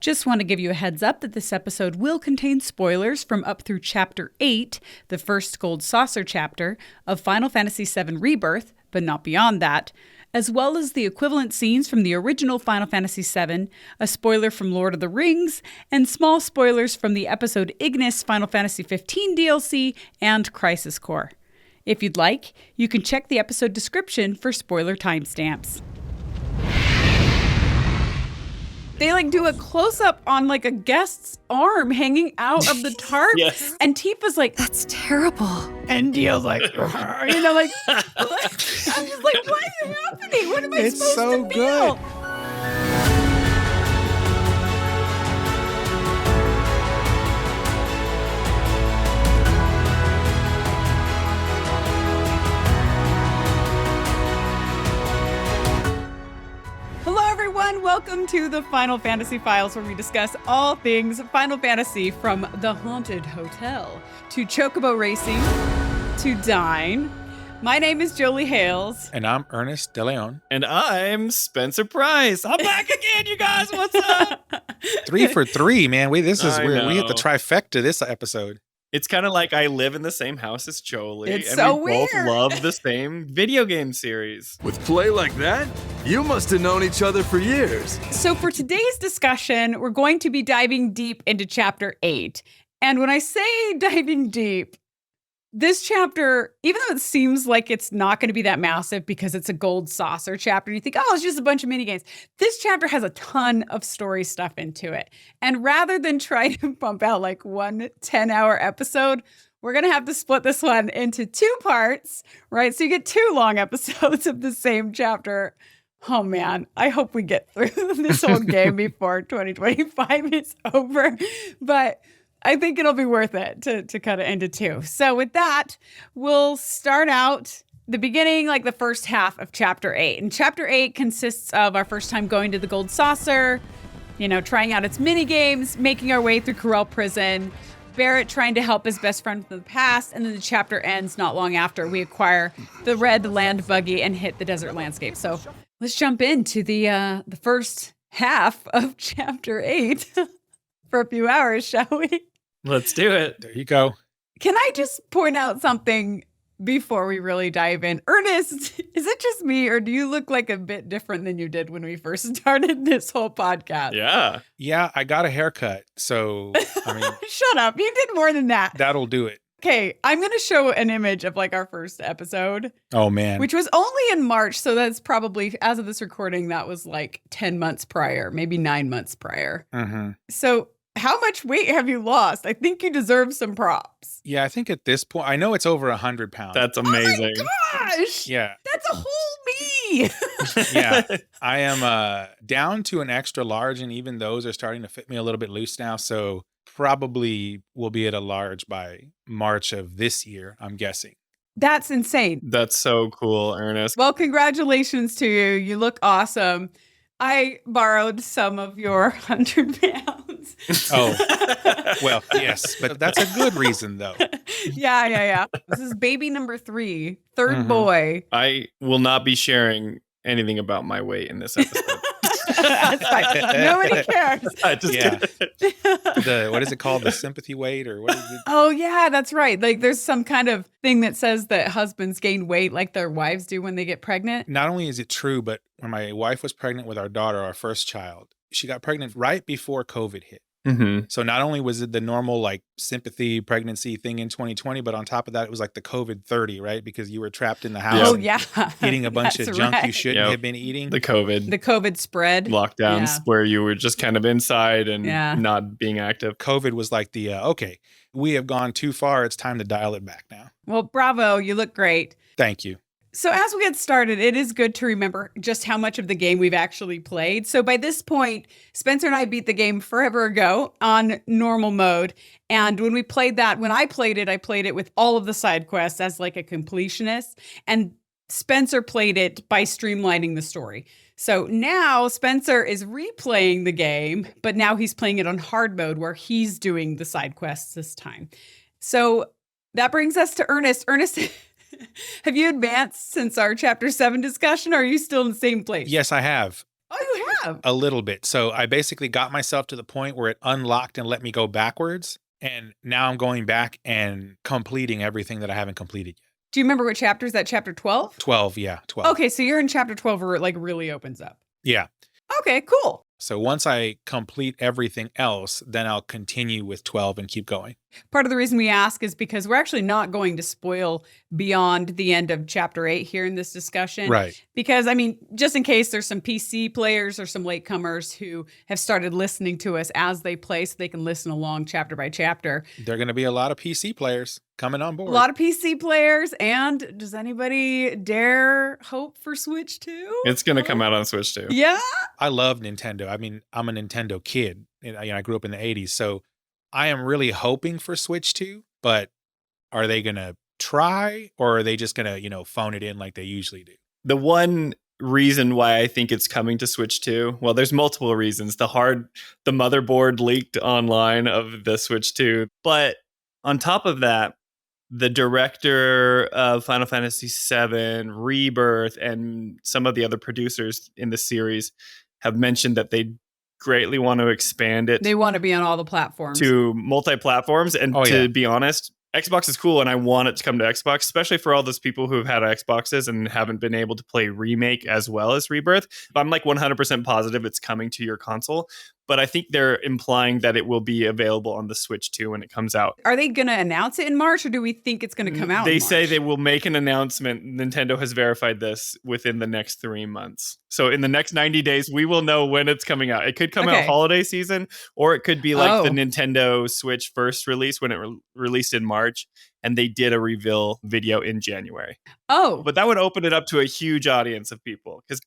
Just want to give you a heads up that this episode will contain spoilers from up through Chapter 8, the first Gold Saucer chapter of Final Fantasy VII Rebirth, but not beyond that, as well as the equivalent scenes from the original Final Fantasy VII, a spoiler from Lord of the Rings, and small spoilers from the episode Ignis Final Fantasy XV DLC and Crisis Core. If you'd like, you can check the episode description for spoiler timestamps. They do a close-up on a guest's arm hanging out of the tarp. Yes. And Tifa's like, that's terrible. And Dio's like, I'm just like, what is happening? What am I supposed to feel? It's so good. Welcome to the Final Fantasy Files, where we discuss all things Final Fantasy, from the Haunted Hotel to Chocobo Racing to Dine. My name is Jolie Hales. And I'm Ernest DeLeon. And I'm Spencer Price. I'm back again, you guys. What's up? 3 for 3, man. This is weird. We hit the trifecta this episode. It's kind of like I live in the same house as Jolie. It's and so we weird. both love the same video game series. With play like that, you must have known each other for years. So for today's discussion, we're going to be diving deep into Chapter 8. And when I say diving deep, this chapter, even though it seems like it's not going to be that massive because it's a Gold Saucer chapter, you think, oh, it's just a bunch of minigames. This chapter has a ton of story stuff into it. And rather than try to pump out one 10-hour episode, we're going to have to split this one into 2 parts, right? So you get 2 long episodes of the same chapter. Oh, man, I hope we get through this whole game before 2025 is over. But I think it'll be worth it to cut it into 2. So with that, we'll start out the beginning, the first half of Chapter 8. And Chapter 8 consists of our first time going to the Gold Saucer, trying out its mini-games, making our way through Corel Prison, Barret trying to help his best friend from the past, and then the chapter ends not long after we acquire the red land buggy and hit the desert landscape. So let's jump into the first half of Chapter 8 for a few hours, shall we? Let's do it. There you go. Can I just point out something before we really dive in? Ernest, is it just me, or do you look a bit different than you did when we first started this whole podcast? Yeah. Yeah, I got a haircut. So, Shut up. You did more than that. That'll do it. Okay, I'm going to show an image of our first episode. Oh, man. Which was only in March. So that's probably, as of this recording, that was 10 months prior, maybe 9 months prior. Mm-hmm. So how much weight have you lost? I think you deserve some props. Yeah, I think at this point, I know it's over 100 pounds. That's amazing. Oh my gosh! Yeah. That's a whole me! Yeah, I am down to an extra large, and even those are starting to fit me a little bit loose now. So probably will be at a large by March of this year, I'm guessing. That's insane. That's so cool, Ernest. Well, congratulations to you. You look awesome. I borrowed some of your 100 pounds. Oh, well, yes, but that's a good reason, though. Yeah. This is baby number 3, third boy. I will not be sharing anything about my weight in this episode. That's fine. Nobody cares. I just kidding. What is it called? The sympathy weight, or what is it? Oh, yeah, that's right. There's some kind of thing that says that husbands gain weight like their wives do when they get pregnant. Not only is it true, but when my wife was pregnant with our daughter, our first child, she got pregnant right before COVID hit. Mm-hmm. So not only was it the normal sympathy pregnancy thing in 2020, but on top of that, it was the COVID 30, right? Because you were trapped in the house. Oh, yeah. Eating a bunch of junk you shouldn't have been eating. The COVID spread. Lockdowns where you were just kind of inside and not being active. COVID was okay, we have gone too far. It's time to dial it back now. Well, bravo. You look great. Thank you. So as we get started, it is good to remember just how much of the game we've actually played. So by this point, Spencer and I beat the game forever ago on normal mode. And when I played it with all of the side quests as a completionist. And Spencer played it by streamlining the story. So now Spencer is replaying the game, but now he's playing it on hard mode where he's doing the side quests this time. So that brings us to Ernest. Ernest, have you advanced since our Chapter 7 discussion, or are you still in the same place? Yes, I have. Oh, you have? A little bit. So I basically got myself to the point where it unlocked and let me go backwards. And now I'm going back and completing everything that I haven't completed yet. Do you remember what chapter is that? Chapter 12? 12, yeah, 12. Okay, so you're in chapter 12 where it like really opens up. Yeah. Okay, cool. So once I complete everything else, then I'll continue with 12 and keep going. Part of the reason we ask is because we're actually not going to spoil beyond the end of chapter 8 here in this discussion. Right. Because, I mean, just in case there's some PC players or some latecomers who have started listening to us as they play so they can listen along chapter by chapter. There are going to be a lot of PC players coming on board. A lot of PC players. And does anybody dare hope for Switch 2? It's going to come out on Switch too. Yeah. I love Nintendo. I mean, I'm a Nintendo kid. I grew up in the 80s. So I am really hoping for Switch 2, but are they going to try or are they just going to, phone it in like they usually do? The one reason why I think it's coming to Switch 2, well, there's multiple reasons. The motherboard leaked online of the Switch 2. But on top of that, the director of Final Fantasy VII Rebirth and some of the other producers in the series have mentioned that they greatly want to expand it. They want to be on all the platforms. To multi-platforms. And be honest, Xbox is cool and I want it to come to Xbox, especially for all those people who have had Xboxes and haven't been able to play Remake as well as Rebirth. I'm like 100% positive it's coming to your console. But I think they're implying that it will be available on the Switch too when it comes out. Are they going to announce it in March or do we think it's going to come out They in say March? they will make an announcement. Nintendo has verified this within the next 3 months. So in the next 90 days, we will know when it's coming out. It could come out holiday season, or it could be like the Nintendo Switch first release when it released in March. And they did a reveal video in January. Oh. But that would open it up to a huge audience of people. Because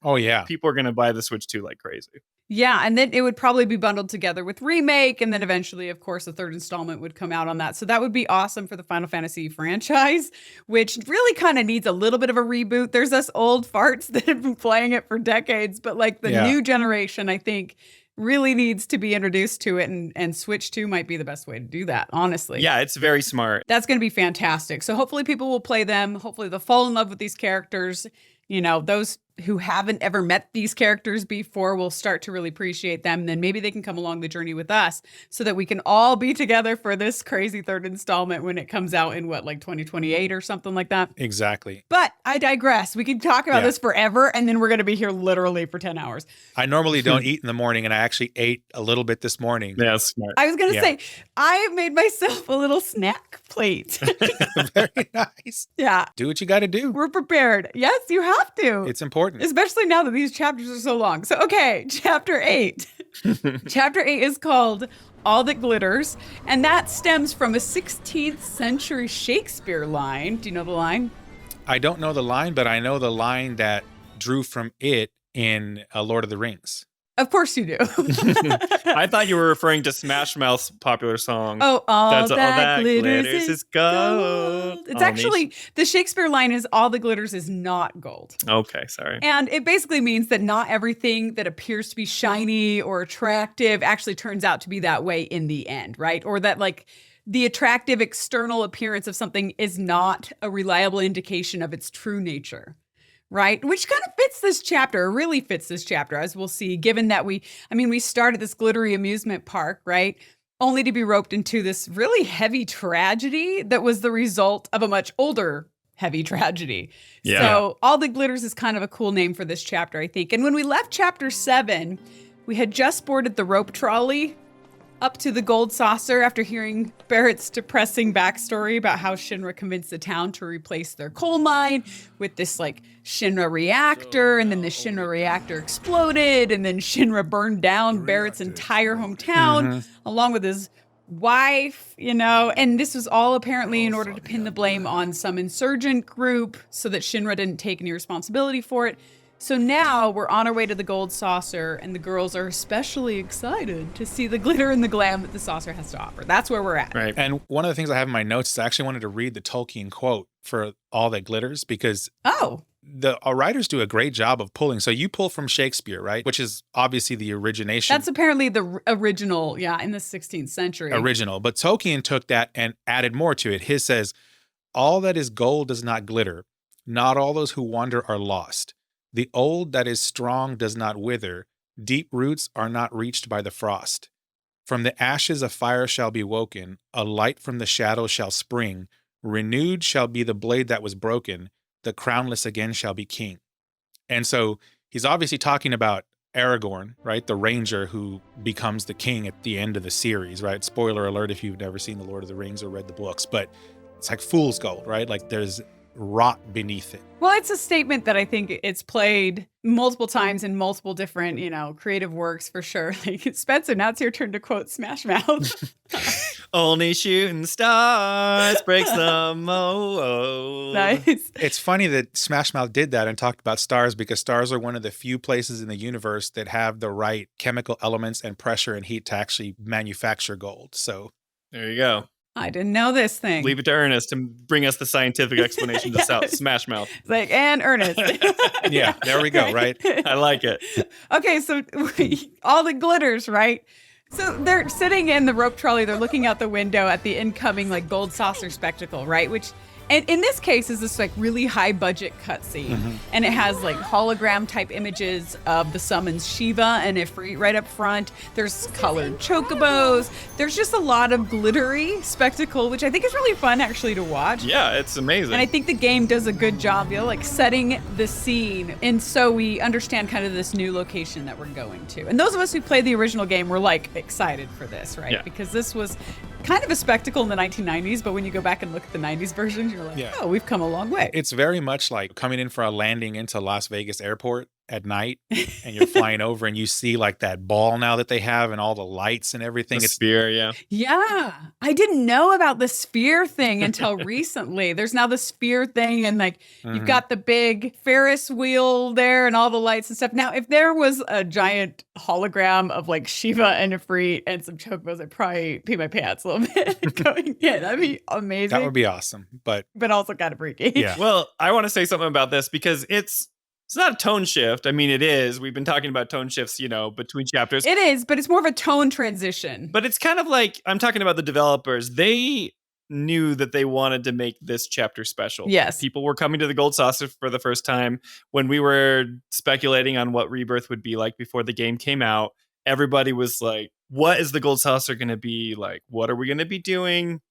people are going to buy the Switch 2 like crazy. Yeah, and then it would probably be bundled together with Remake, and then eventually, of course, a third installment would come out on that. So that would be awesome for the Final Fantasy franchise, which really kind of needs a little bit of a reboot. There's us old farts that have been playing it for decades, but like the new generation, I think, really needs to be introduced to it, and Switch 2 might be the best way to do that, honestly. Yeah, it's very smart. That's going to be fantastic. So hopefully people will play them. Hopefully they'll fall in love with these characters. Those who haven't ever met these characters before will start to really appreciate them. Then maybe they can come along the journey with us so that we can all be together for this crazy third installment when it comes out in 2028 or something like that. Exactly. But I digress. We can talk about this forever, and then we're going to be here literally for 10 hours. I normally don't eat in the morning, and I actually ate a little bit this morning. Yeah, that's smart. I was going to say, I made myself a little snack plate. Very nice. Yeah. Do what you got to do. We're prepared. Yes, you have to. It's important. Especially now that these chapters are so long. So, okay, chapter 8. Chapter 8 is called All That Glitters, and that stems from a 16th century Shakespeare line. Do you know the line? I don't know the line, but I know the line that drew from it in Lord of the Rings. Of course you do. I thought you were referring to Smash Mouth's popular song. Oh, all that glitters is gold. It's actually, the Shakespeare line is all that glitters is not gold. Okay, sorry. And it basically means that not everything that appears to be shiny or attractive actually turns out to be that way in the end, right? Or that the attractive external appearance of something is not a reliable indication of its true nature. Right? Which kind of fits this chapter, really fits this chapter, as we'll see, given that we started this glittery amusement park, right? Only to be roped into this really heavy tragedy that was the result of a much older heavy tragedy. Yeah. So All That Glitters is kind of a cool name for this chapter, I think. And when we left chapter 7, we had just boarded the rope trolley up to the gold saucer after hearing Barret's depressing backstory about how Shinra convinced the town to replace their coal mine with this Shinra reactor, and then the Shinra reactor exploded, and then Shinra burned down Barret's entire hometown along with his wife, and this was all apparently in order to pin the blame on some insurgent group so that Shinra didn't take any responsibility for it. So now we're on our way to the gold saucer, and the girls are especially excited to see the glitter and the glam that the saucer has to offer. That's where we're at. Right. And one of the things I have in my notes is I actually wanted to read the Tolkien quote for All That Glitters, because the writers do a great job of pulling. So you pull from Shakespeare, right? Which is obviously the origination. That's apparently the original, in the 16th century. Original. But Tolkien took that and added more to it. His says, all that is gold does not glitter. Not all those who wander are lost. The old that is strong does not wither. Deep roots are not reached by the frost. From the ashes a fire shall be woken, a light from the shadows shall spring. Renewed shall be the blade that was broken, the crownless again shall be king. And so he's obviously talking about Aragorn, right? The ranger who becomes the king at the end of the series, right? Spoiler alert if you've never seen The Lord of the Rings or read the books, but it's like fool's gold, right? Like there's rot beneath it. Well, it's a statement that I think it's played multiple times in multiple different, creative works for sure. Like, Spencer, now it's your turn to quote Smash Mouth. Only shooting stars breaks the mold. Nice. It's funny that Smash Mouth did that and talked about stars because stars are one of the few places in the universe that have the right chemical elements and pressure and heat to actually manufacture gold. So there you go. I didn't know this thing. Leave it to Ernest to bring us the scientific explanation to Smash Mouth. It's like, and Ernest. Yeah, there we go, right? I like it. Okay, so all the glitters, right? So they're sitting in the rope trolley. They're looking out the window at the incoming gold saucer spectacle, right? Which, and in this case, is this really high budget cutscene, and it has hologram type images of the summons Shiva and Ifrit right up front. There's colored chocobos. There's just a lot of glittery spectacle, which I think is really fun actually to watch. Yeah, it's amazing. And I think the game does a good job, setting the scene, and so we understand kind of this new location that we're going to. And those of us who played the original game were excited for this, right? Yeah. Because this was kind of a spectacle in the 1990s, but when you go back and look at the 90s version, you're like, oh, we've come a long way. It's very much like coming in for a landing into Las Vegas airport at night and you're flying over and you see that ball now that they have and all the lights and everything. The sphere, yeah. Yeah. I didn't know about the sphere thing until recently. There's now the sphere thing and you've got the big Ferris wheel there and all the lights and stuff. Now, if there was a giant hologram of Shiva and Ifrit and some chocobos, I'd probably pee my pants a little bit going in. That'd be amazing. That would be awesome. But also kind of freaky. Yeah. Well, I want to say something about this because it's not a tone shift. I mean, it is. We've been talking about tone shifts, between chapters. It is, but it's more of a tone transition. But it's kind of I'm talking about the developers. They knew that they wanted to make this chapter special. Yes. People were coming to the Gold Saucer for the first time. When we were speculating on what Rebirth would be like before the game came out, everybody was like, what is the Gold Saucer going to be like? What are we going to be doing?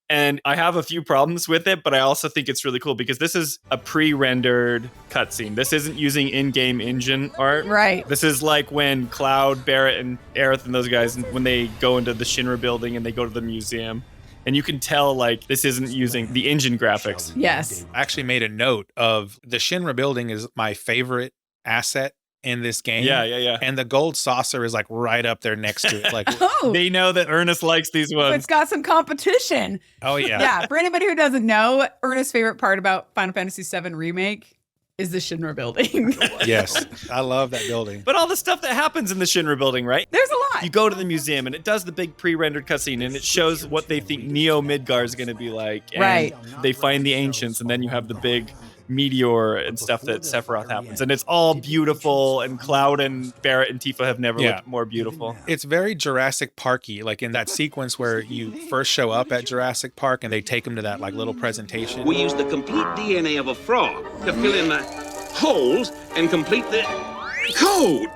And I have a few problems with it, but I also think it's really cool because this is a pre-rendered cutscene. This isn't using in-game engine art. Right. This is like when Cloud, Barret, and Aerith and those guys, when they go into the Shinra building and they go to the museum. And you can tell this isn't using the engine graphics. Yes. I actually made a note of the Shinra building is my favorite asset in this game. Yeah. And the gold saucer is right up there next to it. They know that Ernest likes these ones. It's got some competition. Oh, yeah. Yeah. For anybody who doesn't know, Ernest's favorite part about Final Fantasy VII Remake is the Shinra building. Yes. I love that building. But all the stuff that happens in the Shinra building, right? There's a lot. You go to the museum and it does the big pre-rendered cutscene and it shows what they think Neo Midgar is going to be like. And right. They find the ancients and then you have the big meteor and stuff that Sephiroth happens. And it's all beautiful and Cloud and Barret and Tifa have never looked more beautiful. It's very Jurassic Parky, in that sequence where you first show up at Jurassic Park and they take them to that little presentation. We use the complete DNA of a frog to fill in the holes and complete the code.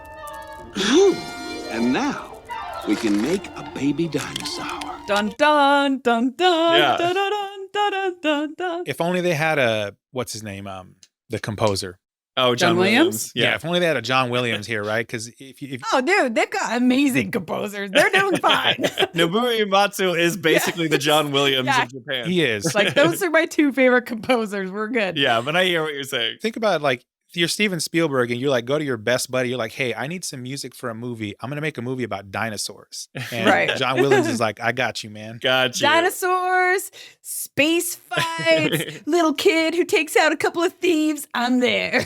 Whew. And now we can make a baby dinosaur. Dun dun dun dun. Yeah. Dun, dun, dun, dun, dun, dun. If only they had what's his name? The composer. Oh, John Williams? Yeah, if only they had a John Williams here, right? Because if Oh, dude, they've got amazing composers. They're doing fine. Nobuo Uematsu is basically the John Williams of Japan. he is. Those are my two favorite composers. We're good. Yeah, but I hear what you're saying. Think about if you're Steven Spielberg and you go to your best buddy, you're like, hey, I need some music for a movie. I'm going to make a movie about dinosaurs. And Right. John Williams is like, I got you, man. Gotcha. Dinosaurs, space fights, little kid who takes out a couple of thieves. I'm there.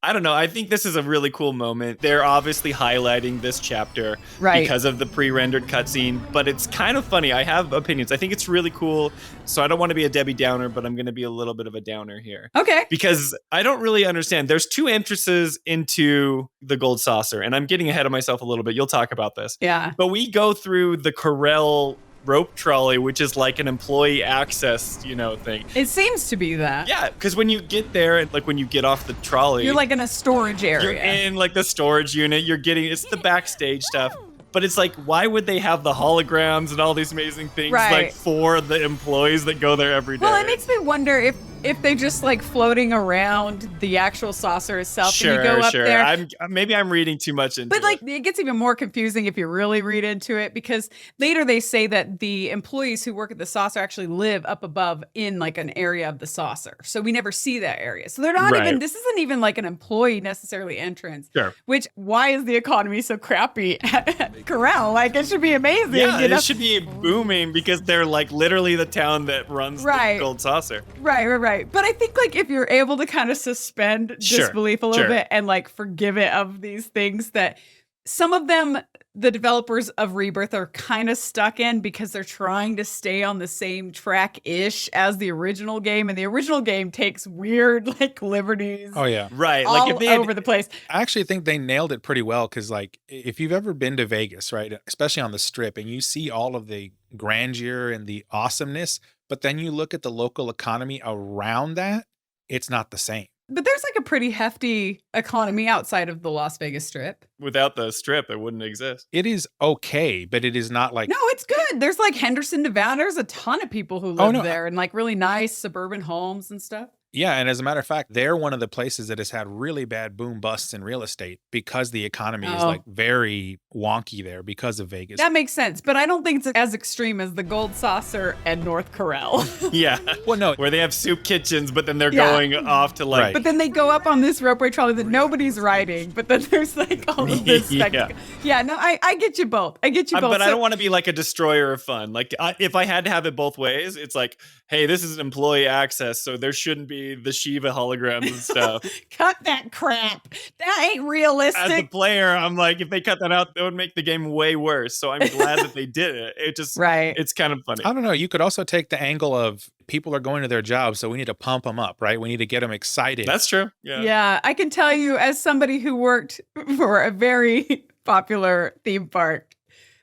I don't know. I think this is a really cool moment. They're obviously highlighting this chapter Right. because of the pre-rendered cutscene, but it's kind of funny. I have opinions. I think it's really cool. So I don't want to be a Debbie Downer, but I'm going to be a little bit of a downer here. Okay. Because I don't really understand. There's two entrances into the Gold Saucer, and I'm getting ahead of myself a little bit. You'll talk about this. Yeah. But we go through the Corel rope trolley, which is like an employee access, thing. It seems to be that. Yeah, because when you get there, like when you get off the trolley, You're like in a storage area. you're in like the storage unit. It's the backstage stuff. But it's like, why would they have the holograms and all these amazing things like for the employees that go there every day? Well, it makes me wonder if they just like floating around the actual saucer itself. Sure, and you go up there. Maybe I'm reading too much into it. But like it gets even more confusing if you really read into it, because later they say that the employees who work at the saucer actually live up above in like an area of the saucer. So we never see that area. So they're not even, this isn't even like an employee necessarily entrance. Sure. Which, why is the economy so crappy at Corel? Like it should be amazing. Yeah, it should be booming because they're like literally the town that runs the gold saucer. Right. But I think like if you're able to kind of suspend disbelief a little bit and like forgive it of these things that some of them, the developers of Rebirth are kind of stuck in because they're trying to stay on the same track-ish as the original game. And the original game takes weird like liberties. Oh, yeah. Right. All like if they over the place. I actually think they nailed it pretty well because like if you've ever been to Vegas, right, especially on the Strip, and you see all of the grandeur and the awesomeness, but then you look at the local economy around that, it's not the same. But there's like a pretty hefty economy outside of the Las Vegas Strip. Without the Strip, it wouldn't exist. It is okay, but it is not like... No, it's good. There's like Henderson, Nevada. There's a ton of people who live there and like really nice suburban homes and stuff. Yeah, and as a matter of fact, they're one of the places that has had really bad boom busts in real estate because the economy is like very wonky there because of Vegas. That makes sense, but I don't think it's as extreme as the Gold Saucer and North Corel. Yeah. Well, no. Where they have soup kitchens, but then they're going off to like... Right. But then they go up on this ropeway trolley that nobody's riding, but then there's like all of this spectacle. Yeah, no, I get you both. I get you both. But I don't want to be like a destroyer of fun. Like if I had to have it both ways, it's like, hey, this is employee access, so there shouldn't be the Shiva holograms and stuff. Cut that crap. That ain't realistic. As a player, I'm like, if they cut that out, that would make the game way worse. So I'm glad that they did it. It just, it's kind of funny. I don't know. You could also take the angle of people are going to their jobs, so we need to pump them up, right? We need to get them excited. That's true. Yeah, I can tell you as somebody who worked for a very popular theme park,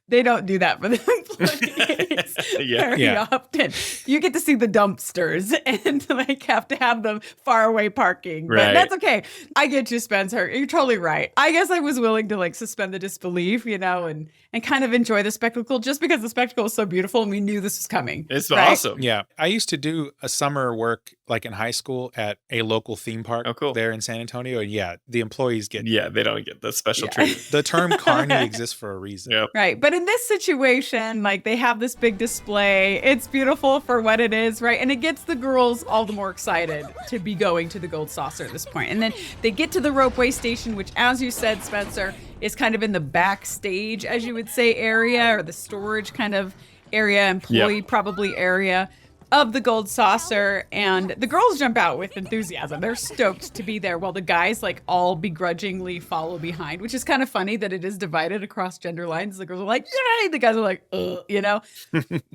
they don't do that for the employees very often. You get to see the dumpsters and like have to have them far away parking. But that's okay. I get you, Spencer. You're totally right. I guess I was willing to like suspend the disbelief, and kind of enjoy the spectacle just because the spectacle was so beautiful and we knew this was coming. It's awesome. Yeah. I used to do a summer work like in high school at a local theme park there in San Antonio. And the employees get... Yeah, they don't get the special treatment. The term carny exists for a reason. Yep. Right. But in this situation, like they have this big display. It's beautiful for what it is, right? And it gets the girls all the more excited to be going to the Gold Saucer at this point. And then they get to the ropeway station, which, as you said, Spencer, is kind of in the backstage, as you would say, area, or the storage kind of area, employee probably area of the Gold Saucer. And the girls jump out with enthusiasm. They're stoked to be there, while the guys like all begrudgingly follow behind, which is kind of funny that it is divided across gender lines. The girls are like, yay! The guys are like,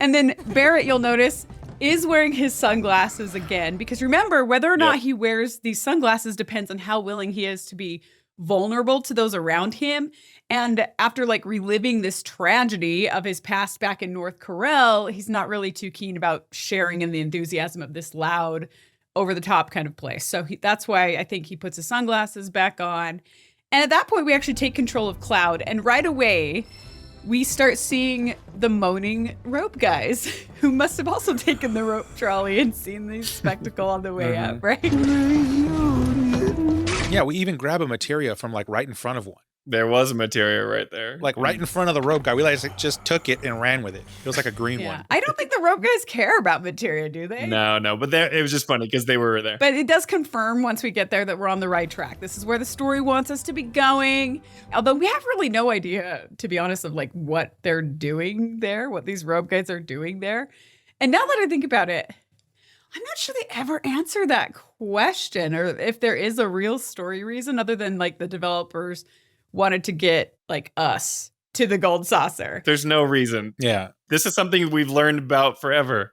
And then Barret, you'll notice, is wearing his sunglasses again, because remember, whether or not he wears these sunglasses depends on how willing he is to be vulnerable to those around him. And after like reliving this tragedy of his past back in North Corel, he's not really too keen about sharing in the enthusiasm of this loud, over the top kind of place. So that's why I think he puts his sunglasses back on. And at that point, we actually take control of Cloud. And right away, we start seeing the moaning rope guys, who must have also taken the rope trolley and seen the spectacle on the way up, right? Yeah, we even grab a materia from like right in front of one. There was a materia right there. Like right in front of the rope guy. We like just took it and ran with it. It was like a green one. I don't think the rope guys care about materia, do they? No. But it was just funny because they were there. But it does confirm once we get there that we're on the right track. This is where the story wants us to be going. Although we have really no idea, to be honest, of like what they're doing there, what these rope guys are doing there. And now that I think about it, I'm not sure they ever answer that question, or if there is a real story reason other than like the developers wanted to get like us to the Gold Saucer. There's no reason. Yeah. This is something we've learned about forever.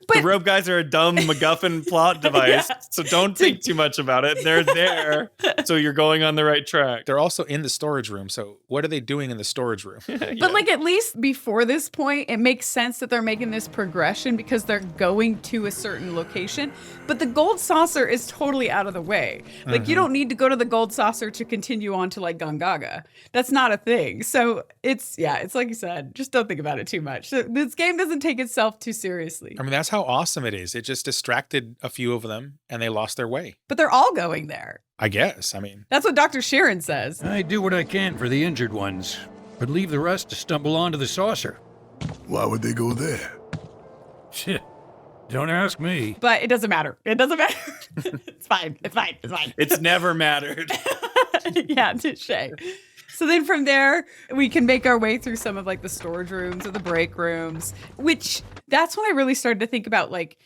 But- the rope guys are a dumb MacGuffin plot device, so don't think too much about it. They're there, so you're going on the right track. They're also in the storage room. So what are they doing in the storage room? But like at least before this point, it makes sense that they're making this progression because they're going to a certain location. But the gold saucer is totally out of the way. Like you don't need to go to the gold saucer to continue on to like Gongaga. That's not a thing. So it's like you said, just don't think about it too much. So this game doesn't take itself too seriously. I mean, that's how awesome it is. It just distracted a few of them and they lost their way. But they're all going there. I guess. I mean, That's what Dr. Sheeran says. I do what I can for the injured ones, but leave the rest to stumble onto the saucer. Why would they go there? Shit. Don't ask me. But it doesn't matter. It doesn't matter. It's fine. It's fine. It's fine. It's never mattered. Yeah, touche. So then from there, we can make our way through some of like the storage rooms or the break rooms, which that's when I really started to think about like,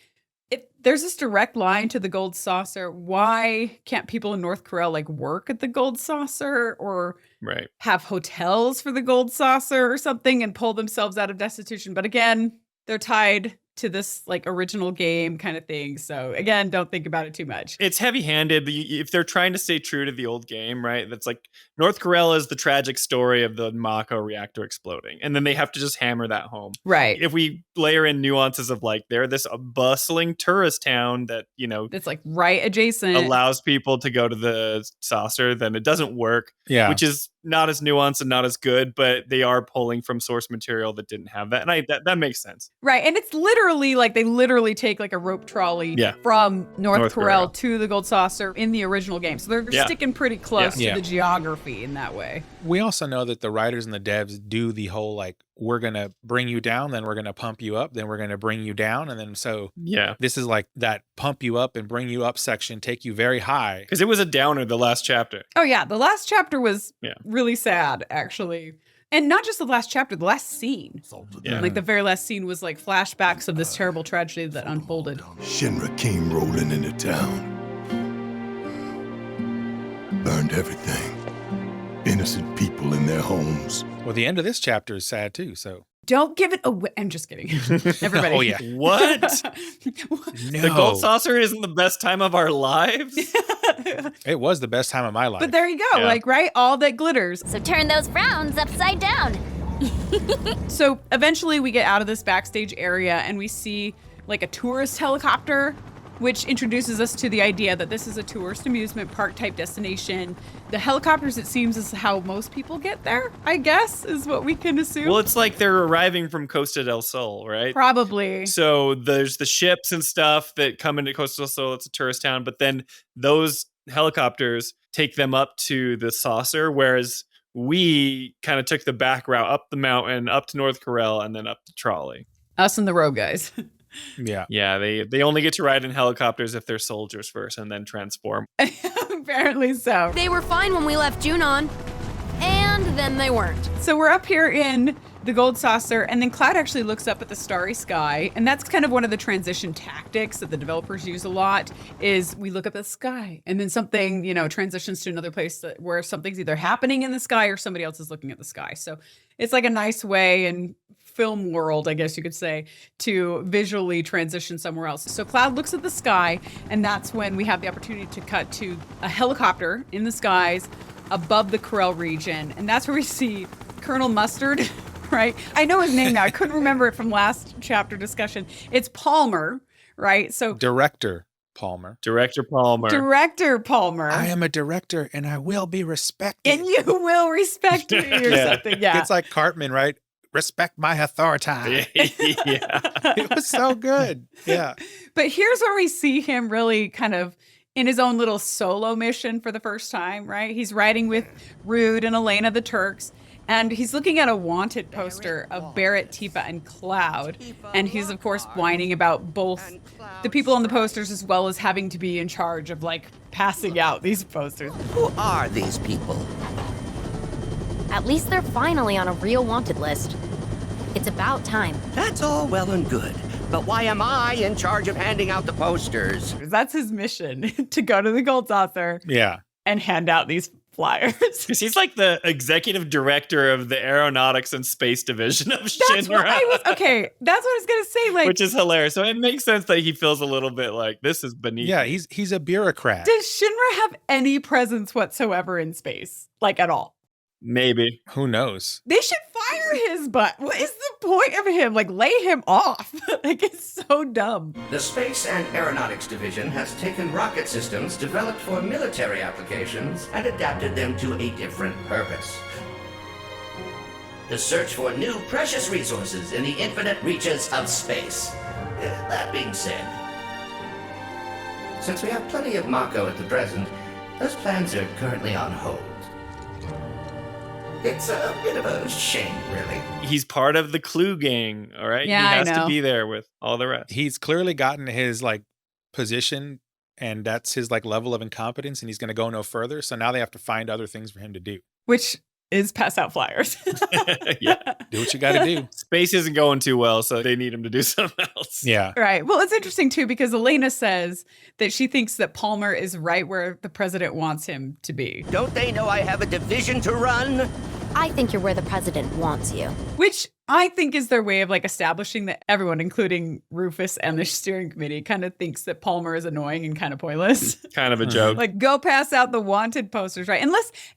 if there's this direct line to the gold saucer, why can't people in North Corel like work at the gold saucer or Right. have hotels for the gold saucer or something and pull themselves out of destitution? But again, they're tied to this like original game kind of thing. So again, don't think about it too much. It's heavy-handed. If they're trying to stay true to the old game, right? That's like North Corel is the tragic story of the Mako reactor exploding. And then they have to just hammer that home. Right. If we layer in nuances of like they're this bustling tourist town that, you know, It's like right adjacent. allows people to go to the saucer, then it doesn't work. yeah. Which is not as nuanced and not as good, but they are pulling from source material that didn't have that. And that makes sense. Right. And it's literally like they literally take like a rope trolley Yeah. from North North Corel Corel. to the gold saucer in the original game. So they're Yeah. sticking pretty close Yeah. to the geography in that way. We also know that the writers and the devs do the whole like, we're going to bring you down, then we're going to pump you up, then we're going to bring you down. And then so Yeah. this is like that pump you up and bring you up section, take you very high. Because it was a downer the last chapter. Oh, yeah. The last chapter was Yeah. really sad, actually. And not just the last chapter, the last scene. Yeah. Like the very last scene was like flashbacks of this terrible tragedy that unfolded. Shinra came rolling into town. Burned everything. Innocent people in their homes. Well, the end of this chapter is sad too. So Don't give it away. I'm just kidding. Everybody. Oh, yeah. What? no. The gold saucer isn't the best time of our lives? It was the best time of my life. But there you go. Yeah. Like, right? All that glitters. So turn those frowns upside down. So eventually we get out of this backstage area and we see like a tourist helicopter, which introduces us to the idea that this is a tourist amusement park type destination. The helicopters, it seems, is how most people get there, I guess, is what we can assume. Well, it's like they're arriving from Costa del Sol, right? Probably. So there's the ships and stuff that come into Costa del Sol. It's a tourist town. But then those helicopters take them up to the saucer, whereas we kind of took the back route up the mountain, up to North Corel, and then up the trolley. Us and the road guys. yeah. Yeah, they only get to ride in helicopters if they're soldiers first and then transform. Apparently so. They were fine when we left Junon, and then they weren't. So we're up here in the gold saucer, and then Cloud actually looks up at the starry sky, and that's kind of one of the transition tactics that the developers use a lot, is we look up at the sky, and then something, you know, transitions to another place where something's either happening in the sky or somebody else is looking at the sky. So it's like a nice way in film world, I guess you could say, to visually transition somewhere else. So Cloud looks at the sky, and that's when we have the opportunity to cut to a helicopter in the skies above the Corel region, and that's where we see Colonel Mustard. Right? I know his name now. I couldn't remember it from last chapter discussion. It's Palmer, right? So Director Palmer. Director Palmer. Director Palmer. I am a director and I will be respected. And you will respect me or Yeah. something. Yeah. It's like Cartman, right? Respect my authority. Yeah. It was so good. Yeah. But here's where we see him really kind of in his own little solo mission for the first time, right? He's riding with Rude and Elena the Turks. And he's looking at a wanted poster of Barret, Tifa, and Cloud. And he's, of course, whining about both the people on the posters as well as having to be in charge of, like, passing out these posters. Who are these people? At least they're finally on a real wanted list. It's about time. That's all well and good. But why am I in charge of handing out the posters? That's his mission, to go to the gold saucer Yeah. and hand out these flyers. Because he's like the executive director of the aeronautics and space division of Shinra. Okay, that's what I was going to say. Like, which is hilarious. So it makes sense that he feels a little bit like this is beneath. Yeah, me. he's a bureaucrat. does Shinra have any presence whatsoever in space? Like, at all? Maybe. Who knows? They should fire his butt. What is the point of him? Like, lay him off. Like, it's so dumb. The Space and Aeronautics Division has taken rocket systems developed for military applications and adapted them to a different purpose. The search for new precious resources in the infinite reaches of space. That being said, since we have plenty of Mako at the present, those plans are currently on hold. It's a bit of a shame, really. He's part of the Clue gang, all right? Yeah, he has I know. to be there with all the rest. He's clearly gotten his like position, and that's his like level of incompetence, and he's going to go no further. So now they have to find other things for him to do. Which is pass out flyers. Yeah. Do what you got to do. Space isn't going too well, so they need him to do something else. Yeah. Right. Well, it's interesting, too, because Elena says that she thinks that Palmer is right where the president wants him to be. Don't they know I have a division to run? I think you're where the president wants you. Which I think is their way of like establishing that everyone, including Rufus and the steering committee, kind of thinks that Palmer is annoying and kind of pointless. Kind of a joke. Like, go pass out the wanted posters, right?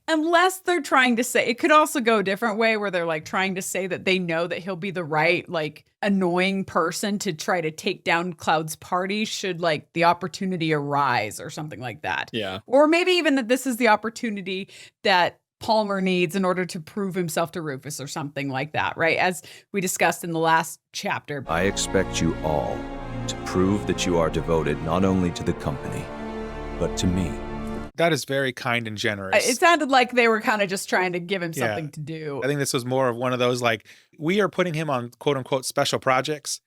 Unless they're trying to say, it could also go a different way where they're like trying to say that they know that he'll be the right, like, annoying person to try to take down Cloud's party should like the opportunity arise or something like that. Yeah. Or maybe even that this is the opportunity that Palmer needs in order to prove himself to Rufus or something like that, right? As we discussed in the last chapter. I expect you all to prove that you are devoted not only to the company, but to me. That is very kind and generous. It sounded like they were kind of just trying to give him something to do. I think this was more of one of those like, we are putting him on quote unquote special projects,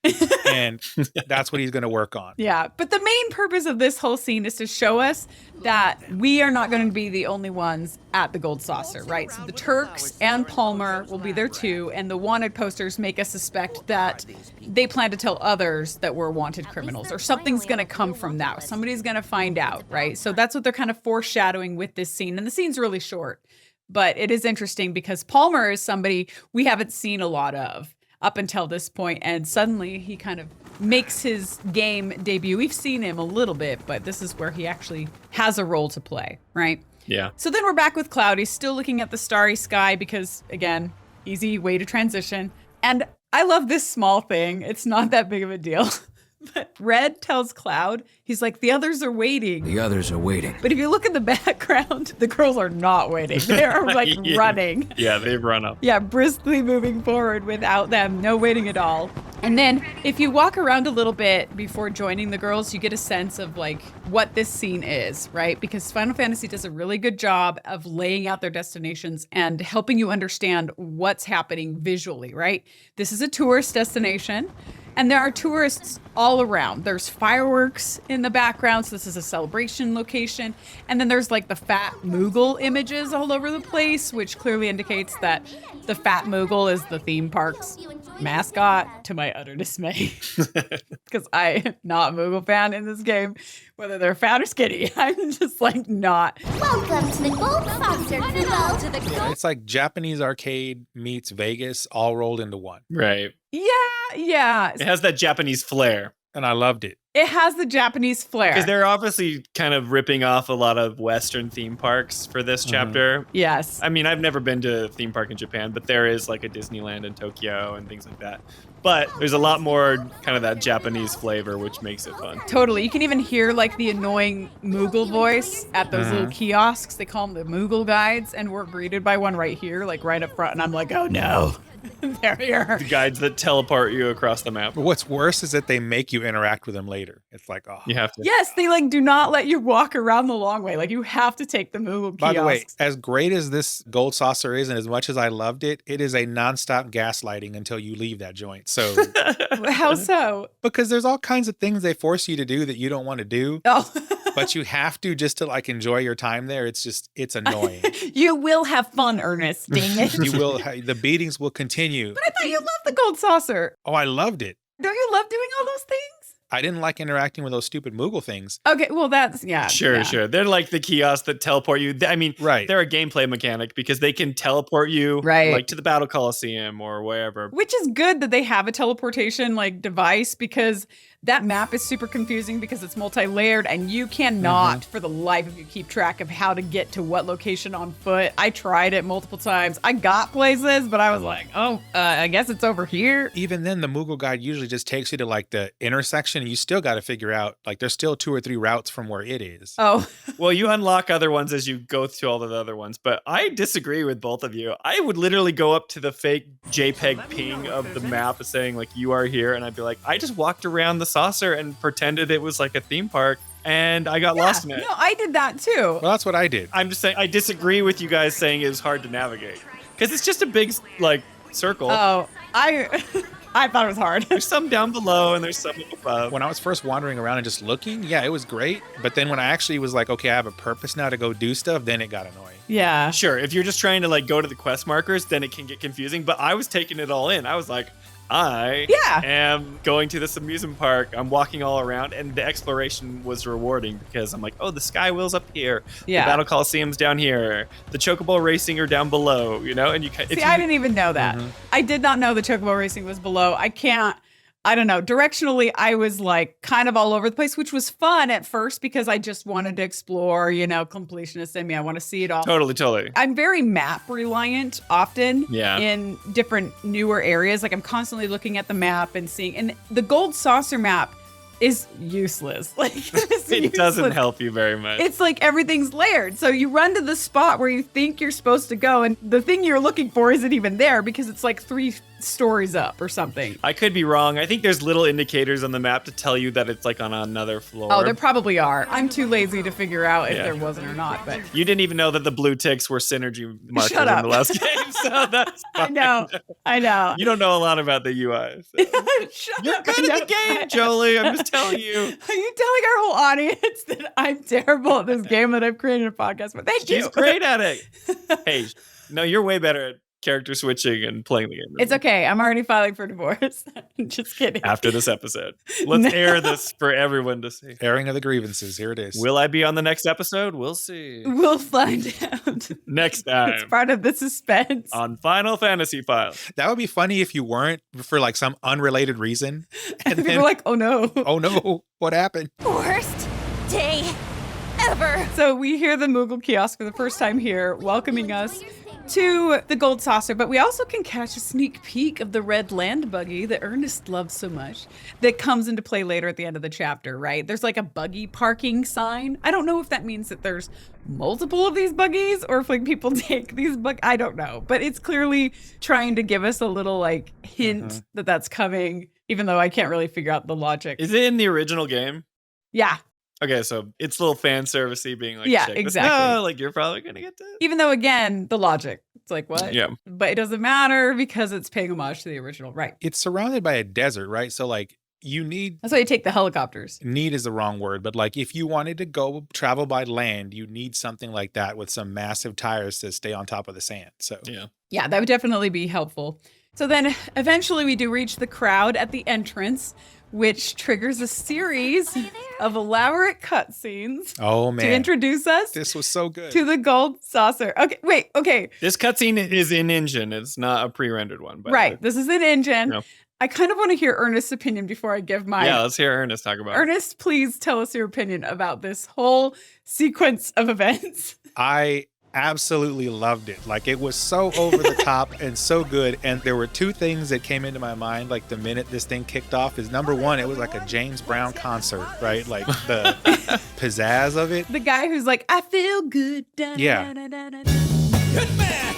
and that's what he's going to work on. Yeah. But the main purpose of this whole scene is to show us that we are not going to be the only ones at the Gold Saucer, right? So the Turks and Palmer will be there too. And the wanted posters make us suspect that they plan to tell others that we're wanted criminals, or something's going to come from that. Somebody's going to find out, right? So that's what they're kind of foreshadowing with this scene. And the scene's really short. But it is interesting because Palmer is somebody we haven't seen a lot of up until this point, and suddenly he kind of makes his game debut. We've seen him a little bit, but this is where he actually has a role to play, right? Yeah. So then we're back with Cloud. He's still looking at the starry sky because, again, easy way to transition. And I love this small thing. It's not that big of a deal. But Red tells Cloud, he's like, the others are waiting. The others are waiting. But if you look in the background, the girls are not waiting. They are like running. Yeah, they've run up. Yeah, briskly moving forward without them. No waiting at all. And then if you walk around a little bit before joining the girls, you get a sense of like what this scene is, right? Because Final Fantasy does a really good job of laying out their destinations and helping you understand what's happening visually, right? This is a tourist destination. And there are tourists all around. There's fireworks in the background, so this is a celebration location. And then there's like the Fat Moogle images all over the place, which clearly indicates that the Fat Moogle is the theme park's mascot, to my utter dismay. Because I am not a Moogle fan in this game, whether they're fat or skinny. I'm just like not. Welcome to the Gold Saucer, Kubo. It's like Japanese arcade meets Vegas all rolled into one. Right. Yeah. It has that Japanese flair. And I loved it. It has the Japanese flair. Because they're obviously kind of ripping off a lot of Western theme parks for this chapter. Yes. I mean, I've never been to a theme park in Japan, but there is like a Disneyland in Tokyo and things like that. But there's a lot more kind of that Japanese flavor, which makes it fun. Totally. You can even hear like the annoying Moogle voice at those little kiosks. They call them the Moogle guides. And we're greeted by one right here, like right up front. And I'm like, oh no. There you are. The guides that teleport you across the map. But what's worse is that they make you interact with them later. It's like, oh. You have to. Yes, they like do not let you walk around the long way. Like you have to take the Moogle kiosks. By the way, as great as this Gold Saucer is, and as much as I loved it, it is a nonstop gaslighting until you leave that joint. So how so? Because there's all kinds of things they force you to do that you don't want to do. Oh. But you have to just to like enjoy your time there. It's annoying. You will have fun, Ernest. Dang it. You will. The beatings will continue. But I thought you loved the Gold Saucer. Oh, I loved it. Don't you love doing all those things? I didn't like interacting with those stupid Moogle things. Okay, well, that's, Sure. They're like the kiosks that teleport you. I mean, Right. they're a gameplay mechanic because they can teleport you Right. like to the Battle Colosseum or wherever. Which is good that they have a teleportation like device, because that map is super confusing because it's multi-layered and you cannot for the life of you keep track of how to get to what location on foot. I tried it multiple times. I got places, but I was like, I guess it's over here. Even then, the Moogle guide usually just takes you to like the intersection, and you still got to figure out, like, there's still 2 or 3 routes from where it is. Oh. Well, you unlock other ones as you go through all of the other ones, but I disagree with both of you. I would literally go up to the fake JPEG ping of the map saying like, you are here. And I'd be like, I just walked around the saucer and pretended it was like a theme park. And I got lost in it. No, I did that too. Well, that's what I did. I'm just saying, I disagree with you guys saying it was hard to navigate. Because it's just a big, like, circle. Oh, I thought it was hard. There's some down below and there's some above. When I was first wandering around and just looking, yeah, it was great. But then when I actually was like, okay, I have a purpose now to go do stuff, then it got annoying. Yeah. Sure, if you're just trying to like go to the quest markers, then it can get confusing. But I was taking it all in. I was like, I am going to this amusement park. I'm walking all around, and the exploration was rewarding because I'm like, oh, the Skywheel's up here. Yeah. The Battle Colosseum's down here. The Chocobo Racing are down below, you know? And you can. See, I didn't even know that. I did not know the Chocobo Racing was below. I don't know. Directionally, I was like kind of all over the place, which was fun at first because I just wanted to explore, completionist in me. I want to see it all. Totally. I'm very map reliant often Yeah. in different newer areas. Like I'm constantly looking at the map and seeing, and the gold saucer map is useless. Like It doesn't help you very much. It's like everything's layered. So you run to the spot where you think you're supposed to go, and the thing you're looking for isn't even there because it's like 3 stories up or something. I could be wrong. I think there's little indicators on the map to tell you that it's like on another floor. Oh, there probably are. I'm too lazy to figure out if there wasn't or not. But you didn't even know that the blue ticks were synergy markers Shut up. in the last game, so that's fine. I know. You don't know a lot about the UI. So. You're good at the game, Jolie. I'm just telling you. Are you telling our whole audience that I'm terrible at this game that I've created a podcast for? Thank you. She's great at it. Hey, no, you're way better at character switching and playing the game. It's okay. I'm already filing for divorce. Just kidding. After this episode. Let's air this for everyone to see. Airing of the grievances. Here it is. Will I be on the next episode? We'll see. We'll find out. Next time. It's part of the suspense. On Final Fantasy Files. That would be funny if you weren't for like some unrelated reason. And people are like, oh no. Oh no. What happened? Worst day ever. So we hear the Moogle kiosk for the first time here, welcoming us to the gold saucer, but we also can catch a sneak peek of the red land buggy that Ernest loves so much that comes into play later at the end of the chapter, right? There's like a buggy parking sign. I don't know if that means that there's multiple of these buggies or if like people take these I don't know, but it's clearly trying to give us a little like hint that that's coming, even though I can't really figure out the logic. Is it in the original game? Yeah. Okay, so it's a little fan servicey being like, yeah, check exactly. this out, like you're probably gonna get this. Even though, again, the logic, it's like, what? Yeah. But it doesn't matter because it's paying homage to the original, right? It's surrounded by a desert, right? So like you need. That's why you take the helicopters. Need is the wrong word, but like if you wanted to go travel by land, you need something like that with some massive tires to stay on top of the sand. So yeah, that would definitely be helpful. So then eventually we do reach the crowd at the entrance, which triggers a series of elaborate cutscenes. Oh man! To introduce us. This was so good. To the gold saucer. Okay. This cutscene is in engine. It's not a pre-rendered one, but right. This is in engine. No. I kind of want to hear Ernest's opinion before I give mine. Yeah, let's hear Ernest talk about it. Ernest, please tell us your opinion about this whole sequence of events. I absolutely loved it. Like it was so over the top and so good. And there were 2 things that came into my mind like the minute this thing kicked off is number 1, it was like a James Brown concert, right? Like the pizzazz of it. The guy who's like, I feel good. Yeah. Good man.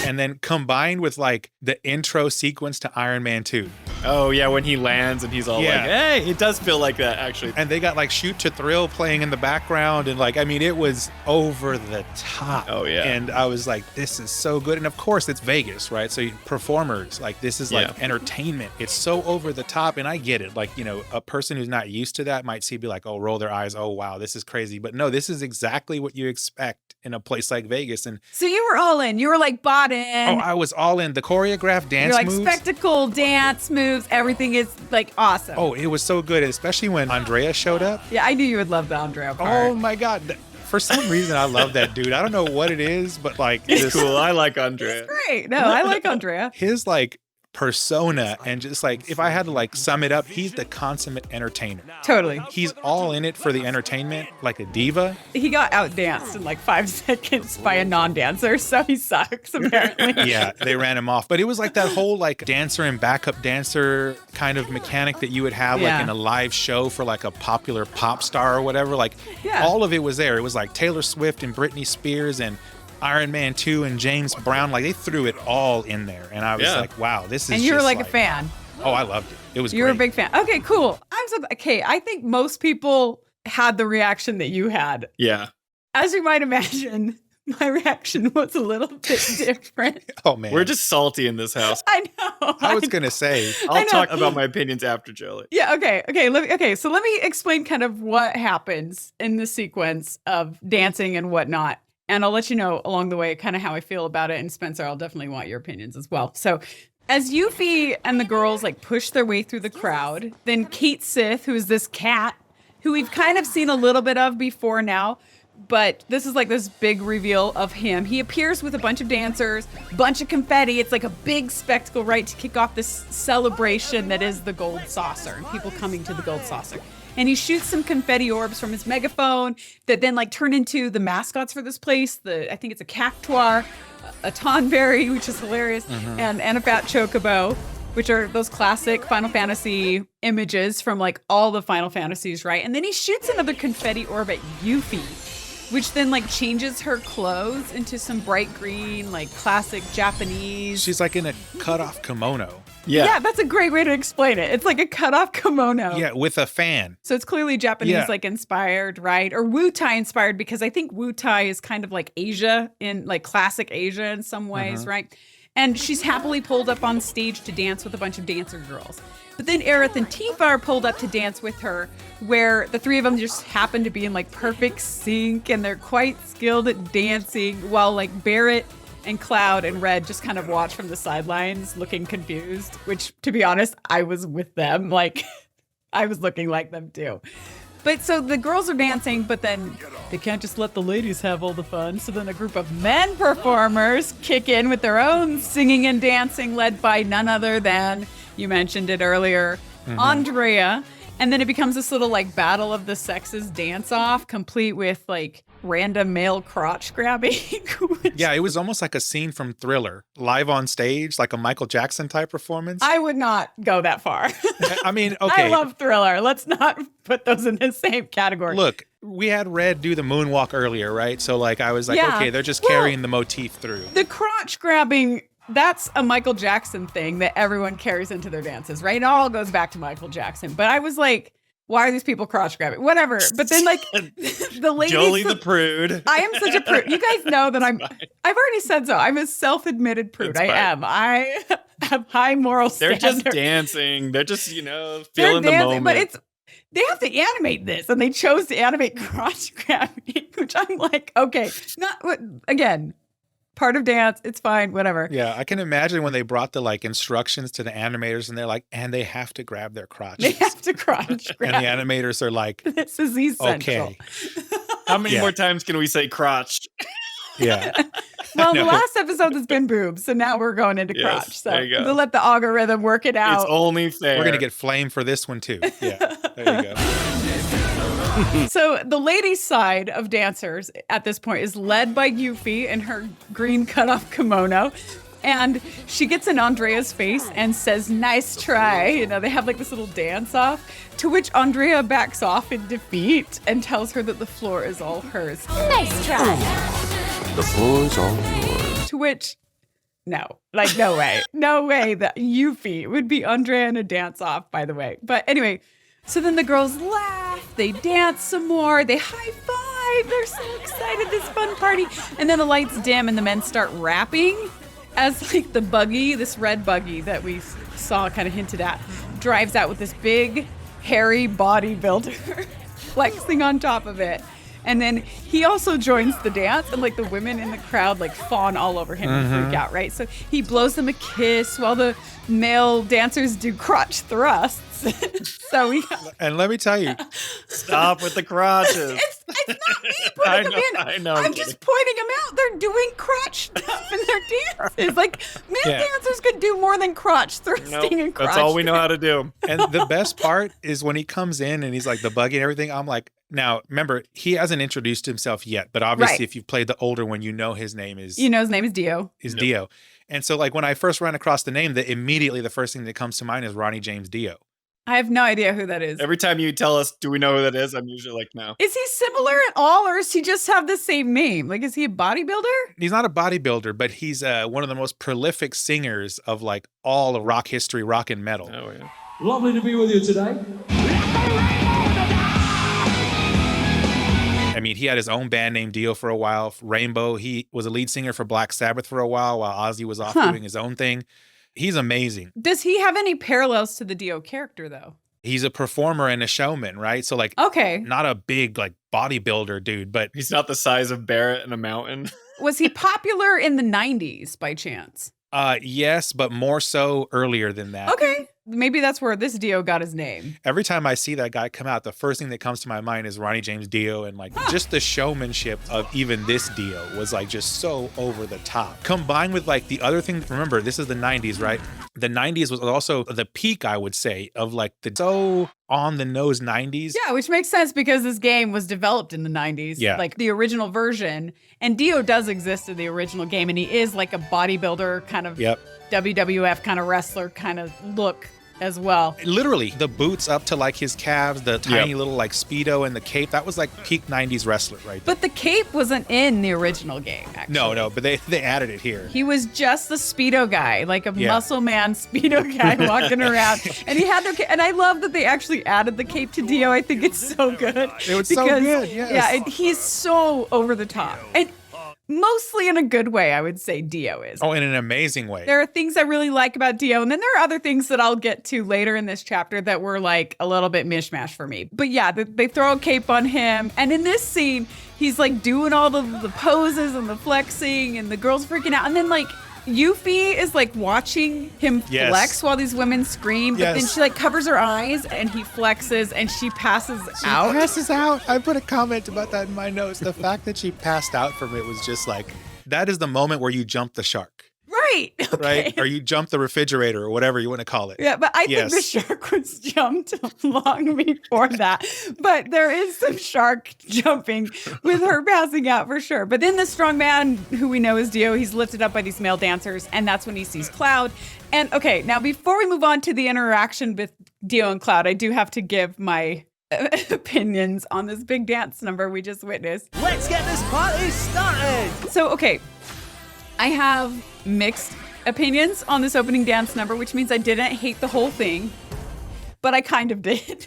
And then combined with like the intro sequence to Iron Man 2. Oh yeah, when he lands and he's all like, hey, it does feel like that actually. And they got like Shoot to Thrill playing in the background and like, I mean, it was over the top. Oh yeah. And I was like, this is so good. And of course it's Vegas, right? So performers, like this is like entertainment. It's so over the top and I get it. Like, a person who's not used to that might be like, oh, roll their eyes. Oh, wow, this is crazy. But no, this is exactly what you expect in a place like Vegas. And so you were all in, you were like bought in. in. Oh, I was all in. The choreographed dance You're like moves. spectacle dance moves. Everything is like awesome. Oh, it was so good, especially when Andrea showed up. Yeah, I knew you would love the Andrea part. Oh my God. For some reason, I love that dude. I don't know what it is, but like, It's cool. I like Andrea. Great. No, I like Andrea. His like persona and just like, if I had to like sum it up, he's the consummate entertainer. Totally. He's all in it for the entertainment, like a diva. He got outdanced in like 5 seconds by a non-dancer, so he sucks apparently. Yeah, they ran him off. But it was like that whole like dancer and backup dancer kind of mechanic that you would have like in a live show for like a popular pop star or whatever. Like all of it was there. It was like Taylor Swift and Britney Spears and Iron Man 2 and James Brown. Like they threw it all in there. And I was like, wow, this is And you were just like a fan. Oh, I loved it. It was You were a great. big fan. Okay, cool. Okay, I think most people had the reaction that you had. Yeah. As you might imagine, my reaction was a little bit different. Oh, man. We're just salty in this house. I know. I was going to say. I'll talk about my opinions after Jolie. Yeah, okay. So let me explain kind of what happens in the sequence of dancing and whatnot. And I'll let you know along the way kind of how I feel about it. And Spencer, I'll definitely want your opinions as well. So as Yuffie and the girls like push their way through the crowd, then Cait Sith, who is this cat, who we've kind of seen a little bit of before now, but this is like this big reveal of him. He appears with a bunch of dancers, bunch of confetti. It's like a big spectacle, right, to kick off this celebration that is the Gold Saucer and people coming to the Gold Saucer. And he shoots some confetti orbs from his megaphone that then like turn into the mascots for this place. I think it's a cactuar, a tonberry, which is hilarious, and a fat chocobo, which are those classic Final Fantasy images from like all the Final Fantasies, right? And then he shoots another confetti orb at Yuffie, which then like changes her clothes into some bright green, like classic Japanese. She's like in a cut-off kimono. Yeah, that's a great way to explain it. It's like a cut-off kimono. Yeah, with a fan. So it's clearly Japanese, like inspired, right? Or Wu-Tai inspired, because I think Wu-Tai is kind of like Asia, in like classic Asia in some ways, right? And she's happily pulled up on stage to dance with a bunch of dancer girls. But then Aerith and Tifa are pulled up to dance with her, where the three of them just happen to be in like perfect sync, and they're quite skilled at dancing, while like Barret and Cloud and Red just kind of watch from the sidelines looking confused, which, to be honest, I was with them. Like, I was looking like them too. But so the girls are dancing, but then they can't just let the ladies have all the fun. So then a group of men performers kick in with their own singing and dancing, led by none other than, you mentioned it earlier, Andrea. And then it becomes this little like battle of the sexes dance off, complete with like random male crotch grabbing. Yeah, it was almost like a scene from Thriller, live on stage, like a Michael Jackson type performance. I would not go that far. I mean, okay. I love Thriller. Let's not put those in the same category. Look, we had Red do the moonwalk earlier, right? So like I was like, okay, they're just carrying the motif through. The crotch grabbing, that's a Michael Jackson thing that everyone carries into their dances, right? It all goes back to Michael Jackson. But I was like, why are these people crotch grabbing? Whatever. But then like the ladies. Jolie the prude. I am such a prude. You guys know that I've already said so. I'm a self-admitted prude. It's fine. I have high moral standards. They're just dancing. They're just, feeling the moment. But they have to animate this, and they chose to animate crotch grabbing, which I'm like, okay, again, part of dance. It's fine, whatever. Yeah, I can imagine when they brought the like instructions to the animators, and they're like, and they have to grab their crotches. They have to crotch grab. And the animators are like, this is essential. Okay. How many more times can we say crotch? Yeah. Well, the last episode has been boobs, so now we're going into crotch. So there you go. to let the algorithm work it out. It's only fair. We're going to get flame for this one too. Yeah, there you go. So the ladies' side of dancers at this point is led by Yuffie in her green cutoff kimono. And she gets in Andrea's face and says, "Nice try." They have like this little dance off, to which Andrea backs off in defeat and tells her that the floor is all hers. Nice try. The floor is all yours. To which, no way. No way that Yuffie would be Andrea in a dance off, by the way. But anyway, so then the girls laugh, they dance some more, they high five, they're so excited, this fun party. And then the lights dim and the men start rapping as like the buggy, this red buggy that we saw kind of hinted at, drives out with this big, hairy bodybuilder flexing on top of it. And then he also joins the dance, and like the women in the crowd like fawn all over him and freak out, right? So he blows them a kiss while the male dancers do crotch thrusts. So and let me tell you, stop with the crotches. It's not me putting them in. I know. I'm just pointing them out. They're doing crotch stuff in their dances. Like, male dancers could do more than crotch thrusting and crotch. That's all we know how to do. And the best part is when he comes in and he's like the buggy and everything, I'm like, now, remember, he hasn't introduced himself yet, but obviously if you've played the older one, you know his name is... You know his name is Dio. Dio. And so, like, when I first ran across the name, immediately the first thing that comes to mind is Ronnie James Dio. I have no idea who that is. Every time you tell us, do we know who that is? I'm usually like, no. Is he similar at all, or does he just have the same name? Like, is he a bodybuilder? He's not a bodybuilder, but he's one of the most prolific singers of, like, all of rock history, rock and metal. Oh, yeah. Lovely to be with you today. I mean, he had his own band named Dio for a while, Rainbow. He was a lead singer for Black Sabbath for a while Ozzy was off doing his own thing. He's amazing. Does he have any parallels to the Dio character, though? He's a performer and a showman, right? So, like, not a big, like, bodybuilder dude, but... He's not the size of Barret in a mountain. Was he popular in the 90s, by chance? Yes, but more so earlier than that. Okay. Maybe that's where this Dio got his name. Every time I see that guy come out, the first thing that comes to my mind is Ronnie James Dio, and like just the showmanship of even this Dio was like just so over the top. Combined with like the other thing, remember, this is the 90s, right? The 90s was also the peak, I would say, of like the so on the nose 90s. Yeah, which makes sense because this game was developed in the 90s. Yeah. Like the original version. And Dio does exist in the original game, and he is like a bodybuilder kind of WWF kind of wrestler kind of look as well. Literally, the boots up to like his calves, the tiny little like Speedo and the cape, that was like peak 90s wrestler right there. But the cape wasn't in the original game, actually. No, but they added it here. He was just the Speedo guy, like a muscle man Speedo guy walking around. And he had no cape. And I love that they actually added the cape to Dio. I think it's so good. It was so good, yes. Yeah, he's so over the top. And mostly in a good way, I would say Dio is. Oh, in an amazing way. There are things I really like about Dio, and then there are other things that I'll get to later in this chapter that were like a little bit mishmash for me. But yeah, they throw a cape on him, and in this scene, he's like doing all the poses and the flexing, and the girl's freaking out, and then like Yuffie is like watching him flex while these women scream, but then she like covers her eyes and he flexes and she passes out. She passes out. I put a comment about that in my notes. The fact that she passed out from it was just like, that is the moment where you jump the shark. Right. Okay. Right? Or you jump the refrigerator or whatever you want to call it. Yeah, but I think the shark was jumped long before that. But there is some shark jumping with her passing out for sure. But then the strong man, who we know is Dio, he's lifted up by these male dancers, and that's when he sees Cloud. And okay, now before we move on to the interaction with Dio and Cloud, I do have to give my opinions on this big dance number we just witnessed. Let's get this party started! So, okay, I have mixed opinions on this opening dance number, which means I didn't hate the whole thing, but I kind of did.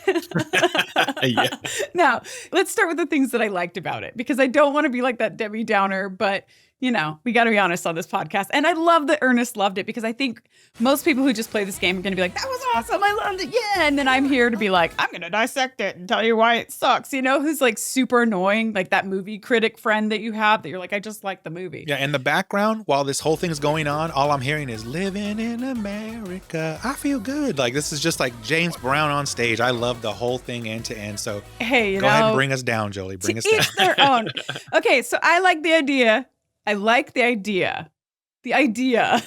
Now, let's start with the things that I liked about it, because I don't want to be like that Debbie Downer, but you know, we got to be honest on this podcast. And I love that Ernest loved it, because I think most people who just play this game are going to be like, that was awesome, I loved it, yeah. And then I'm here to be like, I'm going to dissect it and tell you why it sucks. You know, who's like super annoying, like that movie critic friend that you have that you're like, I just like the movie. Yeah, in the background, while this whole thing's going on, all I'm hearing is living in America. I feel good. Like, this is just like James Brown on stage. I love the whole thing end to end. So hey, go ahead and bring us down, Jolie. Bring us down. Each their own. Okay, so I like the idea. The idea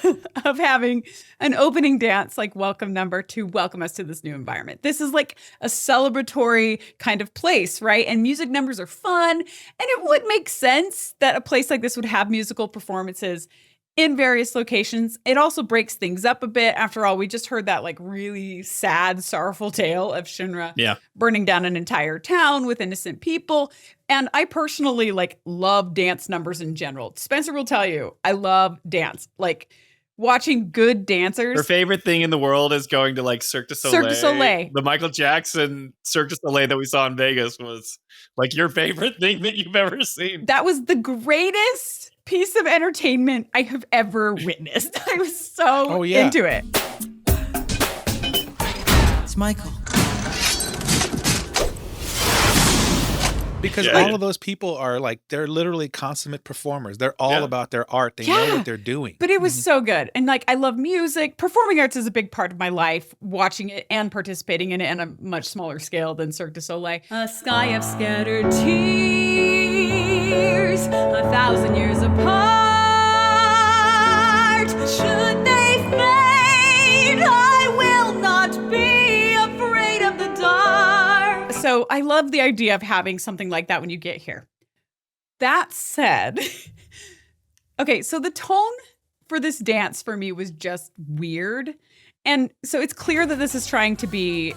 of having an opening dance, like welcome number, to welcome us to this new environment. This is like a celebratory kind of place, right? And music numbers are fun. And it would make sense that a place like this would have musical performances in various locations. It also breaks things up a bit. After all, we just heard that like really sad, sorrowful tale of Shinra burning down an entire town with innocent people. And I personally like love dance numbers in general. Spencer will tell you, I love dance. Like watching good dancers. Her favorite thing in the world is going to like Cirque du Soleil. Cirque du Soleil. The Michael Jackson Cirque du Soleil that we saw in Vegas was like your favorite thing that you've ever seen. That was the greatest piece of entertainment I have ever witnessed. I was so into it. It's Michael. Because Yeah. all of those people are like, they're literally consummate performers. They're all about their art. They know what they're doing. But it was so good. And like, I love music. Performing arts is a big part of my life, watching it and participating in it on a much smaller scale than Cirque du Soleil. A sky of scattered tears, 1,000 years apart. Should they fade, I will not be afraid of the dark. So I love the idea of having something like that when you get here. That said, okay, so the tone for this dance for me was just weird. And so it's clear that this is trying to be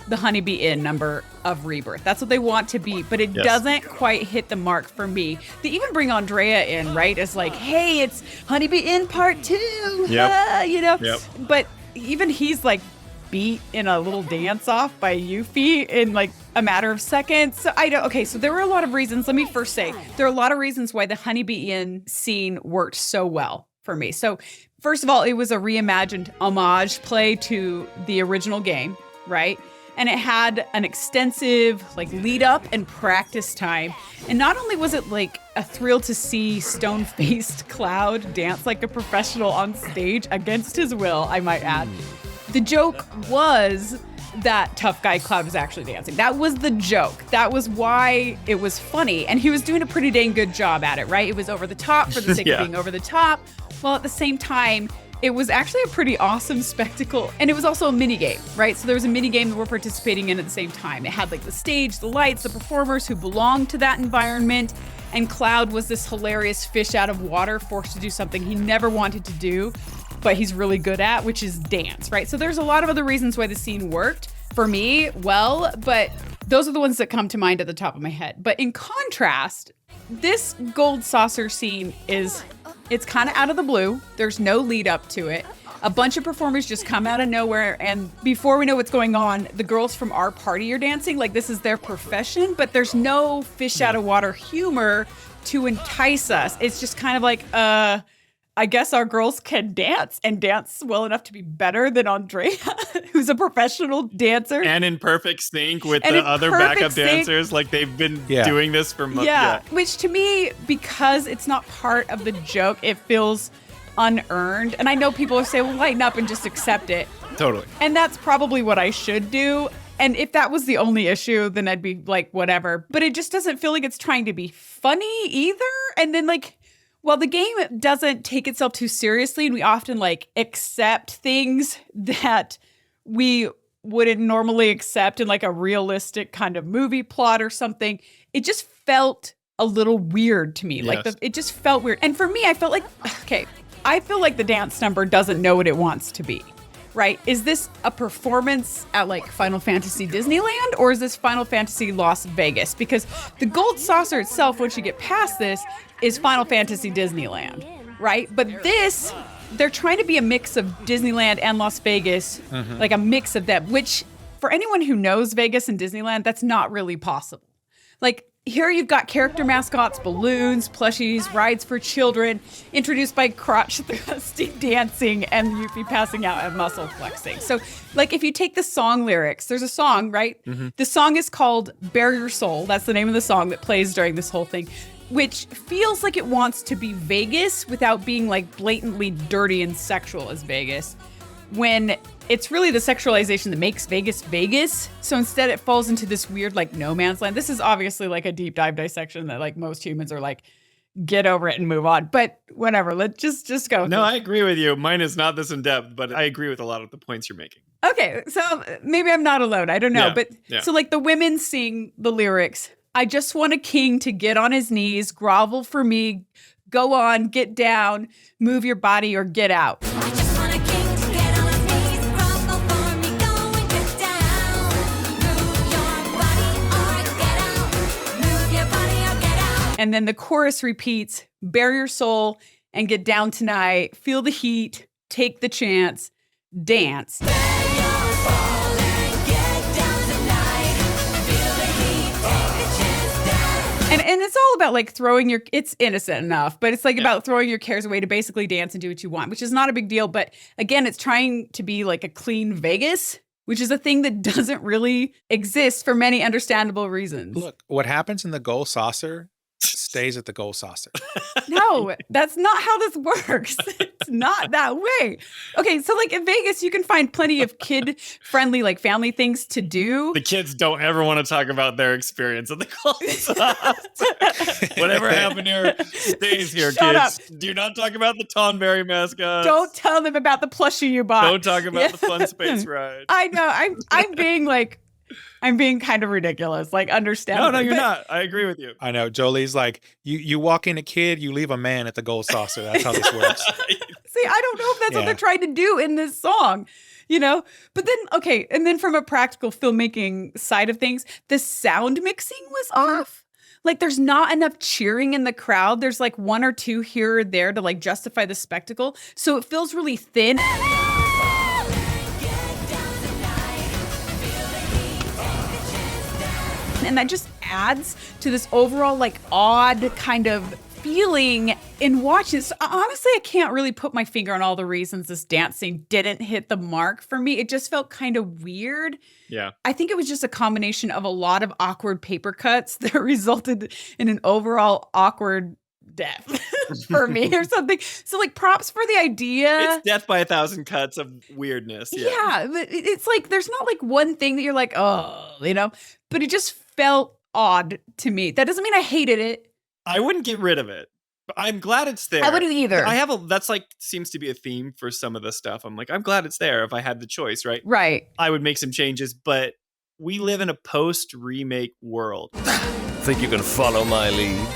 the Honeybee Inn number of Rebirth. That's what they want to be, but it doesn't quite hit the mark for me. They even bring Andrea in, right? As like, hey, it's Honeybee Inn Part 2, you know? Yep. But even he's like beat in a little dance off by Yuffie in like a matter of seconds. So so there were a lot of reasons. Let me first say, there are a lot of reasons why the Honeybee Inn scene worked so well for me. So first of all, it was a reimagined homage play to the original game, right? And it had an extensive like lead up and practice time. And not only was it like a thrill to see stone-faced Cloud dance like a professional on stage against his will, I might add. The joke was that tough guy Cloud was actually dancing. That was the joke. That was why it was funny. And he was doing a pretty dang good job at it, right? It was over the top for the sake of being over the top. While at the same time, it was actually a pretty awesome spectacle. And it was also a minigame, right? So there was a minigame that we're participating in at the same time. It had like the stage, the lights, the performers who belonged to that environment. And Cloud was this hilarious fish out of water forced to do something he never wanted to do, but he's really good at, which is dance, right? So there's a lot of other reasons why the scene worked for me well, but those are the ones that come to mind at the top of my head. But in contrast, this gold saucer scene it's kind of out of the blue. There's no lead up to it. A bunch of performers just come out of nowhere, and before we know what's going on, the girls from our party are dancing like this is their profession, but there's no fish out of water humor to entice us. It's just kind of like, I guess our girls can dance and dance well enough to be better than Andrea, who's a professional dancer. And in perfect sync with the other backup dancers. Like they've been doing this for months. Yeah, which to me, because it's not part of the joke, it feels unearned. And I know people will say, well, lighten up and just accept it. Totally. And that's probably what I should do. And if that was the only issue, then I'd be like, whatever. But it just doesn't feel like it's trying to be funny either. And then like, well, the game doesn't take itself too seriously, and we often like accept things that we wouldn't normally accept in like a realistic kind of movie plot or something. It just felt a little weird to me. Like it just felt weird. And for me, I felt like, I feel like the dance number doesn't know what it wants to be, right? Is this a performance at like Final Fantasy Disneyland, or is this Final Fantasy Las Vegas? Because the gold saucer itself, once you get past this, is Final Fantasy Disneyland, right? But this, they're trying to be a mix of Disneyland and Las Vegas, like a mix of them, which for anyone who knows Vegas and Disneyland, that's not really possible. Like here you've got character mascots, balloons, plushies, rides for children, introduced by crotch thrusting dancing and Yuffie passing out and muscle flexing. So like if you take the song lyrics, there's a song, right? The song is called Bare Your Soul. That's the name of the song that plays during this whole thing, which feels like it wants to be Vegas without being like blatantly dirty and sexual as Vegas, when it's really the sexualization that makes Vegas Vegas. So instead it falls into this weird like no man's land. This is obviously like a deep dive dissection that like most humans are like, get over it and move on. But whatever, let's just go. No, I agree with you. Mine is not this in depth, but I agree with a lot of the points you're making. Okay, so maybe I'm not alone. I don't know. So like the women sing the lyrics. I just want a king to get on his knees, grovel for me, go on, get down, move your body or get out. I just want a king to get on his knees, grovel for me, go and get down. Move your body or get out. Move your body or get out. And then the chorus repeats, bare your soul and get down tonight, feel the heat, take the chance, dance. And it's all about like it's innocent enough, but it's like about throwing your cares away to basically dance and do what you want, which is not a big deal. But again, it's trying to be like a clean Vegas, which is a thing that doesn't really exist for many understandable reasons. Look, what happens in the gold saucer stays at the gold saucer. No, that's not how this works. It's not that way. Okay, so like in Vegas, you can find plenty of kid-friendly, like family things to do. The kids don't ever want to talk about their experience at the Colosseum. Whatever happened here stays here, Shut kids. Do not talk about the Tonberry mascots. Don't tell them about the plushie you bought. Don't talk about the fun space ride. I know. I'm being kind of ridiculous. Like, understand. No, you're not. I agree with you. I know. Jolie's like, you walk in a kid, you leave a man at the gold saucer. That's how this works. See, I don't know if that's what they're trying to do in this song, you know? But then, okay, and then from a practical filmmaking side of things, the sound mixing was off. Like, there's not enough cheering in the crowd. There's like one or two here or there to like justify the spectacle. So it feels really thin. And that just adds to this overall like odd kind of feeling in watching. So honestly, I can't really put my finger on all the reasons this dance scene didn't hit the mark for me. It just felt kind of weird. Yeah. I think it was just a combination of a lot of awkward paper cuts that resulted in an overall awkward death for me or something. So like props for the idea. It's death by 1,000 cuts of weirdness. Yeah, but it's like there's not like one thing that you're like, oh, you know, but it just felt odd to me. That doesn't mean I hated it. I wouldn't get rid of it. But I'm glad it's there. I wouldn't either. That's like seems to be a theme for some of the stuff. I'm like, I'm glad it's there if I had the choice, right? Right. I would make some changes, but we live in a post-remake world. Think you can follow my lead?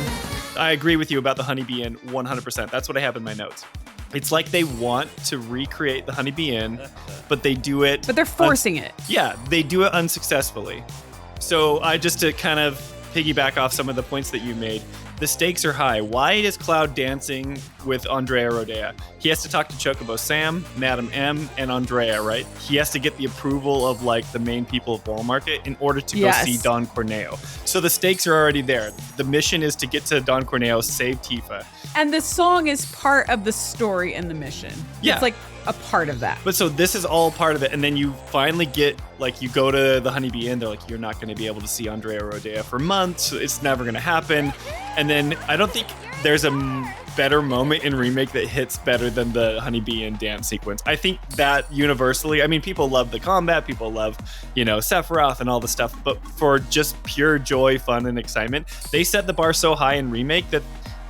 I agree with you about the Honeybee Inn 100%. That's what I have in my notes. It's like they want to recreate the Honeybee Inn, but they do it. But they're forcing it. Yeah, they do it unsuccessfully. So just to kind of piggyback off some of the points that you made, the stakes are high. Why is Cloud dancing with Andrea Rodea? He has to talk to Chocobo Sam, Madam M, and Andrea, right? He has to get the approval of like the main people of Wall Market in order to go see Don Corneo. So the stakes are already there. The mission is to get to Don Corneo, save Tifa. And the song is part of the story and the mission. Yeah. It's like a part of that. But so this is all part of it. And then you finally get, like, you go to the Honeybee Inn. They're like, you're not going to be able to see Andrea Rodea for months. It's never going to happen. And then I don't think there's a better moment in Remake that hits better than the Honeybee Inn dance sequence. I think that universally, I mean, people love the combat. People love, you know, Sephiroth and all the stuff. But for just pure joy, fun, and excitement, they set the bar so high in Remake that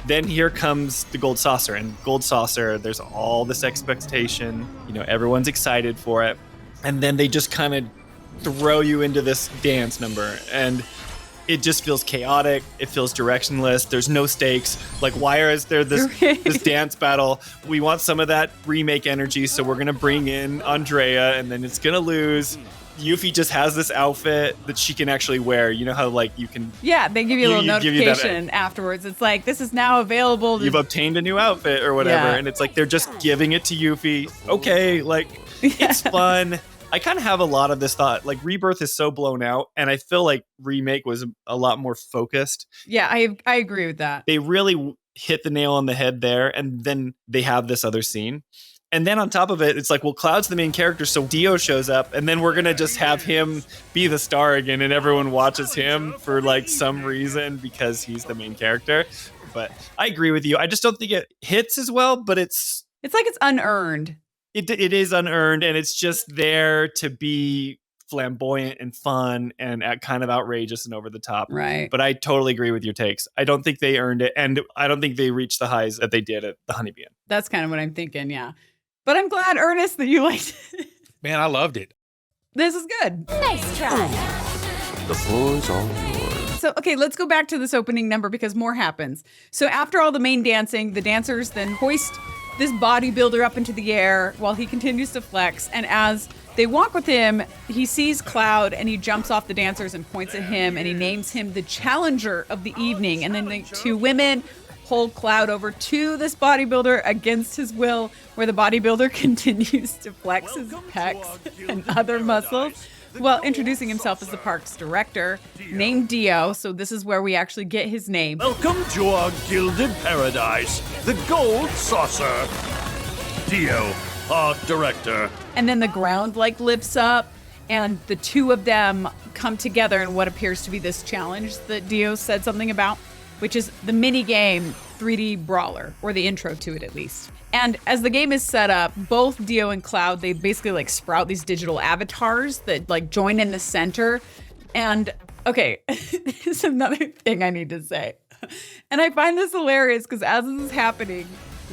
then here comes the Gold Saucer, and Gold Saucer, there's all this expectation, you know, everyone's excited for it, and then they just kind of throw you into this dance number, and it just feels chaotic, it feels directionless, there's no stakes. Like, why is there this dance battle? We want some of that Remake energy, so we're gonna bring in Andrea, and then it's gonna lose. Yuffie just has this outfit that she can actually wear. You know how, like, you can... Yeah, they give you a little notification afterwards. It's like, this is now available. You've obtained a new outfit or whatever. Yeah. And it's like, they're just giving it to Yuffie. Okay, like, it's fun. I kind of have a lot of this thought. Like, Rebirth is so blown out, and I feel like Remake was a lot more focused. Yeah, I agree with that. They really hit the nail on the head there, and then they have this other scene. And then on top of it, it's like, well, Cloud's the main character, so Dio shows up, and then we're going to just have him be the star again, and everyone watches him for, like, some reason because he's the main character. But I agree with you. I just don't think it hits as well, but it's like it's unearned. It is unearned, and it's just there to be flamboyant and fun and kind of outrageous and over the top. Right. But I totally agree with your takes. I don't think they earned it, and I don't think they reached the highs that they did at the Honeybee Inn. That's kind of what I'm thinking, yeah. But I'm glad, Ernest, that you liked it. Man, I loved it. This is good. Nice try. The floor's all yours. So, okay, let's go back to this opening number because more happens. So after all the main dancing, the dancers then hoist this bodybuilder up into the air while he continues to flex. And as they walk with him, he sees Cloud and he jumps off the dancers and points at him and he names him the challenger of the evening. And then the two women hold Cloud over to this bodybuilder against his will, where the bodybuilder continues to flex his pecs and other muscles while introducing himself as the park's director, named Dio. So this is where we actually get his name. Welcome to our gilded paradise, the Gold Saucer. Dio, our director. And then the ground like lifts up And the two of them come together in what appears to be this challenge that Dio said something about, which is the Minigame 3D Brawler, or the intro to it at least. And as the game is set up, both Dio and Cloud, they basically like sprout these digital avatars that like join in the center. And okay, here's another thing I need to say. And I find this hilarious because as this is happening,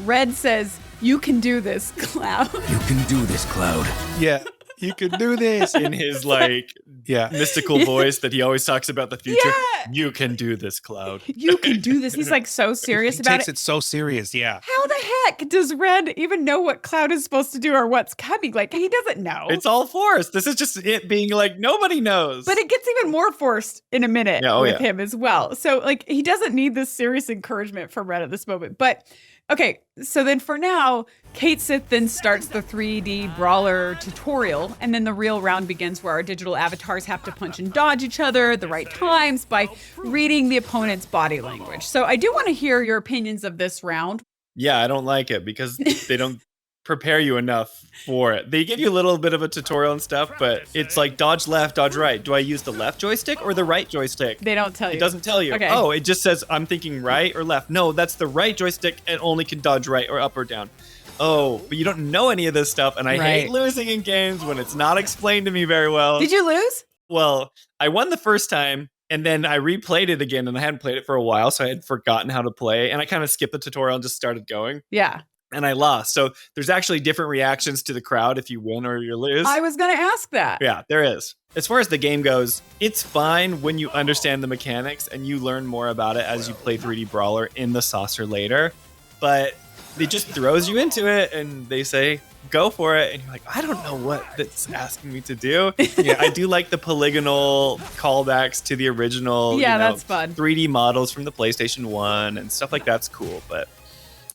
Red says, "You can do this, Cloud." You can do this, Cloud. Yeah. You can do this. In his like mystical voice that he always talks about the future. Yeah. You can do this, Cloud. You can do this. He's like so serious He about takes it so serious. Yeah. How the heck does Red even know what Cloud is supposed to do or what's coming? Like, he doesn't know. It's all forced. This is just it being like, nobody knows. But it gets even more forced in a minute with him as well. So, like, he doesn't need this serious encouragement from Red at this moment. But, okay, so then for now, Cait Sith then starts the 3D Brawler tutorial, and then the real round begins where our digital avatars have to punch and dodge each other at the right times by reading the opponent's body language. So I do want to hear your opinions of this round. Yeah, I don't like it because they don't prepare you enough for it. They give you a little bit of a tutorial and stuff, but it's like dodge left, dodge right. Do I use the left joystick or the right joystick? They don't tell you. It doesn't tell you. Okay. Oh, it just says I'm thinking right or left. No, that's the right joystick and only can dodge right or up or down. Oh, but you don't know any of this stuff, and I hate losing in games when it's not explained to me very well. Did you lose? Well, I won the first time, and then I replayed it again, and I hadn't played it for a while, so I had forgotten how to play, and I kind of skipped the tutorial and just started going. Yeah. And I lost. So there's actually different reactions to the crowd if you win or you lose. I was going to ask that. Yeah, there is. As far as the game goes, it's fine when you understand the mechanics and you learn more about it as you play 3D Brawler in the saucer later. But it just throws you into it and they say, go for it. And you're like, I don't know what that's asking me to do. Yeah, I do like the polygonal callbacks to the original. Yeah, that's fun. 3D models from the PlayStation 1 and stuff like that's cool. But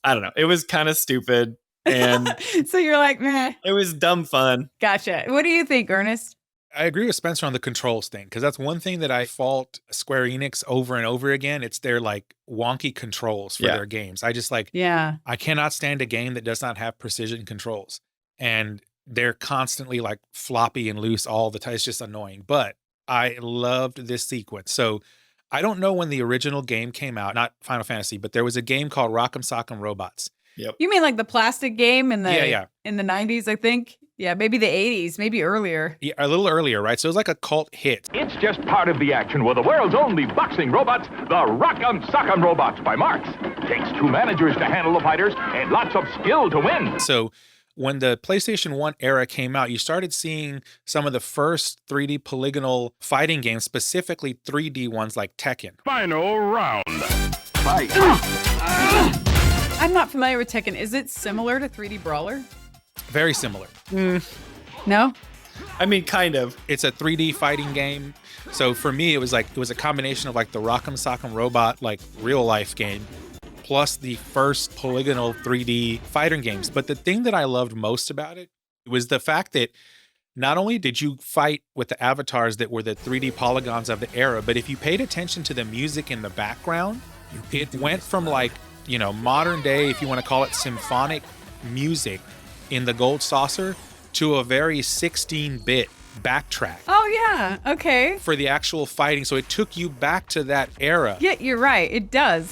I don't know. It was kind of stupid. And so you're like, meh. It was dumb fun. Gotcha. What do you think, Ernest? I agree with Spencer on the controls thing, because that's one thing that I fault Square Enix over and over again. It's their like wonky controls for their games. I just like, I cannot stand a game that does not have precision controls. And they're constantly like floppy and loose all the time. It's just annoying. But I loved this sequence. So I don't know when the original game came out, not Final Fantasy, but there was a game called Rock'em Sock'em Robots. Yep. You mean like the plastic game in the in the 90s, I think? Yeah, maybe the 80s, maybe earlier. Yeah, a little earlier, right? So it was like a cult hit. It's just part of the action with the world's only boxing robots, the Rock'em Sock'em Robots by Marx. Takes 2 managers to handle the fighters and lots of skill to win. So when the PlayStation 1 era came out, you started seeing some of the first 3D polygonal fighting games, specifically 3D ones like Tekken. Final round. Fight. I'm not familiar with Tekken. Is it similar to 3D Brawler? Very similar. No? I mean, kind of. It's a 3D fighting game. So for me, it was a combination of like the Rock'em Sock'em Robot, like real life game, plus the first polygonal 3D fighting games. But the thing that I loved most about it was the fact that not only did you fight with the avatars that were the 3D polygons of the era, but if you paid attention to the music in the background, it went from like, you know, modern day, if you want to call it symphonic music in the Gold Saucer, to a very 16-bit backtrack. Oh, yeah. Okay. For the actual fighting. So it took you back to that era. Yeah, you're right. It does.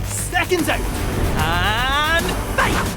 Seconds out. And fight.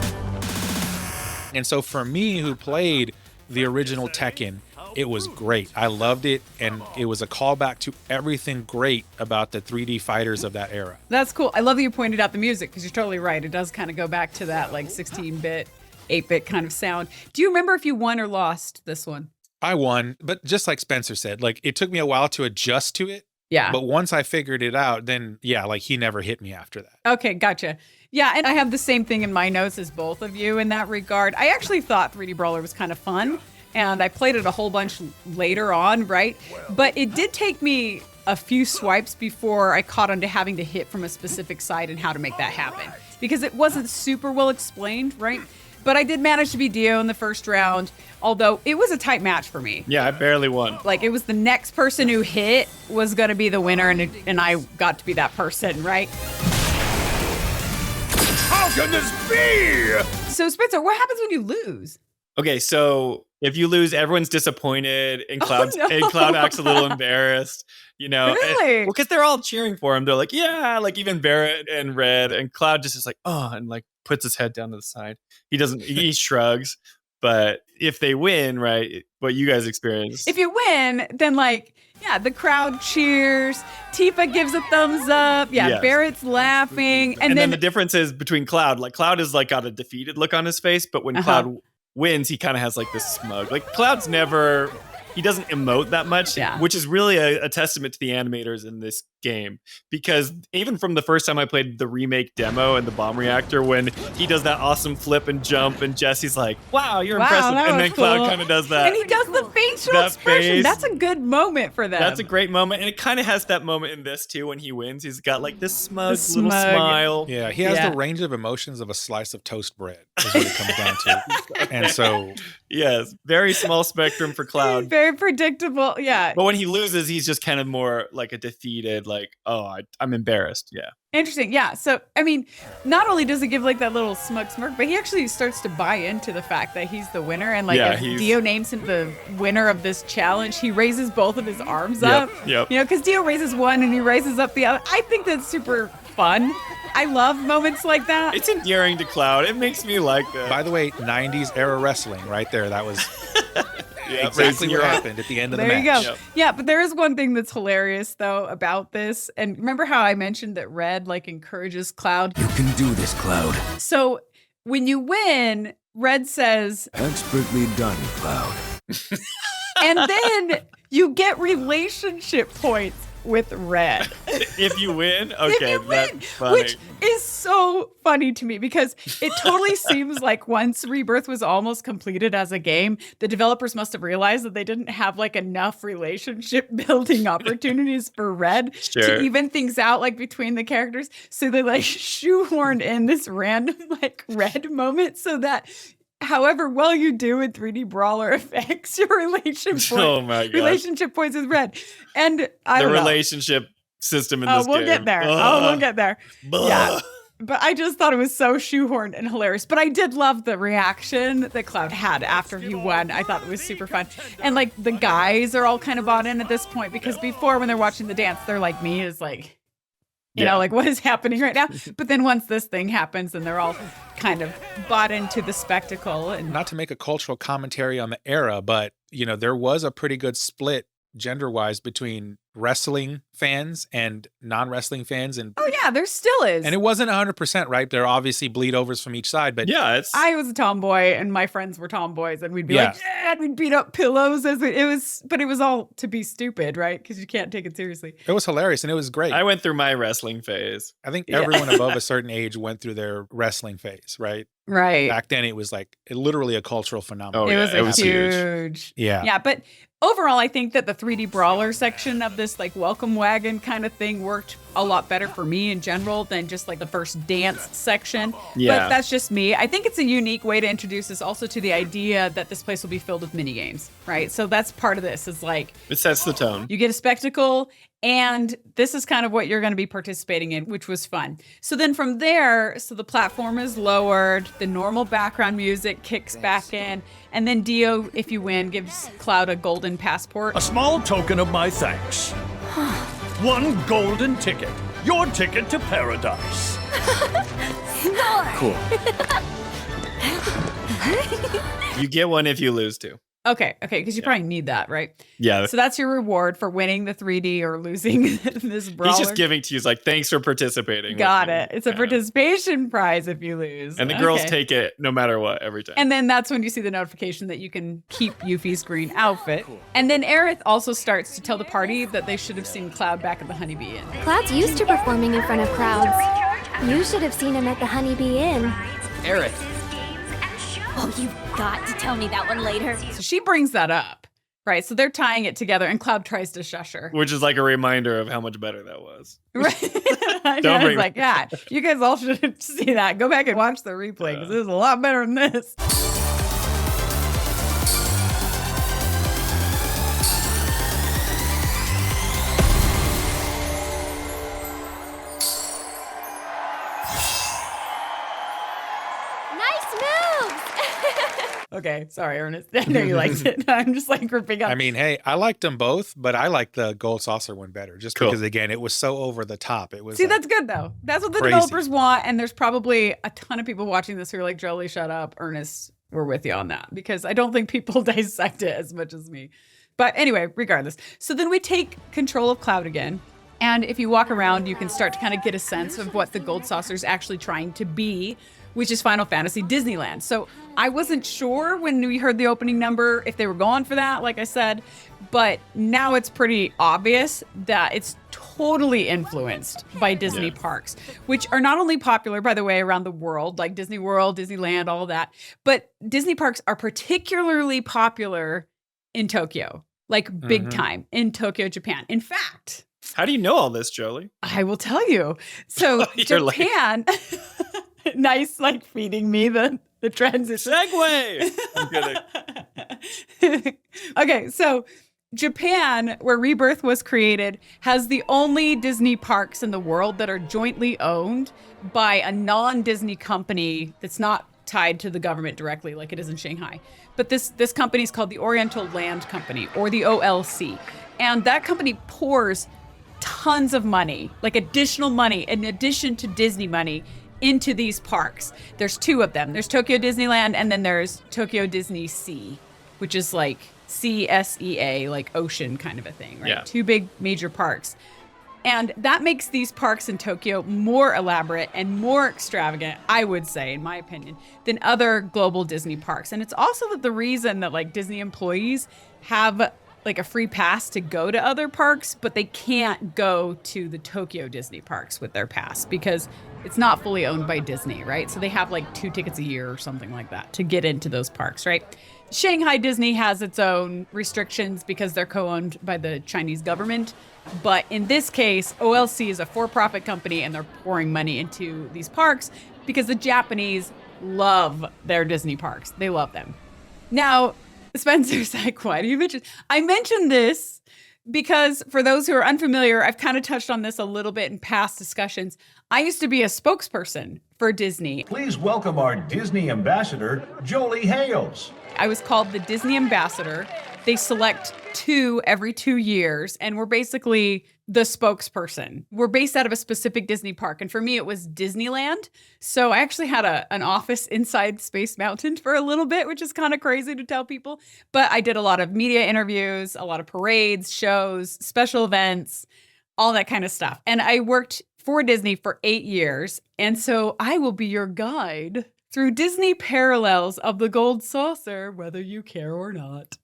And so for me, who played the original Tekken, it was great. I loved it, and it was a callback to everything great about the 3D fighters of that era. That's cool. I love that you pointed out the music, because you're totally right. It does kind of go back to that like 16-bit, 8-bit kind of sound. Do you remember if you won or lost this one? I won, but just like Spencer said, like it took me a while to adjust to it. Yeah. But once I figured it out, then yeah, like he never hit me after that. Okay, gotcha. Yeah, and I have the same thing in my notes as both of you in that regard. I actually thought 3D Brawler was kind of fun. And I played it a whole bunch later on, right? But it did take me a few swipes before I caught on to having to hit from a specific side and how to make that happen. Because it wasn't super well explained, right? But I did manage to beat Dio in the first round, although it was a tight match for me. Yeah, I barely won. Like, it was the next person who hit was going to be the winner, and I got to be that person, right? can this be? So Spencer, what happens when you lose? Okay, so if you lose, everyone's disappointed, and Cloud no. and Cloud acts a little embarrassed. Really? Well, because they're all cheering for him. They're like, yeah, like even Barret and Red, and Cloud just is like, oh, and like puts his head down to the side. He shrugs. But if they win, right, what you guys experienced. If you win, then the crowd cheers. Tifa gives a thumbs up. Yeah, Yes. Barrett's laughing. And then the difference is between Cloud, like Cloud is like got a defeated look on his face, but when Cloud wins, he kind of has like this smug. Like Cloud's never, he doesn't emote that much, which is really a testament to the animators in this game. Because even from the first time I played the remake demo and the bomb reactor, when he does that awesome flip and jump, and Jesse's like, wow, you're impressive. that And then was Cloud cool. kind of does that. And he does the facial That expression. face. That's a good moment for them. That's a great moment. And it kind of has that moment in this too when he wins. He's got like this smug The little smug. smile. Yeah, he has the range of emotions of a slice of toast bread, is what it comes down to. And so, yes, very small spectrum for Cloud. Very predictable. Yeah. But when he loses, he's just kind of more like a defeated, like, oh, I'm embarrassed. Yeah. Interesting. Yeah. So, I mean, not only does he give like that little smug smirk, but he actually starts to buy into the fact that he's the winner. And like, if Dio names him the winner of this challenge, he raises both of his arms up. Yep. You know, because Dio raises one and he raises up the other. I think that's super fun. I love moments like that. It's endearing to Cloud. It makes me like that. by the way, 90s era wrestling right there. That was exactly raising your what arm. happened at the end of the There match. you go. Yeah, but there is one thing that's hilarious though about this. And remember how I mentioned that Red like encourages Cloud? You can do this, Cloud. So when you win, Red says, Expertly done, Cloud. and then you get relationship points with Red. If you win, If okay, you win, that's funny. which is so funny to me because it totally seems like once Rebirth was almost completed as a game, the developers must have realized that they didn't have like enough relationship building opportunities for Red to even things out like between the characters. So they like shoehorned in this random like Red moment so that however well you do in 3D Brawler affects your Oh my gosh. relationship points with Red. And I The don't know. relationship system in this we'll game. get there. We'll get there. Yeah. But I just thought it was so shoehorned and hilarious. But I did love the reaction that Cloud had after he won. I thought it was super fun. And like the guys are all kind of bought in at this point because before when they're watching the dance, they're like me is like, you know, like what is happening right now? But then once this thing happens, then they're all kind of bought into the spectacle. And Not to make a cultural commentary on the era, but you know, there was a pretty good split gender-wise between wrestling fans and non-wrestling fans, and oh yeah, there still is. and it wasn't 100% right. There are obviously bleed overs from each side, but yeah, it's I was a tomboy and my friends were tomboys and we'd be like, yeah, and we'd beat up pillows as it was, but it was all to be stupid, right? Because you can't take it seriously. it was hilarious and it was great. I went through my wrestling phase. I think everyone above a certain age went through their wrestling phase, right? Right. Back then, it was like literally a cultural phenomenon. It was huge. Yeah. Yeah, but overall, I think that the 3D Brawler section of this like welcome wagon kind of thing worked a lot better for me in general than just like the first dance section. Yeah. But that's just me. I think it's a unique way to introduce us also to the idea that this place will be filled with mini games, right? So that's part of this is like It sets the tone. you get a spectacle, and this is kind of what you're going to be participating in, which was fun. So then from there, so the platform is lowered, the normal background music kicks back in, and then Dio, if you win, gives Cloud a golden passport. A small token of my thanks. One golden ticket. Your ticket to paradise. Cool. You get one if you lose too. Okay, because you probably need that, right? Yeah. So that's your reward for winning the 3D or losing this brawler. He's just giving to you. He's like, thanks for participating. Got it. It's a participation prize if you lose. And the girls Okay. take it no matter what every time. And then that's when you see the notification that you can keep Yuffie's green outfit. And then Aerith also starts to tell the party that they should have seen Cloud back at the Honeybee Inn. Cloud's used to performing in front of crowds. You should have seen him at the Honeybee Inn. Aerith. Oh, you've got to tell me that one later. So she brings that up, right? So they're tying it together, and Cloud tries to shush her. Which is like a reminder of how much better that was. I Don't know, bring it's like, yeah, you guys all should see that. Go back and watch the replay because it was a lot better than this. Okay, sorry, Ernest. I know you liked it. I'm just like ripping up. I mean, hey, I liked them both, but I like the Gold Saucer one better just because, again, it was so over the top. It was See, that's good though. That's what the crazy. developers want. And there's probably a ton of people watching this who are like, Jolie, shut up. Ernest, we're with you on that because I don't think people dissect it as much as me. But anyway, regardless. So then we take control of Cloud again. And if you walk around, you can start to kind of get a sense of what the Gold Saucer is actually trying to be, which is Final Fantasy Disneyland. So I wasn't sure when we heard the opening number if they were going for that, like I said, but now it's pretty obvious that it's totally influenced by Disney parks, which are not only popular, by the way, around the world, like Disney World, Disneyland, all of that, but Disney parks are particularly popular in Tokyo, like big time in Tokyo, Japan. In fact, how do you know all this, Jolie? I will tell you. So Japan, nice, like feeding me the transition. Segue. I'm kidding. Okay, so Japan, where Rebirth was created, has the only Disney parks in the world that are jointly owned by a non-Disney company that's not tied to the government directly like it is in Shanghai. But this company is called the Oriental Land Company, or the OLC. And that company pours tons of money, like additional money, in addition to Disney money, into these parks. There's two of them. There's Tokyo Disneyland, and then there's Tokyo Disney Sea, which is like CSEA, like ocean kind of a thing, right? Yeah. Two big major parks. And that makes these parks in Tokyo more elaborate and more extravagant, I would say, in my opinion, than other global Disney parks. And it's also the reason that like Disney employees have like a free pass to go to other parks, but they can't go to the Tokyo Disney parks with their pass because it's not fully owned by Disney, right? So they have like 2 tickets a year or something like that to get into those parks, right? Shanghai Disney has its own restrictions because they're co-owned by the Chinese government. But in this case, OLC is a for-profit company and they're pouring money into these parks because the Japanese love their Disney parks. They love them. Now, Spencer's like, why do you mention? I mentioned this because for those who are unfamiliar, I've kind of touched on this a little bit in past discussions. I used to be a spokesperson for Disney. Please welcome our Disney ambassador, Jolie Hales. I was called the Disney ambassador. They select 2 every 2 years, and we're basically the spokesperson. We're based out of a specific Disney park, and for me, it was Disneyland. So I actually had an office inside Space Mountain for a little bit, which is kind of crazy to tell people. But I did a lot of media interviews, a lot of parades, shows, special events, all that kind of stuff. And I worked for Disney for 8 years, and so I will be your guide through Disney parallels of the Gold Saucer, whether you care or not.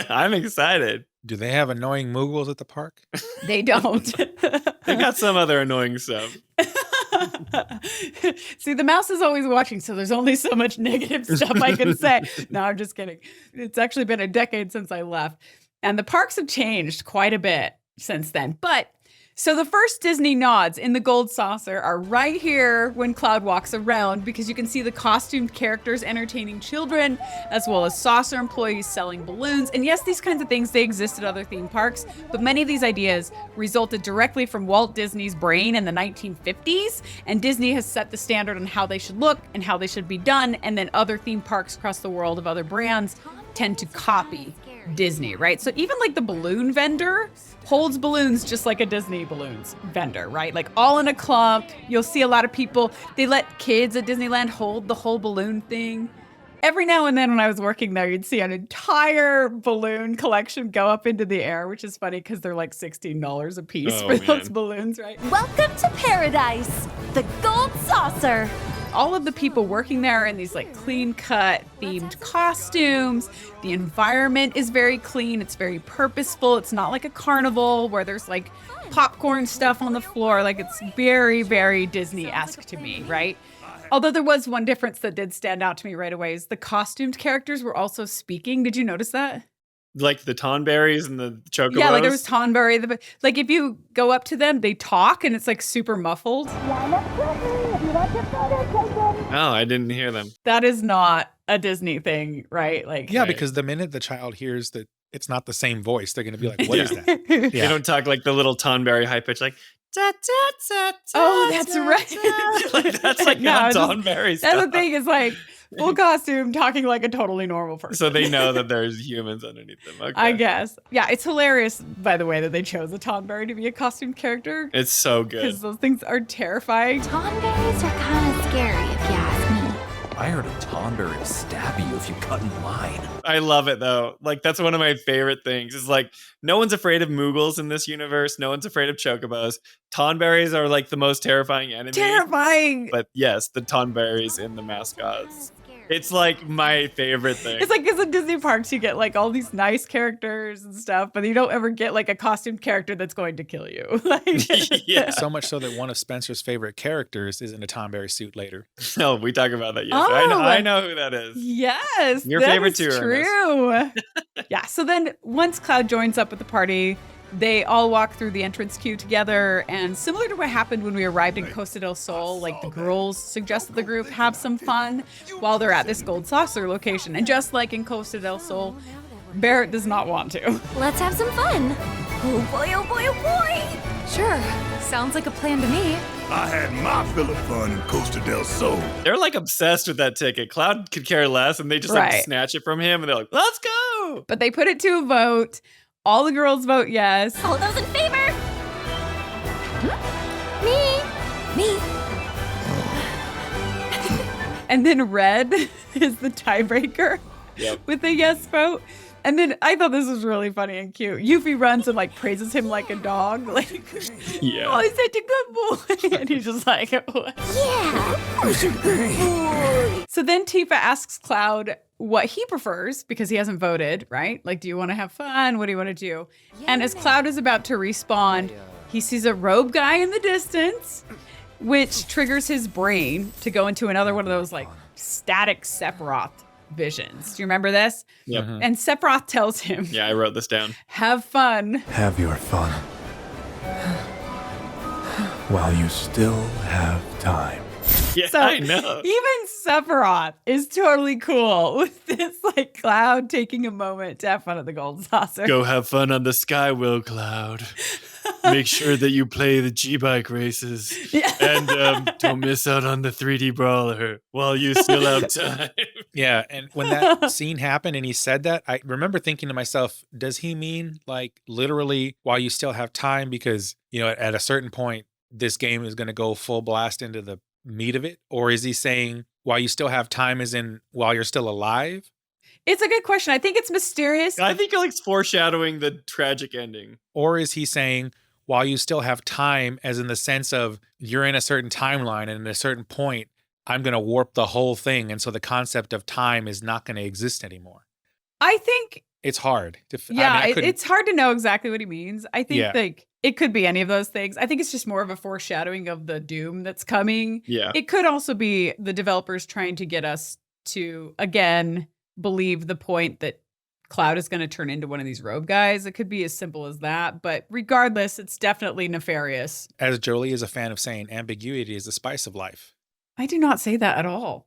I'm excited. Do they have annoying Moogles at the park? They don't. They got some other annoying stuff. See, the mouse is always watching, so there's only so much negative stuff I can say. No, I'm just kidding. It's actually been a decade since I left, and the parks have changed quite a bit since then. But so the first Disney nods in the Gold Saucer are right here when Cloud walks around because you can see the costumed characters entertaining children as well as saucer employees selling balloons. And yes, these kinds of things, they exist at other theme parks, but many of these ideas resulted directly from Walt Disney's brain in the 1950s. And Disney has set the standard on how they should look and how they should be done. And then other theme parks across the world of other brands tend to copy Disney, right? So even like the balloon vendor holds balloons just like a Disney balloons vendor, right? Like all in a clump. You'll see a lot of people, they let kids at Disneyland hold the whole balloon thing. Every now and then when I was working there, you'd see an entire balloon collection go up into the air, which is funny because they're like $16 a piece for those balloons, right? Welcome to paradise, the Gold Saucer. All of the people working there are in these like clean cut themed costumes. The environment is very clean. It's very purposeful. It's not like a carnival where there's like popcorn stuff on the floor. Like it's very, very Disney-esque to me, right? Although there was one difference that did stand out to me right away is the costumed characters were also speaking. Did you notice that? Like the Tonberries and the Chocobos? Yeah, like there was Tonberry. Like if you go up to them, they talk and it's like super muffled. Oh, I didn't hear them. That is not a Disney thing, right? Like yeah, because the minute the child hears that it's not the same voice, they're going to be like, "What is that?" They don't talk like the little Tonberry high pitch, like. Da, da, da, da, oh, that's right. Like, that's like no, not Tonberry stuff. That's the thing is like full costume, talking like a totally normal person. So they know that there's humans underneath them. Okay. I guess. Yeah, it's hilarious, by the way, that they chose a Tonberry to be a costume character. It's so good. Because those things are terrifying. Tonberries are kind of scary, if you ask me. I heard a Tonberry will stab you if you cut in line. I love it though. Like that's one of my favorite things. Is like no one's afraid of Moogles in this universe. No one's afraid of Chocobos. Tonberries are like the most terrifying enemy. Terrifying. But yes, the Tonberries in the mascots. It's like my favorite thing. It's like because in Disney parks you get like all these nice characters and stuff, but you don't ever get like a costume character that's going to kill you. Yeah. So much so that one of Spencer's favorite characters is in a Tonberry suit later. No, we talk about that. Yes, Oh. I know who that is. Yes, Your that favorite is too, true. Yeah. So then once Cloud joins up with the party, they all walk through the entrance queue together, and similar to what happened when we arrived in Costa del Sol, like the girls suggest that the group have some fun while they're at this gold saucer location. And just like in Costa del Sol, Barret does not want to. Let's have some fun. Oh boy, oh boy, oh boy. Sure. Sounds like a plan to me. I had my fill of fun in Costa del Sol. They're like obsessed with that ticket. Cloud could care less, and they just like Right. snatch it from him, and they're like, "Let's go!" But they put it to a vote. All the girls vote yes. All those in favor? Me. Me. And then Red is the tiebreaker Yep. with a yes vote. And then I thought this was really funny and cute. Yuffie runs and like praises him like a dog. Like, Yeah. oh, he's such a good boy. And he's just like, what? Yeah. So then Tifa asks Cloud what he prefers because he hasn't voted, right? Like, do you want to have fun? What do you want to do? And as Cloud is about to respond, he sees a robe guy in the distance, which triggers his brain to go into another one of those like static Sephiroth visions. Do you remember this? Yep. And Sephiroth tells him, Yeah, I wrote this down. have fun. Have your fun. While you still have time. Yeah, So I know. even Sephiroth is totally cool with this like Cloud taking a moment to have fun at the gold saucer. Go have fun on the Skywheel, Cloud. Make sure that you play the G-Bike races. Yeah. And don't miss out on the 3D Brawler while you still have time. Yeah, and when that scene happened and he said that, I remember thinking to myself, does he mean like literally while you still have time? Because, you know, at a certain point, this game is going to go full blast into the meat of it? Or is he saying while you still have time as in while you're still alive? It's a good question. I think it's mysterious. I think it's foreshadowing the tragic ending. Or is he saying while you still have time as in the sense of you're in a certain timeline and at a certain point, I'm going to warp the whole thing. And so the concept of time is not going to exist anymore. I think, It's hard. yeah, I couldn't- it's hard to know exactly what he means. I think Yeah. like it could be any of those things. I think it's just more of a foreshadowing of the doom that's coming. Yeah. It could also be the developers trying to get us to, again, believe the point that Cloud is going to turn into one of these robe guys. It could be as simple as that. But regardless, it's definitely nefarious. As Jolie is a fan of saying, ambiguity is the spice of life. I do not say that at all.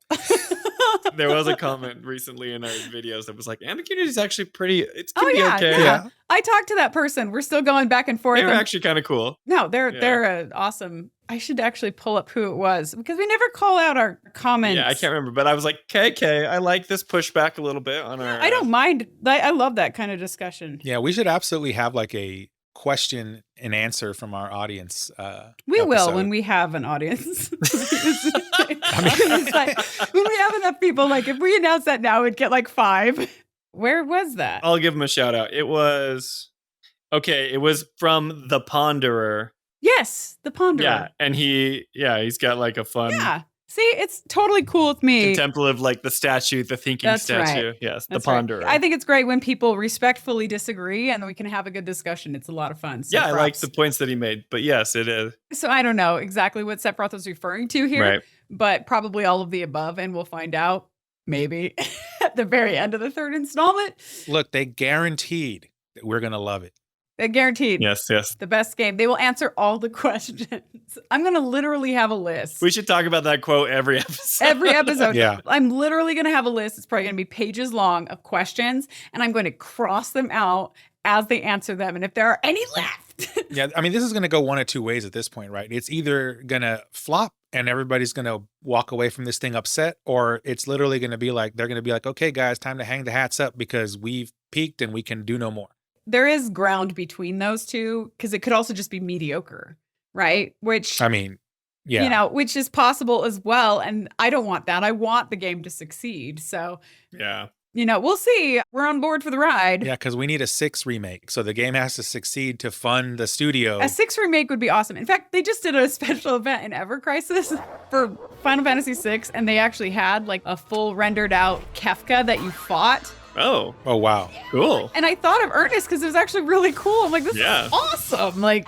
There was a comment recently in our videos that was like, ambiguity is actually pretty, it's Oh gonna be yeah, okay. yeah. I talked to that person. We're still going back and forth. They were and- actually kind of cool. No, they're Yeah. awesome. I should actually pull up who it was because we never call out our comments. Yeah, I can't remember, but I was like, KK, I like this pushback a little bit on our. I don't mind. I love that kind of discussion. Yeah, we should absolutely have like a question and answer from our audience. We will episode. when we have an audience. It's like, when we have enough people, like if we announce that now, we'd get like 5. Where was that? I'll give him a shout out. It was from the Ponderer. Yes, the Ponderer. Yeah, and he's got like a fun Yeah. See, it's totally cool with me. contemplative, like the statue, the thinking That's statue. right. Yes, That's the right. Ponderer. I think it's great when people respectfully disagree and we can have a good discussion. It's a lot of fun. So yeah, I like props. the points that he made, but yes, it is. So I don't know exactly what Sephiroth was referring to here, Right. but probably all of the above, and we'll find out maybe at the very end of the 3rd installment. Look, they guaranteed that we're going to love it. Guaranteed. Yes. The best game. They will answer all the questions. I'm going to literally have a list. We should talk about that quote every episode. Every episode. Yeah. I'm literally going to have a list. It's probably going to be pages long of questions, and I'm going to cross them out as they answer them. And if there are any left, Yeah, I mean, this is going to go one of two ways at this point, right? It's either going to flop and everybody's going to walk away from this thing upset, or it's literally going to be like, they're going to be like, okay, guys, time to hang the hats up because we've peaked and we can do no more. There is ground between those two because it could also just be mediocre, right? Which, I mean, yeah. you know, which is possible as well. And I don't want that. I want the game to succeed. So, Yeah. you know, we'll see. We're on board for the ride. Yeah, because we need a 6 remake. So the game has to succeed to fund the studio. A 6 remake would be awesome. In fact, they just did a special event in Ever Crisis for Final Fantasy VI, and they actually had like a full rendered out Kefka that you fought. Oh. Oh, wow. Cool. And I thought of Ernest because it was actually really cool. I'm like, this Yeah. is awesome. Like,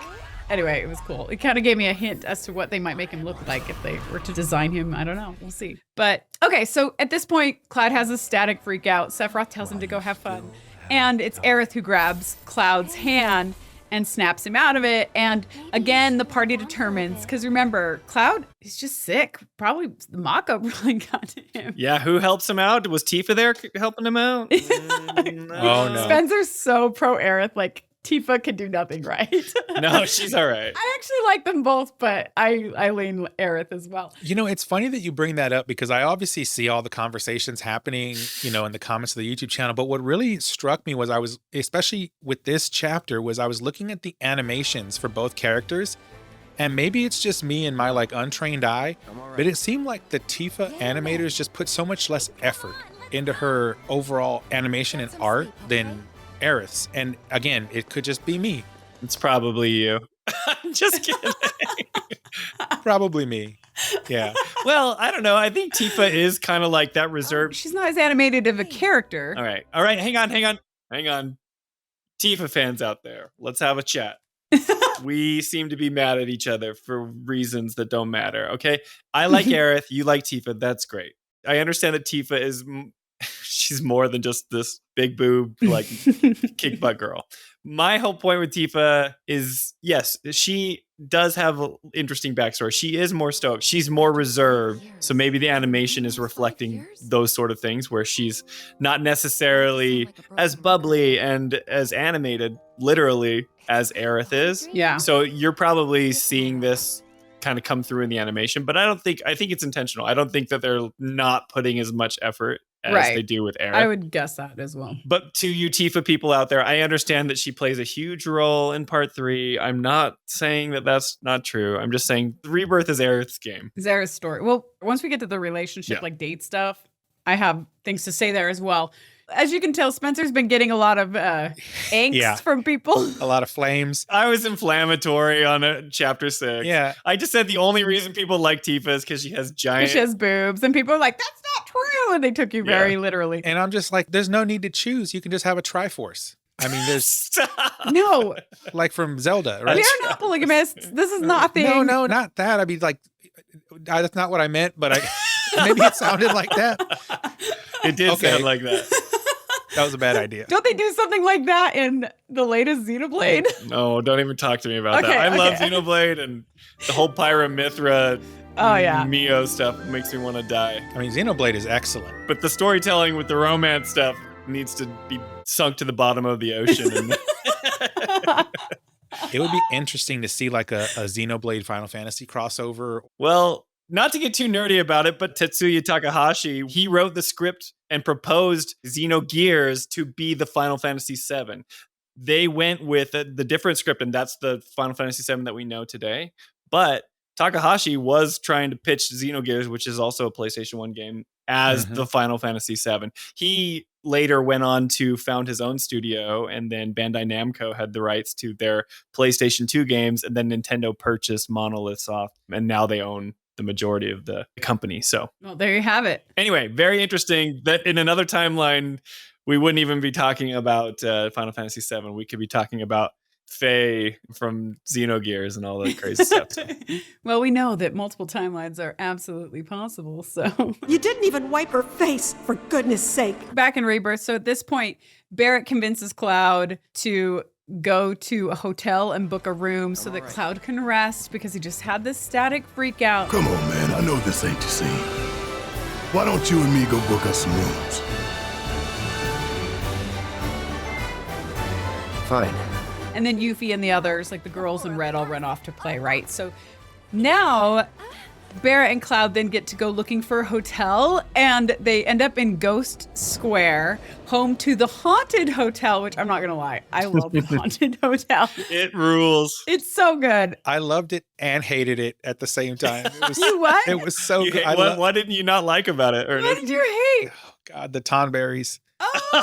anyway, it was cool. It kind of gave me a hint as to what they might make him look like if they were to design him. I don't know. We'll see. But okay, so at this point, Cloud has a static freak out. Sephiroth tells him to go have fun. And it's Aerith who grabs Cloud's hand and snaps him out of it. And again, the party determines, because remember, Cloud is just sick. Probably the Mako really got to him. Yeah, who helps him out? Was Tifa there helping him out? Oh, no. Spencer's so pro Aerith, like Tifa can do nothing right. No, she's all right. I actually like them both, but I lean Aerith as well. You know, it's funny that you bring that up because I obviously see all the conversations happening, you know, in the comments of the YouTube channel. But what really struck me was especially with this chapter, was I was looking at the animations for both characters. And maybe it's just me and my like untrained eye, but it seemed like the Tifa animators just put so much less effort into her overall animation and art than Aerith's. And again, it could just be me. It's probably you. I'm just kidding. Probably me. Yeah. Well, I don't know. I think Tifa is kind of like that reserved. She's not as animated of a character. All right. Hang on. Tifa fans out there, let's have a chat. We seem to be mad at each other for reasons that don't matter. Okay. I like Aerith. You like Tifa. That's great. I understand that Tifa is, she's more than just this big boob, like kick butt girl. My whole point with Tifa is, yes, she does have an interesting backstory. She is more stoic. She's more reserved. So maybe the animation is reflecting those sort of things where she's not necessarily as bubbly and as animated, literally, as Aerith is. Yeah. So you're probably seeing this kind of come through in the animation, but I think it's intentional. I don't think that they're not putting as much effort as they do with Aerith. I would guess that as well. But to you Tifa people out there, I understand that she plays a huge role in part 3. I'm not saying that that's not true. I'm just saying Rebirth is Aerith's game. It's Aerith's story. Well, once we get to the relationship, like date stuff, I have things to say there as well. As you can tell, Spencer's been getting a lot of angst from people. A lot of flames. I was inflammatory on chapter 6. Yeah. I just said the only reason people like Tifa is because she has giant... She has boobs, and people are like, that's not true, and they took you very literally. And I'm just like, there's no need to choose. You can just have a Triforce. I mean, there's... No. Like from Zelda, right? We are not polygamists. This is not a thing. No, not that. I mean, like, that's not what I meant, but maybe it sounded like that. It did sound like that. That was a bad idea. Don't they do something like that in the latest Xenoblade? No, don't even talk to me about that. I love Xenoblade, and the whole Pyra/Mythra Mio stuff makes me want to die. I mean, Xenoblade is excellent. But the storytelling with the romance stuff needs to be sunk to the bottom of the ocean. It would be interesting to see like a Xenoblade Final Fantasy crossover. Well, not to get too nerdy about it, but Tetsuya Takahashi, he wrote the script and proposed Xenogears to be the Final Fantasy VII. They went with the different script, and that's the Final Fantasy VII that we know today. But Takahashi was trying to pitch Xenogears, which is also a PlayStation 1 game, as the Final Fantasy VII. He later went on to found his own studio, and then Bandai Namco had the rights to their PlayStation 2 games, and then Nintendo purchased Monolith Soft, and now they own the majority of the company. So, well, there you have it. Anyway, very interesting that in another timeline, we wouldn't even be talking about Final Fantasy VII. We could be talking about Faye from Xenogears and all that crazy stuff. So. Well, we know that multiple timelines are absolutely possible, so. You didn't even wipe her face, for goodness sake. Back in Rebirth, so at this point, Barret convinces Cloud to go to a hotel and book a room so that Cloud can rest because he just had this static freak out. Come on, man. I know this ain't your scene. Why don't you and me go book us some rooms? Fine. And then Yuffie and the others, like the girls in red, all run off to play, right? So now Barret and Cloud then get to go looking for a hotel, and they end up in Ghost Square, home to the Haunted Hotel, which I'm not gonna lie, I love the Haunted Hotel. It rules. It's so good. I loved it and hated it at the same time. It was, You what? It was so good. What didn't you not like about it, Ernest? What did you hate? Oh, God, the Tonberries.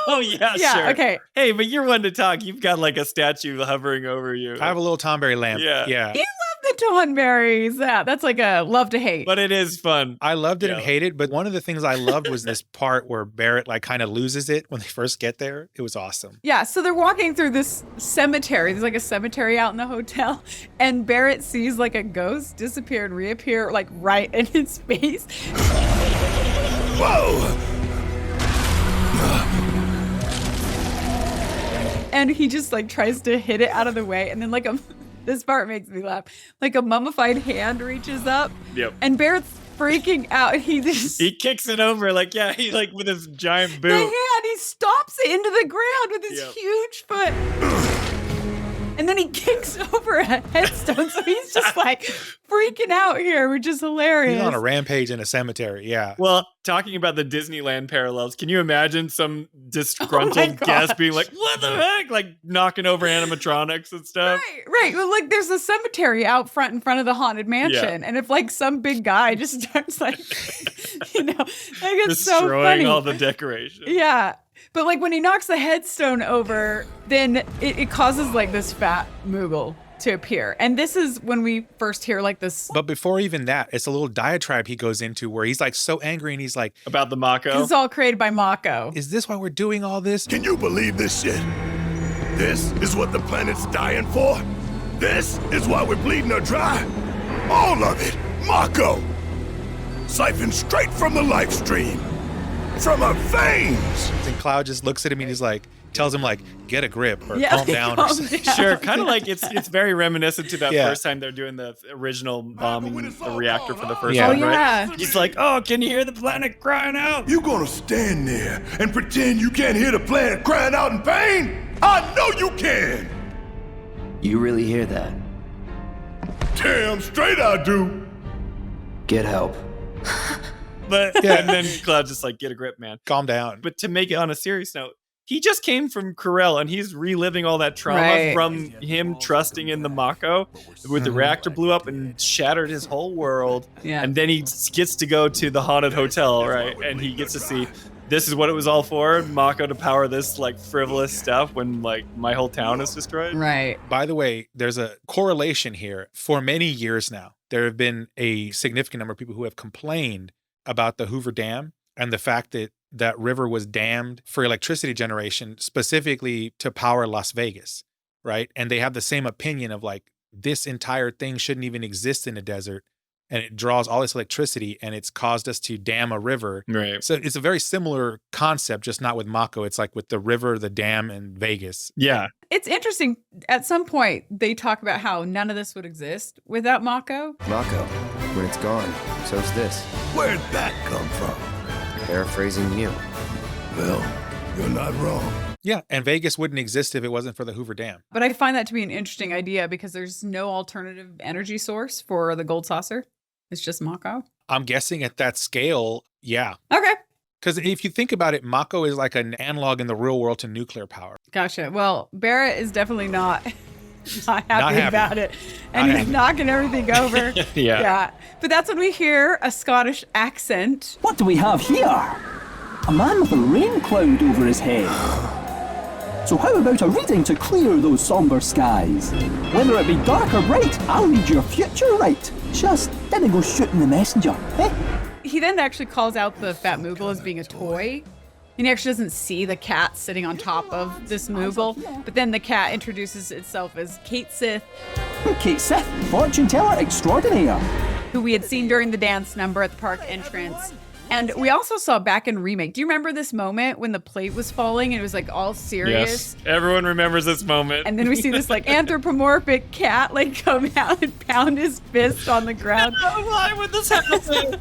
Oh, yeah, sure. Okay. Hey, but you're one to talk. You've got like a statue hovering over you. I have a little Tonberry lamp. Yeah. You love the Tonberries. Yeah, that's like a love to hate. But it is fun. I loved it and hated it, but one of the things I loved was this part where Barret like kind of loses it when they first get there. It was awesome. Yeah, so they're walking through this cemetery. There's like a cemetery out in the hotel, and Barret sees like a ghost disappear and reappear like right in his face. Whoa! And he just like tries to hit it out of the way, and then like this part makes me laugh. Like a mummified hand reaches up, Yep. and Barret's freaking out. He kicks it over like he like with his giant boot. The hand, he stomps it into the ground with his huge foot. And then he kicks over a headstone, so he's just like freaking out here, which is hilarious. He's on a rampage in a cemetery. Yeah. Well, talking about the Disneyland parallels, can you imagine some disgruntled guest being like, "What the heck?" Like knocking over animatronics and stuff. Right. Well, like there's a cemetery out front in front of the haunted mansion. Yeah. And if like some big guy just starts like, like it's so Destroying funny. all the decorations. Yeah. But like when he knocks the headstone over, then it causes like this fat Moogle to appear. And this is when we first hear like this. But before even that, it's a little diatribe he goes into where he's like so angry and he's like, about the Mako. This is all created by Mako. Is this why we're doing all this? Can you believe this shit? This is what the planet's dying for? This is why we're bleeding her dry? All of it, Mako! Siphoned straight from the life stream. From her veins! And Cloud just looks at him and he's like, tells him like, get a grip or Yeah, calm down or calm something. down. Sure, kind of like it's very reminiscent to that Yeah. first time they're doing the original bombing the reactor for the first Yeah. one, Oh, right? yeah. He's like, "Oh, can you hear the planet crying out?" You gonna stand there and pretend you can't hear the planet crying out in pain? I know you can! You really hear that? Damn straight I do! Get help. But and then Cloud's just like, "Get a grip, man. Calm down." But to make it on a serious note, he just came from Corel and he's reliving all that trauma Right. from him trusting in the Mako, with the reactor blew up and shattered his whole world. Yeah. And then he gets to go to the haunted hotel, right? And he gets to see this is what it was all for, Mako to power this like frivolous stuff when like my whole town is destroyed. Right. By the way, there's a correlation here. For many years now, there have been a significant number of people who have complained about the Hoover Dam and the fact that that river was dammed for electricity generation, specifically to power Las Vegas, right? And they have the same opinion of like, this entire thing shouldn't even exist in a desert, and it draws all this electricity, and it's caused us to dam a river. Right. So it's a very similar concept, just not with Mako. It's like with the river, the dam, and Vegas. Yeah. It's interesting. At some point, they talk about how none of this would exist without Mako. Mako, when it's gone, so's this. Where'd that come from? Paraphrasing you. Well, you're not wrong. Yeah, and Vegas wouldn't exist if it wasn't for the Hoover Dam. But I find that to be an interesting idea because there's no alternative energy source for the gold saucer. It's just Mako. I'm guessing at that scale, yeah. Okay. Because if you think about it, Mako is like an analog in the real world to nuclear power. Gotcha. Well, Barret is definitely not happy happy. about it. And Not he's happy. knocking everything over. Yeah. But that's when we hear a Scottish accent. What do we have here? A man with a rain cloud over his head. So how about a reading to clear those somber skies? Whether it be dark or bright, I'll read your future right. Just didn't go shooting the messenger, eh? He then actually calls out the fat Moogle as being a toy. And he actually doesn't see the cat sitting on top of this Moogle. But then the cat introduces itself as Cait Sith, Cait Sith, fortune teller extraordinaire. who we had seen during the dance number at the park entrance. And we also saw back in Remake. Do you remember this moment when the plate was falling and it was like all serious? Yes, everyone remembers this moment. And then we see this like anthropomorphic cat like come out and pound his fist on the ground. Why would this happen?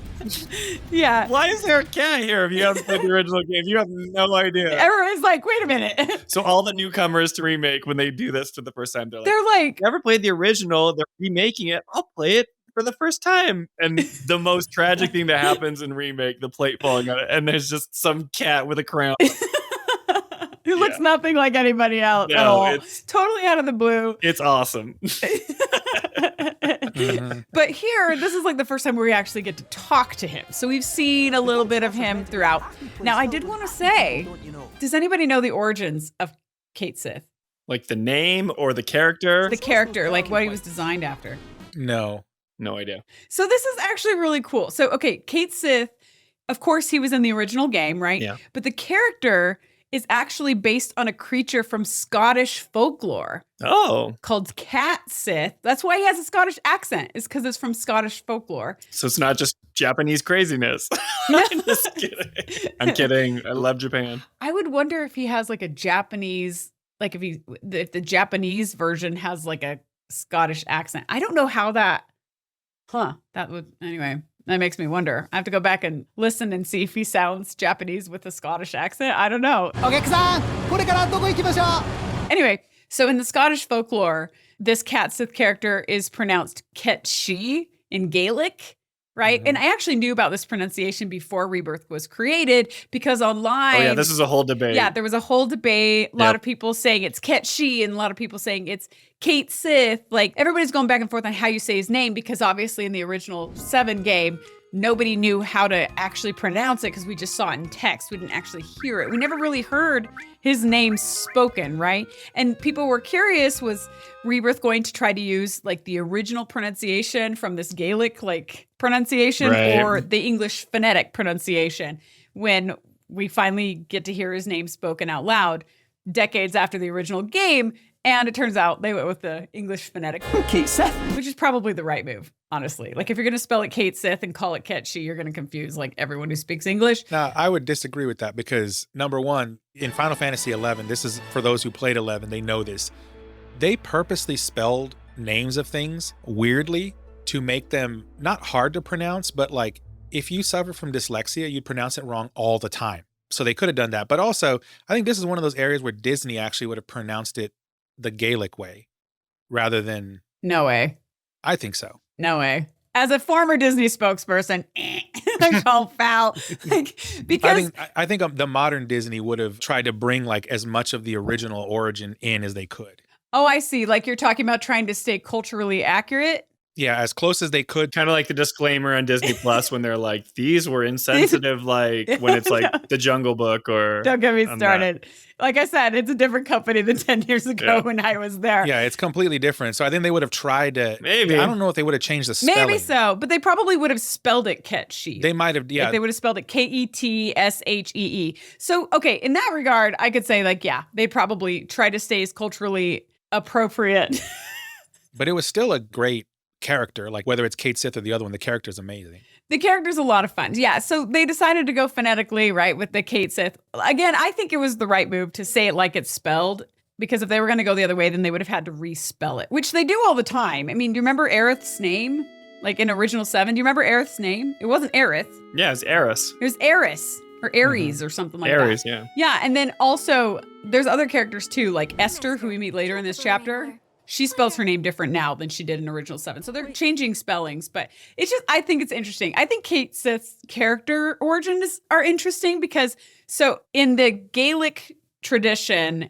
Yeah. Why is there a cat here if you haven't played the original game? You have no idea. Everyone's like, wait a minute. So all the newcomers to Remake, when they do this for the first time, They're like, never played the original, they're remaking it, I'll play it for the first time. And the most tragic thing that happens in Remake, the plate falling on it, and there's just some cat with a crown. Who looks nothing like anybody else at all. It's totally out of the blue. It's awesome. But here, this is like the first time where we actually get to talk to him. So we've seen a little bit of him throughout. Now, I did want to say, does anybody know the origins of Cait Sith? Like the name or the character? The character, like what he was designed after. No. No idea. So this is actually really cool. So, okay, Cait Sith, of course, he was in the original game, right? Yeah. But the character is actually based on a creature from Scottish folklore. Oh. Called Cait Sith. That's why he has a Scottish accent, is because it's from Scottish folklore. So it's not just Japanese craziness. I'm just kidding. I'm kidding. I love Japan. I would wonder if he has like a Japanese, like if the Japanese version has like a Scottish accent. I don't know how that, that would, anyway. That makes me wonder. I have to go back and listen and see if he sounds Japanese with a Scottish accent. I don't know. Anyway, so in the Scottish folklore, this Cait Sith character is pronounced Ketshi in Gaelic, right? And I actually knew about this pronunciation before Rebirth was created because online... Oh yeah, this is a whole debate. Yeah, there was a whole debate. A lot of people saying it's Ketshi and a lot of people saying it's Cait Sith. Like, everybody's going back and forth on how you say his name because obviously in the original 7 game, nobody knew how to actually pronounce it because we just saw it in text. We didn't actually hear it. We never really heard his name spoken, right? And people were curious, was Rebirth going to try to use like the original pronunciation from this Gaelic like pronunciation or the English phonetic pronunciation when we finally get to hear his name spoken out loud decades after the original game? And it turns out they went with the English phonetic. Cait Sith. Which is probably the right move, honestly. Like, if you're going to spell it Cait Sith and call it Ketshi, you're going to confuse, like, everyone who speaks English. Now, I would disagree with that because, number one, in Final Fantasy XI, this is for those who played 11, they know this. They purposely spelled names of things weirdly to make them not hard to pronounce, but, like, if you suffer from dyslexia, you'd pronounce it wrong all the time. So they could have done that. But also, I think this is one of those areas where Disney actually would have pronounced it the Gaelic way rather than... No way. I think so. No way. As a former Disney spokesperson, I call foul. Like, because I think the modern Disney would have tried to bring like as much of the original origin in as they could. Oh, I see. Like you're talking about trying to stay culturally accurate. Yeah, as close as they could. Kind of like the disclaimer on Disney Plus when they're like, these were insensitive, like when it's like the Jungle Book or... Don't get me started. Like I said, it's a different company than 10 years ago when I was there. Yeah, it's completely different. So I think they would have tried to... Maybe. I don't know if they would have changed the spelling. Maybe so, but they probably would have spelled it Ketshi. They might have, yeah. Like they would have spelled it Ketshee. So, okay, in that regard, I could say like, yeah, they probably try to stay as culturally appropriate. But it was still a great character, like whether it's Cait Sith or the other one, the character is amazing. The character's a lot of fun. Yeah, so they decided to go phonetically, right, with the Cait Sith. Again, I think it was the right move to say it like it's spelled, because if they were going to go the other way, then they would have had to respell it, which they do all the time. I mean, do you remember Aerith's name? Like in Original 7, do you remember Aerith's name? It wasn't Aerith. Yeah, it's Aeris. It was Aeris, or Ares, or something like Ares, that. yeah. Yeah, and then also, there's other characters too, like Esther, who we meet later in this chapter. She spells her name different now than she did in Original 7. So they're changing spellings, but it's just, I think it's interesting. I think Cait Sith's character origins are interesting because, so in the Gaelic tradition,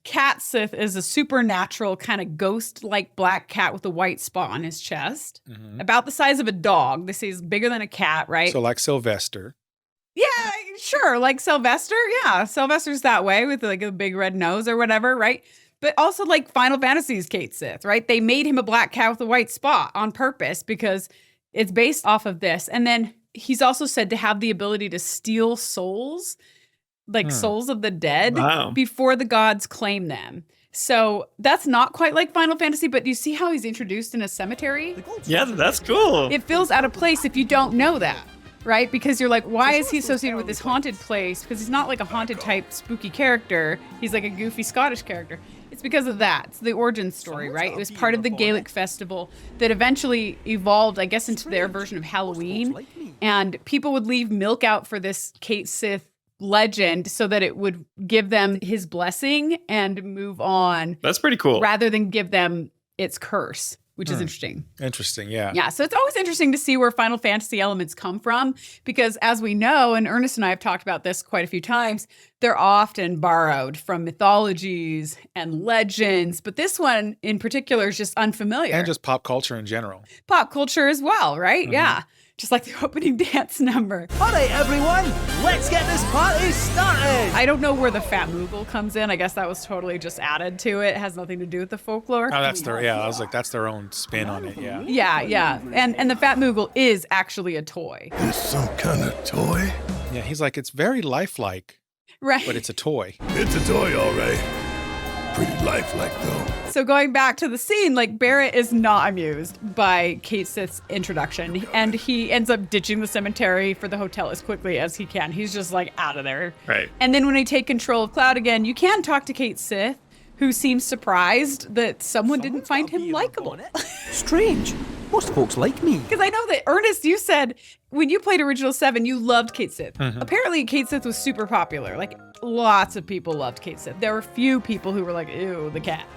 Cait Sith is a supernatural kind of ghost-like black cat with a white spot on his chest, about the size of a dog. They say he's bigger than a cat, right? So like Sylvester. Yeah, sure. Like Sylvester. Yeah, Sylvester's that way with like a big red nose or whatever, right? But also like Final Fantasy's Cait Sith, right? They made him a black cat with a white spot on purpose because it's based off of this. And then he's also said to have the ability to steal souls, like souls of the dead, before the gods claim them. So that's not quite like Final Fantasy, but you see how he's introduced in a cemetery? Yeah, that's cool. It feels out of place if you don't know that. right? Because you're like, why is he associated with this haunted place? Because he's not like a haunted type spooky character. He's like a goofy Scottish character. It's because of that. It's the origin story, right? It was part of the Gaelic festival that eventually evolved, I guess, into their version of Halloween. And people would leave milk out for this Cait Sith legend so that it would give them his blessing and move on. That's pretty cool. Rather than give them its curse, which is interesting. Interesting, yeah. Yeah, so it's always interesting to see where Final Fantasy elements come from because as we know, and Ernest and I have talked about this quite a few times, they're often borrowed from mythologies and legends, but this one in particular is just unfamiliar. And just pop culture in general. Pop culture as well, right? Yeah. Just like the opening dance number. All right, everyone, let's get this party started. I don't know where the Fat Moogle comes in. I guess that was totally just added to it. It has nothing to do with the folklore. Oh, that's their, I was like, that's their own spin on it, yeah. Yeah. And the Fat Moogle is actually a toy. It's some kind of toy? Yeah, he's like, it's very lifelike. Right. But it's a toy. It's a toy, all right. Pretty lifelike, though. So going back to the scene, like Barret is not amused by Cait Sith's introduction, and he ends up ditching the cemetery for the hotel as quickly as he can. He's just like out of there. Right. And then when they take control of Cloud again, you can talk to Cait Sith, who seems surprised that someone didn't find him likable. Strange. Most folks like me. Because I know that, Ernest, you said when you played Original 7, you loved Cait Sith. Apparently, Cait Sith was super popular. Like, lots of people loved Cait Sith. There were few people who were like, ew, the cat.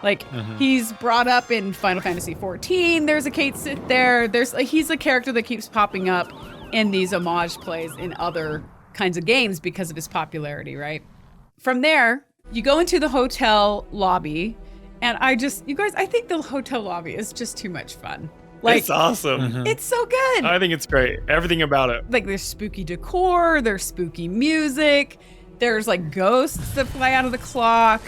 Like, he's brought up in Final Fantasy XIV. There's a Cait Sith there. He's a character that keeps popping up in these homage plays in other kinds of games because of his popularity, right? From there, you go into the hotel lobby, and you guys, I think the hotel lobby is just too much fun. Like, it's awesome. It's so good. I think it's great. Everything about it. Like, there's spooky decor, there's spooky music, there's like ghosts that fly out of the clock.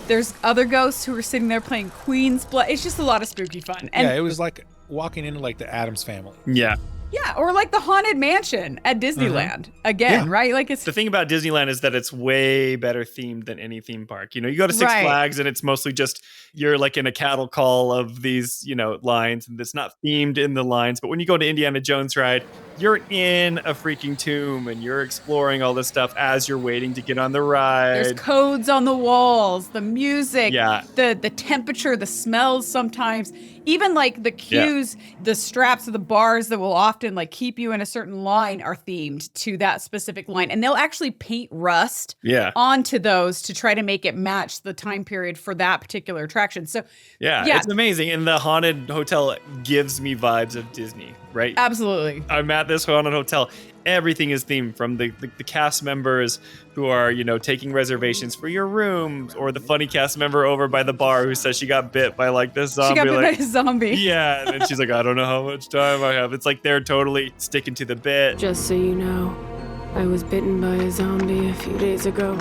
There's other ghosts who are sitting there playing Queen's Blood. It's just a lot of spooky fun. And yeah, it was like walking into like the Addams Family. Yeah. Yeah, or like the Haunted Mansion at Disneyland again, right? Like it's the thing about Disneyland is that it's way better themed than any theme park. You know, you go to Six Flags and it's mostly just you're like in a cattle call of these, lines, and it's not themed in the lines. But when you go to Indiana Jones ride, you're in a freaking tomb and you're exploring all this stuff as you're waiting to get on the ride. There's codes on the walls, the music, Yeah. the temperature, the smells sometimes. Even like the cues, the straps of the bars that will often like keep you in a certain line are themed to that specific line. And they'll actually paint rust onto those to try to make it match the time period for that particular attraction. So yeah, it's amazing. And the haunted hotel gives me vibes of Disney, right? Absolutely. I'm at this haunted hotel. Everything is themed, from the cast members who are, taking reservations for your rooms, or the funny cast member over by the bar who says she got bit by like this zombie. She got bit by a zombie. Yeah, and then she's like, I don't know how much time I have. It's like they're totally sticking to the bit. Just so you know, I was bitten by a zombie a few days ago.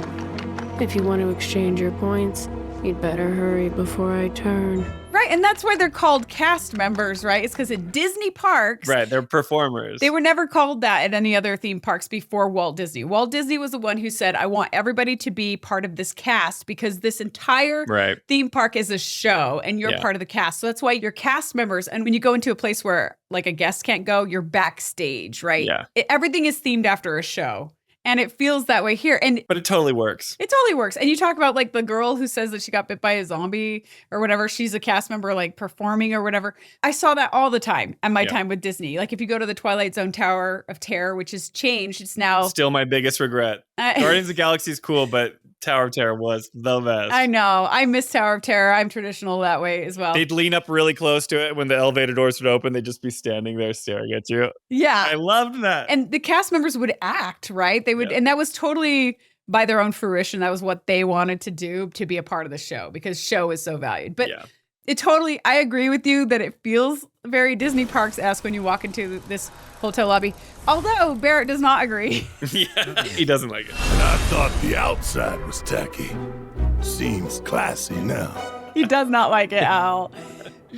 If you want to exchange your points, you'd better hurry before I turn. Right, and that's why they're called cast members, right? It's because at Disney parks... Right, they're performers. They were never called that at any other theme parks before Walt Disney. Walt Disney was the one who said, I want everybody to be part of this cast because this entire theme park is a show and you're part of the cast. So that's why you're cast members. And when you go into a place where like a guest can't go, you're backstage, right? Yeah. Everything is themed after a show. And it feels that way here. But it totally works. It totally works. And you talk about like the girl who says that she got bit by a zombie or whatever. She's a cast member like performing or whatever. I saw that all the time at my time with Disney. Like if you go to the Twilight Zone Tower of Terror, which has changed, it's now... Still my biggest regret. Guardians of the Galaxy is cool, but Tower of Terror was the best. I know. I miss Tower of Terror. I'm traditional that way as well. They'd lean up really close to it when the elevator doors would open. They'd just be standing there staring at you. Yeah. I loved that. And the cast members would act, right? They would, and that was totally by their own fruition. That was what they wanted to do to be a part of the show because show is so valued. But it totally, I agree with you that it feels very Disney Parks-esque when you walk into this hotel lobby. Although Barret does not agree. Yeah, he doesn't like it. And I thought the outside was tacky. Seems classy now. He does not like it, Al.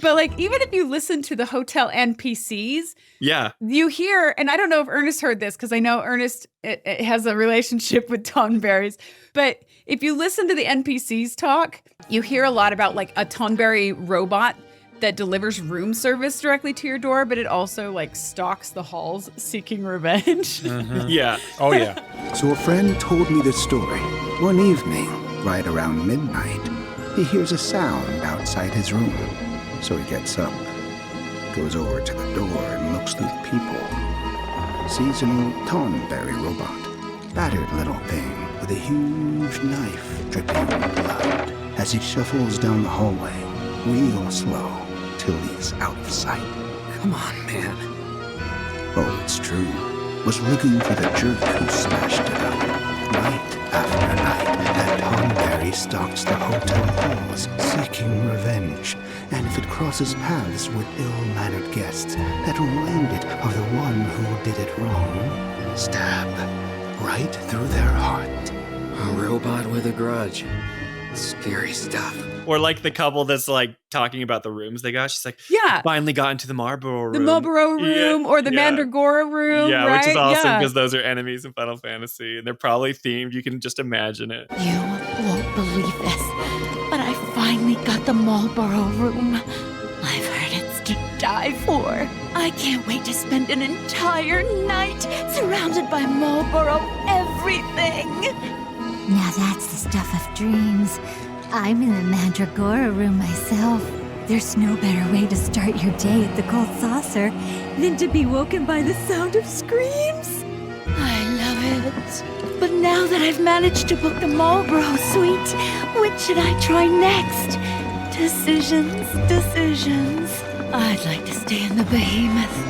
But like, even if you listen to the hotel NPCs, you hear, and I don't know if Ernest heard this because I know Ernest it has a relationship with Tonberries, but if you listen to the NPCs talk, you hear a lot about like a Tonberry robot that delivers room service directly to your door, but it also like stalks the halls seeking revenge. Yeah. Oh, yeah. So a friend told me this story. One evening, right around midnight, he hears a sound outside his room. So he gets up, goes over to the door and looks through the peephole. Sees an old Tonberry robot, battered little thing with a huge knife dripping blood as he shuffles down the hallway, real slow, till he's out of sight. Come on, man. Oh, it's true. Was looking for the jerk who smashed it up. Night after night, that Tonberry stalks the hotel halls, seeking revenge. And if it crosses paths with ill-mannered guests, that remind it of the one who did it wrong, stab right through their heart. A robot with a grudge. Scary stuff. Or like the couple that's like talking about the rooms they got. She's like, Yeah. finally got into the Marlboro room. The Marlboro room or the Mandragora room, Yeah, right? which is awesome Yeah. because those are enemies in Final Fantasy. And they're probably themed. You can just imagine it. You won't believe this, but I finally got the Marlboro room. I've heard it's to die for. I can't wait to spend an entire night surrounded by Marlboro everything. Now that's the stuff of dreams. I'm in the Mandragora room myself. There's no better way to start your day at the Gold Saucer than to be woken by the sound of screams. I love it. But now that I've managed to book the Marlboro suite, which should I try next? Decisions. I'd like to stay in the Behemoth.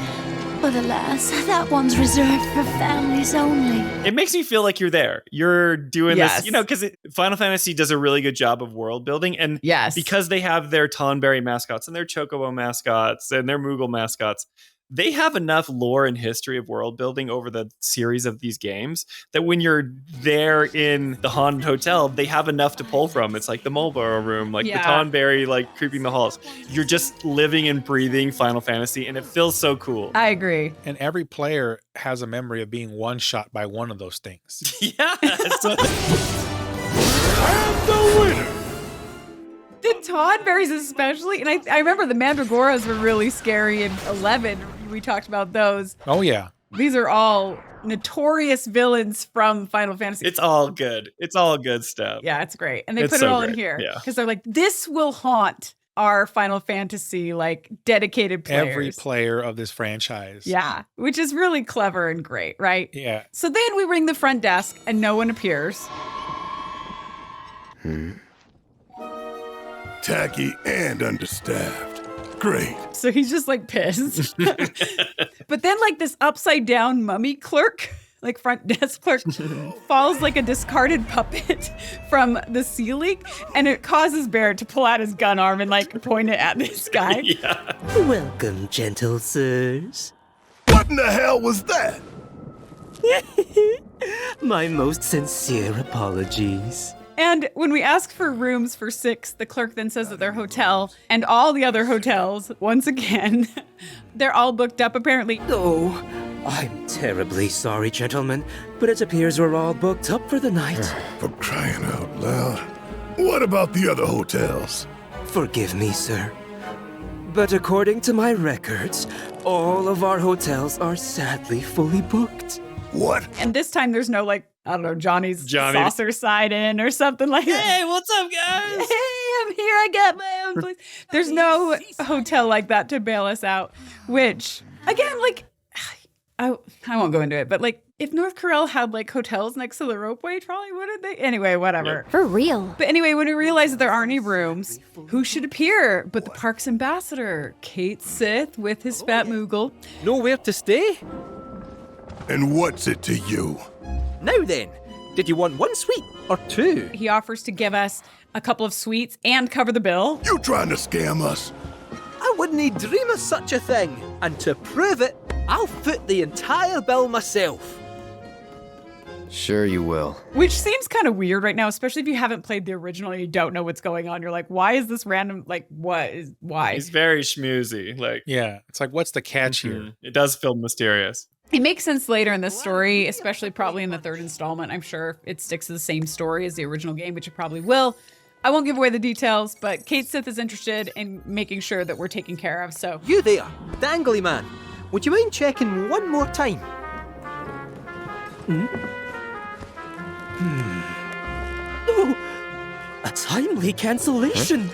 But alas, that one's reserved for families only. It makes me feel like you're there. You're doing Yes. this, because Final Fantasy does a really good job of world building. And because they have their Tonberry mascots and their Chocobo mascots and their Moogle mascots, they have enough lore and history of world building over the series of these games that when you're there in the haunted hotel, they have enough to pull from. It's like the Marlboro room, like the Tonberry, like creeping the halls. You're just living and breathing Final Fantasy, and it feels so cool. I agree. And every player has a memory of being one shot by one of those things. Yeah. And the winner. The Tonberries especially, and I remember the Mandragoras were really scary in 11. We talked about those. Oh, yeah. These are all notorious villains from Final Fantasy. It's all good. It's all good stuff. Yeah, it's great. And they It's put it so all in great. here Yeah. because they're like, this will haunt our Final Fantasy, like, dedicated players. Every player of this franchise. Yeah, which is really clever and great, right? Yeah. So then we ring the front desk and no one appears. Tacky and understaffed. Great. So he's just like pissed. But then like this upside down mummy clerk, like front desk clerk, falls like a discarded puppet from the ceiling, and it causes Barret to pull out his gun arm and like point it at this guy. Welcome, gentle sirs. What in the hell was that? My most sincere apologies. And when we ask for rooms for 6, the clerk then says that their hotel and all the other hotels, once again, they're all booked up apparently. Oh, I'm terribly sorry, gentlemen, but it appears we're all booked up for the night. For crying out loud. What about the other hotels? Forgive me, sir. But according to my records, all of our hotels are sadly fully booked. What? And this time there's no like, I don't know, Johnny's saucer side in or something like that. Hey, what's up, guys? Hey, I'm here. I got my own place. There's no hotel like that to bail us out, which, again, like, I won't go into it, but like, if North Corel had like hotels next to the ropeway, probably wouldn't they? Anyway, whatever. For real. But anyway, when we realize that there aren't any rooms, who should appear but the park's ambassador, Cait Sith with his fat Moogle. Nowhere to stay? And what's it to you? Now then, did you want one suite or two? He offers to give us a couple of suites and cover the bill. You trying to scam us? I wouldn't dream of such a thing. And to prove it, I'll foot the entire bill myself. Sure you will. Which seems kind of weird right now, especially if you haven't played the original and you don't know what's going on. You're like, why is this random? Like, why? He's very schmoozy. Like, yeah, it's like, what's the catch here? It does feel mysterious. It makes sense later in the story, especially probably in the 3rd installment. I'm sure it sticks to the same story as the original game, which it probably will. I won't give away the details, but Cait Sith is interested in making sure that we're taken care of, so. You there, dangly man. Would you mind checking one more time? Oh, a timely cancellation.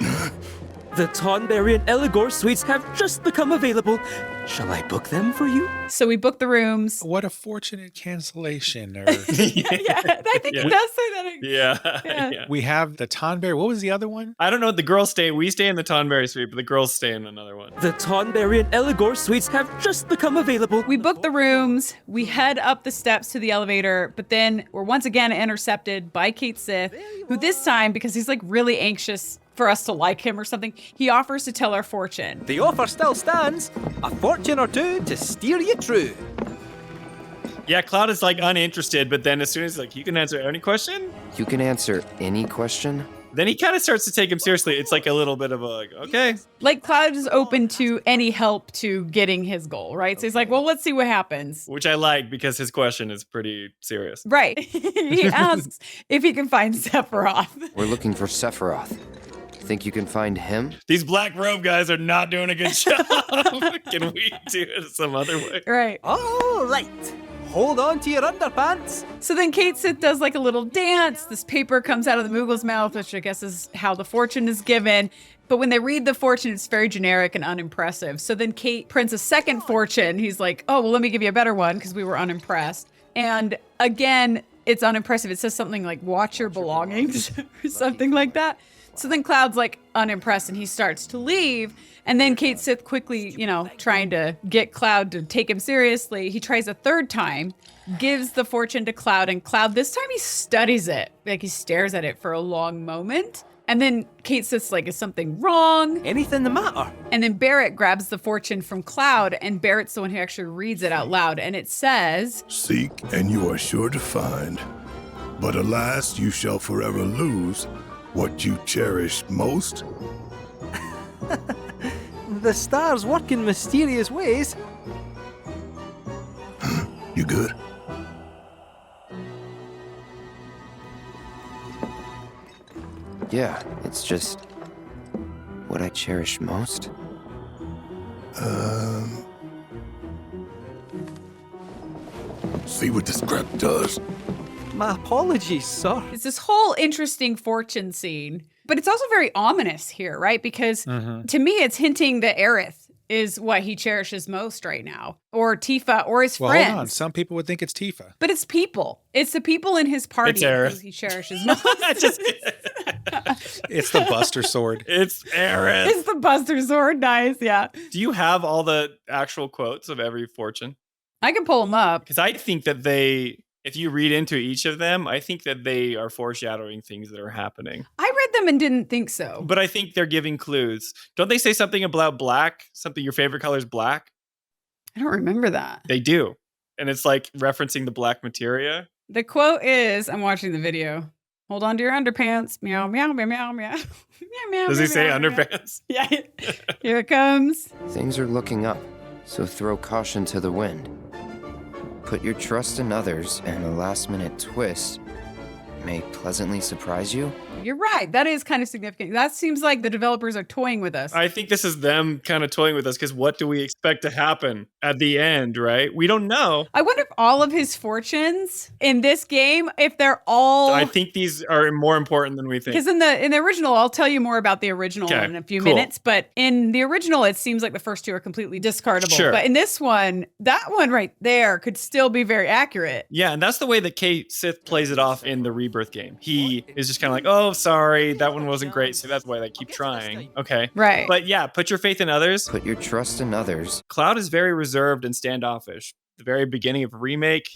The Tonberry and Eligor suites have just become available. Shall I book them for you? So we booked the rooms. What a fortunate cancellation. Or... I think it does say that. Yeah. We have the Tonberry. What was the other one? I don't know. The girls stay. We stay in the Tonberry suite, but the girls stay in another one. The Tonberry and Eligor suites have just become available. We booked the rooms. We head up the steps to the elevator, but then we're once again intercepted by Cait Sith, who this time, because he's like really anxious for us to like him or something, he offers to tell our fortune. The offer still stands. A fortune or two to steer you true. Yeah, Cloud is like uninterested, but then as soon as like, you can answer any question? You can answer any question? Then he kind of starts to take him seriously. It's like a little bit of a like, okay. Like Cloud is open to any help to getting his goal, right? So he's like, well, let's see what happens. Which I like because his question is pretty serious. Right. He asks if he can find Sephiroth. We're looking for Sephiroth. Think you can find him? These black robe guys are not doing a good job. Can we do it some other way? Right. All right. Hold on to your underpants. So then Cait Sith does like a little dance. This paper comes out of the Moogle's mouth, which I guess is how the fortune is given. But when they read the fortune, it's very generic and unimpressive. So then Cait prints a second fortune. He's like, oh, well, let me give you a better one because we were unimpressed. And again, it's unimpressive. It says something like, watch your belongings or something like that. So then Cloud's like unimpressed and he starts to leave. And then Cait Sith quickly, trying to get Cloud to take him seriously, he tries a third time, gives the fortune to Cloud, and Cloud, this time he studies it. Like he stares at it for a long moment. And then Cait Sith's like, is something wrong? Anything the matter? And then Barret grabs the fortune from Cloud, and Barret's the one who actually reads it out loud. And it says, seek and you are sure to find, but alas, you shall forever lose what you cherish most. The stars work in mysterious ways. You good? Yeah, it's just what I cherish most. See what this crap does. My apologies, sir. It's this whole interesting fortune scene, but it's also very ominous here, right? Because to me, it's hinting that Aerith is what he cherishes most right now, or Tifa, or his friends. Hold on. Some people would think it's Tifa. But it's people. It's the people in his party It's Aerith. who he cherishes most. It's the Buster Sword. It's Aerith. It's the Buster Sword. Nice, yeah. Do you have all the actual quotes of every fortune? I can pull them up. Because I think that if you read into each of them, I think that they are foreshadowing things that are happening. I read them and didn't think so. But I think they're giving clues. Don't they say something about black? Something your favorite color is black? I don't remember that. They do. And it's like referencing the black materia. The quote is, I'm watching the video. Hold on to your underpants. Meow, meow, meow, meow, meow. Meow, meow. Does he say meow, underpants? Meow. Yeah. Here it comes. Things are looking up, so throw caution to the wind. Put your trust in others, and a last-minute twist may pleasantly surprise you. You're right. That is kind of significant. That seems like the developers are toying with us. I think this is them kind of toying with us because what do we expect to happen at the end, right? We don't know. I wonder if all of his fortunes in this game, if they're all... I think these are more important than we think. Because in the original, I'll tell you more about the original in a few minutes, but in the original, it seems like the first two are completely discardable. Sure. But in this one, that one right there could still be very accurate. Yeah, and that's the way that Cait Sith plays it off in the Rebirth game. He is just kind of like, oh, sorry, that one wasn't great, so that's why they keep trying. Okay. Right. But yeah, put your faith in others. Put your trust in others. Cloud is very reserved and standoffish. The very beginning of Remake,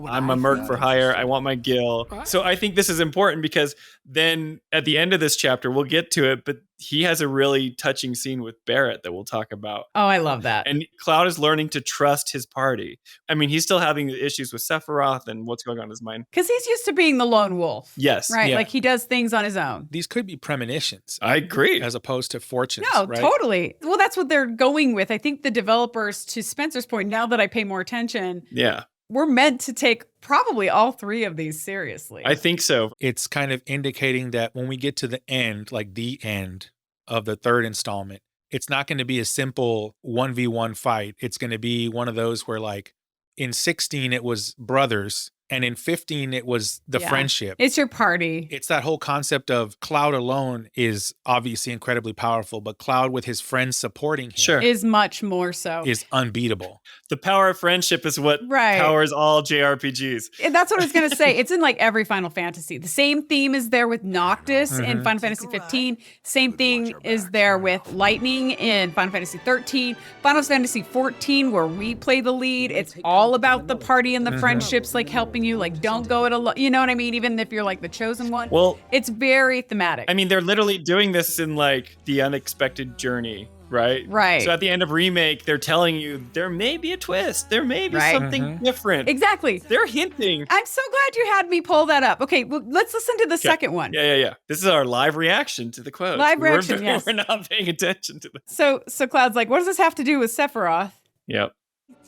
I'm a merc for hire. I want my gil. So I think this is important because then at the end of this chapter, we'll get to it, but he has a really touching scene with Barret that we'll talk about. Oh, I love that. And Cloud is learning to trust his party. I mean, he's still having issues with Sephiroth and what's going on in his mind. Because he's used to being the lone wolf. Yes. Right? Yeah. Like he does things on his own. These could be premonitions. I agree. As opposed to fortunes. No, right? totally. Well, that's what they're going with. I think the developers, to Spencer's point, now that I pay more attention, yeah, we're meant to take probably all three of these seriously. I think so. It's kind of indicating that when we get to the end, like the end of the third installment, it's not going to be a simple 1v1 fight. It's going to be one of those where, like, in 16, it was brothers. And in 15, it was the friendship. It's your party. It's that whole concept of Cloud alone is obviously incredibly powerful, but Cloud with his friends supporting him is much more so. Is unbeatable. The power of friendship is what powers all JRPGs. And that's what I was going to say. It's in like every Final Fantasy. The same theme is there with Noctis in Final Fantasy 15. Same thing is there with Lightning in Final Fantasy 13. Final Fantasy 14, where we play the lead, it's all about the party and the friendships, like helping you, like don't go it alone. You know what I mean? Even if you're like the chosen one. Well, it's very thematic. I mean, they're literally doing this in like the unexpected journey, right? Right. So at the end of Remake, they're telling you there may be a twist. There may be something different. Exactly. They're hinting. I'm so glad you had me pull that up. Okay, well, let's listen to the second one. Yeah. This is our live reaction to the quote. Live reaction, yes. We're not paying attention to this. So Cloud's like, what does this have to do with Sephiroth? Yep.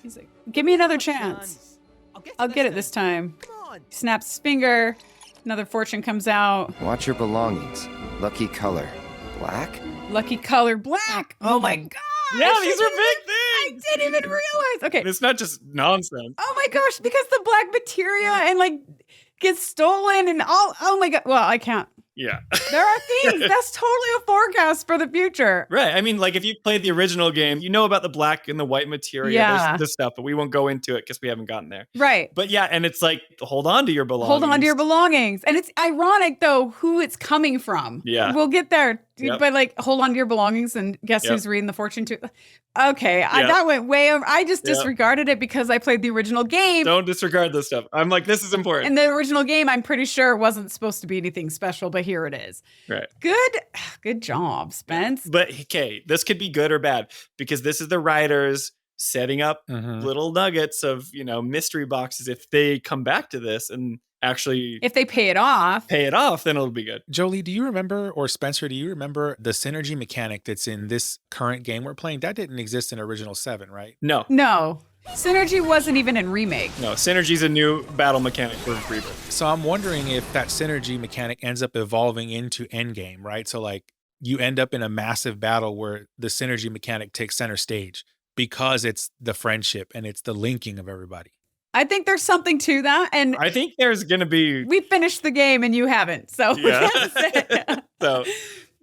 He's like, give me another chance. I'll get it this time. He snaps his finger. Another fortune comes out. Watch your belongings. Lucky color. Black? Lucky color black. Oh my god. Yeah, these are big things. I didn't even realize. Okay. And it's not just nonsense. Oh my gosh, because the black materia and like gets stolen and all. Oh my god. Well, I can't. Yeah. There are things. That's totally a forecast for the future. Right. I mean, like if you played the original game, you know about the black and the white materia. Yeah. There's this stuff, but we won't go into it because we haven't gotten there. Right. But yeah, and it's like, hold on to your belongings. Hold on to your belongings. And it's ironic, though, who it's coming from. Yeah. We'll get there. Yep. But like, hold on to your belongings and guess who's reading the fortune too? Okay. Yep. That went way over. I just disregarded it because I played the original game. Don't disregard this stuff. I'm like, this is important. In the original game, I'm pretty sure it wasn't supposed to be anything special, but here it is. Right. Good job, Spence. But okay, this could be good or bad because this is the writers setting up little nuggets of, mystery boxes. If they come back to this and actually, if they pay it off, then it'll be good. Jolie, do you remember, or Spencer, do you remember the synergy mechanic that's in this current game we're playing? That didn't exist in original 7, right? No. Synergy wasn't even in Remake. No, Synergy's a new battle mechanic for Rebirth. So I'm wondering if that synergy mechanic ends up evolving into Endgame, right? So like you end up in a massive battle where the synergy mechanic takes center stage because it's the friendship and it's the linking of everybody. I think there's something to that. And I think there's going to be... We finished the game and you haven't. So we can't say.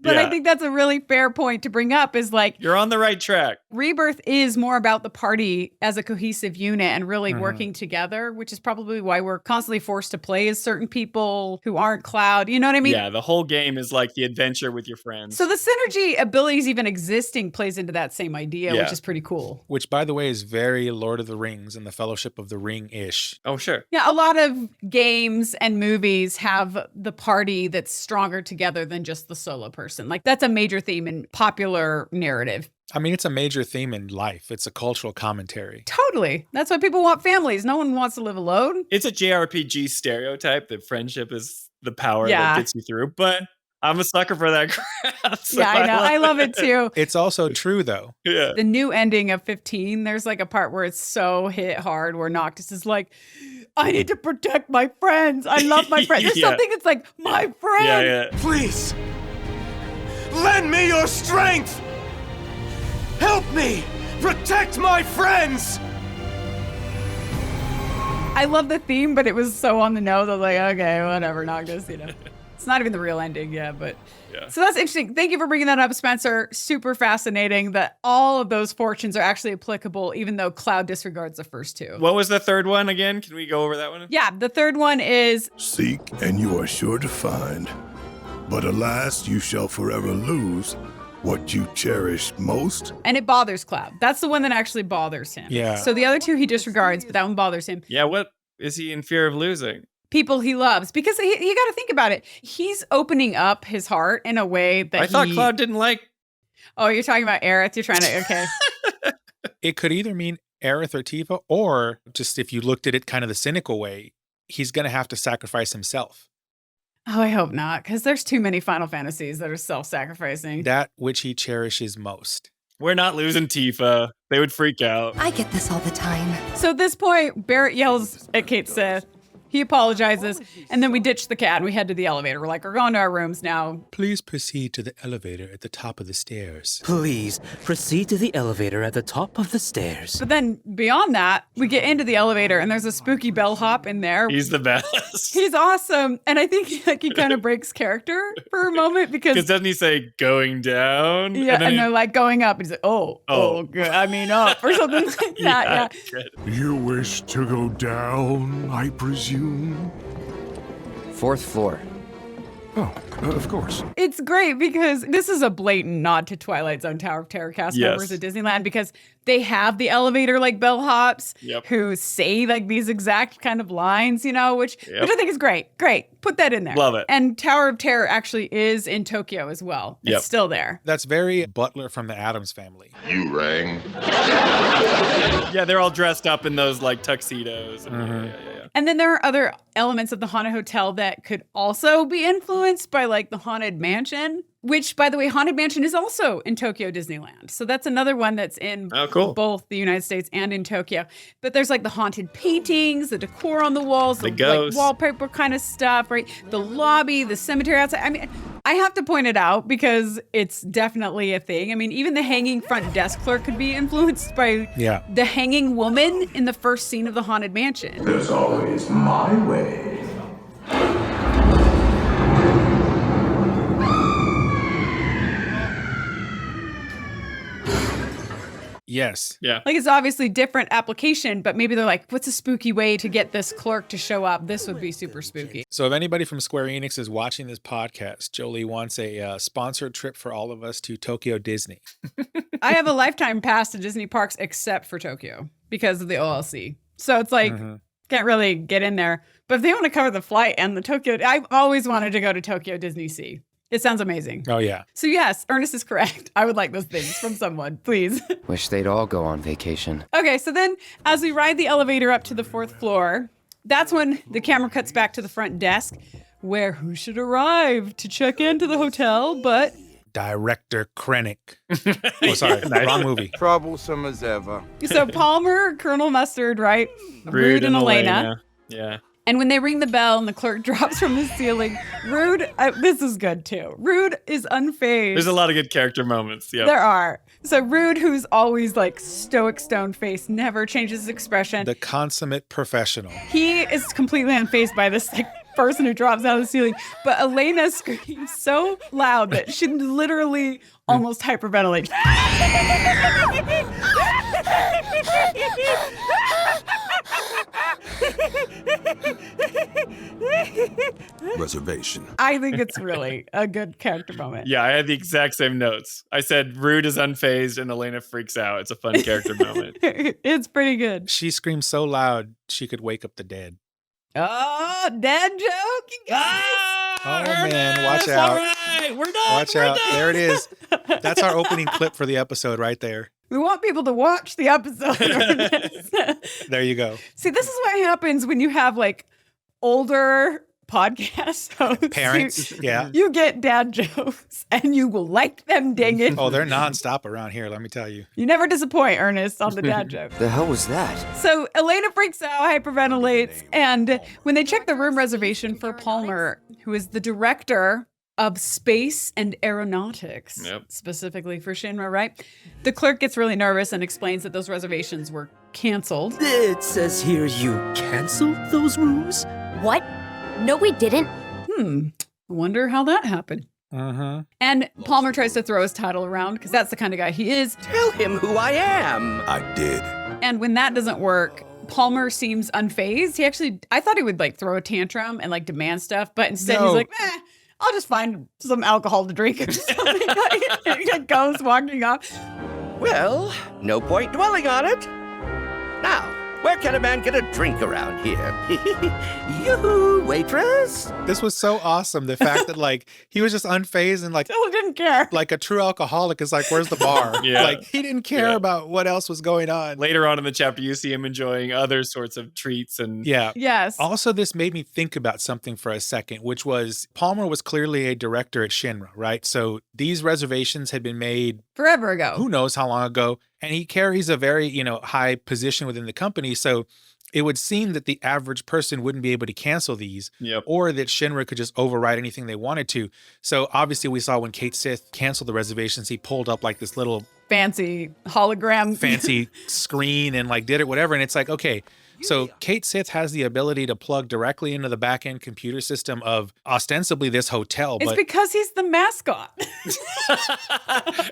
But I think that's a really fair point to bring up is like... You're on the right track. Rebirth is more about the party as a cohesive unit and really working together, which is probably why we're constantly forced to play as certain people who aren't Cloud. You know what I mean? Yeah, the whole game is like the adventure with your friends. So the synergy abilities even existing plays into that same idea, which is pretty cool. Which, by the way, is very Lord of the Rings and the Fellowship of the Ring-ish. Oh, sure. Yeah, a lot of games and movies have the party that's stronger together than just the solo person. Like that's a major theme in popular narrative. I mean, it's a major theme in life. It's a cultural commentary. Totally. That's why people want families. No one wants to live alone. It's a JRPG stereotype that friendship is the power that gets you through. But I'm a sucker for that crap. So yeah, I know. I love it too. It's also true, though. Yeah. The new ending of 15, there's like a part where it's so hit hard where Noctis is like, I need to protect my friends. I love my friends. There's something that's like, my friend. Yeah. Please, lend me your strength. Help me protect my friends. I love the theme, but it was so on the nose. I was like, okay, whatever, Noctis, It's not even the real ending, but so that's interesting. Thank you for bringing that up, Spencer. Super fascinating that all of those fortunes are actually applicable, even though Cloud disregards the first two. What was the third one again? Can we go over that one? Yeah, the third one is seek and you are sure to find, but alas, you shall forever lose what you cherish most. And it bothers Cloud. That's the one that actually bothers him. Yeah. So the other two he disregards, but that one bothers him. Yeah, what is he in fear of losing? People he loves, because you got to think about it. He's opening up his heart in a way that I thought Cloud didn't like. Oh, you're talking about Aerith. You're trying to, okay. It could either mean Aerith or Tifa, or just if you looked at it kind of the cynical way, he's going to have to sacrifice himself. Oh, I hope not, because there's too many Final Fantasies that are self-sacrificing. That which he cherishes most. We're not losing Tifa. They would freak out. I get this all the time. So at this point, Barret yells at Cait Sith. He apologizes, and then we ditch the cat and we head to the elevator. We're like, we're going to our rooms now. Please proceed to the elevator at the top of the stairs. Please proceed to the elevator at the top of the stairs. But then beyond that, we get into the elevator and there's a spooky bellhop in there. He's the best. He's awesome. And I think he kind of breaks character for a moment because doesn't he say going down? Yeah, and they're like going up. He's like, oh, good. I mean up or something like that. Yeah. You wish to go down, I presume? 4th floor. Oh, of course. It's great because this is a blatant nod to Twilight Zone Tower of Terror cast members at Disneyland because they have the elevator like bellhops who say like these exact kind of lines, you know, which I think is great. Great. Put that in there. Love it. And Tower of Terror actually is in Tokyo as well. It's still there. That's very Butler from the Addams Family. You rang. Yeah, they're all dressed up in those like tuxedos. And then there are other elements of the Haunted Hotel that could also be influenced by like the Haunted Mansion, which, by the way, Haunted Mansion is also in Tokyo Disneyland. So that's another one that's in both the United States and in Tokyo. But there's like the haunted paintings, the decor on the walls, the like, wallpaper kind of stuff, right? The lobby, the cemetery outside. I mean, I have to point it out because it's definitely a thing. I mean, even the hanging front desk clerk could be influenced by the hanging woman in the first scene of the Haunted Mansion. There's always my way. Yes. Yeah. Like it's obviously different application, but maybe they're like, what's a spooky way to get this clerk to show up? This would be super spooky. So if anybody from Square Enix is watching this podcast, Jolie wants a sponsored trip for all of us to Tokyo Disney. I have a lifetime pass to Disney parks except for Tokyo because of the OLC. So it's like, can't really get in there. But if they want to cover the flight and the Tokyo, I've always wanted to go to Tokyo Disney Sea. It sounds amazing. Oh, yeah. So yes, Ernest is correct. I would like those things from someone, please. Wish they'd all go on vacation. Okay, so then as we ride the elevator up to the 4th floor, that's when the camera cuts back to the front desk where who should arrive to check into the hotel but Director Krennic. Oh, sorry. Wrong movie. Troublesome as ever. So Palmer, Colonel Mustard, right? Rude and Elena. Yeah. And when they ring the bell and the clerk drops from the ceiling, Rude, this is good too. Rude is unfazed. There's a lot of good character moments. Yeah, there are. So Rude, who's always like stoic, stone face, never changes his expression. The consummate professional. He is completely unfazed by this like person who drops out of the ceiling. But Elena screams so loud that she literally almost hyperventilates. Reservation. I think it's really a good character moment. Yeah, I had the exact same notes. I said Rude is unfazed and Elena freaks out. It's a fun character moment. It's pretty good. She screams so loud she could wake up the dead. Oh, dad joke, you guys. Oh, man, watch out. All right, we're done. Watch out. There it is. That's our opening clip for the episode right there. We want people to watch the episode. There you go. See, this is what happens when you have like older podcast hosts. Parents, yeah. You get dad jokes and you will like them, dang it. Oh, they're nonstop around here, let me tell you. You never disappoint, Ernest, on the dad joke. The hell was that? So Elena freaks out, hyperventilates, and when they check the room reservation for Palmer, who is the director of space and aeronautics, specifically for Shinra, right? The clerk gets really nervous and explains that those reservations were canceled. It says here you canceled those rooms? What? No, we didn't. I wonder how that happened. And Palmer tries to throw his title around because that's the kind of guy he is. Tell him who I am. I did. And when that doesn't work, Palmer seems unfazed. He actually, I thought he would like throw a tantrum and like demand stuff, but instead he's like, I'll just find some alcohol to drink or something. He goes walking off. Well, no point dwelling on it. Now, where can a man get a drink around here? Yoo-hoo, waitress. This was so awesome. The fact that like he was just unfazed and like still didn't care. Like a true alcoholic is like, where's the bar? Like he didn't care about what else was going on. Later on in the chapter, you see him enjoying other sorts of treats and Yes. Also, this made me think about something for a second, which was Palmer was clearly a director at Shinra, right? So these reservations had been made Forever ago. Who knows how long ago. And he carries a very, high position within the company. So it would seem that the average person wouldn't be able to cancel these, or that Shinra could just override anything they wanted to. So obviously we saw when Cait Sith canceled the reservations, he pulled up like this little fancy hologram, fancy screen and like did it, whatever. And it's like, okay, so Cait Sith has the ability to plug directly into the back-end computer system of ostensibly this hotel. It's because he's the mascot.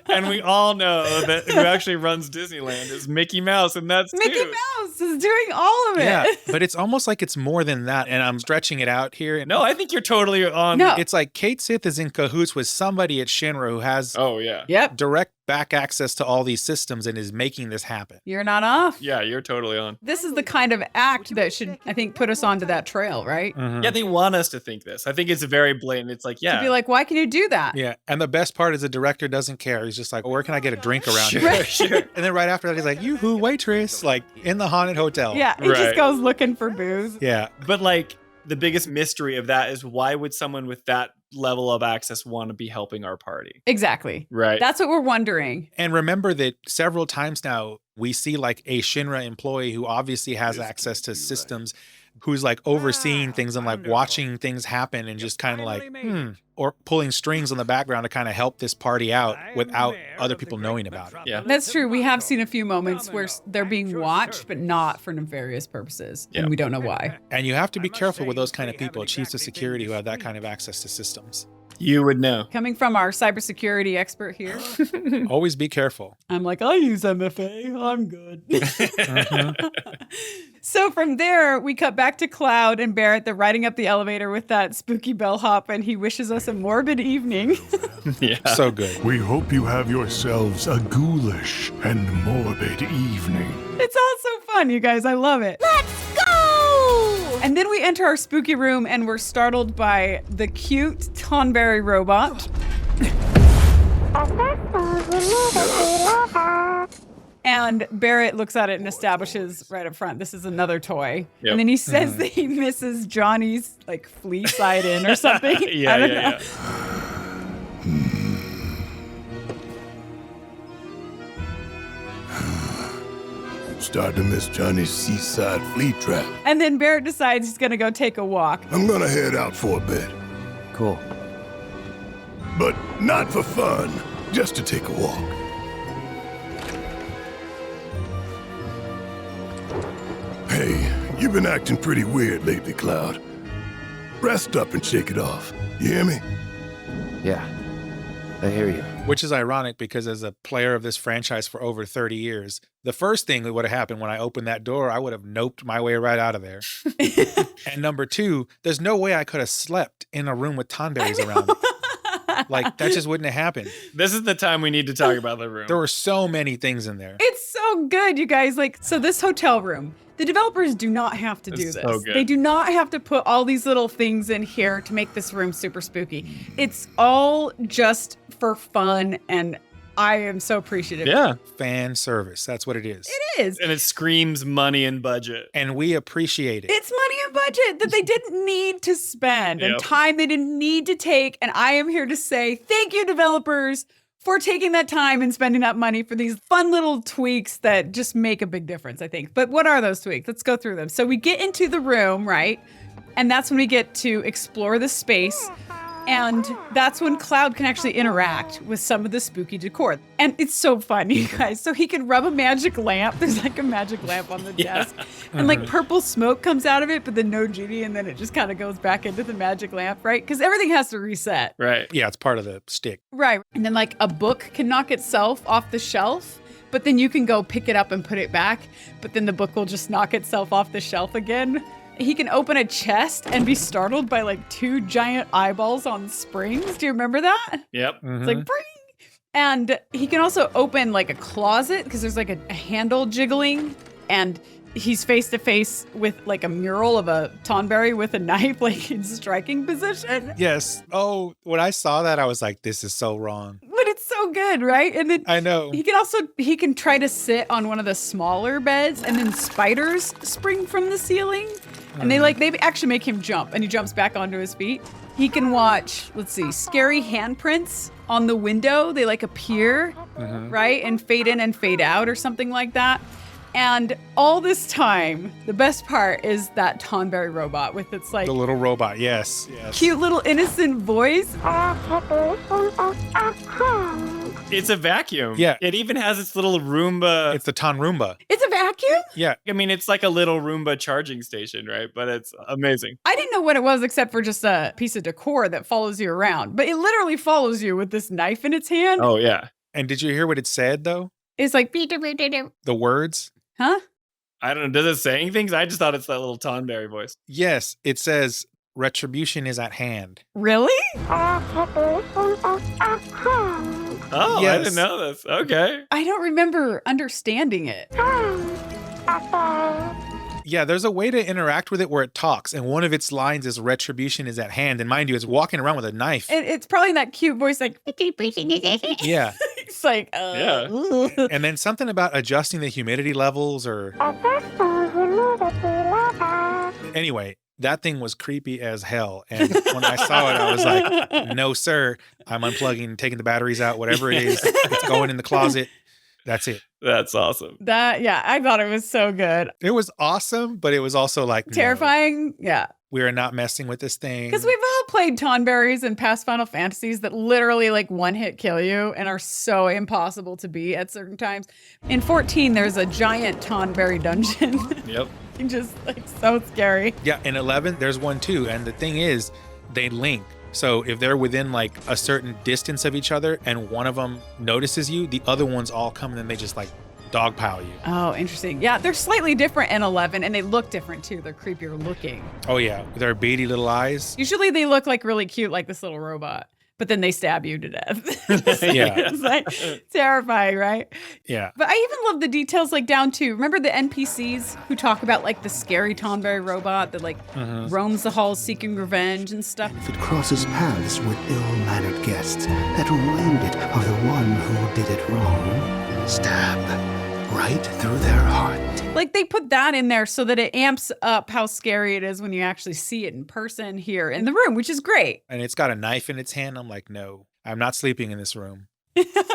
And we all know that who actually runs Disneyland is Mickey Mouse, and that's Mickey Mouse is doing all of it. Yeah, but it's almost like it's more than that, and I'm stretching it out here. No, I think you're totally on. No. It's like Cait Sith is in cahoots with somebody at Shinra who has Yep. direct back access to all these systems and is making this happen. You're not off. Yeah, you're totally on. This is the kind of act that should, I think, put us onto that trail, right? Yeah, they want us to think this. I think it's very blatant. It's like, To be like, why can you do that? Yeah, and the best part is the director doesn't care. He's just like, where can I get a drink around Sure, here? sure. And then right after that, he's like, yoo-hoo, waitress, like in the haunted hotel. Yeah, he just goes looking for booze. Yeah. But like, the biggest mystery of that is why would someone with that level of access want to be helping our party? Exactly. Right. That's what we're wondering. And remember that several times now, we see like a Shinra employee who obviously has access to systems, who's like overseeing things and like watching things happen and just kind of like, or pulling strings on the background to kind of help this party out without other people knowing about it. Yeah. That's true. We have seen a few moments where they're being watched, but not for nefarious purposes. And we don't know why. And you have to be careful with those kind of people, chiefs of security who have that kind of access to systems. You would know. Coming from our cybersecurity expert here. Always be careful. I'm like, I use MFA. I'm good. So from there, we cut back to Cloud and Barret. They're riding up the elevator with that spooky bellhop, and he wishes us a morbid evening. Yeah. So good. We hope you have yourselves a ghoulish and morbid evening. It's all so fun, you guys. I love it. Let's go! And then we enter our spooky room, and we're startled by the cute Tonberry robot. And Barret looks at it and establishes right up front, this is another toy. Yep. And then he says that he misses Johnny's like flea side in or something. Yeah, I don't know. Starting to miss Johnny's seaside flea trap. And then Barret decides he's gonna go take a walk. I'm gonna head out for a bit. Cool. But not for fun, just to take a walk. Hey, you've been acting pretty weird lately, Cloud. Rest up and shake it off. You hear me? Yeah, I hear you. Which is ironic because as a player of this franchise for over 30 years, the first thing that would have happened when I opened that door, I would have noped my way right out of there. And number two, there's no way I could have slept in a room with tonberries around me. Like, that just wouldn't have happened. This is the time we need to talk about the room. There were so many things in there. It's so good, you guys. Like, so this hotel room, the developers do not have to do It's this. so good. They do not have to put all these little things in here to make this room super spooky. It's all just for fun, and I am so appreciative. Yeah. Fan service. That's what it is. It is. And it screams money and budget. And we appreciate it. It's money and budget that they didn't need to spend and Yep. time they didn't need to take. And I am here to say thank you, developers, for taking that time and spending that money for these fun little tweaks that just make a big difference, I think. But what are those tweaks? Let's go through them. So we get into the room, right? And that's when we get to explore the space. And that's when Cloud can actually interact with some of the spooky decor. And it's so fun, you guys. So he can rub a magic lamp. There's like a magic lamp on the desk. And like purple smoke comes out of it, but then no genie. And then it just kind of goes back into the magic lamp, right? Because everything has to reset. Right. Yeah, it's part of the stick. Right. And then like a book can knock itself off the shelf, but then you can go pick it up and put it back. But then the book will just knock itself off the shelf again. He can open a chest and be startled by like 2 giant eyeballs on springs. Do you remember that? Yep. It's like, bring. And he can also open like a closet because there's like a handle jiggling, and he's face to face with like a mural of a Tonberry with a knife, like in striking position. Yes. Oh, when I saw that, I was like, this is so wrong. But it's so good, right? And then I know. he can try to sit on one of the smaller beds, and then spiders spring from the ceiling. And they actually make him jump, and he jumps back onto his feet. He can watch, let's see, scary handprints on the window. They like appear, right? And fade in and fade out or something like that. And all this time, the best part is that Tonberry robot with its like the little robot, yes. cute little innocent voice. It's a vacuum. Yeah. It even has its little Roomba. It's the Ton Roomba. It's a vacuum? Yeah. I mean, it's like a little Roomba charging station, right? But it's amazing. I didn't know what it was except for just a piece of decor that follows you around. But it literally follows you with this knife in its hand. Oh, yeah. And did you hear what it said, though? It's like... The words? Huh? I don't know. Does it say anything? I just thought it's that little Tonberry voice. Yes. It says, retribution is at hand. Really? Oh, Yes. I didn't know this. Okay. I don't remember understanding it. Yeah, there's a way to interact with it where it talks, and one of its lines is retribution is at hand. And mind you, it's walking around with a knife. And it's probably in that cute voice like... Yeah. It's like... Yeah. And then something about adjusting the humidity levels or... Anyway, that thing was creepy as hell. And when I saw it, I was like, no, sir. I'm unplugging, taking the batteries out, whatever it is. It's going in the closet. That's it. That's awesome. I thought it was so good. It was awesome, but it was also like... Terrifying? No, yeah. we are not messing with this thing. Because we've all played Tonberries in past Final Fantasies that literally like one hit kill you and are so impossible to beat at certain times. In 14, there's a giant Tonberry dungeon. Yep. Just like so scary. Yeah, in 11, there's one too. And the thing is, they link. So if they're within like a certain distance of each other and one of them notices you, the other ones all come and then they just like dogpile you. Oh, interesting. Yeah, they're slightly different in 11 and they look different too. They're creepier looking. Oh yeah, with their beady little eyes. Usually they look like really cute like this little robot, but then they stab you to death. Yeah. It's like terrifying, right? Yeah. But I even love the details like down to, remember the NPCs who talk about like the scary Tonberry robot that like roams the halls seeking revenge and stuff? If it crosses paths with ill-mannered guests that remind it of the one who did it wrong, stab right through their heart. Like they put that in there so that it amps up how scary it is when you actually see it in person here in the room, which is great. And it's got a knife in its hand. I'm like, no, I'm not sleeping in this room.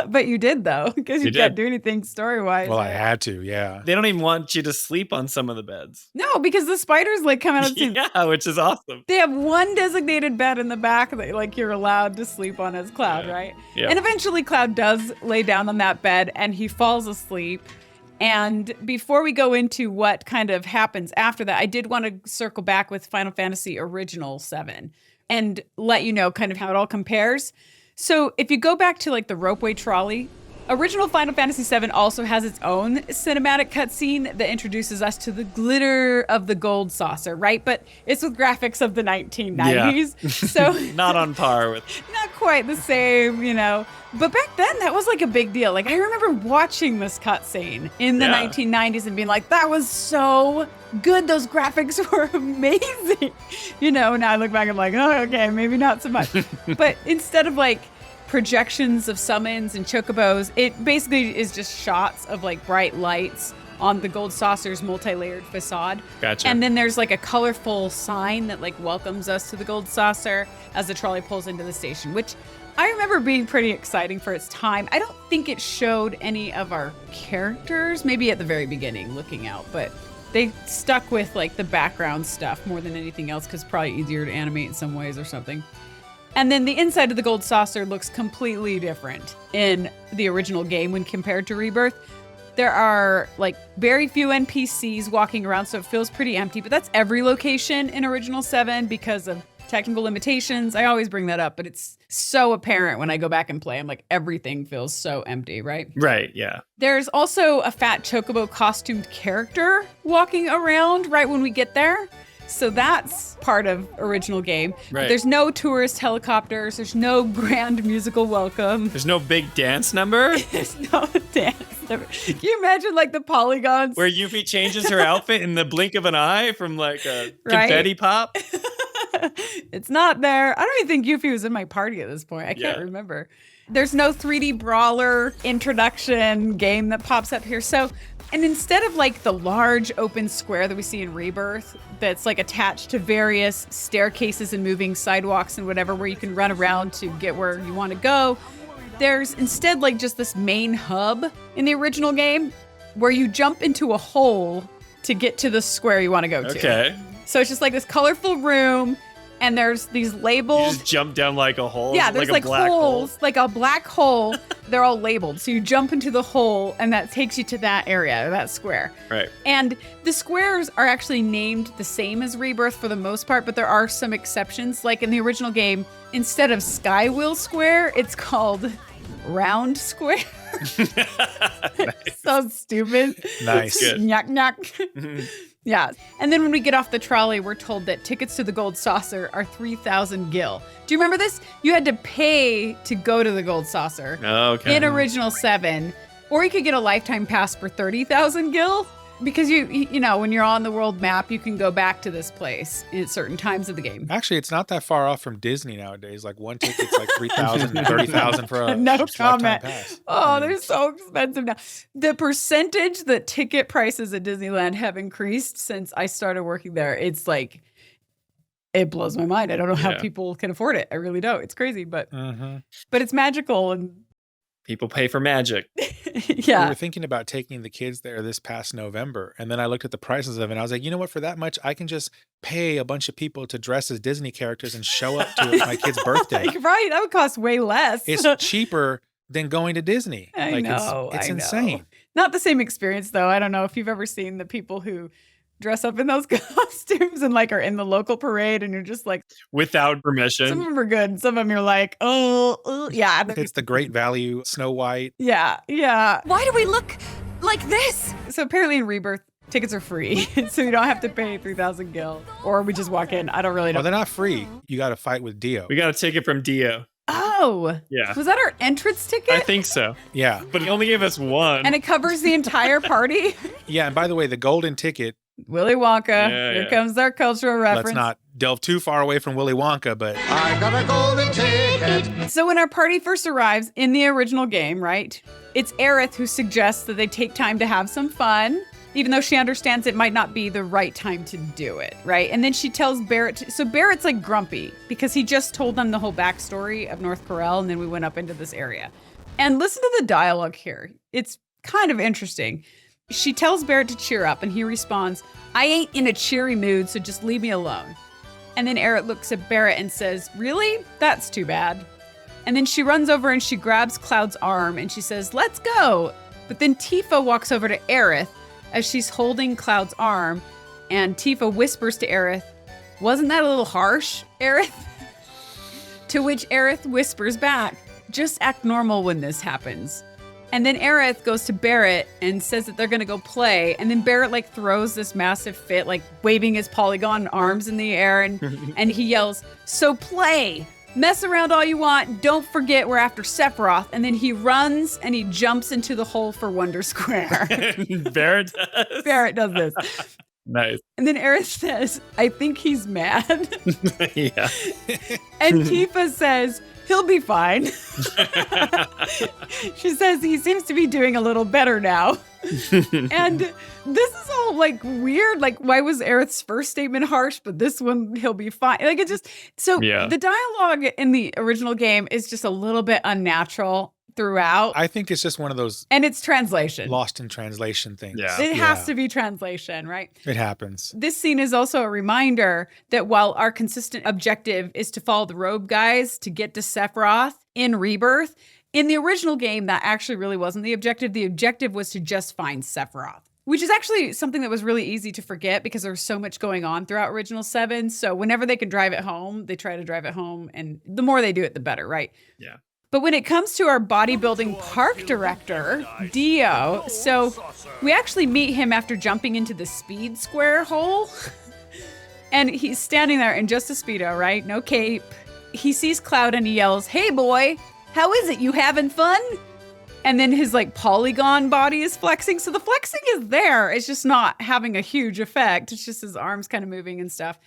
But you did though, because you can't do anything story-wise. Well, I had to, yeah. They don't even want you to sleep on some of the beds. No, because the spiders like come out of the Yeah, which is awesome. They have one designated bed in the back that like you're allowed to sleep on as Cloud, right? Yeah. And eventually Cloud does lay down on that bed and he falls asleep. And before we go into what kind of happens after that, I did want to circle back with Final Fantasy Original 7 and let you know kind of how it all compares. So if you go back to like the ropeway trolley, original Final Fantasy VII also has its own cinematic cutscene that introduces us to the glitter of the gold saucer, right? But it's with graphics of the 1990s. Yeah. So not on par with. Not quite the same, you know. But back then, that was like a big deal. Like, I remember watching this cutscene in the 1990s and being like, that was so good. Those graphics were amazing. You know, now I look back and I'm like, oh, okay, maybe not so much. But instead of like projections of summons and chocobos, it basically is just shots of like bright lights on the gold saucer's multi-layered facade. Gotcha. And then there's like a colorful sign that like welcomes us to the gold saucer as the trolley pulls into the station, which I remember being pretty exciting for its time. I don't think it showed any of our characters, maybe at the very beginning looking out, but they stuck with like the background stuff more than anything else because it's probably easier to animate in some ways or something. And then the inside of the gold saucer looks completely different in the original game when compared to Rebirth. There are like very few NPCs walking around, so it feels pretty empty, but that's every location in Original 7 because of technical limitations. I always bring that up, but it's so apparent when I go back and play. I'm like, everything feels so empty, right? Right, yeah. There's also a fat Chocobo costumed character walking around right when we get there. So that's part of original game. Right. But there's no tourist helicopters. There's no grand musical welcome. There's no big dance number. There's no dance number. Can you imagine like the polygons? Where Yuffie changes her outfit in the blink of an eye from like a confetti pop. It's not there. I don't even think Yuffie was in my party at this point. I can't remember. There's no 3D Brawler introduction game that pops up here. So, and instead of like the large open square that we see in Rebirth, that's like attached to various staircases and moving sidewalks and whatever, where you can run around to get where you want to go, There's instead like just this main hub in the original game where you jump into a hole to get to the square you want to go to. Okay. So it's just like this colorful room, and there's these labeled. You just jump down like a hole. Yeah, there's like black holes, hole. like a black hole. They're all labeled. So you jump into the hole, and that takes you to that area, that square. Right. And the squares are actually named the same as Rebirth for the most part, but there are some exceptions. Like in the original game, instead of Skywheel Square, it's called Round Square. Nice. So stupid. Nice. Good. Knock, knock. Yeah. And then when we get off the trolley, we're told that tickets to the Gold Saucer are 3,000 gil. Do you remember this? You had to pay to go to the Gold Saucer Okay. in Original 7, or you could get a lifetime pass for 30,000 gil. Because you know, when you're on the world map, you can go back to this place at certain times of the game. Actually, it's not that far off from Disney nowadays. Like one ticket's like 3,000, 30,000 for a No lifetime comment. pass. Oh, they're so expensive now. The percentage that ticket prices at Disneyland have increased since I started working there, it's like, it blows my mind. I don't know how people can afford it. I really don't. It's crazy, but it's magical and people pay for magic. Yeah. We were thinking about taking the kids there this past November, and then I looked at the prices of it, and I was like, you know what? For that much, I can just pay a bunch of people to dress as Disney characters and show up to my kid's birthday. Right. That would cost way less. It's cheaper than going to Disney. I know. It's I know. insane. Not the same experience, though. I don't know if you've ever seen the people who dress up in those costumes and like are in the local parade, and you're just like, without permission. some of them are good, and some of them you're like, oh, yeah. It's the Great Value Snow White. Yeah, yeah. Why do we look like this? So apparently in Rebirth, tickets are free, so you don't have to pay 3,000 gil, or we just walk in. I don't really know. Well, they're not free. You got to fight with Dio. We got a ticket from Dio. Oh, Yeah. Was that our entrance ticket? I think so. Yeah. But he only gave us one. And it covers the entire party. Yeah, and by the way, the golden ticket, Willy Wonka. Yeah, Here yeah. comes our cultural reference. let's not delve too far away from Willy Wonka, but I got a golden ticket. So when our party first arrives in the original game, right, it's Aerith who suggests that they take time to have some fun, even though she understands it might not be the right time to do it, right? And then she tells Barret, so Barret's like grumpy because he just told them the whole backstory of North Corel, and then we went up into this area. And listen to the dialogue here. It's kind of interesting. She tells Barret to cheer up, and he responds, I ain't in a cheery mood, so just leave me alone. And then Aerith looks at Barret and says, really? That's too bad. And then she runs over and she grabs Cloud's arm and she says, let's go. But then Tifa walks over to Aerith as she's holding Cloud's arm, and Tifa whispers to Aerith, wasn't that a little harsh, Aerith? To which Aerith whispers back, just act normal when this happens. And then Aerith goes to Barret and says that they're gonna go play. And then Barret like throws this massive fit, like waving his polygon arms in the air, and he yells, so play, mess around all you want, don't forget we're after Sephiroth. And then he runs and he jumps into the hole for Wonder Square. Barret does. Barret does this. Nice. And then Aerith says, I think he's mad. Yeah. And Tifa says, he'll be fine. She says he seems to be doing a little better now. And this is all like weird. Like, why was Aerith's first statement harsh, but this one, he'll be fine? Like, it just, so the dialogue in the original game is just a little bit unnatural throughout. I think it's just one of those and it's translation. lost in translation things. It has to be translation, right? It happens. This scene is also a reminder that while our consistent objective is to follow the robe guys to get to Sephiroth in Rebirth, in the original game, that actually really wasn't the objective. The objective was to just find Sephiroth, which is actually something that was really easy to forget because there was so much going on throughout Original 7. So whenever they could drive it home, they try to drive it home. And the more they do it, the better, right? Yeah. But when it comes to our bodybuilding park director, Dio, so we actually meet him after jumping into the speed square hole. And he's standing there in just a Speedo, right? No cape. He sees Cloud and he yells, hey boy, how is it? You having fun? And then his like polygon body is flexing. So the flexing is there. It's just not having a huge effect. It's just his arms kind of moving and stuff.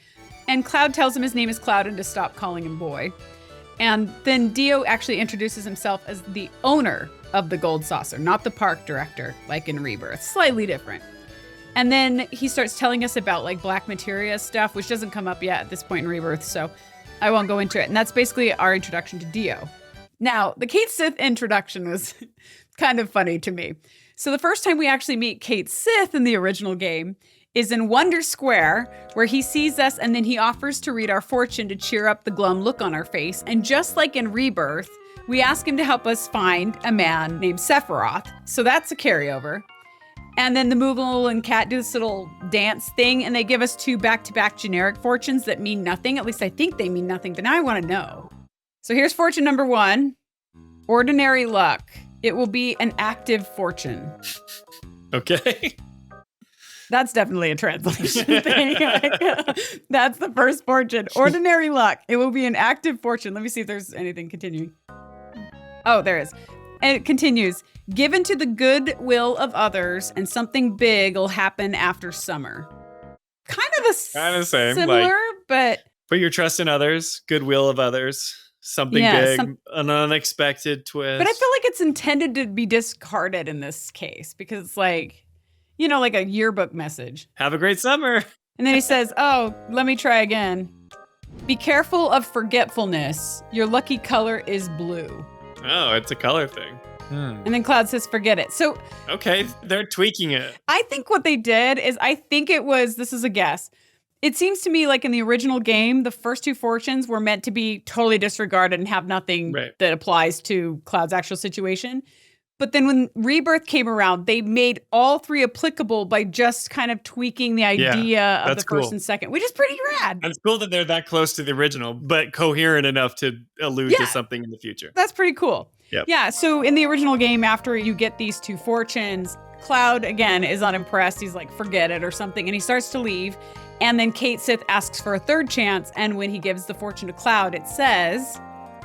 And Cloud tells him his name is Cloud and to stop calling him boy. And then Dio actually introduces himself as the owner of the Gold Saucer, not the park director, like in Rebirth. Slightly different. And then he starts telling us about like black materia stuff, which doesn't come up yet at this point in Rebirth, so I won't go into it. And that's basically our introduction to Dio. Now, the Cait Sith introduction was kind of funny to me. So the first time we actually meet Cait Sith in the original game is in Wonder Square, where he sees us and then he offers to read our fortune to cheer up the glum look on our face. And just like in Rebirth, we ask him to help us find a man named Sephiroth. So that's a carryover. And then the Moogle and Cat do this little dance thing, and they give us 2 back-to-back generic fortunes that mean nothing. At least I think they mean nothing, but now I want to know. So here's fortune number 1. Ordinary luck. It will be an active fortune. Okay. That's definitely a translation thing. That's the first fortune. Ordinary luck. It will be an active fortune. Let me see if there's anything continuing. Oh, there is. And it continues. Given to the good will of others, and something big will happen after summer. Kind of the same. Similar, like, but... Put your trust in others, goodwill of others, something big, an unexpected twist. But I feel like it's intended to be discarded in this case, because it's like, you know, like a yearbook message. Have a great summer. And then he says, oh, let me try again. Be careful of forgetfulness. Your lucky color is blue. Oh, it's a color thing. And then Cloud says, forget it. So, okay, they're tweaking it. I think what they did is, this is a guess. It seems to me like in the original game, the first 2 fortunes were meant to be totally disregarded and have nothing that applies to Cloud's actual situation. But then when Rebirth came around, they made all 3 applicable by just kind of tweaking the idea of the first and second, which is pretty rad. It's cool that they're that close to the original, but coherent enough to allude to something in the future. That's pretty cool. Yep. Yeah, so in the original game, after you get these 2 fortunes, Cloud, again, is unimpressed. He's like, forget it or something, and he starts to leave. And then Cait Sith asks for a 3rd chance, and when he gives the fortune to Cloud, it says,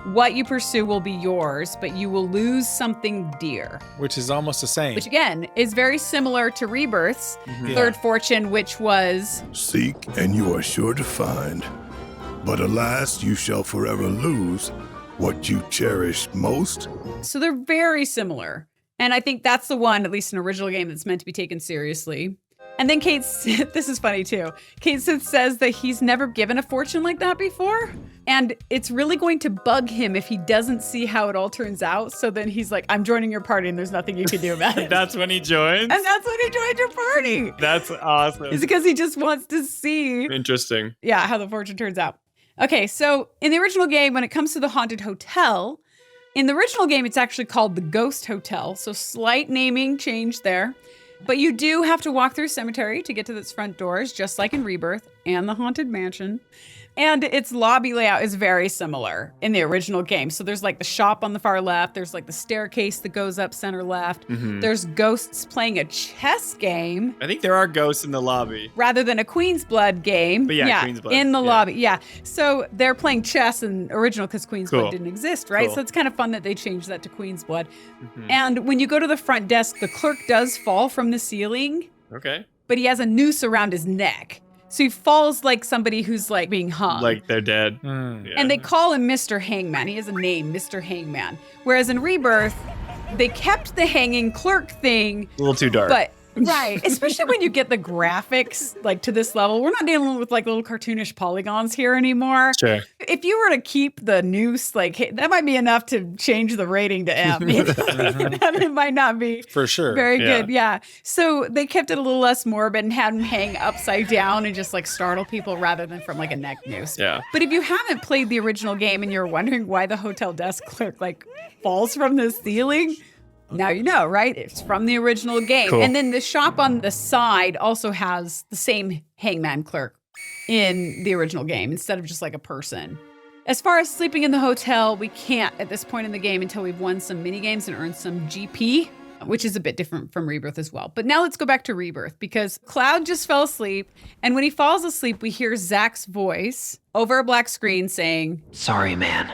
what you pursue will be yours, but you will lose something dear. Which is almost the same. Which, again, is very similar to Rebirth's 3rd fortune, which was... Seek, and you are sure to find. But alas, you shall forever lose what you cherish most. So they're very similar. And I think that's the one, at least in an original game, that's meant to be taken seriously. And then Cait Sith, this is funny too. Cait Sith says that he's never given a fortune like that before. And it's really going to bug him if he doesn't see how it all turns out. So then he's like, I'm joining your party and there's nothing you can do about it. That's when he joins? And that's when he joined your party. That's awesome. It's because he just wants to see. Interesting. Yeah, how the fortune turns out. Okay, so in the original game, when it comes to the haunted hotel, in the original game, it's actually called the Ghost Hotel. So slight naming change there. But you do have to walk through a cemetery to get to its front doors, just like in Rebirth and the Haunted Mansion. And its lobby layout is very similar in the original game. So there's like the shop on the far left. There's like the staircase that goes up center left. Mm-hmm. There's ghosts playing a chess game. I think there are ghosts in the lobby. Rather than a Queen's Blood game. But yeah, Queen's Blood. In the lobby, yeah. So they're playing chess in original because Queen's Blood didn't exist, right? Cool. So it's kind of fun that they changed that to Queen's Blood. Mm-hmm. And when you go to the front desk, the clerk does fall from the ceiling. Okay. But he has a noose around his neck. So he falls like somebody who's like being hung. Like they're dead. Yeah. And they call him Mr. Hangman. He has a name, Mr. Hangman. Whereas in Rebirth, they kept the hanging clerk thing. A little too dark. But right, especially when you get the graphics like to this level. We're not dealing with like little cartoonish polygons here anymore. Sure. If you were to keep the noose, like hey, that might be enough to change the rating to M. You know? It might not be for sure very good. Yeah. So they kept it a little less morbid and had him hang upside down and just like startle people rather than from like a neck noose. Yeah. But if you haven't played the original game and you're wondering why the hotel desk clerk like falls from the ceiling, now you know, right? It's from the original game. Cool. And then the shop on the side also has the same hangman clerk in the original game instead of just like a person. As far as sleeping in the hotel, we can't at this point in the game until we've won some minigames and earned some GP, which is a bit different from Rebirth as well. But now let's go back to Rebirth because Cloud just fell asleep. And when he falls asleep, we hear Zack's voice over a black screen saying, "Sorry, man.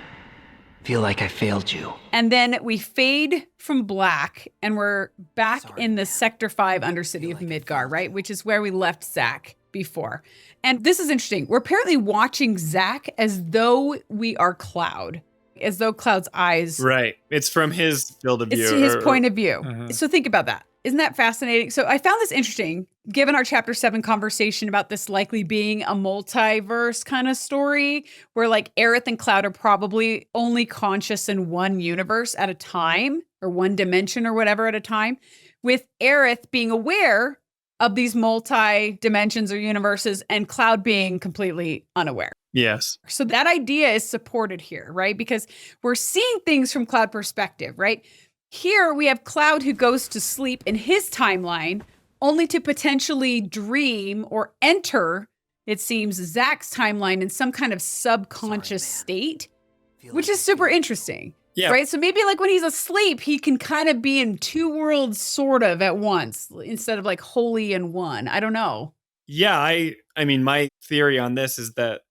Feel like I failed you." And then we fade from black and we're back in the Sector 5 Undercity of Midgar, right? Which is where we left Zack before. And this is interesting. We're apparently watching Zack as though we are Cloud, as though Cloud's eyes. Right. It's from his field of view. It's his point of view. So think about that. Isn't that fascinating? So I found this interesting, given our chapter 7 conversation about this likely being a multiverse kind of story, where like Aerith and Cloud are probably only conscious in one universe at a time, or one dimension or whatever at a time, with Aerith being aware of these multi-dimensions or universes and Cloud being completely unaware. Yes. So that idea is supported here, right? Because we're seeing things from Cloud perspective, right? Here we have Cloud who goes to sleep in his timeline only to potentially dream or enter, it seems, Zack's timeline in some kind of subconscious state, which is super interesting. Yeah. Right? So maybe like when he's asleep, he can kind of be in two worlds sort of at once instead of like wholly in one. I don't know. Yeah, I mean, my theory on this is that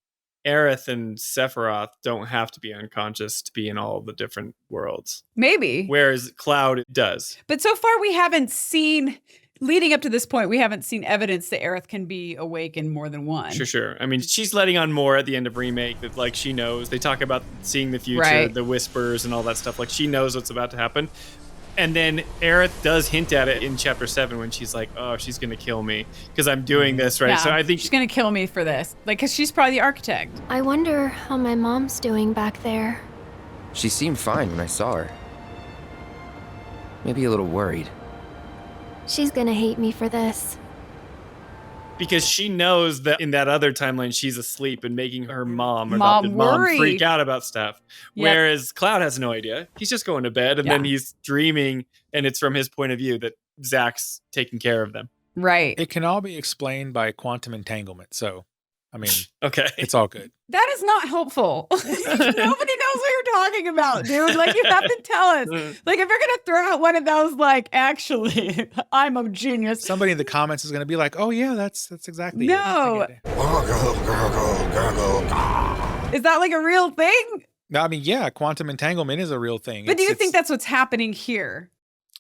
Aerith and Sephiroth don't have to be unconscious to be in all the different worlds. Maybe. Whereas Cloud does. But so far we haven't seen, leading up to this point, we haven't seen evidence that Aerith can be awake in more than one. Sure. I mean, she's letting on more at the end of Remake that like she knows. They talk about seeing the future, right. The whispers and all that stuff. Like she knows what's about to happen. And then Aerith does hint at it in chapter 7 when she's like, oh, she's going to kill me because I'm doing this, right? Yeah, so I think she's going to kill me for this. Like, because she's probably the architect. I wonder how my mom's doing back there. She seemed fine when I saw her. Maybe a little worried. She's gonna hate me for this. because she knows that in that other timeline, she's asleep and making her adopted mom freak out about stuff. Yep. Whereas Cloud has no idea. He's just going to bed and then he's dreaming, and it's from his point of view that Zack's taking care of them. Right. It can all be explained by quantum entanglement. So, I mean, okay, it's all good. That is not helpful. Nobody knows what you're talking about, dude. Like, you have to tell us. Like, if you're going to throw out one of those, like, actually, I'm a genius. Somebody in the comments is going to be like, oh, yeah, that's exactly no. it. Is that like a real thing? No, I mean, yeah, quantum entanglement is a real thing. But do you think that's what's happening here?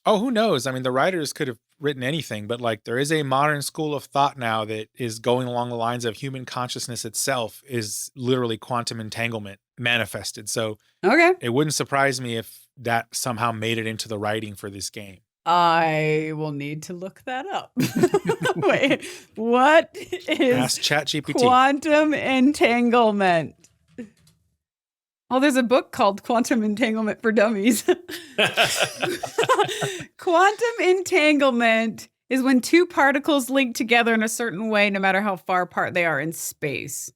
Oh, who knows? I mean, the writers could have written anything, but like there is a modern school of thought now that is going along the lines of human consciousness itself is literally quantum entanglement manifested. So okay, it wouldn't surprise me if that somehow made it into the writing for this game. I will need to look that up. Wait, what is Ask ChatGPT. Quantum entanglement? Oh, there's a book called Quantum Entanglement for Dummies. Quantum entanglement is when two particles link together in a certain way, no matter how far apart they are in space.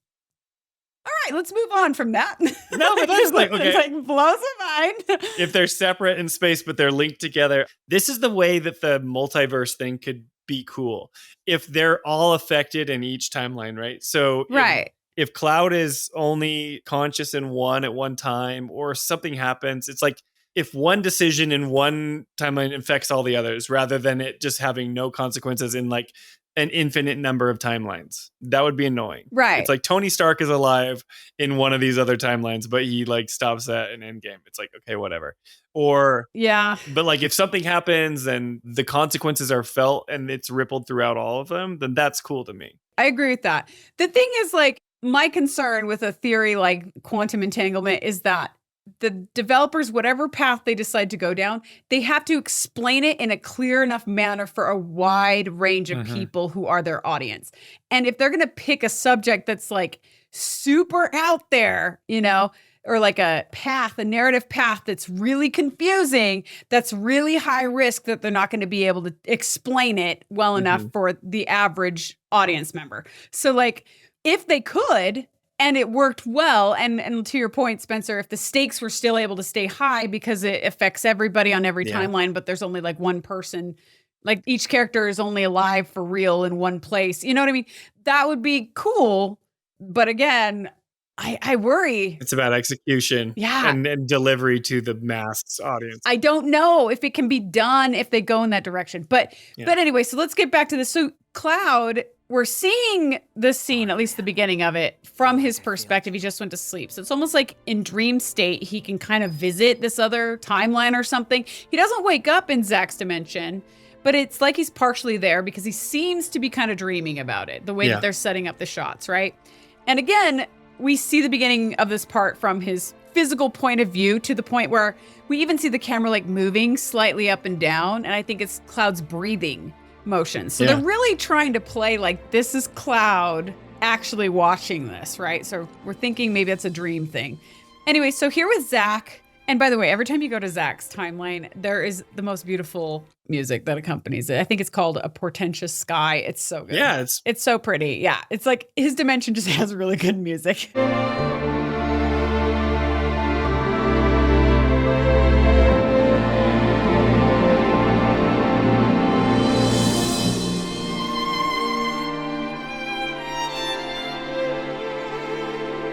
All right, let's move on from that. No, but that's like, okay. It's like blows my mind. If they're separate in space, but they're linked together, this is the way that the multiverse thing could be cool. If they're all affected in each timeline, right? So right. If Cloud is only conscious in one at one time or something happens, it's like if one decision in one timeline affects all the others rather than it just having no consequences in like an infinite number of timelines. That would be annoying. Right. It's like Tony Stark is alive in one of these other timelines, but he like stops at an Endgame. It's like, okay, whatever. Or yeah. But like if something happens and the consequences are felt and it's rippled throughout all of them, then that's cool to me. I agree with that. The thing is like, my concern with a theory like quantum entanglement is that the developers, whatever path they decide to go down, they have to explain it in a clear enough manner for a wide range of people who are their audience. And if they're going to pick a subject that's like super out there, you know, or like a path, a narrative path that's really confusing, that's really high risk that they're not going to be able to explain it well enough for the average audience member. So like, if they could, and it worked well, and to your point, Spencer, if the stakes were still able to stay high because it affects everybody on every timeline, but there's only like one person, like each character is only alive for real in one place. You know what I mean? That would be cool. But again, I worry. It's about execution and delivery to the mass audience. I don't know if it can be done if they go in that direction. But anyway, so let's get back to this. So Cloud, we're seeing this scene, at least the beginning of it, from his perspective. He just went to sleep. So it's almost like in dream state, he can kind of visit this other timeline or something. He doesn't wake up in Zack's dimension, but it's like he's partially there because he seems to be kind of dreaming about it, the way that they're setting up the shots, right? And again, we see the beginning of this part from his physical point of view to the point where we even see the camera like moving slightly up and down. And I think it's Cloud's breathing motion. So they're really trying to play like this is Cloud actually watching this, right? So we're thinking maybe it's a dream thing. Anyway, so here with Zack, and by the way, every time you go to Zack's timeline, there is the most beautiful music that accompanies it. I think it's called A Portentous Sky. It's so good. Yeah, it's so pretty. Yeah, it's like his dimension just has really good music.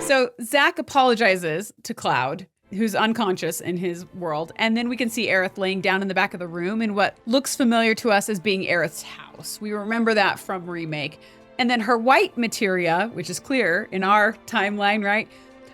So Zack apologizes to Cloud, who's unconscious in his world. And then we can see Aerith laying down in the back of the room in what looks familiar to us as being Aerith's house. We remember that from Remake. And then her white materia, which is clear in our timeline, right?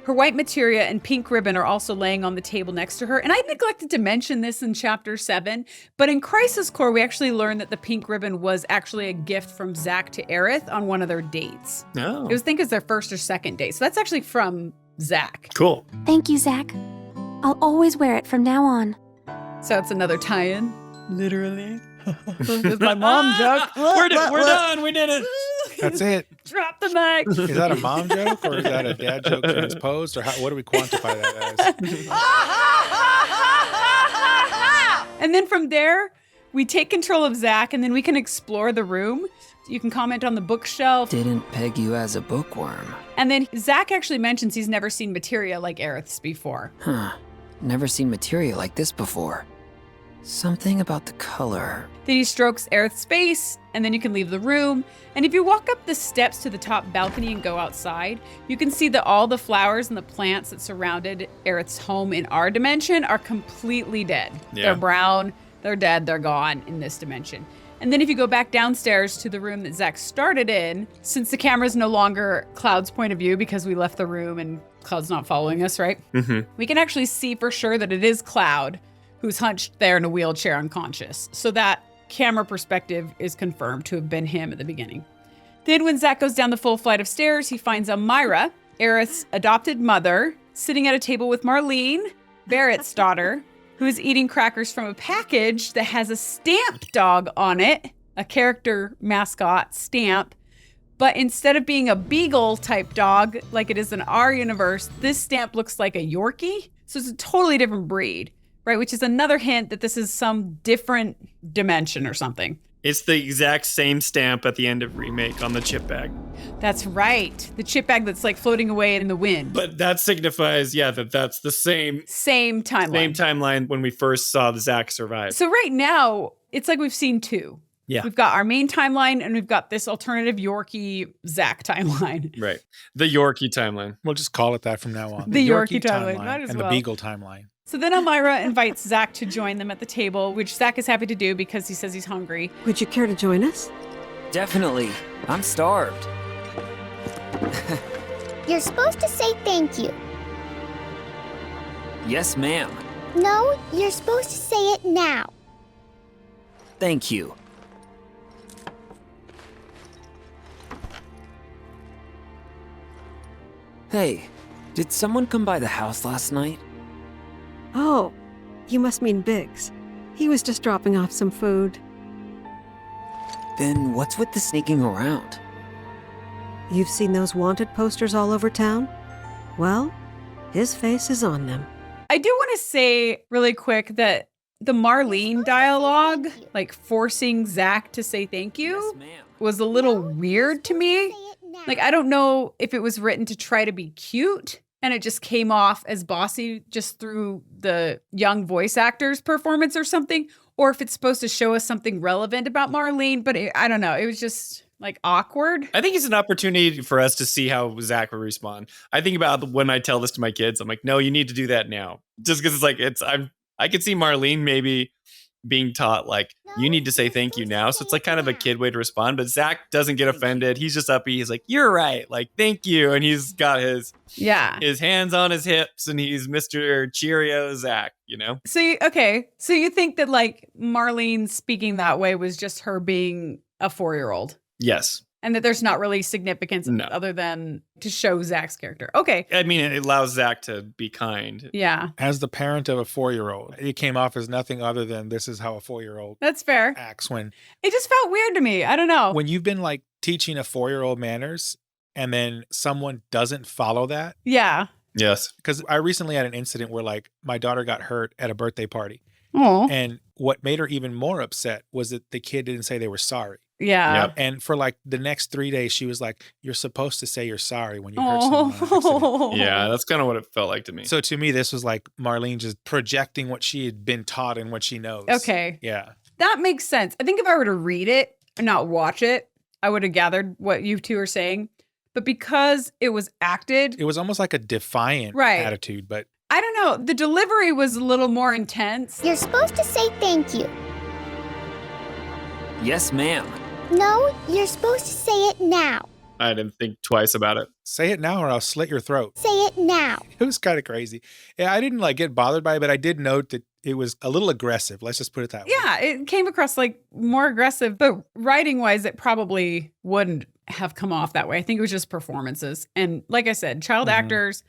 Her white materia and pink ribbon are also laying on the table next to her. And I neglected to mention this in chapter 7, but in Crisis Core, we actually learned that the pink ribbon was actually a gift from Zack to Aerith on one of their dates. Oh. It was, I think, it's their first or second date. So that's actually from Zack. Cool. Thank you, Zack. I'll always wear it from now on. So it's another tie-in, literally. It's my mom joke. We're done. We did it. That's it. Drop the mic. Is that a mom joke or is that a dad joke transposed? Or what do we quantify that as? And then from there, we take control of Zack and then we can explore the room. You can comment on the bookshelf. Didn't peg you as a bookworm. And then Zack actually mentions he's never seen materia like Aerith's before. Huh. Never seen materia like this before. Something about the color. Then he strokes Aerith's face, and then you can leave the room. And if you walk up the steps to the top balcony and go outside, you can see that all the flowers and the plants that surrounded Aerith's home in our dimension are completely dead. Yeah. They're brown, they're dead, they're gone in this dimension. And then if you go back downstairs to the room that Zack started in, since the camera's no longer Cloud's point of view because we left the room and Cloud's not following us, right? Mm-hmm. We can actually see for sure that it is Cloud who's hunched there in a wheelchair unconscious. So that camera perspective is confirmed to have been him at the beginning. Then when Zack goes down the full flight of stairs, he finds Elmira, Aerith's adopted mother, sitting at a table with Marlene, Barret's daughter, who is eating crackers from a package that has a stamp dog on it, a character mascot stamp. But instead of being a beagle type dog like it is in our universe, this stamp looks like a Yorkie. So it's a totally different breed. Right, which is another hint that this is some different dimension or something. It's the exact same stamp at the end of Remake on the chip bag. That's right. The chip bag that's like floating away in the wind. But that signifies, that that's the same timeline. Same timeline when we first saw the Zack survive. So right now, it's like we've seen two. Yeah. We've got our main timeline and we've got this alternative Yorkie Zack timeline. Right. The Yorkie timeline. We'll just call it that from now on. The Yorkie timeline. Might as and well. the Beagle timeline. So then Elmira invites Zack to join them at the table, which Zack is happy to do because he says he's hungry. Would you care to join us? Definitely. I'm starved. You're supposed to say thank you. Yes, ma'am. No, you're supposed to say it now. Thank you. Hey, did someone come by the house last night? Oh, you must mean Biggs. He was just dropping off some food. Then what's with the sneaking around? You've seen those wanted posters all over town? Well, his face is on them. I do want to say really quick that the Marlene dialogue, like forcing Zack to say thank you, was a little weird to me. Like, I don't know if it was written to try to be cute and it just came off as bossy just through the young voice actor's performance or something, or if it's supposed to show us something relevant about Marlene, but I don't know. It was just like awkward. I think it's an opportunity for us to see how Zack would respond. I think about when I tell this to my kids, I'm like, no, you need to do that now. Just because it's like, I could see Marlene maybe being taught like, you need to say thank you now. So it's like kind of a kid way to respond, but Zack doesn't get offended. He's just uppy. He's like, you're right. Like, thank you. And he's got his hands on his hips and he's Mr. Cheerio Zack, you know? So you think that like Marlene speaking that way was just her being a 4-year-old? Yes. And that there's not really significance other than to show Zack's character. Okay. I mean, it allows Zack to be kind. Yeah. As the parent of a 4-year-old, it came off as nothing other than this is how a 4-year-old That's fair. acts when It just felt weird to me. I don't know. when you've been like teaching a 4-year-old manners and then someone doesn't follow that. Yeah. Yes. Because I recently had an incident where like my daughter got hurt at a birthday party. Oh. And what made her even more upset was that the kid didn't say they were sorry. Yeah. Yep. And for like the next 3 days, she was like, you're supposed to say you're sorry when you hurt someone on accident. Yeah, that's kind of what it felt like to me. So to me, this was like Marlene just projecting what she had been taught and what she knows. Okay. Yeah. That makes sense. I think if I were to read it and not watch it, I would have gathered what you two are saying. But because it was acted, It was almost like a defiant Right. attitude, but I don't know. The delivery was a little more intense. You're supposed to say thank you. Yes, ma'am. No, you're supposed to say it now. I didn't think twice about it. say it now or I'll slit your throat. Say it now. It was kind of crazy. Yeah, I didn't like get bothered by it, but I did note that it was a little aggressive. Let's just put it that way. Yeah, it came across like more aggressive, but writing wise, it probably wouldn't have come off that way. I think it was just performances. And like I said, child actors,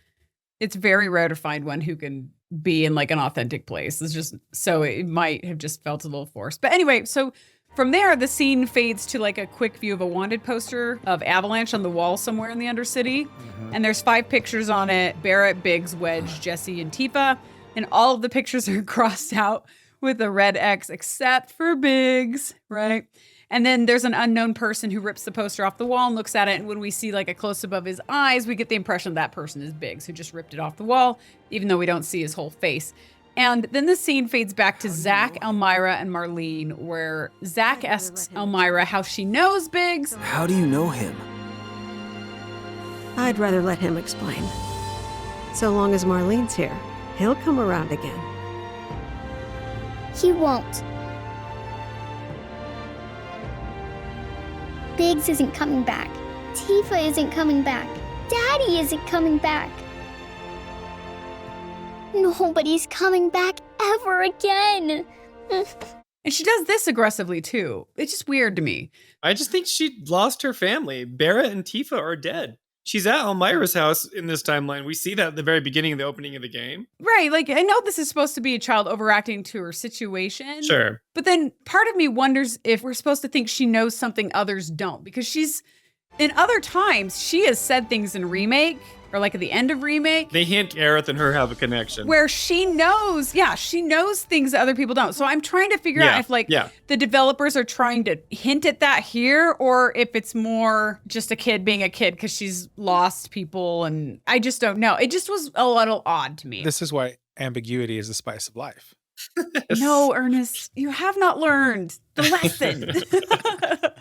it's very rare to find one who can be in like an authentic place. It's just, so it might have just felt a little forced. But anyway, so from there, the scene fades to like a quick view of a wanted poster of Avalanche on the wall somewhere in the Undercity. And there's 5 pictures on it: Barret, Biggs, Wedge, Jesse, and Tifa. And all of the pictures are crossed out with a red X except for Biggs, right? And then there's an unknown person who rips the poster off the wall and looks at it. And when we see like a close above his eyes, we get the impression that person is Biggs, who just ripped it off the wall, even though we don't see his whole face. And then the scene fades back to Zack, Elmira, and Marlene, where Zack asks Elmira how she knows Biggs. How do you know him? I'd rather let him explain. So long as Marlene's here, he'll come around again. He won't. Biggs isn't coming back. Tifa isn't coming back. Daddy isn't coming back. Nobody's coming back ever again. And she does this aggressively too. It's just weird to me. I just think she lost her family. Barret and Tifa are dead. She's at Elmira's house in this timeline. We see that at the very beginning of the opening of the game. Right. Like, I know this is supposed to be a child overacting to her situation. Sure. But then part of me wonders if we're supposed to think she knows something others don't. Because she's, in other times, she has said things in Remake, or like at the end of Remake. They hint Aerith and her have a connection. Where she knows, she knows things that other people don't. So I'm trying to figure out if the developers are trying to hint at that here, or if it's more just a kid being a kid because she's lost people, and I just don't know. It just was a little odd to me. This is why ambiguity is the spice of life. No, Ernest, you have not learned the lesson.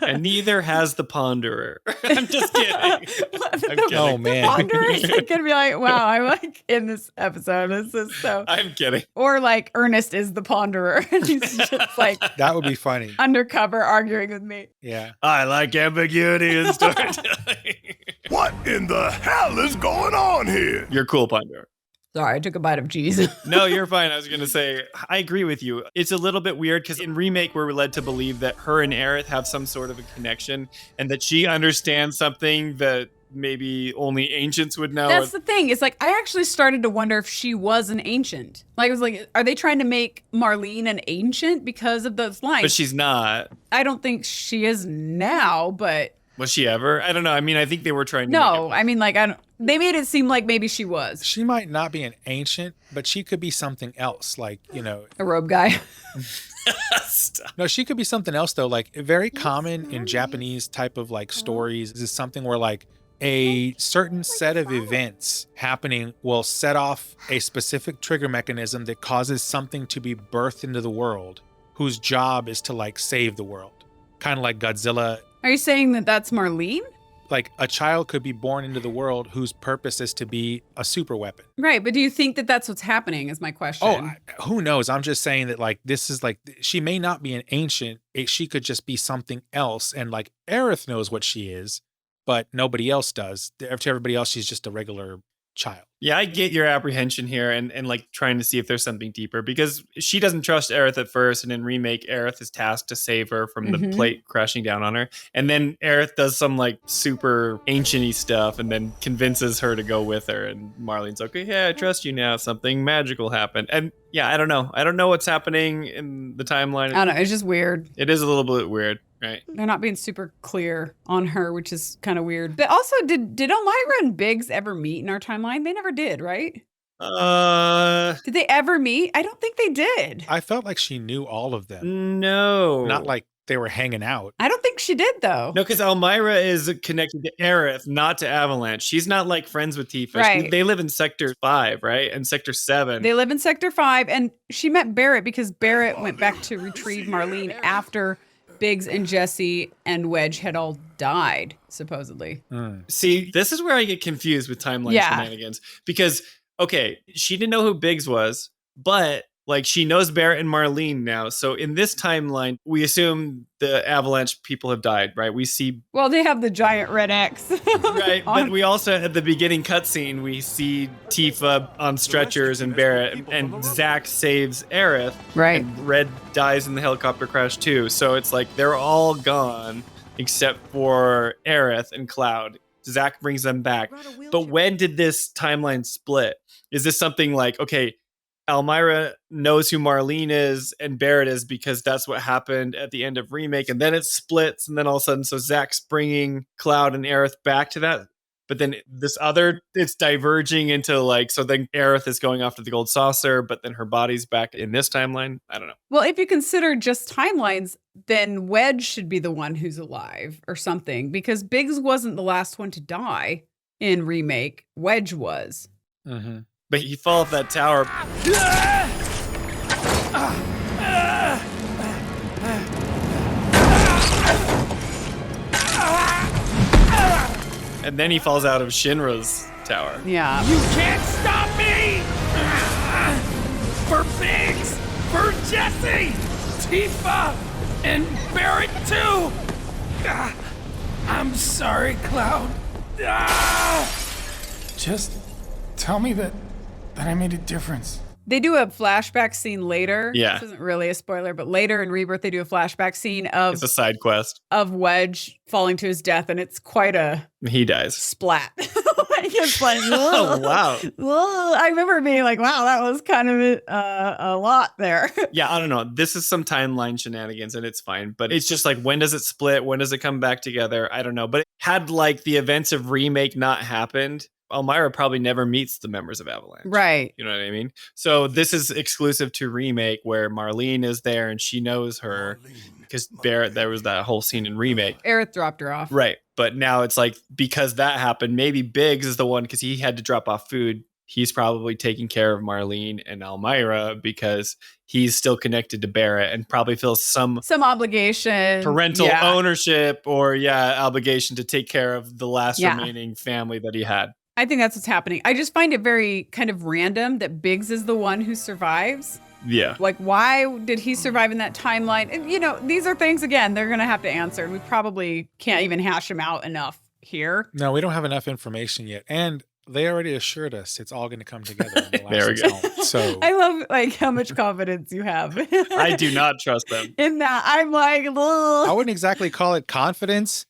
And neither has the Ponderer. I'm just kidding. I'm kidding. Oh, man. Ponderers are gonna be like, wow, I'm like in this episode. This is so. I'm kidding. Or like Ernest is the Ponderer. And he's just like That would be funny. undercover arguing with me. Yeah. I like ambiguity in storytelling. What in the hell is going on here? You're cool, Ponderer. Sorry, I took a bite of cheese. No, you're fine. I was going to say, I agree with you. It's a little bit weird because in Remake, we're led to believe that her and Aerith have some sort of a connection and that she understands something that maybe only ancients would know. That's the thing. It's like, I actually started to wonder if she was an ancient. Like, I was like, are they trying to make Marlene an ancient because of those lines? But she's not. I don't think she is now, but... Was she ever? I don't know. I mean, I think they were trying to No, I mean, like, they made it seem like maybe she was. She might not be an ancient, but she could be something else. Like, A robe guy. No, she could be something else, though. Like, very common in Japanese type of, like, stories is something where, like, a certain set of events happening will set off a specific trigger mechanism that causes something to be birthed into the world whose job is to, like, save the world. Kind of like Godzilla. Are you saying that that's Marlene? Like, a child could be born into the world whose purpose is to be a super weapon. Right, but do you think that that's what's happening is my question. Oh, who knows? I'm just saying that, like, this is, like, she may not be an ancient. She could just be something else. And, like, Aerith knows what she is, but nobody else does. To everybody else, she's just a regular child. Yeah, I get your apprehension here and like trying to see if there's something deeper because she doesn't trust Aerith at first. And in Remake, Aerith is tasked to save her from the plate crashing down on her. And then Aerith does some like super ancient-y stuff and then convinces her to go with her. And Marlene's like, okay, yeah, I trust you now. Something magical happened. And yeah, I don't know. I don't know what's happening in the timeline. I don't know. It's just weird. It is a little bit weird. Right. They're not being super clear on her, which is kind of weird. But also, did Elmira and Biggs ever meet in our timeline? They never did, right? Did they ever meet? I don't think they did. I felt like she knew all of them. No. Not like they were hanging out. I don't think she did, though. No, because Elmira is connected to Aerith, not to Avalanche. She's not like friends with Tifa. Right. They live in Sector 5, right? And Sector 7. They live in Sector 5, and she met Barret because Barret went back to retrieve Marlene after Biggs and Jesse and Wedge had all died, supposedly. See, this is where I get confused with timeline shenanigans. Because, okay, she didn't know who Biggs was, but like she knows Barret and Marlene now. So in this timeline, we assume the Avalanche people have died, right? We see... Well, they have the giant red X. Right, but we also, at the beginning cutscene, we see Tifa on stretchers and Barret, and Zack saves Aerith. Right. And Red dies in the helicopter crash too. So it's like they're all gone except for Aerith and Cloud. Zack brings them back. But when did this timeline split? Is this something like, okay, Elmira knows who Marlene is and Barret is because that's what happened at the end of Remake, and then it splits, and then all of a sudden, so Zack's bringing Cloud and Aerith back to that, but then this other, it's diverging into like, so then Aerith is going off to the Gold Saucer, but then her body's back in this timeline. I don't know. Well, if you consider just timelines, then Wedge should be the one who's alive or something, because Biggs wasn't the last one to die in Remake. Wedge was. Mm-hmm. But he fell off that tower. And then he falls out of Shinra's tower. Yeah. You can't stop me! For Biggs! For Jesse! Tifa! And Barret too! I'm sorry, Cloud. Just tell me that I made a difference. They do a flashback scene later. Yeah. This isn't really a spoiler, but later in Rebirth, they do a flashback scene of... It's a side quest. Of Wedge falling to his death, and it's quite a... He dies. Splat. It's like, oh, wow. Whoa. I remember being like, wow, that was kind of a lot there. Yeah, I don't know. This is some timeline shenanigans, and it's fine. But it's just like, when does it split? When does it come back together? I don't know. But had like the events of Remake not happened, Elmira probably never meets the members of Avalanche. Right. You know what I mean? So this is exclusive to Remake where Marlene is there and she knows her because Barret, there was that whole scene in Remake. Aerith dropped her off. Right. But now it's like, because that happened, maybe Biggs is the one because he had to drop off food. He's probably taking care of Marlene and Elmira because he's still connected to Barret and probably feels some obligation, parental ownership or obligation to take care of the last remaining family that he had. I think that's what's happening. I just find it very kind of random that Biggs is the one who survives. Yeah. Like, why did he survive in that timeline? And, you know, these are things, again, they're going to have to answer. And we probably can't even hash them out enough here. No, we don't have enough information yet. And they already assured us it's all going to come together in the last There we go. installment. So I love, like, how much confidence you have. I do not trust them. In that, I'm like, ugh. I wouldn't exactly call it confidence.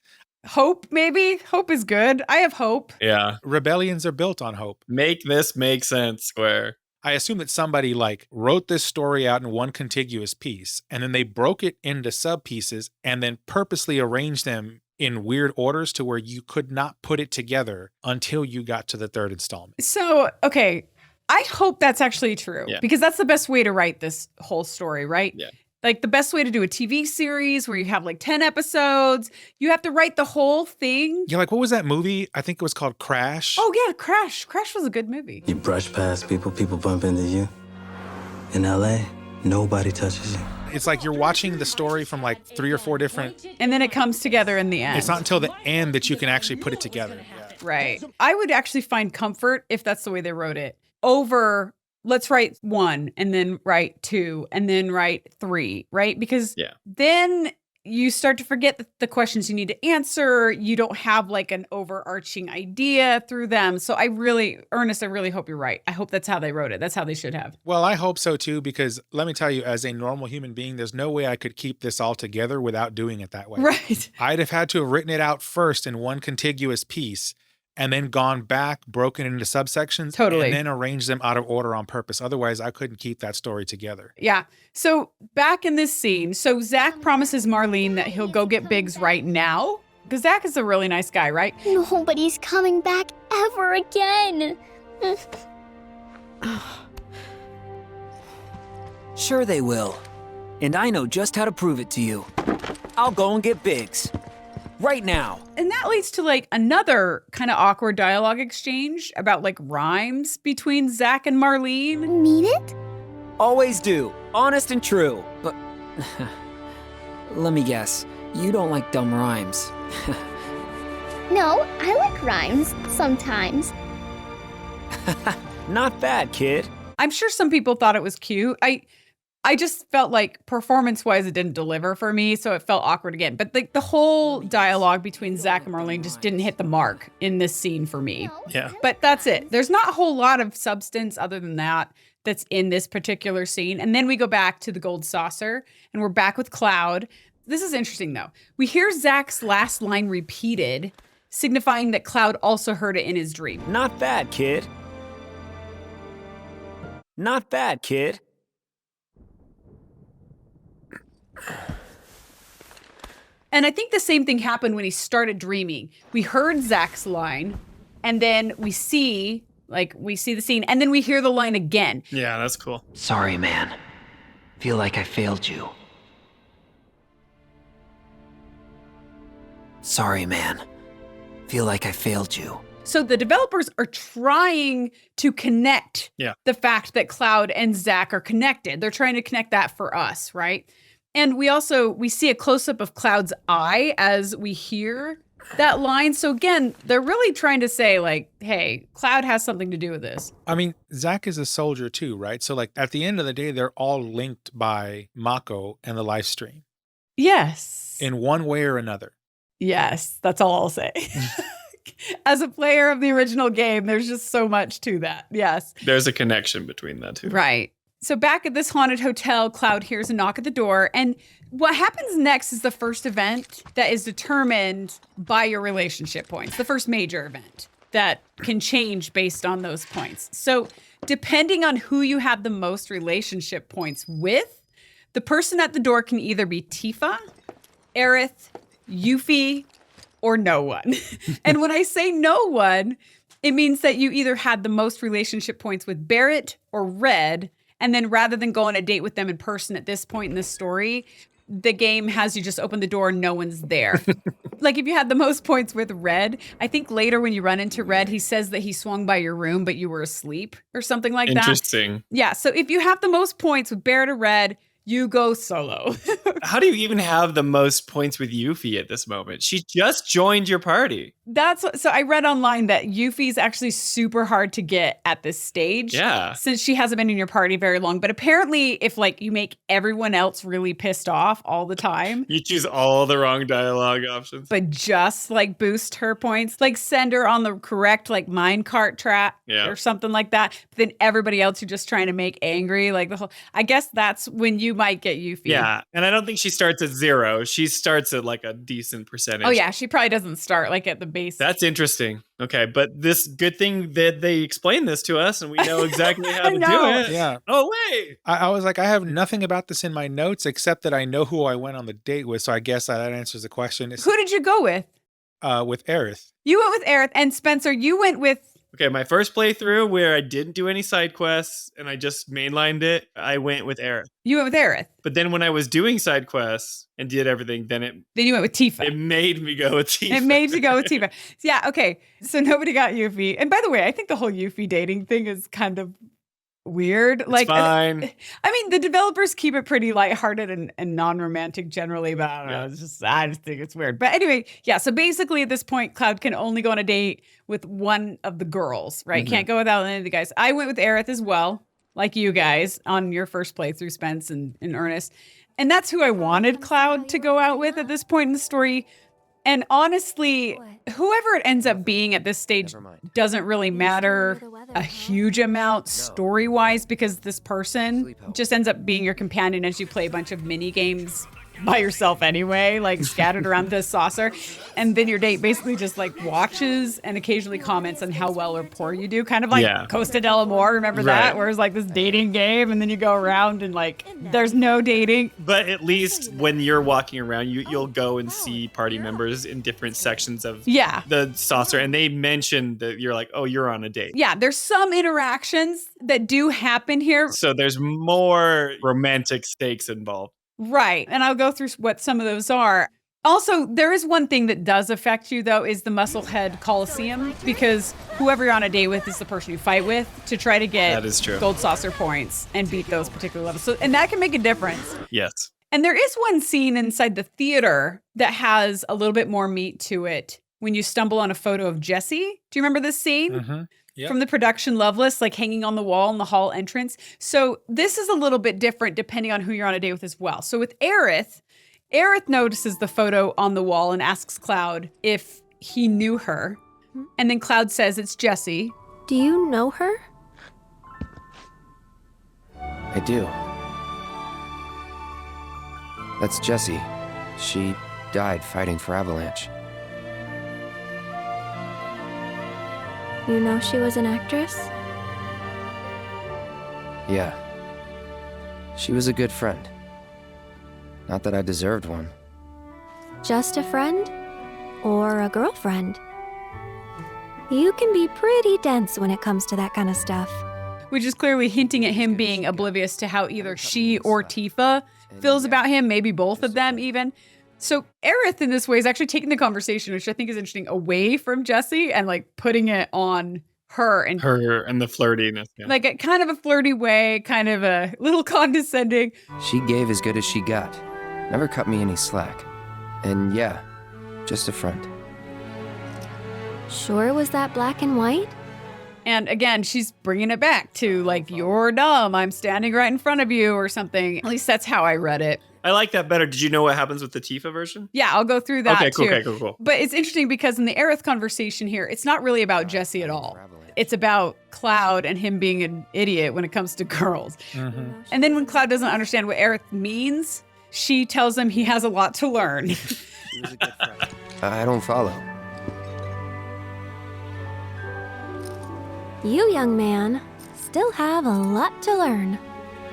Hope, maybe. Hope is good. I have hope. Yeah. Rebellions are built on hope. Make this make sense, Square. I assume that somebody like wrote this story out in one contiguous piece, and then they broke it into sub pieces and then purposely arranged them in weird orders to where you could not put it together until you got to the third installment. So, okay. I hope that's actually true because that's the best way to write this whole story, right? Yeah. Like the best way to do a TV series where you have like 10 episodes, you have to write the whole thing. Yeah, like what was that movie? I think it was called Crash. Oh yeah, Crash. Crash was a good movie. You brush past people bump into you. In LA, nobody touches you. It's like you're watching the story from like 3 or 4 different... And then it comes together in the end. It's not until the end that you can actually put it together. Yeah. Right. I would actually find comfort if that's the way they wrote it over... Let's write 1 and then write 2 and then write 3, right? Because then you start to forget the questions you need to answer. You don't have like an overarching idea through them. So Ernest, I really hope you're right. I hope that's how they wrote it. That's how they should have. Well, I hope so too, because let me tell you, as a normal human being, there's no way I could keep this all together without doing it that way. Right. I'd have had to have written it out first in one contiguous piece and then gone back, broken it into subsections, Totally. and then arranged them out of order on purpose. Otherwise, I couldn't keep that story together. Yeah. So back in this scene, so Zack promises Marlene that he'll go get Biggs right now. Because Zack is a really nice guy, right? Nobody's coming back ever again. Sure they will. And I know just how to prove it to you. I'll go and get Biggs. Right now. And that leads to like another kind of awkward dialogue exchange about like rhymes between Zack and Marlene. Mean it? Always do. Honest and true. But let me guess. You don't like dumb rhymes. No, I like rhymes sometimes. Not bad, kid. I'm sure some people thought it was cute. I just felt like performance-wise it didn't deliver for me, so it felt awkward again. But the whole dialogue between Zack and Marlene just didn't hit the mark in this scene for me. Yeah. But that's it. There's not a whole lot of substance other than that's in this particular scene. And then we go back to the gold saucer, and we're back with Cloud. This is interesting, though. We hear Zack's last line repeated, signifying that Cloud also heard it in his dream. Not bad, kid. Not bad, kid. And I think the same thing happened when he started dreaming. We heard Zack's line, and then we see the scene, and then we hear the line again. Yeah, that's cool. Sorry, man. Feel like I failed you. Sorry, man. Feel like I failed you. So the developers are trying to connect the fact that Cloud and Zack are connected. They're trying to connect that for us, right? And we see a close-up of Cloud's eye as we hear that line. So again, they're really trying to say like, hey, Cloud has something to do with this. I mean, Zack is a soldier too, right? So like at the end of the day, they're all linked by Mako and the live stream. Yes. In one way or another. Yes, that's all I'll say. As a player of the original game, there's just so much to that. Yes. There's a connection between that two. Right. So back at this haunted hotel, Cloud hears a knock at the door. And what happens next is the first event that is determined by your relationship points, the first major event that can change based on those points. So depending on who you have the most relationship points with, the person at the door can either be Tifa, Aerith, Yuffie, or no one. And when I say no one, it means that you either had the most relationship points with Barret or Red, and then rather than go on a date with them in person at this point in the story, the game has you just open the door and no one's there. Like if you had the most points with Red, I think later when you run into Red, he says that he swung by your room, but you were asleep or something like that. Interesting. Yeah, so if you have the most points with Barret or Red, you go solo. How do you even have the most points with Yuffie at this moment? She just joined your party. So I read online that Yuffie's actually super hard to get at this stage. Yeah. Since she hasn't been in your party very long. But apparently if like you make everyone else really pissed off all the time. You choose all the wrong dialogue options. But just like boost her points, like send her on the correct like minecart track or something like that. But then everybody else you're just trying to make angry. Like I guess that's when you might get Yuffie. Yeah. And I don't think she starts at 0. She starts at like a decent percentage. Oh yeah. She probably doesn't start like at the base. That's interesting. Okay. But this good thing that they explained this to us and we know exactly how to do it. Yeah. Oh, wait. I was like, I have nothing about this in my notes except that I know who I went on the date with. So I guess that answers the question. Who did you go with? With Aerith. You went with Aerith. And Spencer, you went with... Okay, my first playthrough where I didn't do any side quests and I just mainlined it, I went with Aerith. You went with Aerith. But then when I was doing side quests and did everything, then you went with Tifa. It made me go with Tifa. It made you go with Tifa. Yeah, okay. So nobody got Yuffie. And by the way, I think the whole Yuffie dating thing is kind of weird. It's fine. I mean, the developers keep it pretty lighthearted and non-romantic generally, but I don't know. I just think it's weird. But anyway, yeah. So basically at this point, Cloud can only go on a date with one of the girls, right? Mm-hmm. Can't go without any of the guys. I went with Aerith as well, like you guys on your first playthrough, Spence and Ernest. And that's who I wanted Cloud to go out with at this point in the story. And honestly, whoever it ends up being at this stage doesn't really matter a huge amount story-wise, because this person just ends up being your companion as you play a bunch of mini games by yourself anyway, like scattered around this saucer. And then your date basically just like watches and occasionally comments on how well or poor you do. Kind of like Costa del Amor, remember that? Where it's like this dating game and then you go around and like there's no dating. But at least when you're walking around, you'll go and see party members in different sections of the saucer. And they mention that you're like, oh, you're on a date. Yeah, there's some interactions that do happen here. So there's more romantic stakes involved. Right. And I'll go through what some of those are. Also, there is one thing that does affect you, though, is the Musclehead Colosseum, because whoever you're on a date with is the person you fight with to try to get gold saucer points and beat those particular levels. So, and that can make a difference. Yes. And there is one scene inside the theater that has a little bit more meat to it when you stumble on a photo of Jesse. Do you remember this scene? Mm-hmm. Yep. From the production love list, like hanging on the wall in the hall entrance. So this is a little bit different depending on who you're on a date with as well. So with Aerith notices the photo on the wall and asks Cloud if he knew her. And then Cloud says it's Jessie. Do you know her? I do. That's Jessie. She died fighting for Avalanche. You know she was an actress? Yeah. She was a good friend. Not that I deserved one. Just a friend? Or a girlfriend? You can be pretty dense when it comes to that kind of stuff. Which is clearly hinting at him being oblivious to how either she or Tifa feels about him, maybe both of them even. So Aerith in this way is actually taking the conversation, which I think is interesting, away from Jessie and like putting it on her and the flirtiness. Yeah. Like a kind of a flirty way, kind of a little condescending. She gave as good as she got. Never cut me any slack. And yeah, just a friend. Sure was that black and white? And again, she's bringing it back to like, you're dumb, I'm standing right in front of you or something. At least that's how I read it. I like that better. Did you know what happens with the Tifa version? Yeah, I'll go through that too. Okay, cool. But it's interesting because in the Aerith conversation here, it's not really about Jessie at all. It's about Cloud and him being an idiot when it comes to girls. Mm-hmm. And then when Cloud doesn't understand what Aerith means, she tells him he has a lot to learn. I don't follow. You, young man, still have a lot to learn.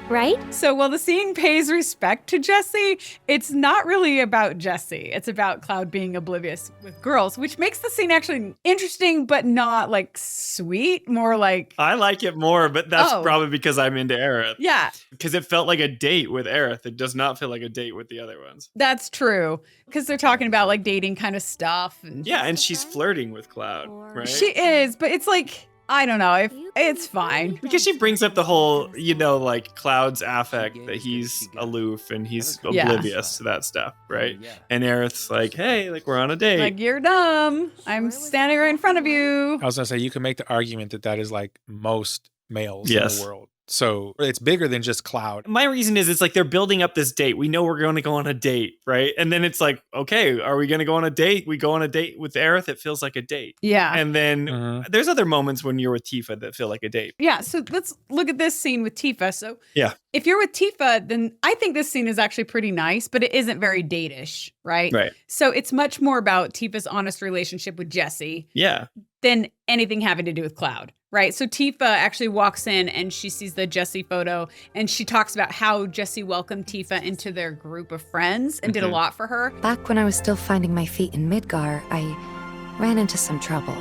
Right? So while the scene pays respect to Jessie, it's not really about Jessie. It's about Cloud being oblivious with girls, which makes the scene actually interesting, but not like sweet, more like... I like it more, but that's probably because I'm into Aerith. Yeah. Because it felt like a date with Aerith. It does not feel like a date with the other ones. That's true. Because they're talking about like dating kind of stuff. And she's flirting with Cloud, right? She is, but it's like... I don't know. It's fine. Because she brings up the whole, like Cloud's affect that he's aloof and he's oblivious to that stuff, right? And Aerith's like, hey, like we're on a date. Like, you're dumb. I'm standing right in front of you. I was going to say, you can make the argument that is like most males in the world. So it's bigger than just Cloud. My reason is it's like they're building up this date. We know we're going to go on a date, right? And then it's like, okay, are we going to go on a date? We go on a date with Aerith. It feels like a date. Yeah. And then there's other moments when you're with Tifa that feel like a date. Yeah. So let's look at this scene with Tifa. So yeah, if you're with Tifa, then I think this scene is actually pretty nice, but it isn't very date-ish, right? Right. So it's much more about Tifa's honest relationship with Jessie. Yeah. Than anything having to do with Cloud, right? So Tifa actually walks in and she sees the Jessie photo and she talks about how Jessie welcomed Tifa into their group of friends and did a lot for her. Back when I was still finding my feet in Midgar, I ran into some trouble.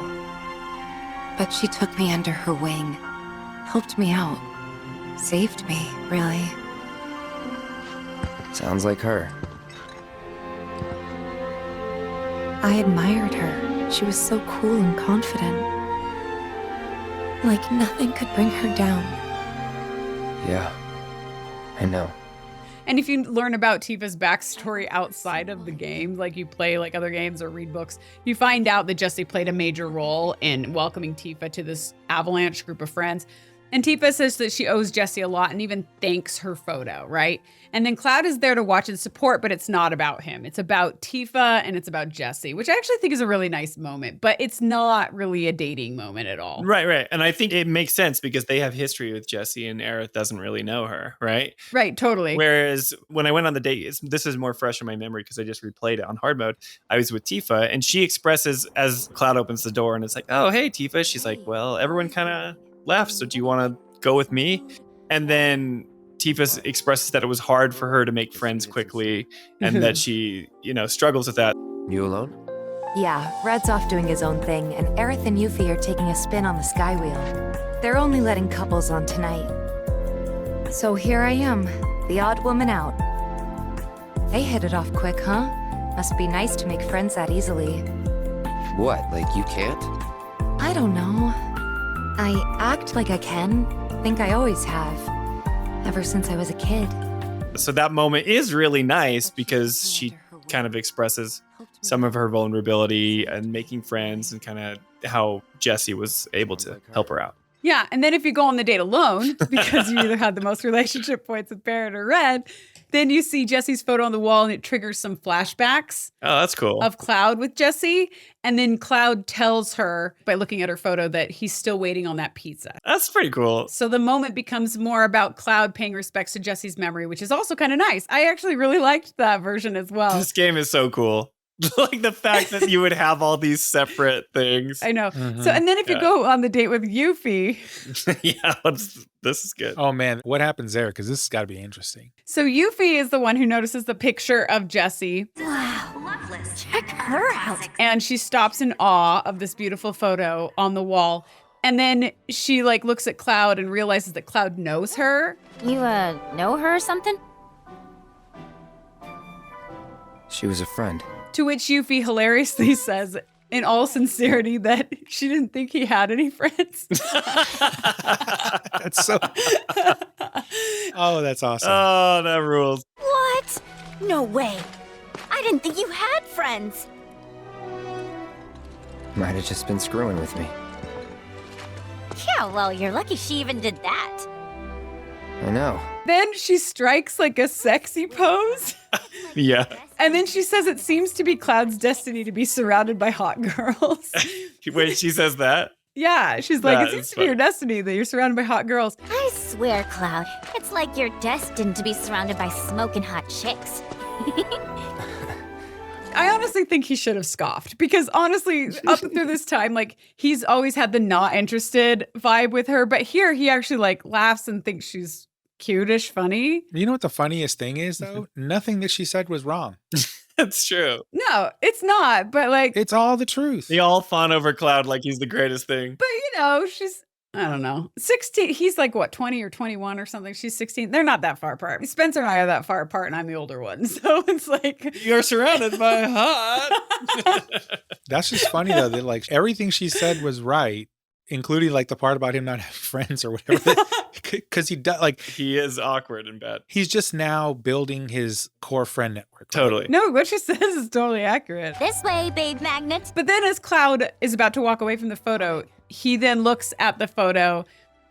But she took me under her wing, helped me out, saved me, really. Sounds like her. I admired her. She was so cool and confident. Like nothing could bring her down. Yeah, I know. And if you learn about Tifa's backstory outside of the game, like you play like other games or read books, you find out that Jessie played a major role in welcoming Tifa to this Avalanche group of friends. And Tifa says that she owes Jessie a lot and even thanks her photo, right? And then Cloud is there to watch and support, but it's not about him. It's about Tifa and it's about Jessie, which I actually think is a really nice moment, but it's not really a dating moment at all. Right. And I think it makes sense because they have history with Jessie and Aerith doesn't really know her, right? Right, totally. Whereas when I went on the date, this is more fresh in my memory because I just replayed it on hard mode. I was with Tifa and she expresses as Cloud opens the door and it's like, oh, hey, Tifa. She's like, well, everyone kind of left. So do you want to go with me? And then Tifa expresses that it was hard for her to make friends quickly and that she, struggles with that. You alone? Yeah, Red's off doing his own thing, and Aerith and Yuffie are taking a spin on the Skywheel. They're only letting couples on tonight. So here I am, the odd woman out. They hit it off quick, huh? Must be nice to make friends that easily. What, like you can't? I don't know. I act like I can. Think I always have. Ever since I was a kid. So that moment is really nice because she kind of expresses some of her vulnerability and making friends and kind of how Jessie was able to help her out. Yeah, and then if you go on the date alone, because you either had the most relationship points with Barret or Red, then you see Jessie's photo on the wall and it triggers some flashbacks. Oh, that's cool. Of Cloud with Jessie. And then Cloud tells her by looking at her photo that he's still waiting on that pizza. That's pretty cool. So the moment becomes more about Cloud paying respects to Jessie's memory, which is also kind of nice. I actually really liked that version as well. This game is so cool. Like the fact that you would have all these separate things. I know. Mm-hmm. So, and then if you go on the date with Yuffie. This is good. Oh man, what happens there? Because this has got to be interesting. So Yuffie is the one who notices the picture of Jessie. Wow, loveless. Check her out. And she stops in awe of this beautiful photo on the wall. And then she looks at Cloud and realizes that Cloud knows her. You, know her or something? She was a friend. To which Yuffie hilariously says, in all sincerity, that she didn't think he had any friends. That's so... Oh, that's awesome. Oh, that rules. What? No way. I didn't think you had friends. Might have just been screwing with me. Yeah, well, you're lucky she even did that. I know. Then she strikes a sexy pose. Yeah. And then she says it seems to be Cloud's destiny to be surrounded by hot girls. Wait, she says that? Yeah, she's like, it seems to be your destiny that you're surrounded by hot girls. I swear, Cloud, it's like you're destined to be surrounded by smoking hot chicks. I honestly think he should have scoffed because honestly, up through this time, he's always had the not interested vibe with her. But here he actually laughs and thinks she's cute-ish, funny. You know what the funniest thing is though? Nothing that she said was wrong. That's true. No, it's not. But it's all the truth. They all fawn over Cloud like he's the greatest thing. But she's, I don't know, 16. He's 20 or 21 or something. She's 16. They're not that far apart. Spencer and I are that far apart and I'm the older one. So it's you're surrounded by hot. That's just funny though, that everything she said was right, including the part about him not having friends or whatever. Because he does he is awkward and bad. He's just now building his core friend network. Right? Totally. No, what she says is totally accurate. This way, babe magnets. But then as Cloud is about to walk away from the photo, he then looks at the photo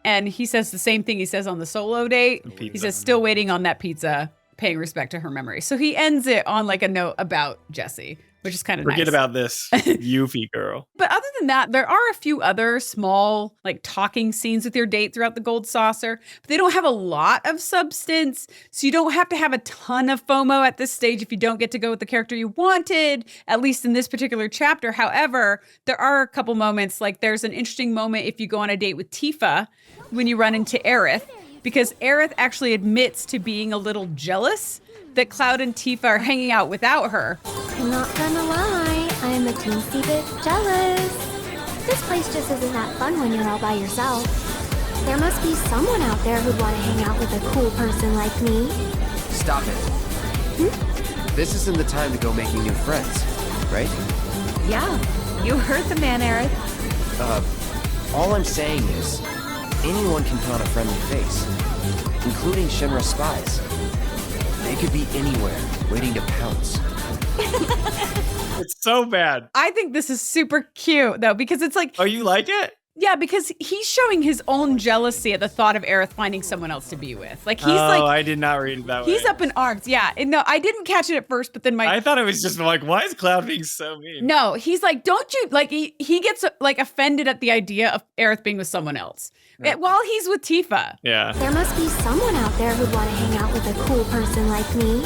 and he says the same thing he says on the solo date. He says, still waiting on that pizza, paying respect to her memory. So he ends it on a note about Jessie, which is kind of nice. Forget about this Yuffie girl. But other than that, there are a few other small talking scenes with your date throughout the Gold Saucer, but they don't have a lot of substance. So you don't have to have a ton of FOMO at this stage if you don't get to go with the character you wanted, at least in this particular chapter. However, there are a couple moments, there's an interesting moment if you go on a date with Tifa when you run into Aerith, because Aerith actually admits to being a little jealous that Cloud and Tifa are hanging out without her. I'm not gonna lie, I'm a teensy bit jealous. This place just isn't that fun when you're all by yourself. There must be someone out there who'd want to hang out with a cool person like me. Stop it. This isn't the time to go making new friends, right? Yeah, you heard the man, Aerith. All I'm saying is, anyone can put on a friendly face, including Shinra spies. They could be anywhere, waiting to pounce. It's so bad. I think this is super cute, though, because it's Oh, you like it? Yeah, because he's showing his own jealousy at the thought of Aerith finding someone else to be with. Like, he's I did not read it that way. He's up in arms. Yeah. And no, I didn't catch it at first, but then I thought it was just like, why is Cloud being so mean? No, he's like, don't you, like, he gets, like, offended at the idea of Aerith being with someone else. While he's with Tifa. Yeah. There must be someone out there who'd want to hang out with a cool person like me.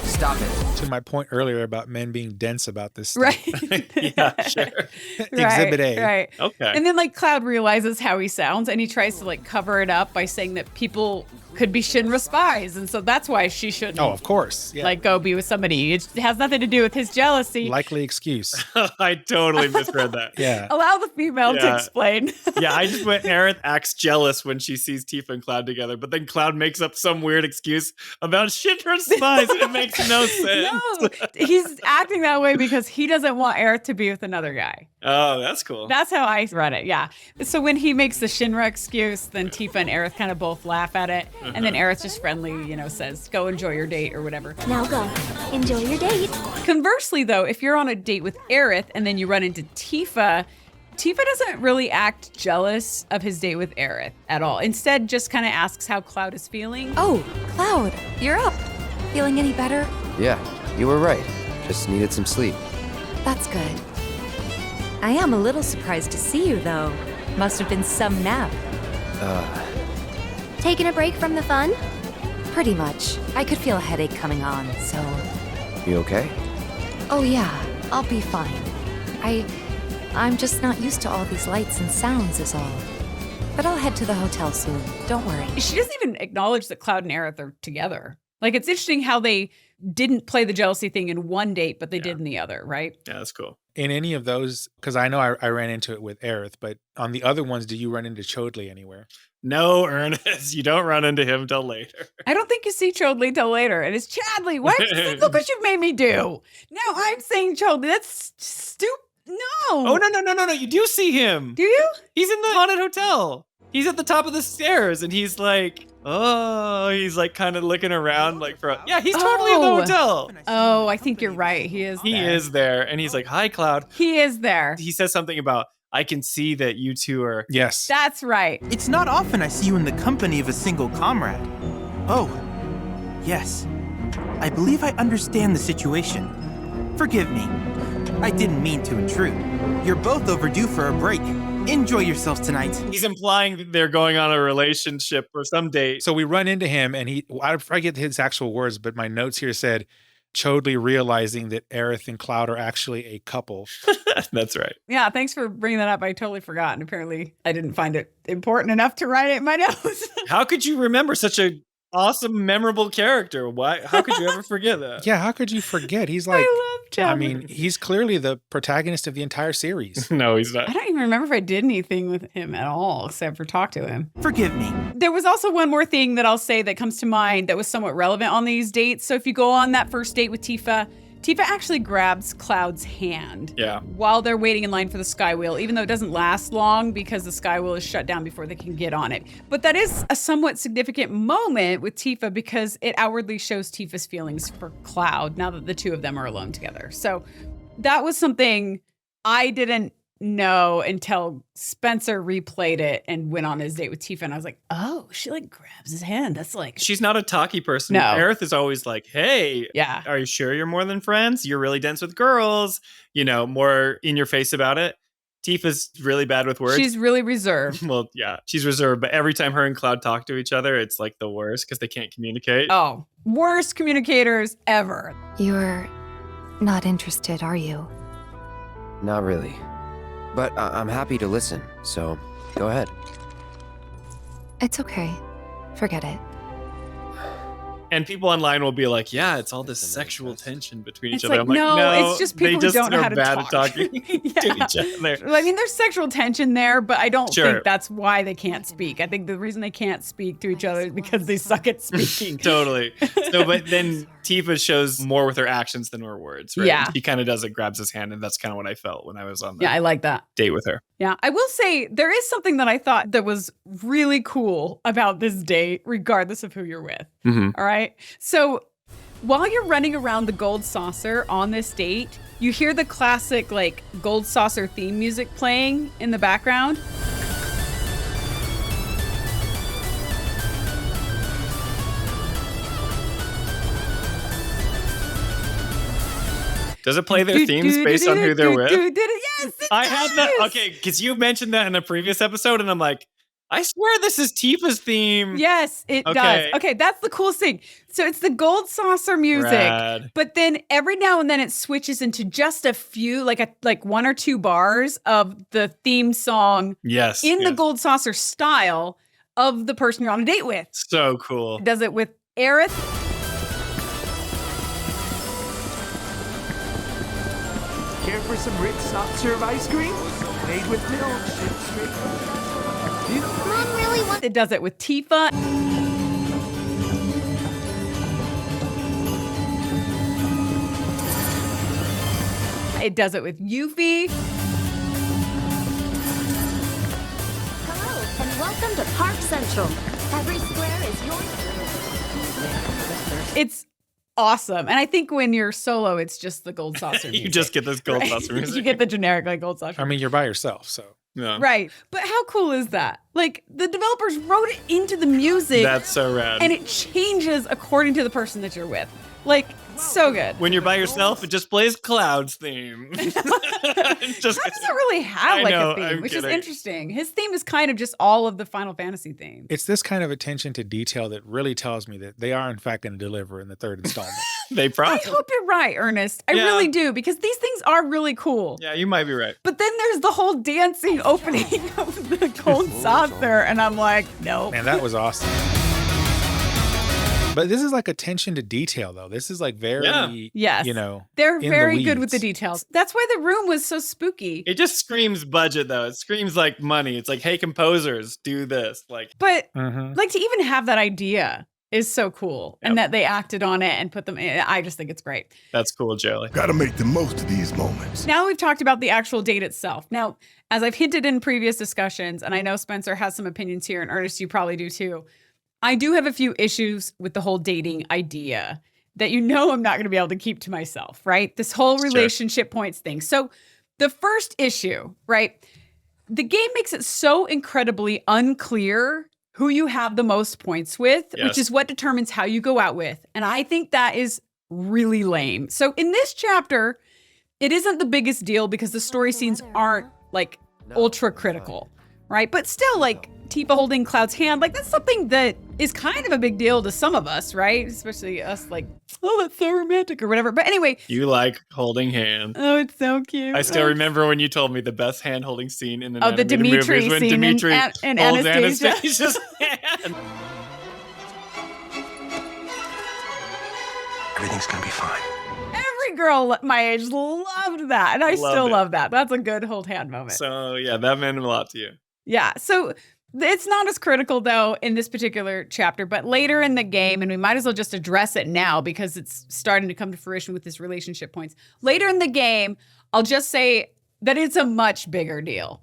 Stop it. To my point earlier about men being dense about this stuff. Right. Yeah, sure. Exhibit A. Right. Okay. And then, like, Cloud realizes how he sounds, and he tries to, like, cover it up by saying that people could be Shinra spies, and so that's why she shouldn't. Oh, of course. Yeah. Like, go be with somebody. It has nothing to do with his jealousy. Likely excuse. I totally misread that. Yeah. Allow the female to explain. Yeah, I just went, Aerith acts jealous when she sees Tifa and Cloud together, but then Cloud makes up some weird excuse about Shinra spies, and it makes no sense. No, he's acting that way because he doesn't want Aerith to be with another guy. Oh, that's cool. That's how I read it, yeah. So when he makes the Shinra excuse, then Tifa and Aerith kind of both laugh at it. And then Aerith just friendly, says, go enjoy your date or whatever. Now go. Enjoy your date. Conversely, though, if you're on a date with Aerith and then you run into Tifa doesn't really act jealous of his date with Aerith at all. Instead, just kind of asks how Cloud is feeling. Oh, Cloud, you're up. Feeling any better? Yeah, you were right. Just needed some sleep. That's good. I am a little surprised to see you, though. Must have been some nap. Taking a break from the fun? Pretty much. I could feel a headache coming on, so... You okay? Oh yeah, I'll be fine. I'm just not used to all these lights and sounds is all. But I'll head to the hotel soon. Don't worry. She doesn't even acknowledge that Cloud and Aerith are together. Like, it's interesting how they didn't play the jealousy thing in one date, but they did in the other, right? Yeah, that's cool. In any of those, because I know I ran into it with Aerith, but on the other ones, do you run into Chodley anywhere? No, Ernest, you don't run into him till later. I don't think you see Chodley till later. And it's Chadley. What? Look what you've made me do. Now I'm saying Chodley. That's stupid. No. Oh, no. You do see him. Do you? He's in the haunted hotel. He's at the top of the stairs and he's like, he's like kind of looking around like yeah, he's totally in the hotel. Oh, I think you're right. He is there. He is there. And he's like, hi, Cloud. He is there. He says something about, I can see that you two are. Yes. That's right. It's not often I see you in the company of a single comrade. Oh, yes. I believe I understand the situation. Forgive me. I didn't mean to intrude. You're both overdue for a break. Enjoy yourselves tonight. He's implying that they're going on a relationship or some date. So we run into him and I forget his actual words, but my notes here said, Chodley realizing that Aerith and Cloud are actually a couple. That's right. Yeah, thanks for bringing that up. I totally forgot. And apparently I didn't find it important enough to write it in my notes. How could you remember such a awesome, memorable character? Why? How could you ever forget that? Yeah, how could you forget? He's like, I love Chad. I mean, he's clearly the protagonist of the entire series. No, he's not. I don't even remember if I did anything with him at all, except for talk to him. Forgive me. There was also one more thing that I'll say that comes to mind that was somewhat relevant on these dates. So if you go on that first date with Tifa actually grabs Cloud's hand. Yeah. While they're waiting in line for the Skywheel, even though it doesn't last long because the Skywheel is shut down before they can get on it. But that is a somewhat significant moment with Tifa because it outwardly shows Tifa's feelings for Cloud now that the two of them are alone together. So that was something I didn't know until Spencer replayed it and went on his date with Tifa. And I was like, oh, she like grabs his hand. That's like... She's not a talky person. No. Aerith is always like, hey, yeah, are you sure you're more than friends? You're really dense with girls, more in your face about it. Tifa's really bad with words. She's really reserved. Well, yeah, she's reserved. But every time her and Cloud talk to each other, it's like the worst because they can't communicate. Oh, worst communicators ever. You're not interested, are you? Not really. But I'm happy to listen, so go ahead. It's okay. Forget it. And people online will be like, yeah, it's all this sexual tension between each It's other. like, I'm like, no, it's just people who don't know how to bad talk. at talking to each other. I mean, there's sexual tension there, but I don't Sure. think that's why they can't speak. I think the reason they can't speak to each other is because they suck at speaking. Totally. So, but then Tifa shows more with her actions than her words, right? Yeah. She kind of does it, grabs his hand, and that's kind of what I felt when I was on the Yeah, I like that. date with her. Yeah, I will say there is something that I thought that was really cool about this date, regardless of who you're with. Mm-hmm. All right. So while you're running around the gold saucer on this date, you hear the classic like gold saucer theme music playing in the background. Does it play their themes based on who they're with? Yes, I had that. Okay, because you mentioned that in a previous episode, and I'm like, I swear this is Tifa's theme. Yes, it does. Okay, that's the coolest thing. So it's the gold saucer music, Rad. but then every now and then it switches into just a few, like 1 or 2 bars of the theme song. Yes, in the gold saucer style of the person you're on a date with. So cool. It does it with Aerith. Care for some rich soft serve ice cream? Made with milk. Mom really wants. It does it with Tifa. It does it with Yuffie. Hello, and welcome to Park Central. Every square is yours. It's awesome. And I think when you're solo, it's just the gold saucer music. You just get this gold saucer music. You get the generic like gold saucer. I mean, you're by yourself, so. Yeah. Right. But how cool is that? Like, the developers wrote it into the music. That's so rad. And it changes according to the person that you're with. Like, so good. When you're by yourself, it just plays Cloud's theme. Cloud doesn't really have a theme, which is interesting. His theme is kind of just all of the Final Fantasy themes. It's this kind of attention to detail that really tells me that they are, in fact, going to deliver in the 3rd installment. They probably. I hope you're right, Ernest. I really do, because these things are really cool. Yeah, you might be right. But then there's the whole dancing opening of the gold saucer, and I'm like, no. Man, that was awesome. But this is like attention to detail, though. This is like very, yes. you know, they're in very the good with the weeds. details. That's why the room was so spooky. It just screams budget, though. It screams like money. It's like, hey, composers, do this. But like to even have that idea is so cool, and that they acted on it and put them in. I just think it's great. That's cool, Joey. Gotta make the most of these moments. Now we've talked about the actual date itself. Now, as I've hinted in previous discussions, and I know Spencer has some opinions here, and Ernest, you probably do too. I do have a few issues with the whole dating idea that I'm not going to be able to keep to myself, right? This whole relationship points thing. So the first issue, right? The game makes it so incredibly unclear who you have the most points with, which is what determines how you go out with. And I think that is really lame. So in this chapter, it isn't the biggest deal because the story scenes aren't like ultra critical, right? But still, like Tifa holding Cloud's hand, like that's something that is kind of a big deal to some of us, right? Especially us, like, oh, that's so romantic or whatever. But anyway. You like holding hands. Oh, it's so cute. I still remember when you told me the best hand holding scene in an the animated Dimitri movie is when scene Dimitri in holds Anastasia. Anastasia's hand. Everything's gonna be fine. Every girl my age loved that. And I still love that. That's a good hold hand moment. So yeah, that meant a lot to you. Yeah. So it's not as critical, though, in this particular chapter, but later in the game, and we might as well just address it now because it's starting to come to fruition with this relationship points. Later in the game, I'll just say that it's a much bigger deal,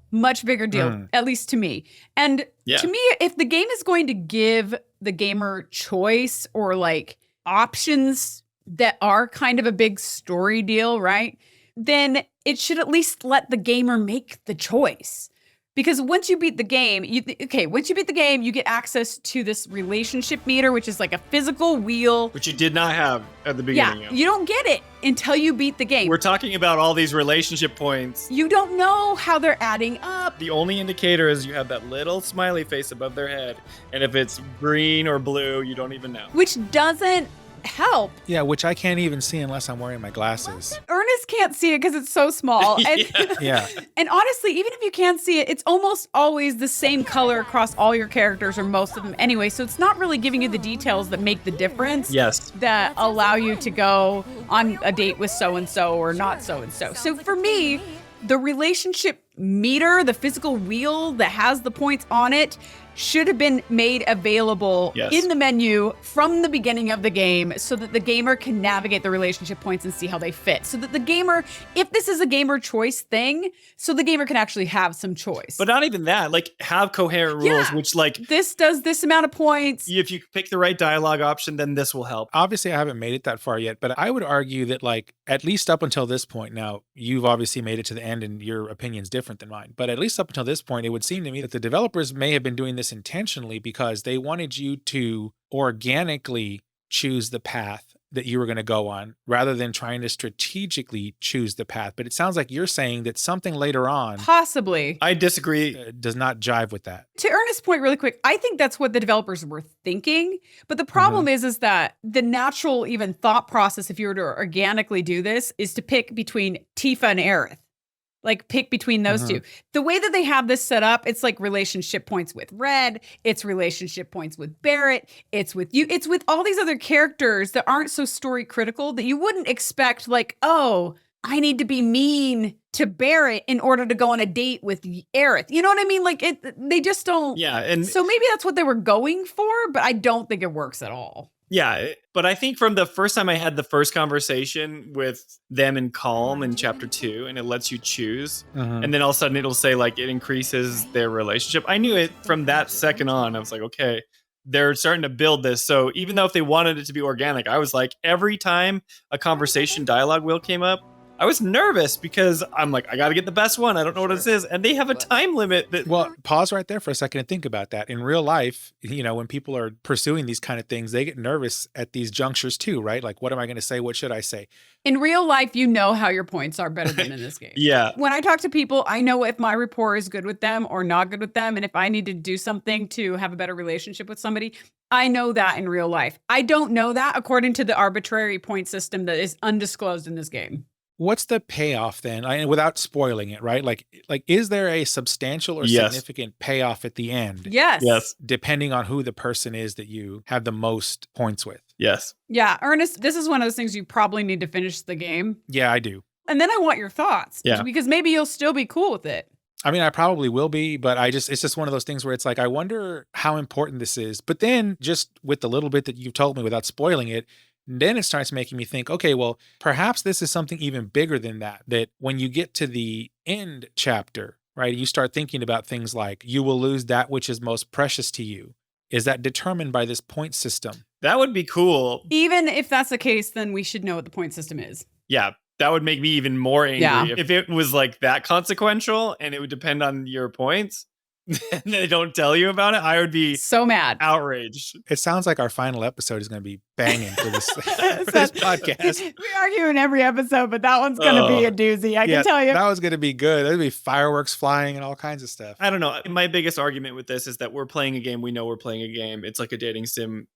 at least to me. And to me, if the game is going to give the gamer choice or like options that are kind of a big story deal, right? Then it should at least let the gamer make the choice. Because once you beat the game, you get access to this relationship meter, which is like a physical wheel. Which you did not have at the beginning. Yeah, you don't get it until you beat the game. We're talking about all these relationship points. You don't know how they're adding up. The only indicator is you have that little smiley face above their head. And if it's green or blue, you don't even know. Which doesn't help. Yeah, which I can't even see unless I'm wearing my glasses. Ernest can't see it because it's so small. And, Yeah. and honestly, even if you can't see it, it's almost always the same color across all your characters or most of them anyway. So it's not really giving you the details that make the difference. Yes. That allow you to go on a date with so-and-so or not so-and-so. So for me, the relationship meter, the physical wheel that has the points on it, should have been made available in the menu from the beginning of the game so that the gamer can navigate the relationship points and see how they fit. So that the gamer, if this is a gamer choice thing, so the gamer can actually have some choice. But not even that, like have coherent rules, which like this does this amount of points. If you pick the right dialogue option, then this will help. Obviously, I haven't made it that far yet, but I would argue that like at least up until this point, now you've obviously made it to the end and your opinion's different than mine, but at least up until this point, it would seem to me that the developers may have been doing this intentionally because they wanted you to organically choose the path that you were going to go on rather than trying to strategically choose the path. But it sounds like you're saying that something later on Possibly. I disagree. Does not jive with that. To Ernest's point really quick, I think that's what the developers were thinking. But the problem is that the natural even thought process, if you were to organically do this, is to pick between Tifa and Aerith. Like pick between those two. The way that they have this set up, it's like relationship points with Red, it's relationship points with Barret, it's with you, it's with all these other characters that aren't so story critical that you wouldn't expect like, oh, I need to be mean to Barret in order to go on a date with Aerith. You know what I mean? Like they just don't. Yeah. And so maybe that's what they were going for, but I don't think it works at all. yeah, but I think from the first time I had the first conversation with them in Calm in chapter 2, and it lets you choose, and then all of a sudden it'll say like it increases their relationship. I knew it from that second on. I was like, okay, they're starting to build this. So even though if they wanted it to be organic, I was like, every time a conversation dialogue wheel came up, I was nervous because I'm like, I got to get the best one. I don't know what this is. And they have a time limit. Well, pause right there for a second and think about that. In real life, you know, when people are pursuing these kind of things, they get nervous at these junctures too, right? Like, what am I going to say? What should I say? In real life, you know how your points are better than in this game. Yeah. When I talk to people, I know if my rapport is good with them or not good with them. And if I need to do something to have a better relationship with somebody, I know that in real life. I don't know that according to the arbitrary point system that is undisclosed in this game. What's the payoff then? Without spoiling it, right? Like, is there a substantial or significant payoff at the end? Yes. Yes. Depending on who the person is that you have the most points with. Yes. Yeah, Ernest, this is one of those things you probably need to finish the game. Yeah, I do. And then I want your thoughts. Yeah. Because maybe you'll still be cool with it. I mean, I probably will be, but it's just one of those things where it's like, I wonder how important this is. But then just with the little bit that you've told me without spoiling it, then it starts making me think, okay, well, perhaps this is something even bigger than that, that when you get to the end chapter, right, you start thinking about things like, you will lose that which is most precious to you. Is that determined by this point system? That would be cool. Even if that's the case, then we should know what the point system is. Yeah. That would make me even more angry. Yeah. If it was like that consequential and it would depend on your points and they don't tell you about it, I would be so mad. Outraged. It sounds like our final episode is going to be banging for this, for this podcast. We argue in every episode, but that one's going to be a doozy. I can tell you. That was going to be good. There'd be fireworks flying and all kinds of stuff. I don't know. My biggest argument with this is that we're playing a game. We know we're playing a game. It's like a dating sim.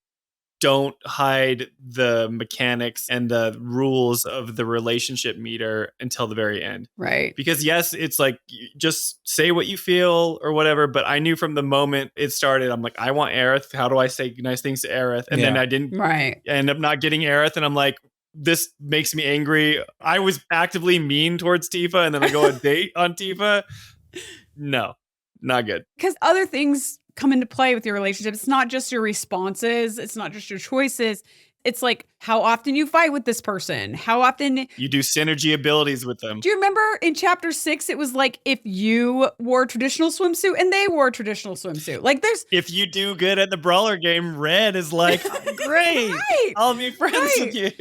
Don't hide the mechanics and the rules of the relationship meter until the very end. Right. Because yes, it's like, just say what you feel or whatever. But I knew from the moment it started, I'm like, I want Aerith. How do I say nice things to Aerith? And then I didn't end up not getting Aerith. And I'm like, this makes me angry. I was actively mean towards Tifa. And then I go on a date on Tifa. No, not good. Because other things come into play with your relationship. It's not just your responses. It's not just your choices. It's like how often you fight with this person, how often you do synergy abilities with them. Do you remember in chapter 6, it was like if you wore a traditional swimsuit and they wore a traditional swimsuit. Like there's if you do good at the Brawler game, Red is like, great, right. I'll be friends with you.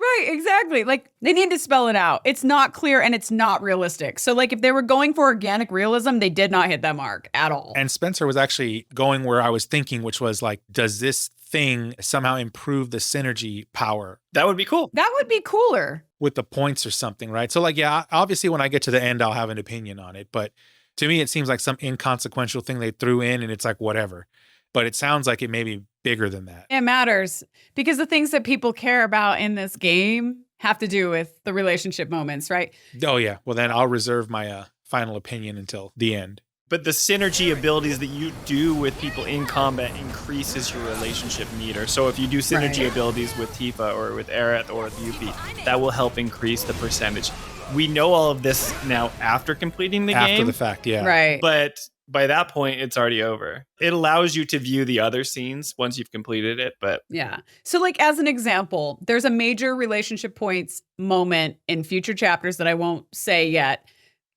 Right, exactly. Like they need to spell it out. It's not clear and it's not realistic. So like if they were going for organic realism, they did not hit that mark at all. And Spencer was actually going where I was thinking, which was like, does this thing somehow improve the synergy power? That would be cool. That would be cooler. With the points or something, right? So like, yeah, obviously when I get to the end, I'll have an opinion on it. But to me, it seems like some inconsequential thing they threw in and it's like, whatever. But it sounds like it may be bigger than that. It matters because the things that people care about in this game have to do with the relationship moments, right? Oh yeah. Well, then I'll reserve my final opinion until the end. But the synergy abilities that you do with people in combat increases your relationship meter. So if you do synergy abilities with Tifa or with Aerith or with Yuffie, that will help increase the percentage. We know all of this now after completing the game. After the fact, yeah. Right. But by that point, it's already over. It allows you to view the other scenes once you've completed it, but... Yeah. So like as an example, there's a major relationship points moment in future chapters that I won't say yet.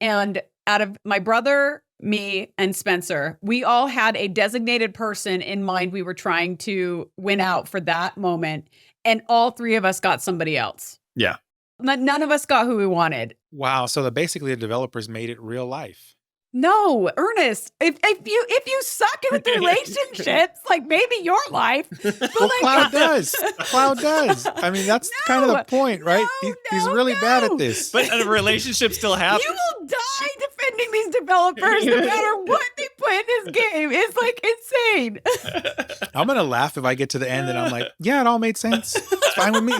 And out of my brother, me, and Spencer, we all had a designated person in mind we were trying to win out for that moment. And all three of us got somebody else. Yeah. None of us got who we wanted. Wow. So basically the developers made it real life. No, Ernest, if you suck with relationships, like maybe your life. But Well, like, Cloud does. Cloud does. I mean, that's kind of the point, right? He's really bad at this. But a relationship still happens. You will die defending these developers no matter what they put in this game. It's like insane. I'm going to laugh if I get to the end and I'm like, yeah, it all made sense. It's fine with me.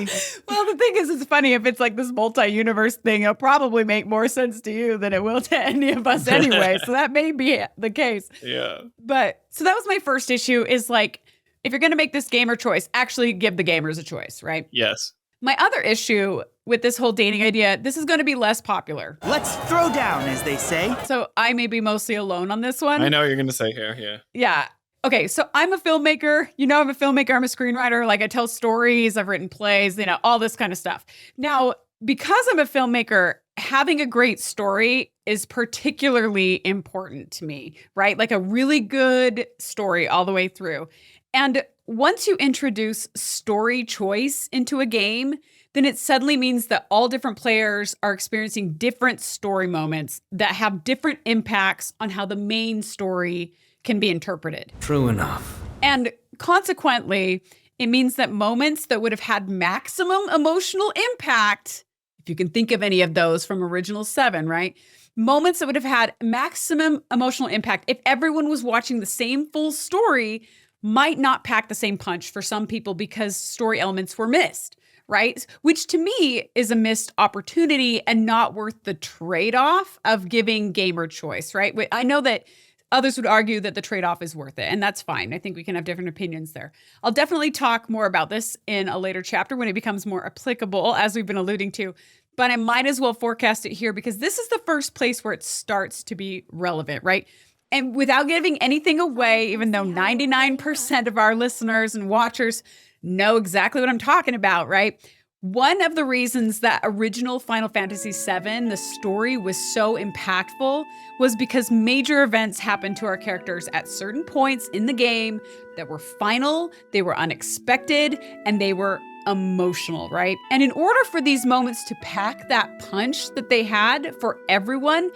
Well, the thing is, it's funny if it's like this multi-universe thing, it'll probably make more sense to you than it will to any of us anyway. So that may be the case. Yeah. But so that was my first issue is like, if you're going to make this gamer choice, actually give the gamers a choice, right? Yes. My other issue with this whole dating idea, this is going to be less popular. Let's throw down, as they say. So I may be mostly alone on this one. I know what you're going to say here. Yeah. Yeah. Okay, so I'm a filmmaker. You know, I'm a filmmaker. I'm a screenwriter. Like I tell stories. I've written plays, you know, all this kind of stuff. Now, because I'm a filmmaker, having a great story is particularly important to me, right? Like a really good story all the way through. And once you introduce story choice into a game, then it suddenly means that all different players are experiencing different story moments that have different impacts on how the main story can be interpreted. True enough. And consequently, it means that moments that would have had maximum emotional impact, if you can think of any of those from Original 7, right? Moments that would have had maximum emotional impact if everyone was watching the same full story might not pack the same punch for some people because story elements were missed, right? Which to me is a missed opportunity and not worth the trade-off of giving gamer choice, right? I know that others would argue that the trade-off is worth it, and that's fine. I think we can have different opinions there. I'll definitely talk more about this in a later chapter when it becomes more applicable, as we've been alluding to, but I might as well forecast it here because this is the first place where it starts to be relevant, right? And without giving anything away, even though 99% of our listeners and watchers know exactly what I'm talking about, right? One of the reasons that original Final Fantasy VII, the story was so impactful was because major events happened to our characters at certain points in the game that were final, they were unexpected, and they were emotional, right? And in order for these moments to pack that punch that they had for everyone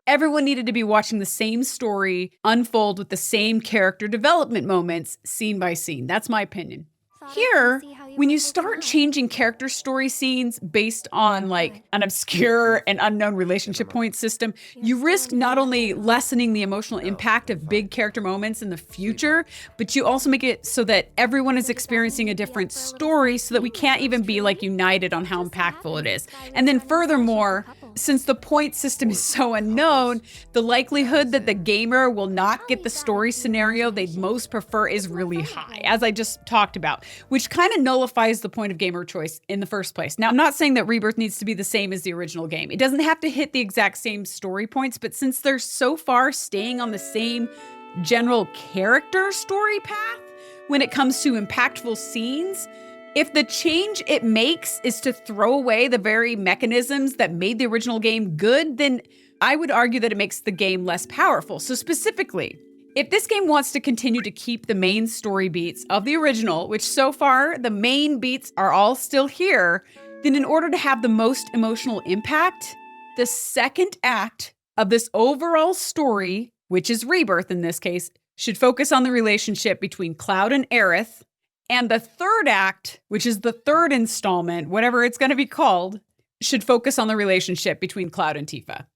needed to be watching the same story unfold with the same character development moments, scene by scene. That's my opinion. Here, when you start changing character story scenes based on like an obscure and unknown relationship point system, you risk not only lessening the emotional impact of big character moments in the future, but you also make it so that everyone is experiencing a different story so that we can't even be like united on how impactful it is. And then furthermore, since the point system is so unknown, the likelihood that the gamer will not get the story scenario they'd most prefer is really high, as I just talked about, which kind of nullifies the point of gamer choice in the first place. Now, I'm not saying that Rebirth needs to be the same as the original game. It doesn't have to hit the exact same story points, but since they're so far staying on the same general character story path when it comes to impactful scenes, if the change it makes is to throw away the very mechanisms that made the original game good, then I would argue that it makes the game less powerful. So specifically, if this game wants to continue to keep the main story beats of the original, which so far the main beats are all still here, then in order to have the most emotional impact, the second act of this overall story, which is Rebirth in this case, should focus on the relationship between Cloud and Aerith. And the third act, which is the third installment, whatever it's going to be called, should focus on the relationship between Cloud and Tifa.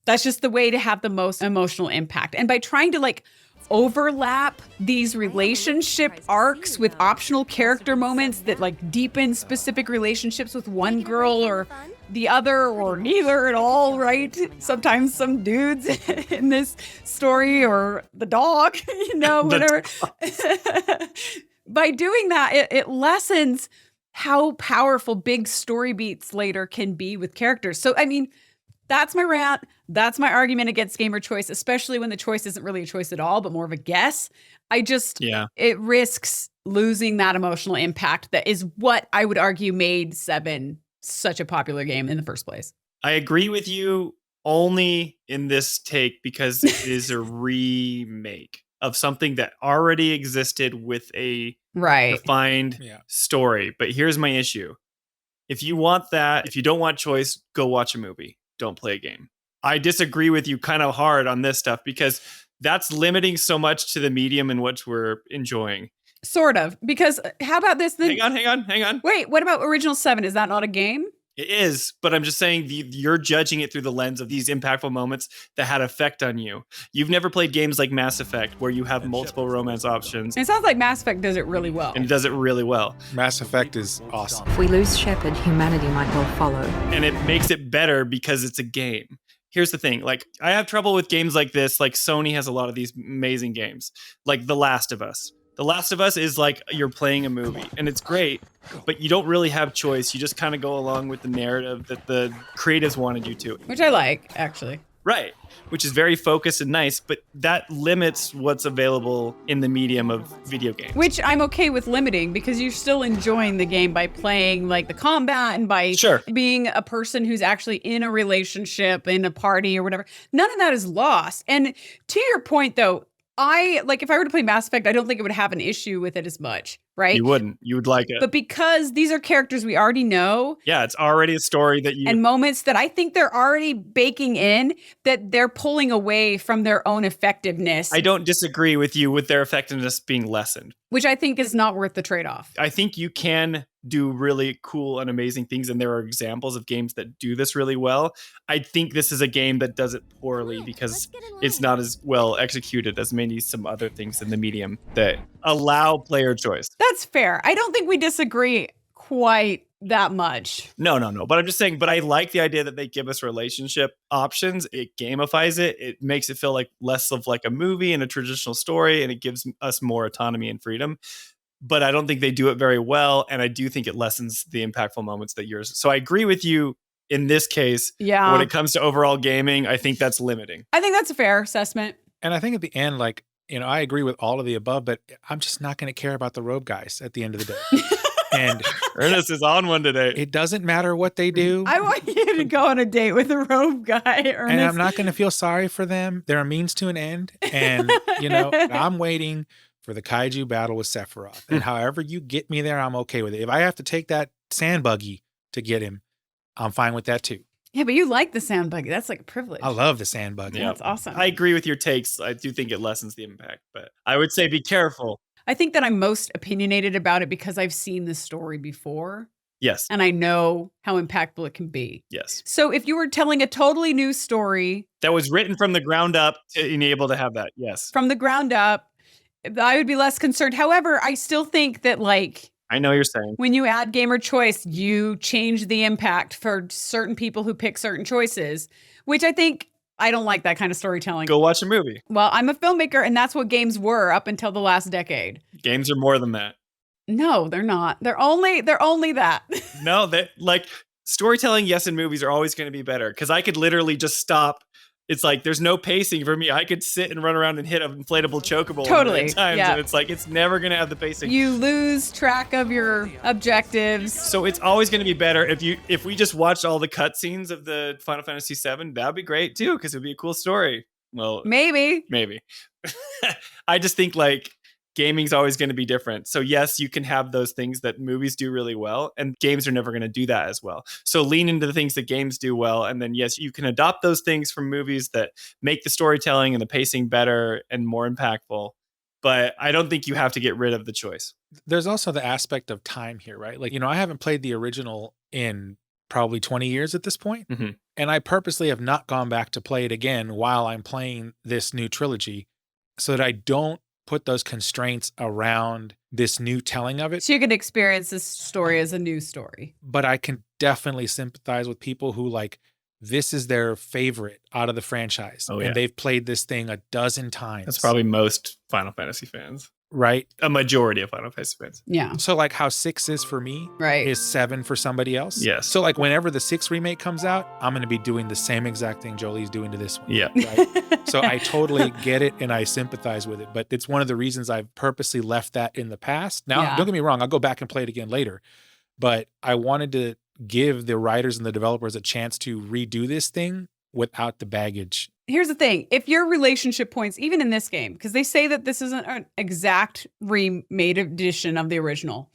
That's just the way to have the most emotional impact. And by trying to like overlap these relationship arcs with optional character moments that like deepen specific relationships with one girl or the other or neither at all, right? Sometimes some dudes in this story or the dog, you know, whatever. By doing that, it lessens how powerful big story beats later can be with characters. So, I mean, that's my rant. That's my argument against gamer choice, especially when the choice isn't really a choice at all, but more of a guess. It risks losing that emotional impact that is what I would argue made 7 such a popular game in the first place. I agree with you only in this take because it is a remake of something that already existed with a defined story. But here's my issue. If you want that, if you don't want choice, go watch a movie. Don't play a game. I disagree with you kind of hard on this stuff because that's limiting so much to the medium in which we're enjoying. Sort of. Because how about this? Then? Hang on. Wait, what about Original 7? Is that not a game? It is, but I'm just saying you're judging it through the lens of these impactful moments that had effect on you. You've never played games like Mass Effect where you have multiple romance options. It sounds like Mass Effect does it really well. And it does it really well. Mass Effect is awesome. If we lose Shepard, humanity might well follow. And it makes it better because it's a game. Here's the thing, like I have trouble with games like this. Like Sony has a lot of these amazing games, like The Last of Us. The Last of Us is like you're playing a movie and it's great, but you don't really have choice. You just kind of go along with the narrative that the creatives wanted you to. Which I like, actually. Right, which is very focused and nice, but that limits what's available in the medium of video games. Which I'm okay with limiting because you're still enjoying the game by playing like the combat and by being a person who's actually in a relationship, in a party or whatever. None of that is lost. And to your point though, if I were to play Mass Effect, I don't think it would have an issue with it as much, right? You wouldn't. You would like it. But because these are characters we already know. Yeah, it's already a story that you... And moments that I think they're already baking in, that they're pulling away from their own effectiveness. I don't disagree with you with their effectiveness being lessened. Which I think is not worth the trade-off. I think you can do really cool and amazing things, and there are examples of games that do this really well. I think this is a game that does it poorly because it's not as well executed as maybe some other things in the medium that allow player choice. That's fair. I don't think we disagree quite that much. No. But I'm just saying, but I like the idea that they give us relationship options. It gamifies it. It makes it feel like less of like a movie and a traditional story, and it gives us more autonomy and freedom. But I don't think they do it very well. And I do think it lessens the impactful moments that yours. So I agree with you in this case. Yeah. When it comes to overall gaming, I think that's limiting. I think that's a fair assessment. And I think at the end, like, I agree with all of the above, but I'm just not going to care about the robe guys at the end of the day. And Ernest is on one today. It doesn't matter what they do. I want you to go on a date with a robe guy, Ernest. And I'm not going to feel sorry for them. They're a means to an end. And, I'm waiting for the kaiju battle with Sephiroth. And however you get me there, I'm okay with it. If I have to take that sand buggy to get him, I'm fine with that too. Yeah, but you like the sand buggy. That's like a privilege. I love the sand buggy. Yeah, that's awesome. I agree with your takes. I do think it lessens the impact, but I would say be careful. I think that I'm most opinionated about it because I've seen this story before. Yes. And I know how impactful it can be. Yes. So if you were telling a totally new story that was written from the ground up to enable to have that, yes. From the ground up, I would be less concerned. However, I still think that I know you're saying. When you add gamer choice, you change the impact for certain people who pick certain choices, which I don't like that kind of storytelling. Go watch a movie. Well, I'm a filmmaker, and that's what games were up until the last decade. Games are more than that. No, they're not. They're only that. No, storytelling, yes, in movies are always going to be better because I could literally just stop. It's like there's no pacing for me. I could sit and run around and hit an inflatable chocobo totally times, yeah. And it's like it's never going to have the pacing. You lose track of your objectives. So it's always going to be better if we just watched all the cutscenes of the Final Fantasy VII. That'd be great too because it'd be a cool story. Well, maybe. I just think gaming's always going to be different. So yes, you can have those things that movies do really well, and games are never going to do that as well. So lean into the things that games do well, and then yes, you can adopt those things from movies that make the storytelling and the pacing better and more impactful. But I don't think you have to get rid of the choice. There's also the aspect of time here, right? I haven't played the original in probably 20 years at this point. Mm-hmm. And I purposely have not gone back to play it again while I'm playing this new trilogy so that I don't put those constraints around this new telling of it. So you can experience this story as a new story. But I can definitely sympathize with people who this is their favorite out of the franchise. Oh, yeah. And they've played this thing a dozen times. That's probably most Final Fantasy fans. Right? A majority of Final Fantasy fans. Yeah. So how 6 is for me is 7 for somebody else. Yes. So whenever the 6 remake comes out, I'm going to be doing the same exact thing Jolie's doing to this one. Yeah. Right? So I totally get it and I sympathize with it. But it's one of the reasons I've purposely left that in the past. Now, Don't get me wrong. I'll go back and play it again later. But I wanted to give the writers and the developers a chance to redo this thing without the baggage. Here's the thing. If your relationship points, even in this game, because they say that this isn't an exact remade edition of the original.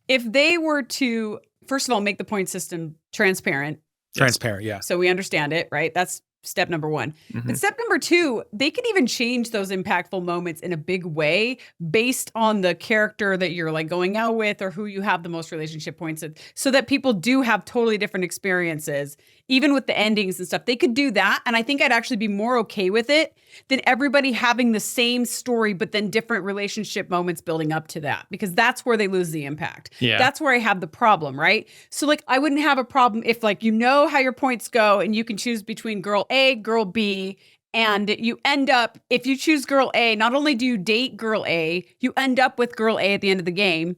If they were to, first of all, make the point system transparent. Transparent, yeah. So we understand it, right? That's step number 1. Mhm. But step number 2, they can even change those impactful moments in a big way based on the character that you're like going out with or who you have the most relationship points with, so that people do have totally different experiences. Even with the endings and stuff, they could do that. And I think I'd actually be more okay with it than everybody having the same story, but then different relationship moments building up to that, because that's where they lose the impact. Yeah. That's where I have the problem, right? So like, I wouldn't have a problem if like, you know how your points go and you can choose between girl A, girl B, and you end up, if you choose girl A, not only do you date girl A, you end up with girl A at the end of the game.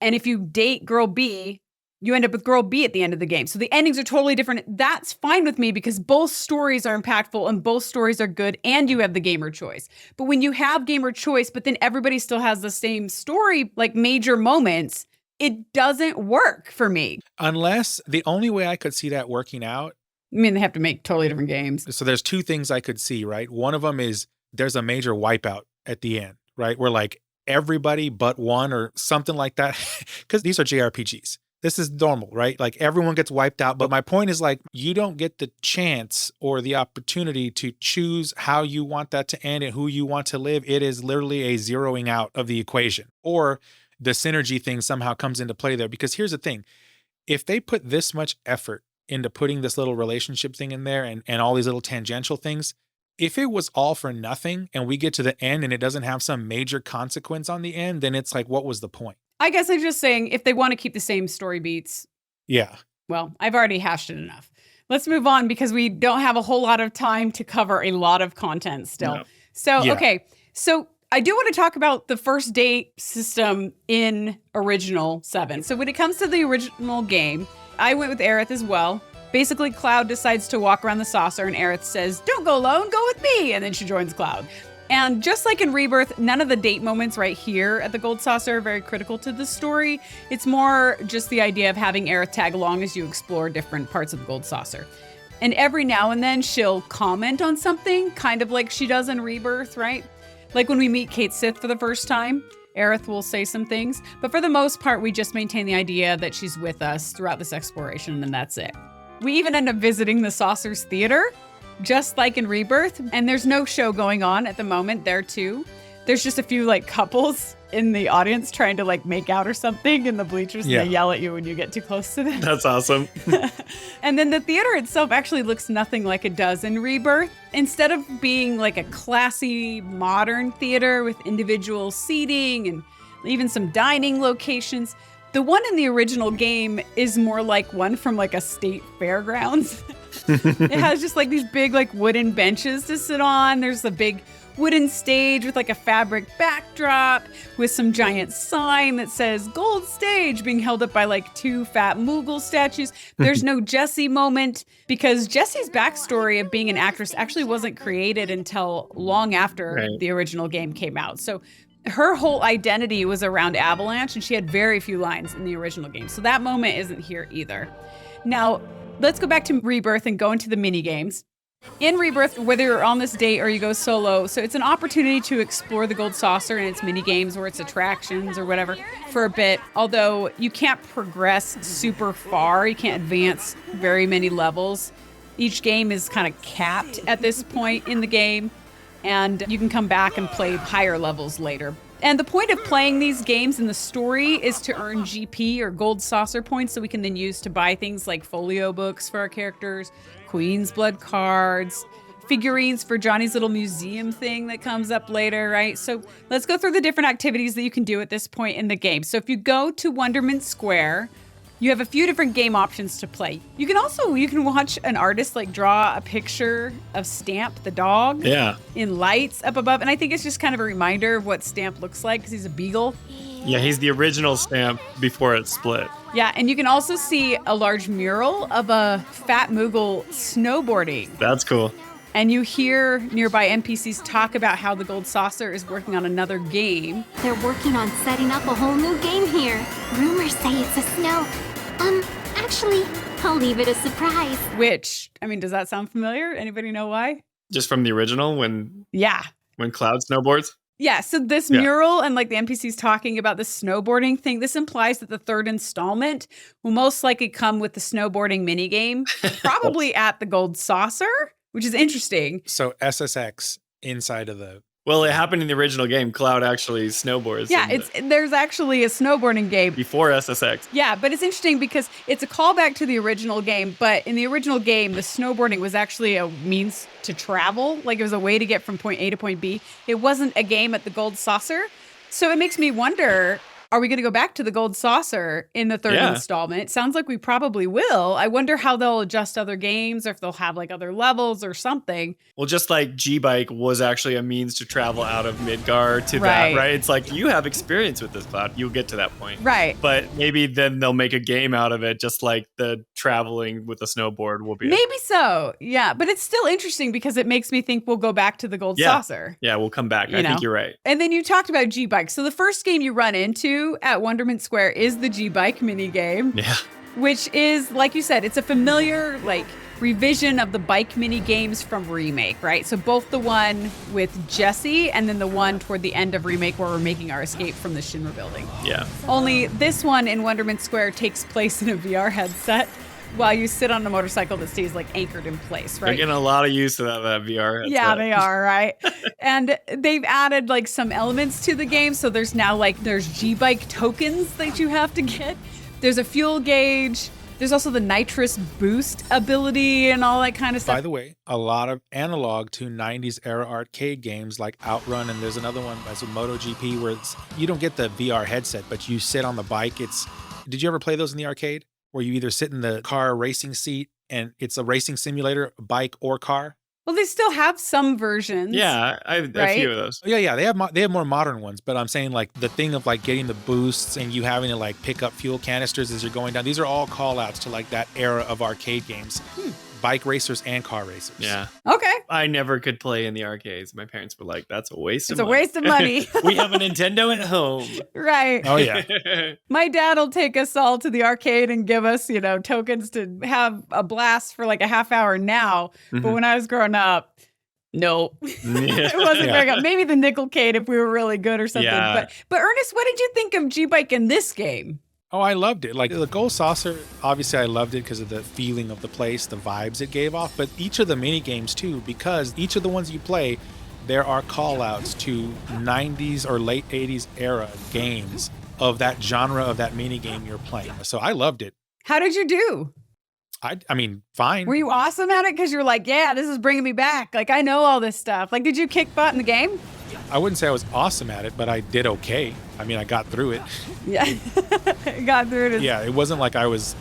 And if you date girl B, you end up with girl B at the end of the game. So the endings are totally different. That's fine with me because both stories are impactful and both stories are good and you have the gamer choice. But when you have gamer choice, but then everybody still has the same story, like major moments, it doesn't work for me. Unless the only way I could see that working out. I mean, they have to make totally different games. So there's 2 things I could see, right? One of them is there's a major wipeout at the end, right? Where like everybody but one or something like that. Because these are JRPGs. This is normal, right? Like everyone gets wiped out. But my point is like, you don't get the chance or the opportunity to choose how you want that to end and who you want to live. It is literally a zeroing out of the equation, or the synergy thing somehow comes into play there. Because here's the thing, if they put this much effort into putting this little relationship thing in there and all these little tangential things, if it was all for nothing and we get to the end and it doesn't have some major consequence on the end, then it's like, what was the point? I guess I'm just saying, if they want to keep the same story beats, Yeah. well, I've already hashed it enough. Let's move on because we don't have a whole lot of time to cover a lot of content still. No. So, Yeah. okay. So I do want to talk about the first date system in original 7. So when it comes to the original game, I went with Aerith as well. Basically, Cloud decides to walk around the saucer and Aerith says, "Don't go alone, go with me." And then she joins Cloud. And just like in Rebirth, none of the date moments right here at the Gold Saucer are very critical to the story. It's more just the idea of having Aerith tag along as you explore different parts of the Gold Saucer. And every now and then she'll comment on something, kind of like she does in Rebirth, right? Like when we meet Cait Sith for the first time, Aerith will say some things. But for the most part, we just maintain the idea that she's with us throughout this exploration, and that's it. We even end up visiting the Saucer's Theater, just like in Rebirth, and there's no show going on at the moment there too. There's just a few like couples in the audience trying to like make out or something in the bleachers, Yeah. and they yell at you when you get too close to them. That's awesome. And then the theater itself actually looks nothing like it does in Rebirth. Instead of being like a classy modern theater with individual seating and even some dining locations, the one in the original game is more like one from like a state fairgrounds. It has just like these big like wooden benches to sit on. There's a big wooden stage with like a fabric backdrop with some giant sign that says Gold Stage being held up by like 2 fat Moogle statues. There's no Jessie moment because Jessie's backstory of being an actress actually wasn't created until long after the original game came out. So her whole identity was around Avalanche and she had very few lines in the original game. So that moment isn't here either. Now, let's go back to Rebirth and go into the mini games. In Rebirth, whether you're on this date or you go solo, so it's an opportunity to explore the Gold Saucer and its mini games or its attractions or whatever for a bit. Although you can't progress super far, you can't advance very many levels. Each game is kind of capped at this point in the game, and you can come back and play higher levels later. And the point of playing these games in the story is to earn GP or Gold Saucer points that we can then use to buy things like folio books for our characters, Queen's Blood cards, figurines for Johnny's little museum thing that comes up later, right? So let's go through the different activities that you can do at this point in the game. So if you go to Wonderment Square, you have a few different game options to play. You can watch an artist like draw a picture of Stamp the dog in lights up above. And I think it's just kind of a reminder of what Stamp looks like because he's a beagle. Yeah, he's the original Stamp before it split. Yeah, and you can also see a large mural of a fat Moogle snowboarding. That's cool. And you hear nearby NPCs talk about how the Gold Saucer is working on another game. They're working on setting up a whole new game here. Rumors say it's a snow. Actually, I'll leave it a surprise. Which, I mean, does that sound familiar? Anybody know why? Just from the original when Cloud snowboards? Yeah, so this mural and like the NPCs talking about the snowboarding thing, this implies that the third installment will most likely come with the snowboarding minigame, probably at the Gold Saucer. which is interesting. So SSX inside of the... Well, it happened in the original game. Cloud actually snowboards. Yeah, there's actually a snowboarding game. Before SSX. Yeah, but it's interesting because it's a callback to the original game, but in the original game, the snowboarding was actually a means to travel. Like it was a way to get from point A to point B. It wasn't a game at the Gold Saucer. So it makes me wonder, are we going to go back to the Gold Saucer in the third installment? It sounds like we probably will. I wonder how they'll adjust other games or if they'll have like other levels or something. Well, just like G-Bike was actually a means to travel out of Midgar to that, right? It's like, you have experience with this, Cloud. You'll get to that point. Right. But maybe then they'll make a game out of it, just like the traveling with a snowboard will be. Maybe so. Yeah. But it's still interesting because it makes me think we'll go back to the Gold Saucer. Yeah, we'll come back. I think you're right. And then you talked about G-Bike. So the first game you run into at Wonderment Square is the G-Bike minigame. Yeah. Which is, like you said, it's a familiar, like, revision of the bike mini games from Remake, right? So both the one with Jesse and then the one toward the end of Remake where we're making our escape from the Shinra building. Yeah. Only this one in Wonderment Square takes place in a VR headset while you sit on a motorcycle that stays like anchored in place, right? They're getting a lot of use of that VR headset. Yeah, they are, right? And they've added like some elements to the game. So there's now there's G-Bike tokens that you have to get. There's a fuel gauge. There's also the nitrous boost ability and all that kind of stuff. By the way, a lot of analog to 90s era arcade games like Outrun, and there's another one that's a MotoGP where you don't get the VR headset, but you sit on the bike. Did you ever play those in the arcade? Where you either sit in the car racing seat and it's a racing simulator, bike or car? Well, they still have some versions. Yeah, I have a few of those. Yeah, they have more modern ones, but I'm saying like the thing of like getting the boosts and you having to like pick up fuel canisters as you're going down. These are all call outs to like that era of arcade games. Bike racers and car racers. Yeah. Okay. I never could play in the arcades. My parents were like, that's a waste of money. It's a waste of money. We have a Nintendo at home. Right. Oh, yeah. My dad will take us all to the arcade and give us, tokens to have a blast for like a half hour now. Mm-hmm. But when I was growing up, no, it wasn't very good. Maybe the Nickelcade if we were really good or something. Yeah. But Ernest, what did you think of G-Bike in this game? Oh, I loved it. Like the Gold Saucer, obviously I loved it because of the feeling of the place, the vibes it gave off, but each of the mini games too, because each of the ones you play, there are call outs to 90s or late 80s era games of that genre of that mini game you're playing. So I loved it. How did you do? I mean, fine. Were you awesome at it? Because you're like, yeah, this is bringing me back. Like, I know all this stuff. Like, did you kick butt in the game? I wouldn't say I was awesome at it, but I did okay. I mean, I got through it. Yeah, got through it. Yeah, it wasn't like I was,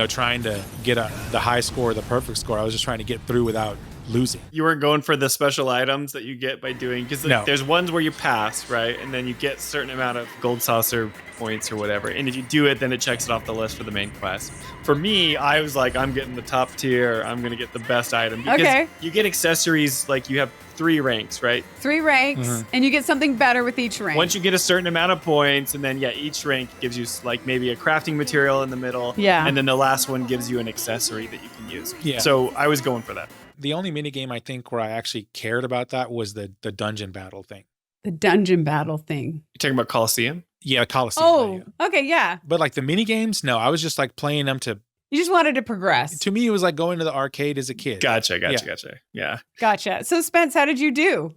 trying to get the high score, the perfect score. I was just trying to get through without losing. You weren't going for the special items that you get by doing, because there's ones where you pass, right? And then you get a certain amount of Gold Saucer points or whatever. And if you do it, then it checks it off the list for the main quest. For me, I was like, I'm getting the top tier. I'm going to get the best item. Because you get accessories, like you have 3 ranks, right? 3 ranks, and you get something better with each rank. Once you get a certain amount of points, and then, each rank gives you like maybe a crafting material in the middle. Yeah. And then the last one gives you an accessory that you can use. Yeah. So I was going for that. The only minigame I think where I actually cared about that was the dungeon battle thing. The dungeon battle thing. You're talking about Colosseum? Yeah, Colosseum. Oh, okay, yeah. But like the minigames, no, I was just like playing them to... You just wanted to progress. To me, it was like going to the arcade as a kid. Gotcha. Yeah. Gotcha. So Spence, how did you do?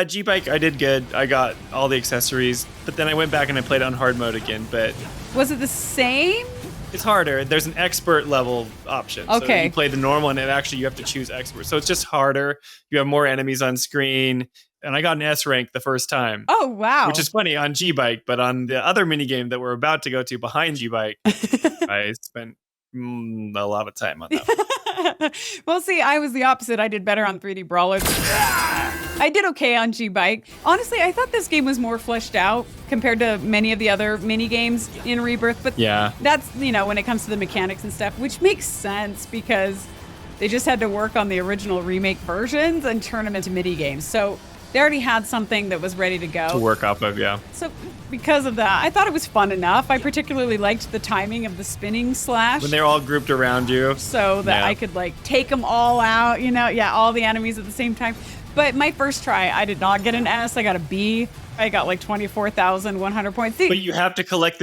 G-Bike, I did good. I got all the accessories, but then I went back and I played on hard mode again, but... Was it the same? It's harder. There's an expert level option. Okay. So you play the normal and you have to choose expert. So it's just harder. You have more enemies on screen. And I got an S rank the first time. Oh, wow. Which is funny on G-Bike, but on the other minigame that we're about to go to behind G-Bike, I spent a lot of time on that one. Well, see, I was the opposite. I did better on 3D Brawler. I did okay on G-Bike. Honestly, I thought this game was more fleshed out compared to many of the other mini games in Rebirth. But that's, when it comes to the mechanics and stuff, which makes sense because they just had to work on the original remake versions and turn them into mini games. So they already had something that was ready to go. To work off of, yeah. So because of that, I thought it was fun enough. I particularly liked the timing of the spinning slash. When they're all grouped around you. So that I could take them all out, all the enemies at the same time. But my first try, I did not get an S. I got a B. I got like 24,100 points. But you have to collect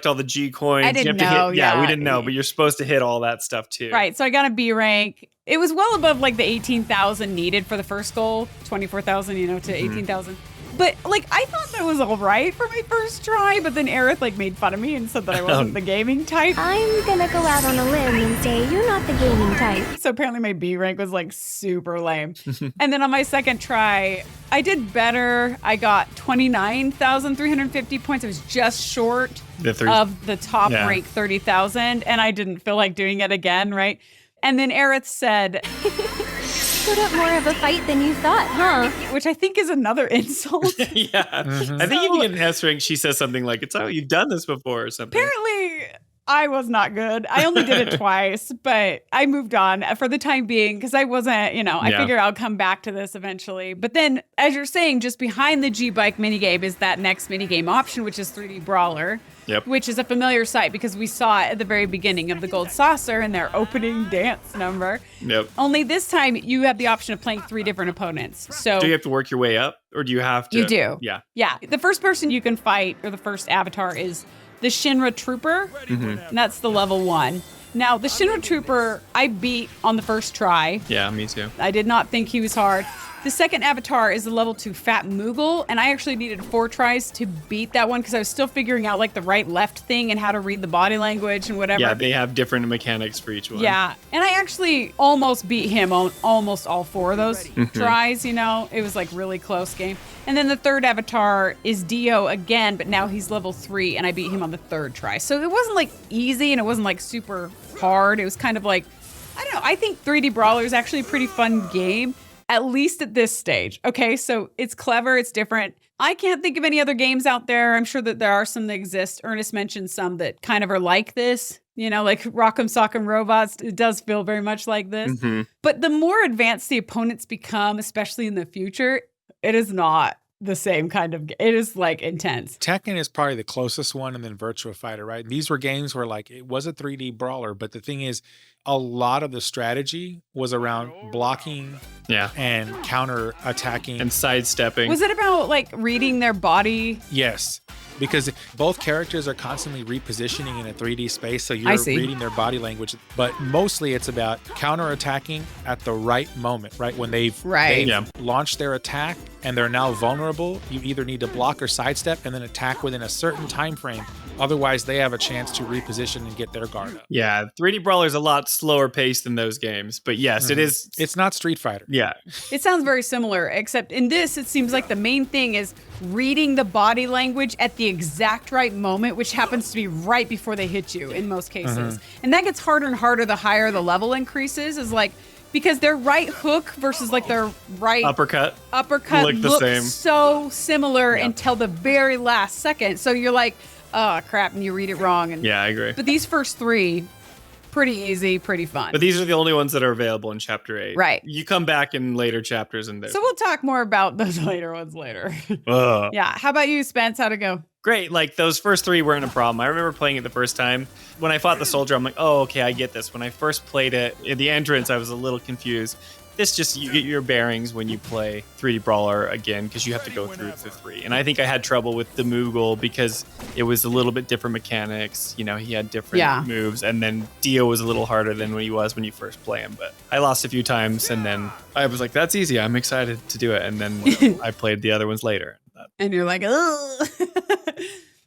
all the G coins. I didn't you have know. To hit, yeah, we didn't know, but you're supposed to hit all that stuff too. Right. So I got a B rank. It was well above like the 18,000 needed for the first goal, 24,000, to 18,000. But like I thought that was all right for my first try, but then Aerith like made fun of me and said that I wasn't the gaming type. I'm gonna go out on a limb and say you're not the gaming type. So apparently my B rank was like super lame. And then on my second try, I did better. I got 29,350 points. I was just short of the top rank 30,000, and I didn't feel like doing it again, right? And then Aerith said, put up more of a fight than you thought, huh? Which I think is another insult. Yeah. I think if you get an S rank, she says something like, it's how you've done this before or something. Apparently, I was not good. I only did it twice, but I moved on for the time being because I wasn't, I figure I'll come back to this eventually. But then, as you're saying, just behind the G-Bike minigame is that next minigame option, which is 3D Brawler. Yep. Which is a familiar sight because we saw it at the very beginning of the Gold Saucer in their opening dance number. Yep. Only this time you have the option of playing 3 different opponents. So do you have to work your way up or do you have to? You do. Yeah. Yeah. The first person you can fight, or the first avatar, is the Shinra Trooper. And that's the level 1. Now, the Shinra Trooper I beat on the first try. Yeah, me too. I did not think he was hard. The second avatar is the level 2 Fat Moogle, and I actually needed 4 tries to beat that one because I was still figuring out like the right-left thing and how to read the body language and whatever. Yeah, they have different mechanics for each one. Yeah, and I actually almost beat him on almost all 4 of those tries, It was like really close game. And then the third avatar is Dio again, but now he's level 3, and I beat him on the 3rd try. So it wasn't like easy and it wasn't like super hard. It was kind of like, I don't know, I think 3D Brawler is actually a pretty fun game. At least at this stage. Okay, so it's clever, it's different. I can't think of any other games out there. I'm sure that there are some that exist. Ernest mentioned some that kind of are like this, like Rock'em Sock'em Robots. It does feel very much like this. But the more advanced the opponents become, especially in the future, it is not the same kind of, it is like intense. Tekken is probably the closest one, and then Virtua Fighter, right? These were games where like it was a 3D brawler, but the thing is, a lot of the strategy was around blocking and counter attacking and sidestepping. Was it about like reading their body? Yes, because both characters are constantly repositioning in a 3D space, so you're reading their body language. But mostly it's about counter attacking at the right moment, right? When they've launched their attack and they're now vulnerable, you either need to block or sidestep and then attack within a certain time frame. Otherwise, they have a chance to reposition and get their guard up. Yeah, 3D Brawler is a lot slower paced than those games, but yes, it is. It's not Street Fighter. Yeah. It sounds very similar, except in this, it seems like the main thing is reading the body language at the exact right moment, which happens to be right before they hit you in most cases. And that gets harder and harder the higher the level increases, is like, because their right hook versus like their right uppercut look so similar until the very last second. So you're like, oh crap, and you read it wrong. And yeah, I agree. But these first 3, pretty easy, pretty fun. But these are the only ones that are available in Chapter 8. Right. You come back in later chapters and so we'll talk more about those later ones later. Yeah. How about you, Spence? How'd it go? Great. Like those first 3 weren't a problem. I remember playing it the first time. When I fought the soldier, I'm like, oh, okay, I get this. When I first played it, in the entrance, I was a little confused. This just, you get your bearings when you play 3D Brawler again, because you have to go through the 3. And I think I had trouble with the Moogle because it was a little bit different mechanics. He had different moves. And then Dio was a little harder than when he was when you first play him. But I lost a few times, and then I was like, that's easy. I'm excited to do it. And then I played the other ones later. And you're like, ugh.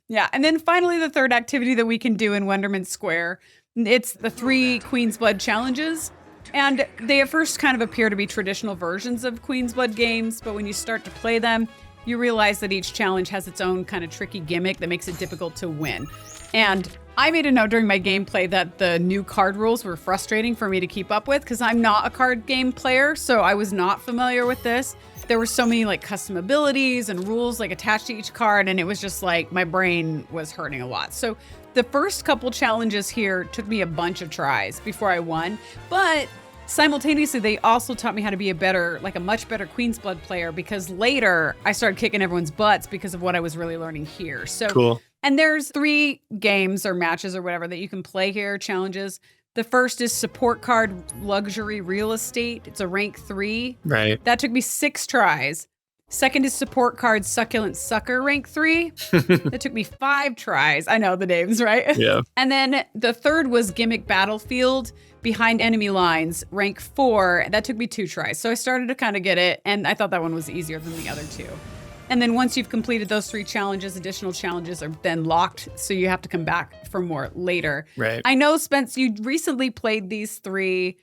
Yeah. And then finally, the third activity that we can do in Wonderment Square, it's the 3 Queen's Blood challenges. And they at first kind of appear to be traditional versions of Queen's Blood games, but when you start to play them, you realize that each challenge has its own kind of tricky gimmick that makes it difficult to win. And I made a note during my gameplay that the new card rules were frustrating for me to keep up with because I'm not a card game player, so I was not familiar with this. There were so many like custom abilities and rules like attached to each card, and it was just like my brain was hurting a lot. So the first couple challenges here took me a bunch of tries before I won, but simultaneously they also taught me how to be a much better Queen's Blood player, because later I started kicking everyone's butts because of what I was really learning here. So cool. And there's 3 games or matches or whatever that you can play here, challenges. The first is support card luxury real estate. It's a rank 3. Right. That took me 6 tries. Second is support card succulent sucker, rank 3. That took me 5 tries. I know the names, right? Yeah. And then the third was gimmick battlefield behind enemy lines, rank 4. That took me 2 tries. So I started to kind of get it, and I thought that one was easier than the other 2. And then once you've completed those 3 challenges, additional challenges are then locked, so you have to come back for more later. Right. I know, Spence, you recently played these 3,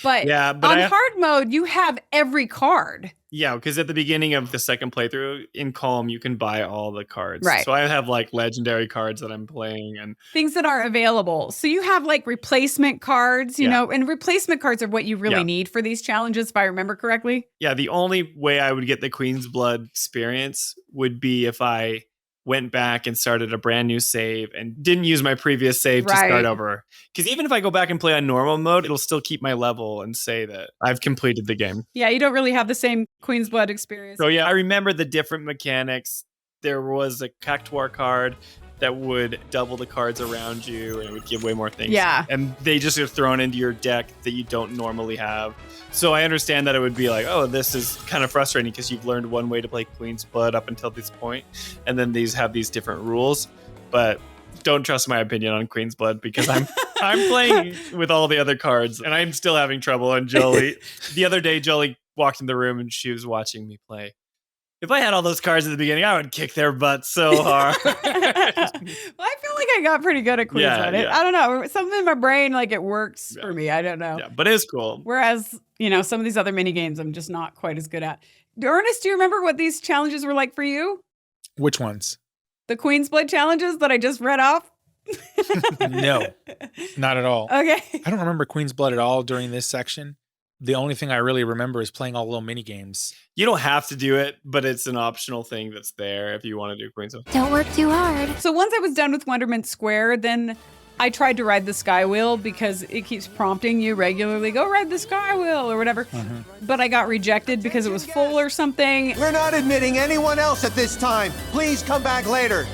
but, Yeah, but on hard mode, you have every card. Yeah, because at the beginning of the second playthrough in Calm, you can buy all the cards. Right. So I have like legendary cards that I'm playing, and Things that are available. So you have like replacement cards, you know, and replacement cards are what you really need for these challenges, if I remember correctly. yeah, the only way I would get the Queen's Blood experience would be if I went back and started a brand new save and didn't use my previous save to start over. Because even if I go back and play on normal mode, it'll still keep my level and say that I've completed the game. Yeah, you don't really have the same Queen's Blood experience. So yeah, I remember the different mechanics. There was a Cactuar card that would double the cards around you and it would give way more things. Yeah. And they just are thrown into your deck that you don't normally have. So I understand that it would be like, oh, this is kind of frustrating because you've learned one way to play Queen's Blood up until this point, and then these have these different rules. But don't trust my opinion on Queen's Blood because I'm playing with all the other cards and I'm still having trouble. And Jolie, the other day, Jolie walked in the room and she was watching me play. If I had all those cards at the beginning, I would kick their butt so hard. Well, I feel like I got pretty good at Queen's Blood. I don't know. Something in my brain, like it works for me. I don't know. Yeah, but it's cool. Whereas, you know, some of these other mini games I'm just not quite as good at. Ernest, do you remember what these challenges were like for you? Which ones? The Queen's Blood challenges that I just read off? No, not at all. Okay. I don't remember Queen's Blood at all during this section. The only thing I really remember is playing all the little mini games. You don't have to do it, but it's an optional thing that's there if you want to do Queen's Blood. Don't work too hard. So once I was done with Wonderment Square, then I tried to ride the Skywheel because it keeps prompting you regularly, go ride the Skywheel or whatever. But I got rejected because it was full or something. We're not admitting anyone else at this time. Please come back later.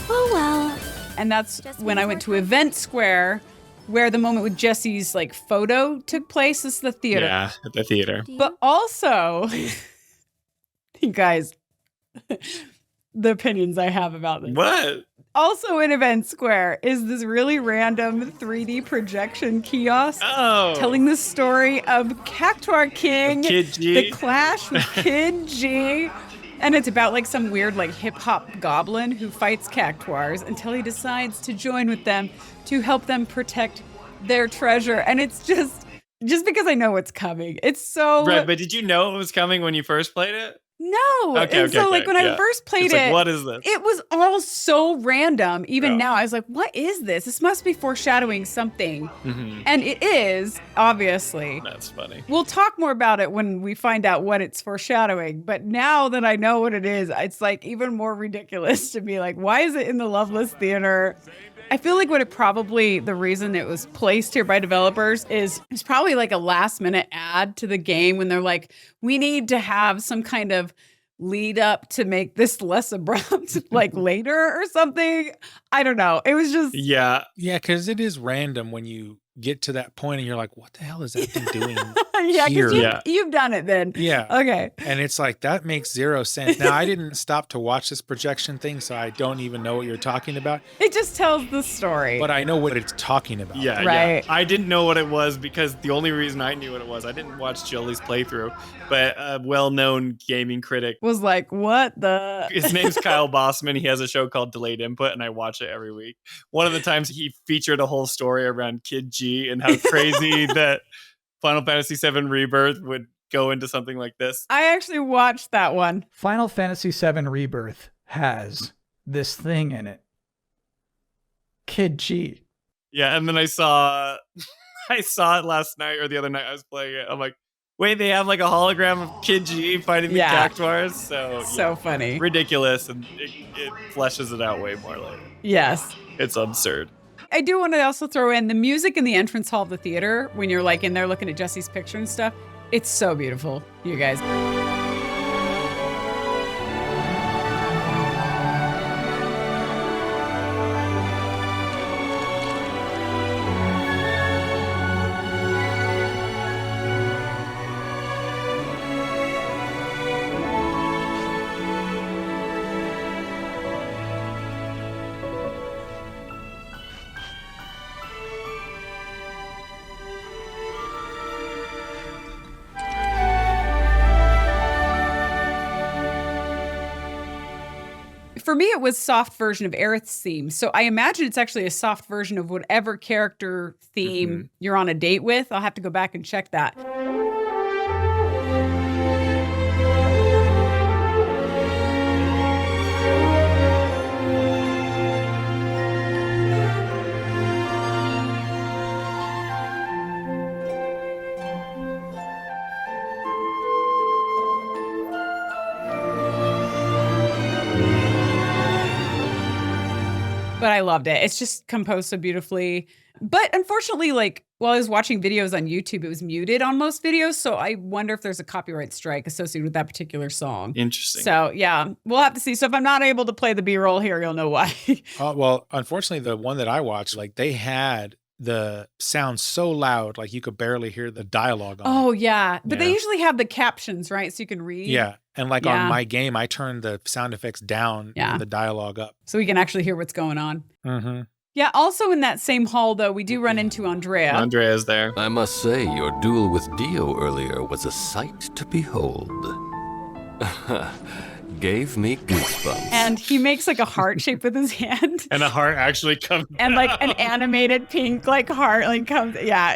Oh, well. And that's when I went to Event Square, where the moment with Jesse's like photo took place. This is the theater. Yeah, at the theater. But also, you guys, the opinions I have about this. What? Also in Event Square is this really random 3D projection kiosk telling the story of Cactuar King, Kid G. the clash with Kid G. And it's about like some weird like hip hop goblin who fights Cactuars until he decides to join with them to help them protect their treasure. And it's just because I know what's coming. It's so... Right, but did you know it was coming when you first played it? No. And so like when I first played it's like, it, what is this? it was all so random. Even now, I was like, what is this? This must be foreshadowing something. And it is, obviously. That's funny. We'll talk more about it when we find out what it's foreshadowing. But now that I know what it is, it's like even more ridiculous to be like, why is it in the Loveless Theater? I feel like the reason it was placed here by developers is it's probably like a last minute ad to the game when they're like, we need to have some kind of lead up to make this less abrupt, like later or something. I don't know. It was just. Yeah. Yeah, because it is random when you get to that point and you're like, what the hell is that thing doing? Yeah, here? because you've done it then. Yeah. Okay. And it's like, that makes zero sense. Now, I didn't stop to watch this projection thing, so I don't even know what you're talking about. It just tells the story. But I know what it's talking about. Yeah, right. Yeah. I didn't know what it was because the only reason I knew what it was, I didn't watch Jolie's playthrough, but a well-known gaming critic was like, what the? His name's Kyle Bossman. He has a show called Delayed Input, and I watch it every week. One of the times he featured a whole story around Kid G and how crazy that Final Fantasy VII Rebirth would go into something like this. I actually watched that one. Final Fantasy VII Rebirth has this thing in it. Kid G. Yeah, and then I saw it last night or the other night I was playing it. I'm like, wait, they have like a hologram of Kid G fighting the Cactuars? So funny. Ridiculous, and it fleshes it out way more later. Yes. It's absurd. I do want to also throw in the music in the entrance hall of the theater when you're like in there looking at Jesse's picture and stuff. It's so beautiful, you guys. for me, it was soft version of Aerith's theme. So I imagine it's actually a soft version of whatever character theme you're on a date with. I'll have to go back and check that. But I loved it. It's just composed so beautifully. But unfortunately, like while I was watching videos on YouTube, it was muted on most videos. So I wonder if there's a copyright strike associated with that particular song. Interesting. So yeah, we'll have to see. So if I'm not able to play the B-roll here, you'll know why. Well, unfortunately, the one that I watched, like they had the sound so loud, like you could barely hear the dialogue on it. Oh yeah. But they usually have the captions, right? So you can read. Yeah. And like on my game, I turned the sound effects down and the dialogue up. So we can actually hear what's going on. Mm-hmm. Yeah, also in that same hall, though, we do run into Andrea. Andrea's there. I must say, your duel with Dio earlier was a sight to behold. Gave me goosebumps. And he makes like a heart shape with his hand. And a heart actually comes and like an animated pink like heart like comes. Yeah,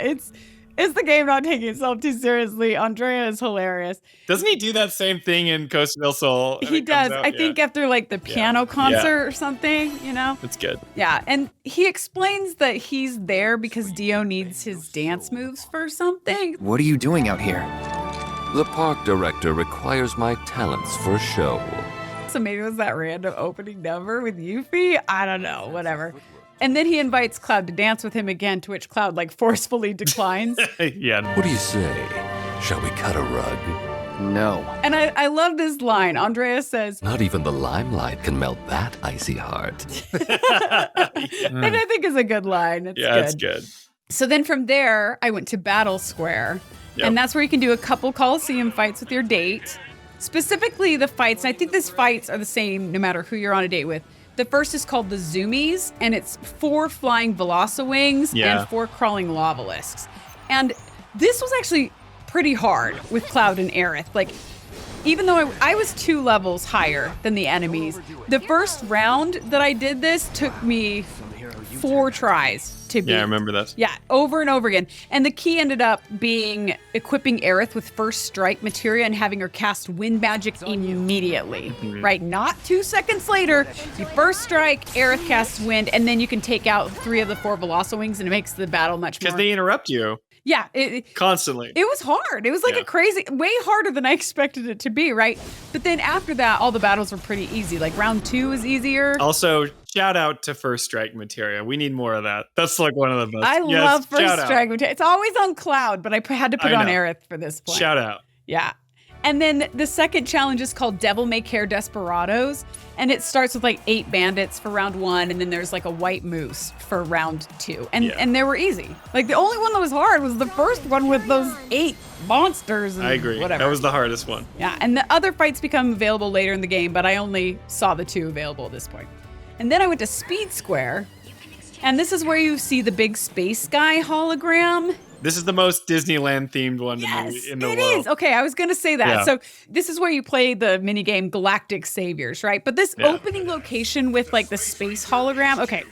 it's the game not taking itself too seriously. Andrea is hilarious. Doesn't he do that same thing in Coast del Sol? He does. I think after like the piano concert or something, you know? It's good. Yeah. And he explains that he's there because Dio needs his dance moves for something. What are you doing out here? The park director requires my talents for show. So maybe it was that random opening number with Yuffie? I don't know. Whatever. And then he invites Cloud to dance with him again, to which Cloud like forcefully declines. What do you say? Shall we cut a rug? No. And I love this line. Andrea says, Not even the limelight can melt that icy heart. and I think is a good line. It's good. So then from there, I went to Battle Square. And that's where you can do a couple Colosseum fights with your date. Specifically the fights, and I think these fights are the same no matter who you're on a date with. The first is called the Zoomies, and it's 4 flying Velociraptors and 4 crawling Lavalisks. And this was actually pretty hard with Cloud and Aerith. Like, even though I was 2 levels higher than the enemies, the first round that I did this took me 4 tries to beat. Yeah, I remember that. Yeah, over and over again. And the key ended up being equipping Aerith with first strike materia and having her cast wind magic immediately, right? Not 2 seconds later, you first strike, Aerith casts wind, and then you can take out 3 of the 4 Velociraptors, and it makes the battle much more. Because they interrupt you. Yeah. Constantly. It was hard. It was like a crazy, way harder than I expected it to be, right? But then after that, all the battles were pretty easy. Like round 2 was easier. Also, shout out to First Strike materia. We need more of that. That's like one of the best. I love First Strike materia. It's always on Cloud, but I had to put it on Aerith for this point. Shout out. Yeah. And then the second challenge is called Devil May Care Desperados. And it starts with like 8 bandits for round 1. And then there's like a white moose for round 2. And they were easy. Like the only one that was hard was the first one with those 8 monsters. And I agree. Whatever. That was the hardest one. Yeah. And the other fights become available later in the game, but I only saw the 2 available at this point. And then I went to Speed Square. And this is where you see the big space guy hologram. This is the most Disneyland themed one in the world. It is. Okay, I was going to say that. Yeah. So this is where you play the minigame Galactic Saviors, right? But this opening location with like the space hologram, okay,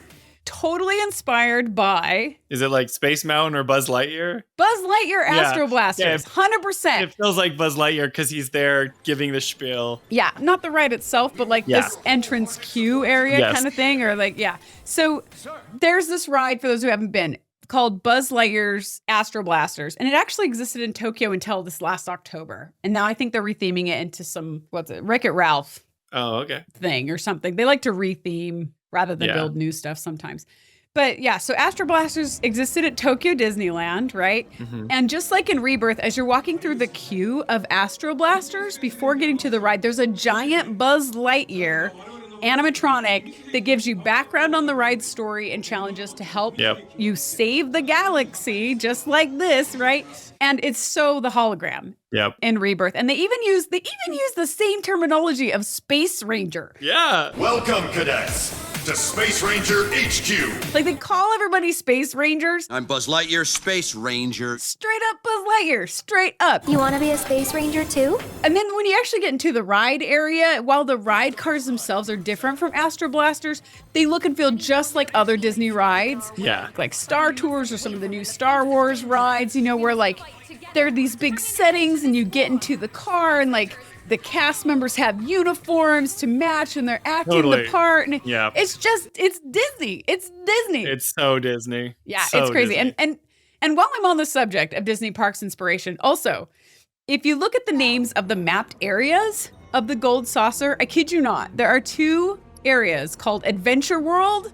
totally inspired by... Is it like Space Mountain or Buzz Lightyear? Buzz Lightyear Astro Blasters, 100%. It feels like Buzz Lightyear because he's there giving the spiel. Yeah, not the ride itself, but like this entrance queue area kind of thing, or like, So there's this ride, for those who haven't been, called Buzz Lightyear's Astro Blasters. And it actually existed in Tokyo until this last October. And now I think they're retheming it into some, Wreck-It Ralph thing or something. They like to retheme rather than build new stuff sometimes. But yeah, so Astro Blasters existed at Tokyo Disneyland, right? Mm-hmm. And just like in Rebirth, as you're walking through the queue of Astro Blasters, before getting to the ride, there's a giant Buzz Lightyear animatronic that gives you background on the ride story and challenges to help you save the galaxy, just like this, right? And it's so the hologram in Rebirth. And they even use the same terminology of Space Ranger. Yeah. Welcome, cadets. to Space Ranger HQ. Like, they call everybody Space Rangers. I'm Buzz Lightyear, Space Ranger. Straight up Buzz Lightyear, straight up. You want to be a Space Ranger too? And then when you actually get into the ride area, while the ride cars themselves are different from Astro Blasters, they look and feel just like other Disney rides. Yeah. Like Star Tours or some of the new Star Wars rides, you know, where like there are these big settings and you get into the car and like the cast members have uniforms to match and they're acting the part. And Yeah. it's Disney. It's Disney. It's so Disney. Yeah, So it's crazy. Disney. And while I'm on the subject of Disney Parks inspiration, also, if you look at the names of the mapped areas of the Gold Saucer, I kid you not, there are 2 areas called Adventure World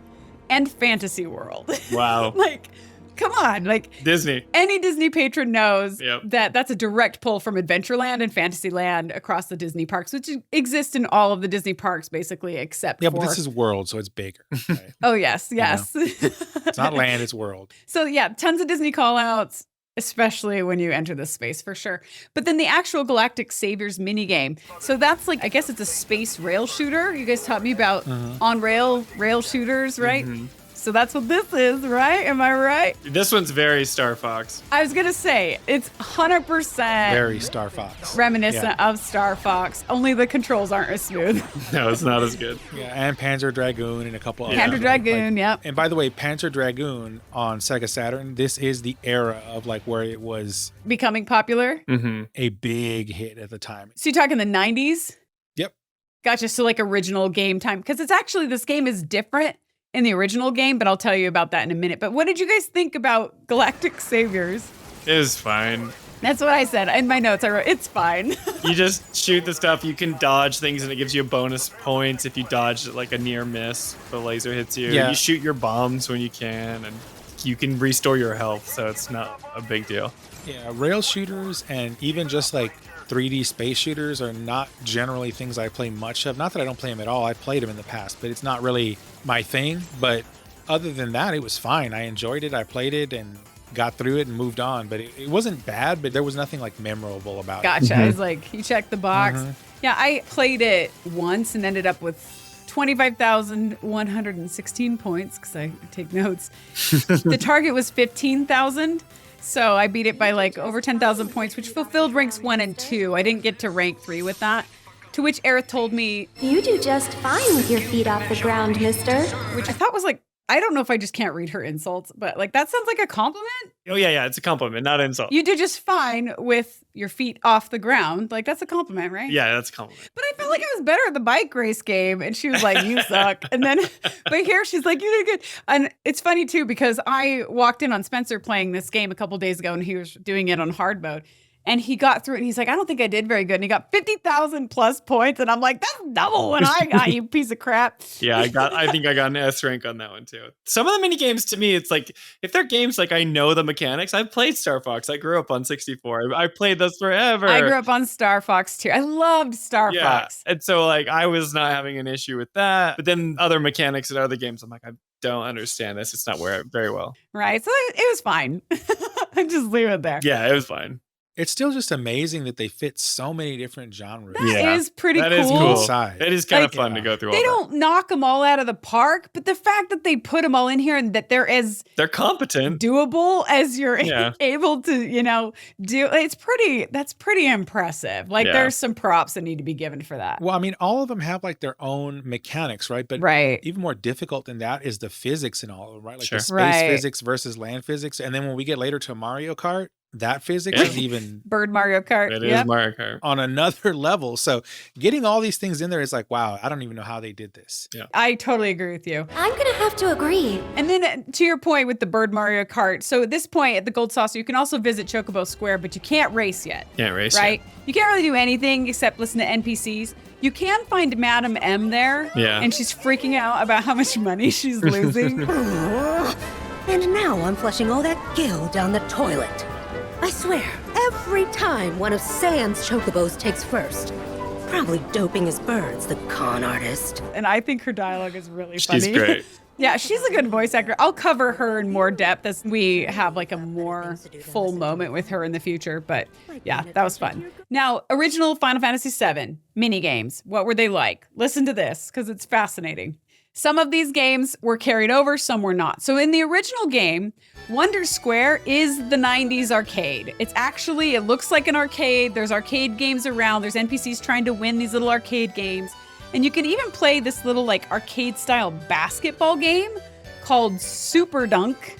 and Fantasy World. Wow. Like, come on, like Disney. any Disney patron knows Yep. that that's a direct pull from Adventureland and Fantasyland across the Disney parks, which exist in all of the Disney parks basically except Yeah, for. but this is World, so it's bigger. Right? Oh, yes. It's not land, it's World. So yeah, tons of Disney call-outs, especially when you enter this space for sure. But then the actual Galactic Saviors minigame. So that's like, I guess it's a space rail shooter. You guys taught me about on-rail shooters, right? Mhm. So that's what this is, right? Am I right? This one's very Star Fox. I was going to say, it's 100% Very Star Fox. reminiscent of Star Fox, only the controls aren't as smooth. No, it's not as good. Yeah, and Panzer Dragoon and a couple others. Panzer Dragoon, yep. And by the way, Panzer Dragoon on Sega Saturn, this is the era of like where it was Becoming popular. Mm-hmm. a big hit at the time. So you're talking the 90s? Yep. Gotcha. So like original game time. Because it's actually, this game is different in the original game, but I'll tell you about that in a minute. But what did you guys think about Galactic Saviors? It was fine. That's what I said. In my notes, I wrote, it's fine. You just shoot the stuff. You can dodge things, and it gives you bonus points if you dodge like a near miss. The laser hits you. Yeah. You shoot your bombs when you can, and you can restore your health, so it's not a big deal. Yeah, rail shooters and even just like 3D space shooters are not generally things I play much of. Not that I don't play them at all. I played them in the past, but it's not really my thing. But other than that, it was fine. I enjoyed it. I played it and got through it and moved on. But it wasn't bad, but there was nothing like memorable about it. Gotcha. I was like, you checked the box. Yeah, I played it once and ended up with 25,116 points because I take notes. The target was 15,000. So I beat it by like over 10,000 points, which fulfilled ranks 1 and 2. I didn't get to rank 3 with that. To which Aerith told me, You do just fine with your feet off the ground, mister. which I thought was like, I don't know if I just can't read her insults, but like that sounds like a compliment. Oh yeah, it's a compliment, not an insult. You do just fine with your feet off the ground. Like that's a compliment, right? Yeah, that's a compliment. But I felt like I was better at the bike race game. And she was like, you suck. And then, but here she's like, you did good. And it's funny too, because I walked in on Spencer playing this game a couple days ago and he was doing it on hard mode. And he got through it and he's like, I don't think I did very good. And he got 50,000 plus points. And I'm like, that's double what I got, you piece of crap. Yeah, I think I got an S rank on that one too. Some of the mini games to me, it's like if they're games like I know the mechanics. I've played Star Fox. I grew up on 64. I played those forever. I grew up on Star Fox too. I loved Star Fox. And so like I was not having an issue with that. But then other mechanics in other games, I'm like, I don't understand this. It's not working very well. Right. So it was fine. I just leave it there. Yeah, it was fine. It's still just amazing that they fit so many different genres. That is pretty That cool. is cool. Inside. It is kind Like, of fun to go through They all that. don't knock them all out of the park, but the fact that they put them all in here and that they're as They're competent. doable as you're Yeah. able to, do, that's pretty impressive. Like Yeah. there's some props that need to be given for that. Well, I mean, all of them have like their own mechanics, right? But Right. even more difficult than that is the physics and all of them, right? Like Sure. the space Right. physics versus land physics. And then when we get later to Mario Kart, that physics is even Bird Mario Kart. It Yep. is Mario Kart. on another level. So getting all these things in there is like, wow, I don't even know how they did this. Yeah. I totally agree with you. I'm gonna have to agree. And then to your point with the Bird Mario Kart, so at this point at the Gold Saucer, you can also visit Chocobo Square, but you can't race yet. Can't race Right? You can't really do anything except listen to NPCs. You can find Madam M there. Yeah. And she's freaking out about how much money she's losing. And now I'm flushing all that gill down the toilet. I swear, every time one of Sam's chocobos takes first. Probably doping his birds, the con artist. And I think her dialogue is really funny. She's great. Yeah, she's a good voice actor. I'll cover her in more depth as we have like a more full moment with her in the future. But yeah, that was fun. Now, original Final Fantasy VII mini games. What were they like? Listen to this because it's fascinating. Some of these games were carried over, some were not. So in the original game, Wonder Square is the 90s arcade. It's actually, it looks like an arcade. There's arcade games around. There's NPCs trying to win these little arcade games. And you can even play this little like arcade style basketball game called Super Dunk.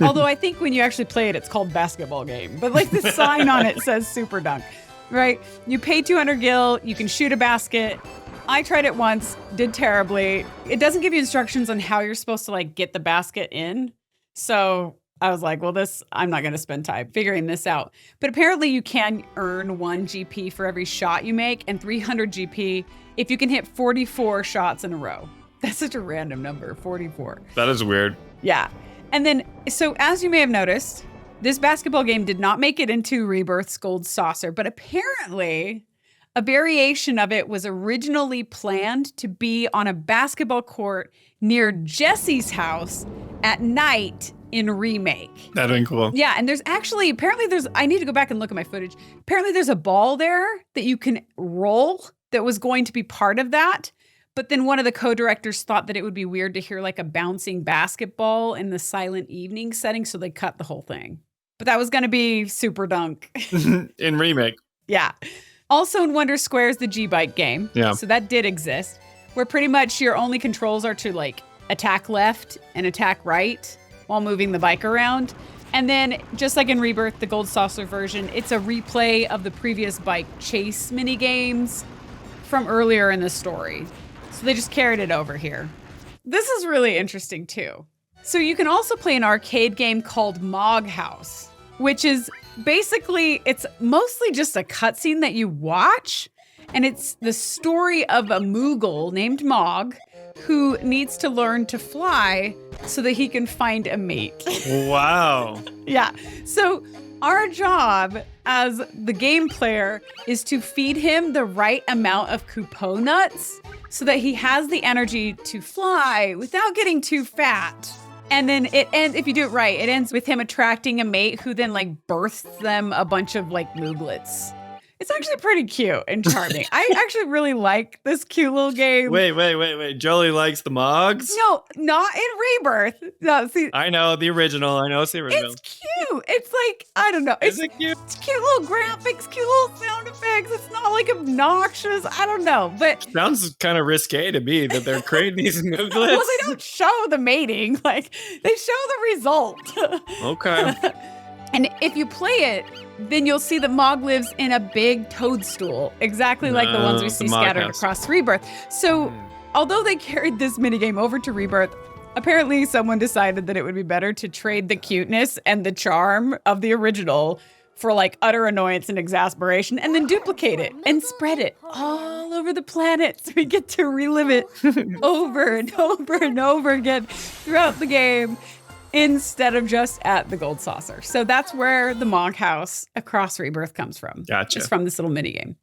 Although I think when you actually play it, it's called basketball game. But like the sign on it says Super Dunk, right? You pay 200 gil, you can shoot a basket. I tried it once, did terribly. It doesn't give you instructions on how you're supposed to like get the basket in. So I was like, well, I'm not going to spend time figuring this out. But apparently you can earn 1 GP for every shot you make and 300 GP if you can hit 44 shots in a row. That's such a random number, 44. That is weird. Yeah. And then, so as you may have noticed, this basketball game did not make it into Rebirth's Gold Saucer, but apparently a variation of it was originally planned to be on a basketball court near Jesse's house at night in Remake. That'd been cool. Yeah, and I need to go back and look at my footage. Apparently there's a ball there that you can roll that was going to be part of that. But then one of the co-directors thought that it would be weird to hear like a bouncing basketball in the Silent Evening setting, so they cut the whole thing. But that was going to be Super Dunk. In Remake. Yeah. Also in Wonder Square is the G-Bike game. Yeah. So that did exist, where pretty much your only controls are to like attack left and attack right while moving the bike around. And then just like in Rebirth, the Gold Saucer version, it's a replay of the previous bike chase mini games from earlier in the story. So they just carried it over here. This is really interesting too. So you can also play an arcade game called Mog House, which is basically, it's mostly just a cutscene that you watch. And it's the story of a Moogle named Mog who needs to learn to fly so that he can find a mate. Wow. Yeah. So our job as the game player is to feed him the right amount of Kupo nuts so that he has the energy to fly without getting too fat. And then it ends, if you do it right, it ends with him attracting a mate who then like births them a bunch of like Mooglets. It's actually pretty cute and charming. I actually really like this cute little game. Wait. Jolie likes the Mogs? No, not in Rebirth. No, see. I know the original. I know it's the original. It's cute. It's like, I don't know. Is it cute? It's cute little graphics, cute little sound effects. It's not like obnoxious. I don't know, but. Sounds kind of risque to me that they're creating these Mooglets. Well, they don't show the mating. Like, they show the result. Okay. And if you play it, then you'll see that Mog lives in a big toadstool, exactly like the ones we see scattered across Rebirth. So, although they carried this minigame over to Rebirth, apparently someone decided that it would be better to trade the cuteness and the charm of the original for like utter annoyance and exasperation, and then duplicate it and spread it all over the planet so we get to relive it over and over and over again throughout the game, instead of just at the Gold Saucer. So that's where the Mog House across Rebirth comes from. Gotcha. It's from this little minigame.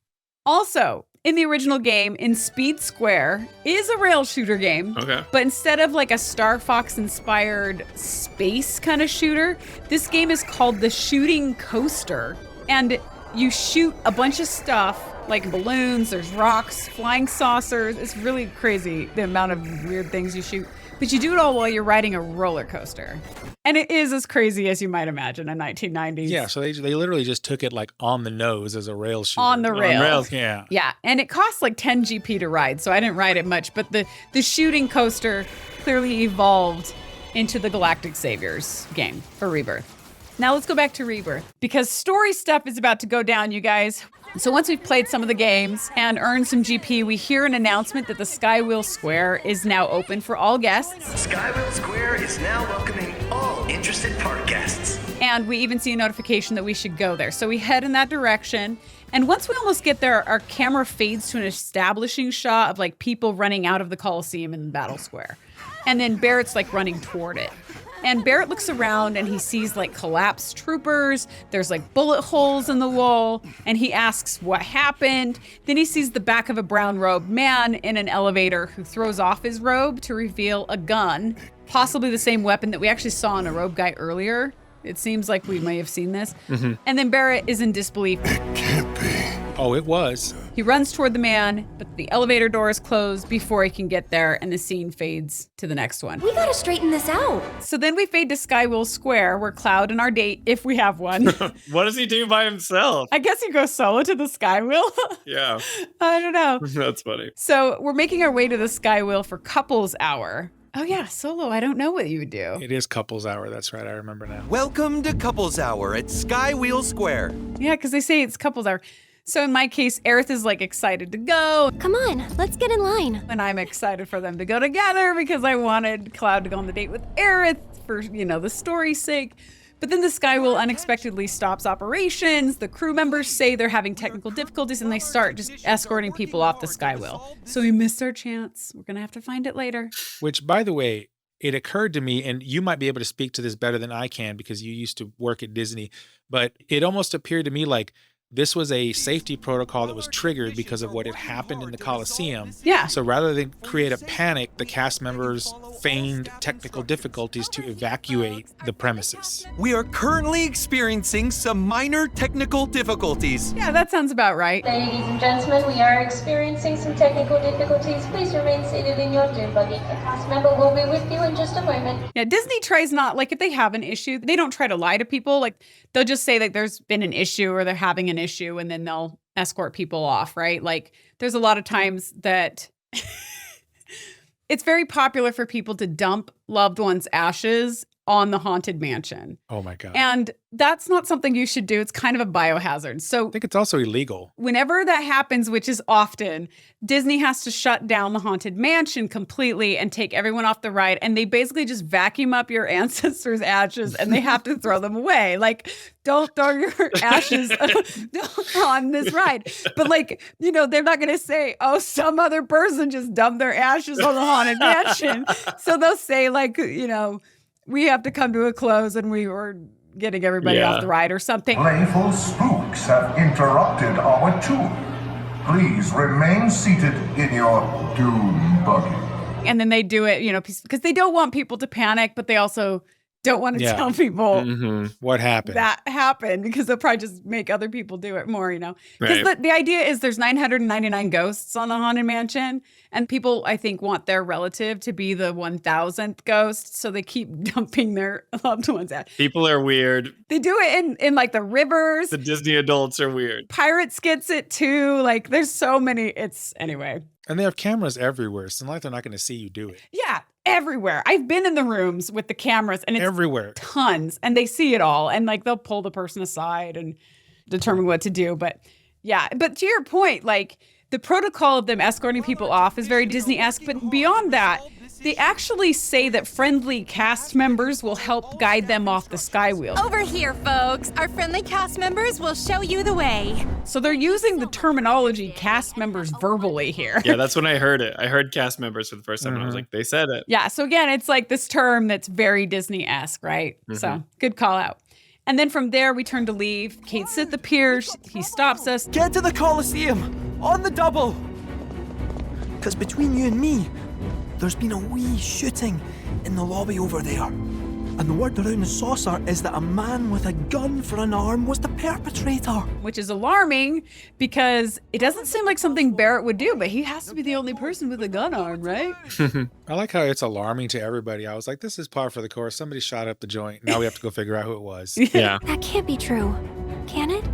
Also, in the original game, in Speed Square is a rail shooter game. Okay. But instead of like a Star Fox inspired space kind of shooter, this game is called the Shooting Coaster. And you shoot a bunch of stuff like balloons, there's rocks, flying saucers. It's really crazy the amount of weird things you shoot. But you do it all while you're riding a roller coaster. And it is as crazy as you might imagine in 1990s. Yeah, so they literally just took it like on the nose as a rail shooter. On the rails. On rails, yeah. Yeah, and it costs like 10 GP to ride, so I didn't ride it much. But the shooting coaster clearly evolved into the Galactic Saviors game for Rebirth. Now let's go back to Rebirth, because story stuff is about to go down, you guys. So once we've played some of the games and earned some GP, we hear an announcement that the Skywheel Square is now open for all guests. Skywheel Square is now welcoming all interested park guests. And we even see a notification that we should go there. So we head in that direction. And once we almost get there, our camera fades to an establishing shot of like people running out of the Colosseum in the Battle Square. And then Barret's like running toward it. And Barret looks around and he sees like collapsed troopers. There's like bullet holes in the wall. And he asks what happened. Then he sees the back of a brown-robed man in an elevator who throws off his robe to reveal a gun, possibly the same weapon that we actually saw in a robe guy earlier. It seems like we may have seen this. Mm-hmm. And then Barret is in disbelief. It can't be. Oh, it was. He runs toward the man, but the elevator door is closed before he can get there, and the scene fades to the next one. We gotta straighten this out. So then we fade to Skywheel Square, where Cloud and our date, if we have one. What does he do by himself? I guess he goes solo to the Skywheel. Yeah. I don't know. That's funny. So we're making our way to the Skywheel for couples hour. Oh yeah, solo. I don't know what you would do. It is couples hour. That's right. I remember now. Welcome to couples hour at Skywheel Square. Yeah, because they say it's couples hour. So in my case, Aerith is like excited to go. Come on, let's get in line. And I'm excited for them to go together because I wanted Cloud to go on the date with Aerith for, the story's sake. But then the Skywheel unexpectedly stops operations. The crew members say they're having technical difficulties and they start just escorting people off the Skywheel. So we missed our chance. We're going to have to find it later. Which, by the way, it occurred to me, and you might be able to speak to this better than I can because you used to work at Disney, but it almost appeared to me like this was a safety protocol that was triggered because of what had happened in the Colosseum. Yeah. So rather than create a panic, the cast members feigned technical difficulties to evacuate the premises. We are currently experiencing some minor technical difficulties. Yeah, that sounds about right. Ladies and gentlemen, we are experiencing some technical difficulties. Please remain seated in your dune buggy. A cast member will be with you in just a moment. Yeah, Disney tries not, like if they have an issue, they don't try to lie to people. Like they'll just say that there's been an issue or they're having an issue and then they'll escort people off, right? Like there's a lot of times that it's very popular for people to dump loved ones' ashes on the Haunted Mansion. Oh my God. And that's not something you should do. It's kind of a biohazard. So I think it's also illegal. Whenever that happens, which is often, Disney has to shut down the Haunted Mansion completely and take everyone off the ride. And they basically just vacuum up your ancestors' ashes and they have to throw them away. Like, don't throw your ashes on this ride. But they're not going to say, oh, some other person just dumped their ashes on the Haunted Mansion. So they'll say we have to come to a close and we were getting everybody off the ride or something. Playful spooks have interrupted our tour. Please remain seated in your doom buggy. And then they do it, because they don't want people to panic, but they also don't want to tell people what happened. That happened because they'll probably just make other people do it more, Because Right. the idea is there's 999 ghosts on the Haunted Mansion, and people, I think, want their relative to be the 1,000th ghost, so they keep dumping their loved ones out. People are weird. They do it in like the rivers. The Disney adults are weird. Pirates gets it too. Like there's so many. Anyway. And they have cameras everywhere. So they're not going to see you do it. Yeah. Everywhere. I've been in the rooms with the cameras and it's everywhere. Tons. And they see it all. And they'll pull the person aside and determine what to do. But yeah. But to your point, the protocol of them escorting people off is very Disney-esque. But beyond that, they actually say that friendly cast members will help guide them off the Skywheel. Over here, folks. Our friendly cast members will show you the way. So they're using the terminology cast members verbally here. Yeah, that's when I heard it. I heard cast members for the first time and I was like, they said it. Yeah, so again, it's like this term that's very Disney-esque, right? So good call out. And then from there, we turn to leave. Cait Sith appears. He stops us. Get to the Colosseum! On the double! Because between you and me, there's been a wee shooting in the lobby over there. And the word around the saucer is that a man with a gun for an arm was the perpetrator. Which is alarming because it doesn't seem like something Barret would do, but he has to be the only person with a gun arm, right? I like how it's alarming to everybody. I was like, this is par for the course. Somebody shot up the joint. Now we have to go figure out who it was. Yeah. That can't be true. Can it?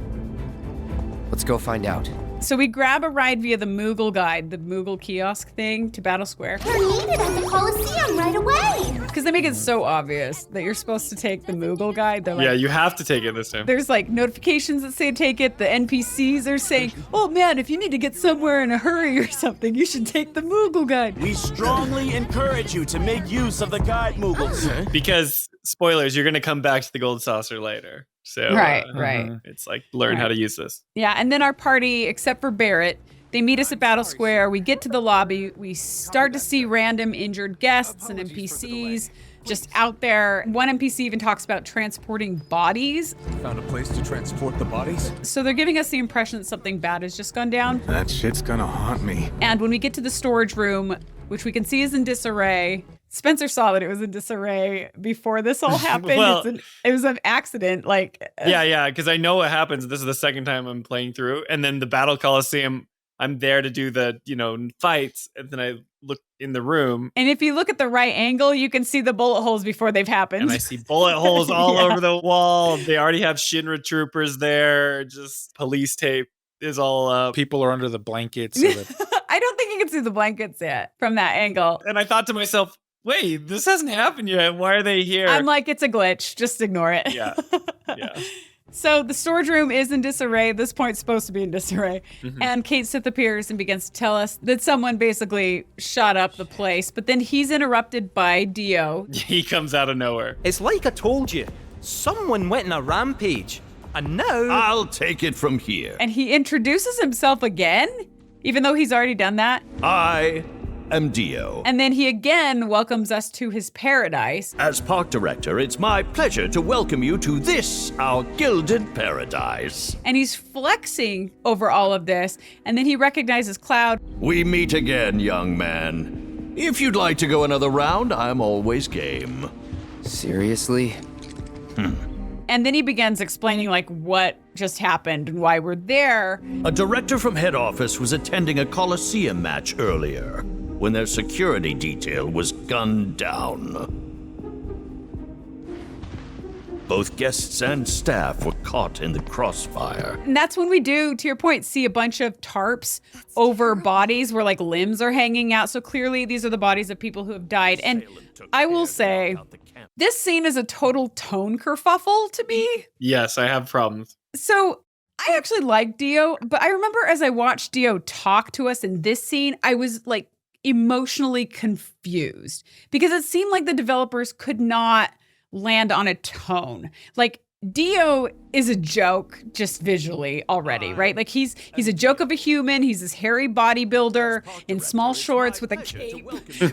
Let's go find out. So we grab a ride via the Moogle guide, the Moogle kiosk thing, to Battle Square. We're needed at the Colosseum right away. Because they make it so obvious that you're supposed to take the Moogle guide. They're like, Yeah, you have to take it this time. There's notifications that say take it. The NPCs are saying, oh man, if you need to get somewhere in a hurry or something, you should take the Moogle guide. We strongly encourage you to make use of the guide, Moogles. Because, spoilers, you're going to come back to the gold saucer later. So Right. It's like, learn how to use this. Yeah, and then our party, except for Barret, they meet us at Battle Square. We get to the lobby. We start to see random injured guests and NPCs just out there. One NPC even talks about transporting bodies. Found a place to transport the bodies? So they're giving us the impression that something bad has just gone down. That shit's gonna haunt me. And when we get to the storage room, which we can see is in disarray, Spencer saw that it was in disarray before this all happened. Well- It was an accident. Like, Yeah, because I know what happens. This is the second time I'm playing through. And then the Battle Colosseum, I'm there to do the, fights. And then I look in the room. and if you look at the right angle, you can see the bullet holes before they've happened. And I see bullet holes all Yeah. over the wall. They already have Shinra troopers there. Just police tape is all up. People are under the blankets. So that I don't think you can see the blankets yet from that angle. And I thought to myself, wait, this hasn't happened yet. Why are they here? I'm like, it's a glitch. Just ignore it. Yeah. So the storage room is in disarray. This point's supposed to be in disarray. Mhm. And Cait Sith appears and begins to tell us that someone basically shot up the place. But then he's interrupted by Dio. He comes out of nowhere. It's like I told you. Someone went on a rampage. And now... I'll take it from here. And he introduces himself again, even though he's already done that. I am Dio. And then he again welcomes us to his paradise. As park director, it's my pleasure to welcome you to this, our gilded paradise. And he's flexing over all of this. And then he recognizes Cloud. We meet again, young man. If you'd like to go another round, I'm always game. Seriously? And then he begins explaining like what just happened and why we're there. A director from head office was attending a Colosseum match earlier when their security detail was gunned down. Both guests and staff were caught in the crossfire. And that's when we do, to your point, see a bunch of tarps over bodies where like limbs are hanging out. So clearly these are the bodies of people who have died. And I will say, this scene is a total tone kerfuffle to me. Yes, I have problems. So I actually like Dio, but I remember as I watched Dio talk to us in this scene, I was like emotionally confused because it seemed like the developers could not land on a tone. Like Dio is a joke just visually already, right? Like he's a joke of a human. He's this hairy bodybuilder in small shorts with a cape,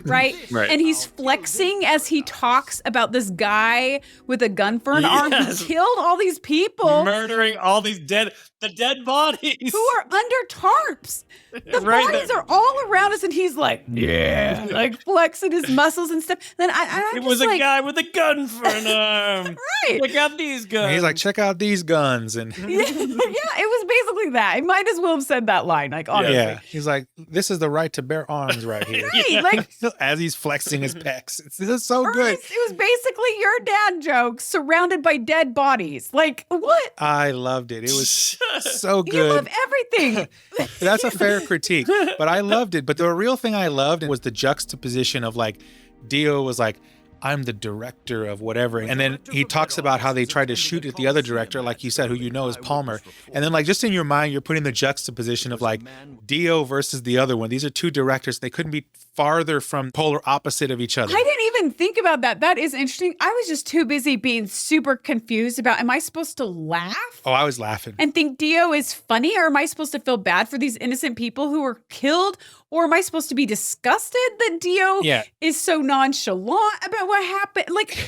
right? Right. And he's flexing as he talks about this guy with a gun for an arm who Yes. killed all these people Murdering all these dead bodies. who are under tarps. The Right bodies there. are all around us, and he's like, Yeah. like flexing his muscles and stuff. Then I'm It just was a like, guy with a gun for an arm. Right. Look at these guns. And he's like, check out these guns. And yeah, it was basically that. It might as well have said that line, like honestly. yeah, he's like, this is the right to bear arms right here. Right, like As he's flexing his pecs. This is so good. Ernest, it was basically your dad jokes surrounded by dead bodies. Like what? I loved it. It was so You good. love everything. That's a fair critique, but I loved it. But the real thing I loved was the juxtaposition of like, Dio was like, I'm the director of whatever. And then he talks about how they tried to shoot at the other director, like you said, who you know is Palmer. And then like just in your mind, you're putting the juxtaposition of like Dio versus the other one. These are two directors. They couldn't be farther from polar opposite of each other. I didn't even think about that. That is interesting. I was just too busy being super confused about, am I supposed to laugh Oh, I was laughing. and think Dio is funny? Or am I supposed to feel bad for these innocent people who were killed? Or am I supposed to be disgusted that Dio Yeah. is so nonchalant about what happened? Like,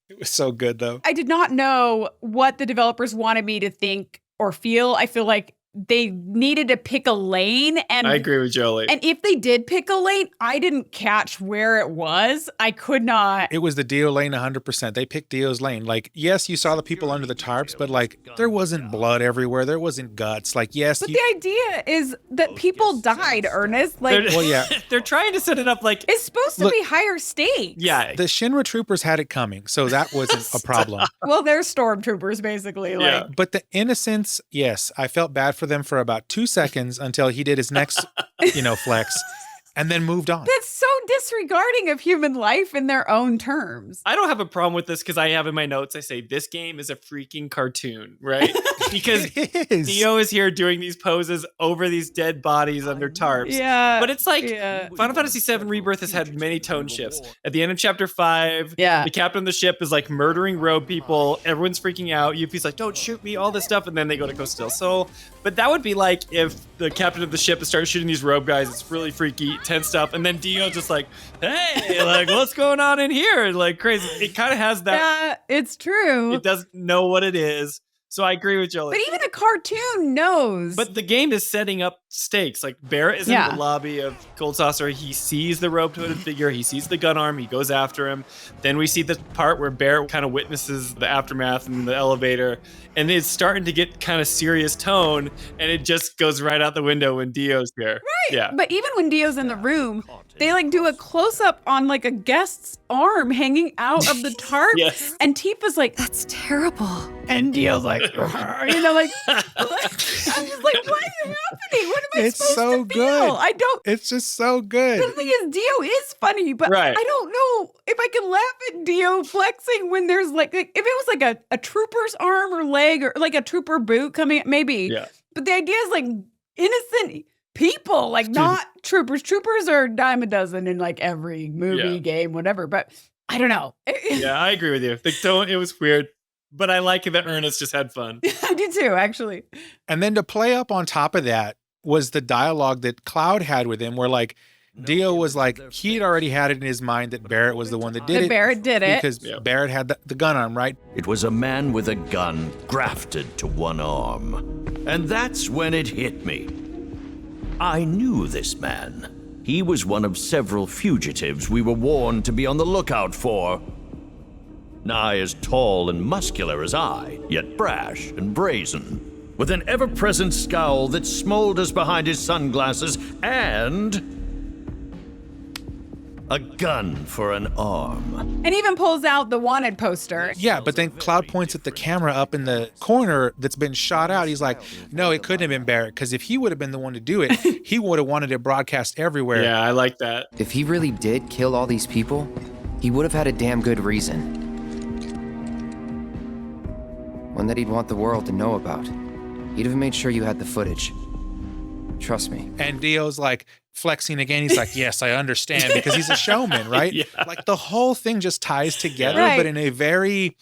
It was so good though. I did not know what the developers wanted me to think or feel. I feel like they needed to pick a lane, and I agree with Jolie. And if they did pick a lane, I didn't catch where it was. I could not. It was the Dio lane 100%. They picked Dio's lane. Like, yes, you saw the people under the tarps, but like, there wasn't blood everywhere. There wasn't guts. Like, yes. But the idea is that people died, Ernest. Like, Well, yeah. They're trying to set it up like it's supposed to Look- be higher stakes. yeah. The Shinra troopers had it coming, so that wasn't a problem. Well, they're stormtroopers, basically. Yeah. Like, But the innocence, yes, I felt bad for them for about 2 seconds until he did his next, flex, and then moved on. that's so disregarding of human life in their own terms. I don't have a problem with this because I have in my notes, I say this game is a freaking cartoon, right? Because It is. Dio is here doing these poses over these dead bodies under tarps. Yeah. But it's like yeah. Final Fantasy VII Rebirth has had many tone shifts. At the end of chapter 5, Yeah. the captain of the ship is like murdering rogue people. Everyone's freaking out. Yuffie's like, don't shoot me, all this stuff. And then they go to Coast Still. So, but that would be like if the captain of the ship started shooting these rogue guys. It's really freaky, tense stuff. And then Dio just like, hey, like, what's going on in here? Like crazy. It kind of has that. Yeah, it's true. It doesn't know what it is. So I agree with Jolie. But even a cartoon knows. But the game is setting up stakes. Like Barret is in the lobby of Gold Saucer. He sees the rope-toted figure. He sees the gun arm. He goes after him. Then we see the part where Barret kind of witnesses the aftermath in the elevator, and it's starting to get kind of serious tone, and it just goes right out the window when Dio's there. Right. Yeah. But even when Dio's in the room, they like do a close-up on like a guest's arm hanging out of the tarp. Yes. And Tifa's like, that's terrible. And Dio's like, you know, like, I'm just like, what is happening? What am I supposed to feel? I don't. It's just so good. The thing is, Dio is funny, but Right. I don't know if I can laugh at Dio flexing when there's like if it was like a trooper's arm or leg or like a trooper boot coming, maybe. Yeah. But the idea is like innocent people, like not troopers. Troopers are a dime a dozen in like every movie, game, whatever. But I don't know. Yeah, I agree with you. The tone, it was weird, but I like that Ernest just had fun. I do too, actually. And then to play up on top of that was the dialogue that Cloud had with him, where like Dio was like, he'd already had it in his mind that Barret was the one that did it. Barret did it. Because Barret had the gun arm, right? It was a man with a gun grafted to one arm. And that's when it hit me. I knew this man. He was one of several fugitives we were warned to be on the lookout for. Nigh as tall and muscular as I, yet brash and brazen, with an ever-present scowl that smolders behind his sunglasses and a gun for an arm. And even pulls out the wanted poster. Yeah, but then Cloud points at the camera up in the corner that's been shot out. He's like, no, it couldn't have been Barret, because if he would have been the one to do it, he would have wanted it broadcast everywhere. Yeah, I like that. If he really did kill all these people, he would have had a damn good reason. One that he'd want the world to know about. He'd have made sure you had the footage. Trust me. And Dio's like flexing again. He's like, yes, I understand, because he's a showman, right? Yeah. Like the whole thing just ties together, Right. but in a very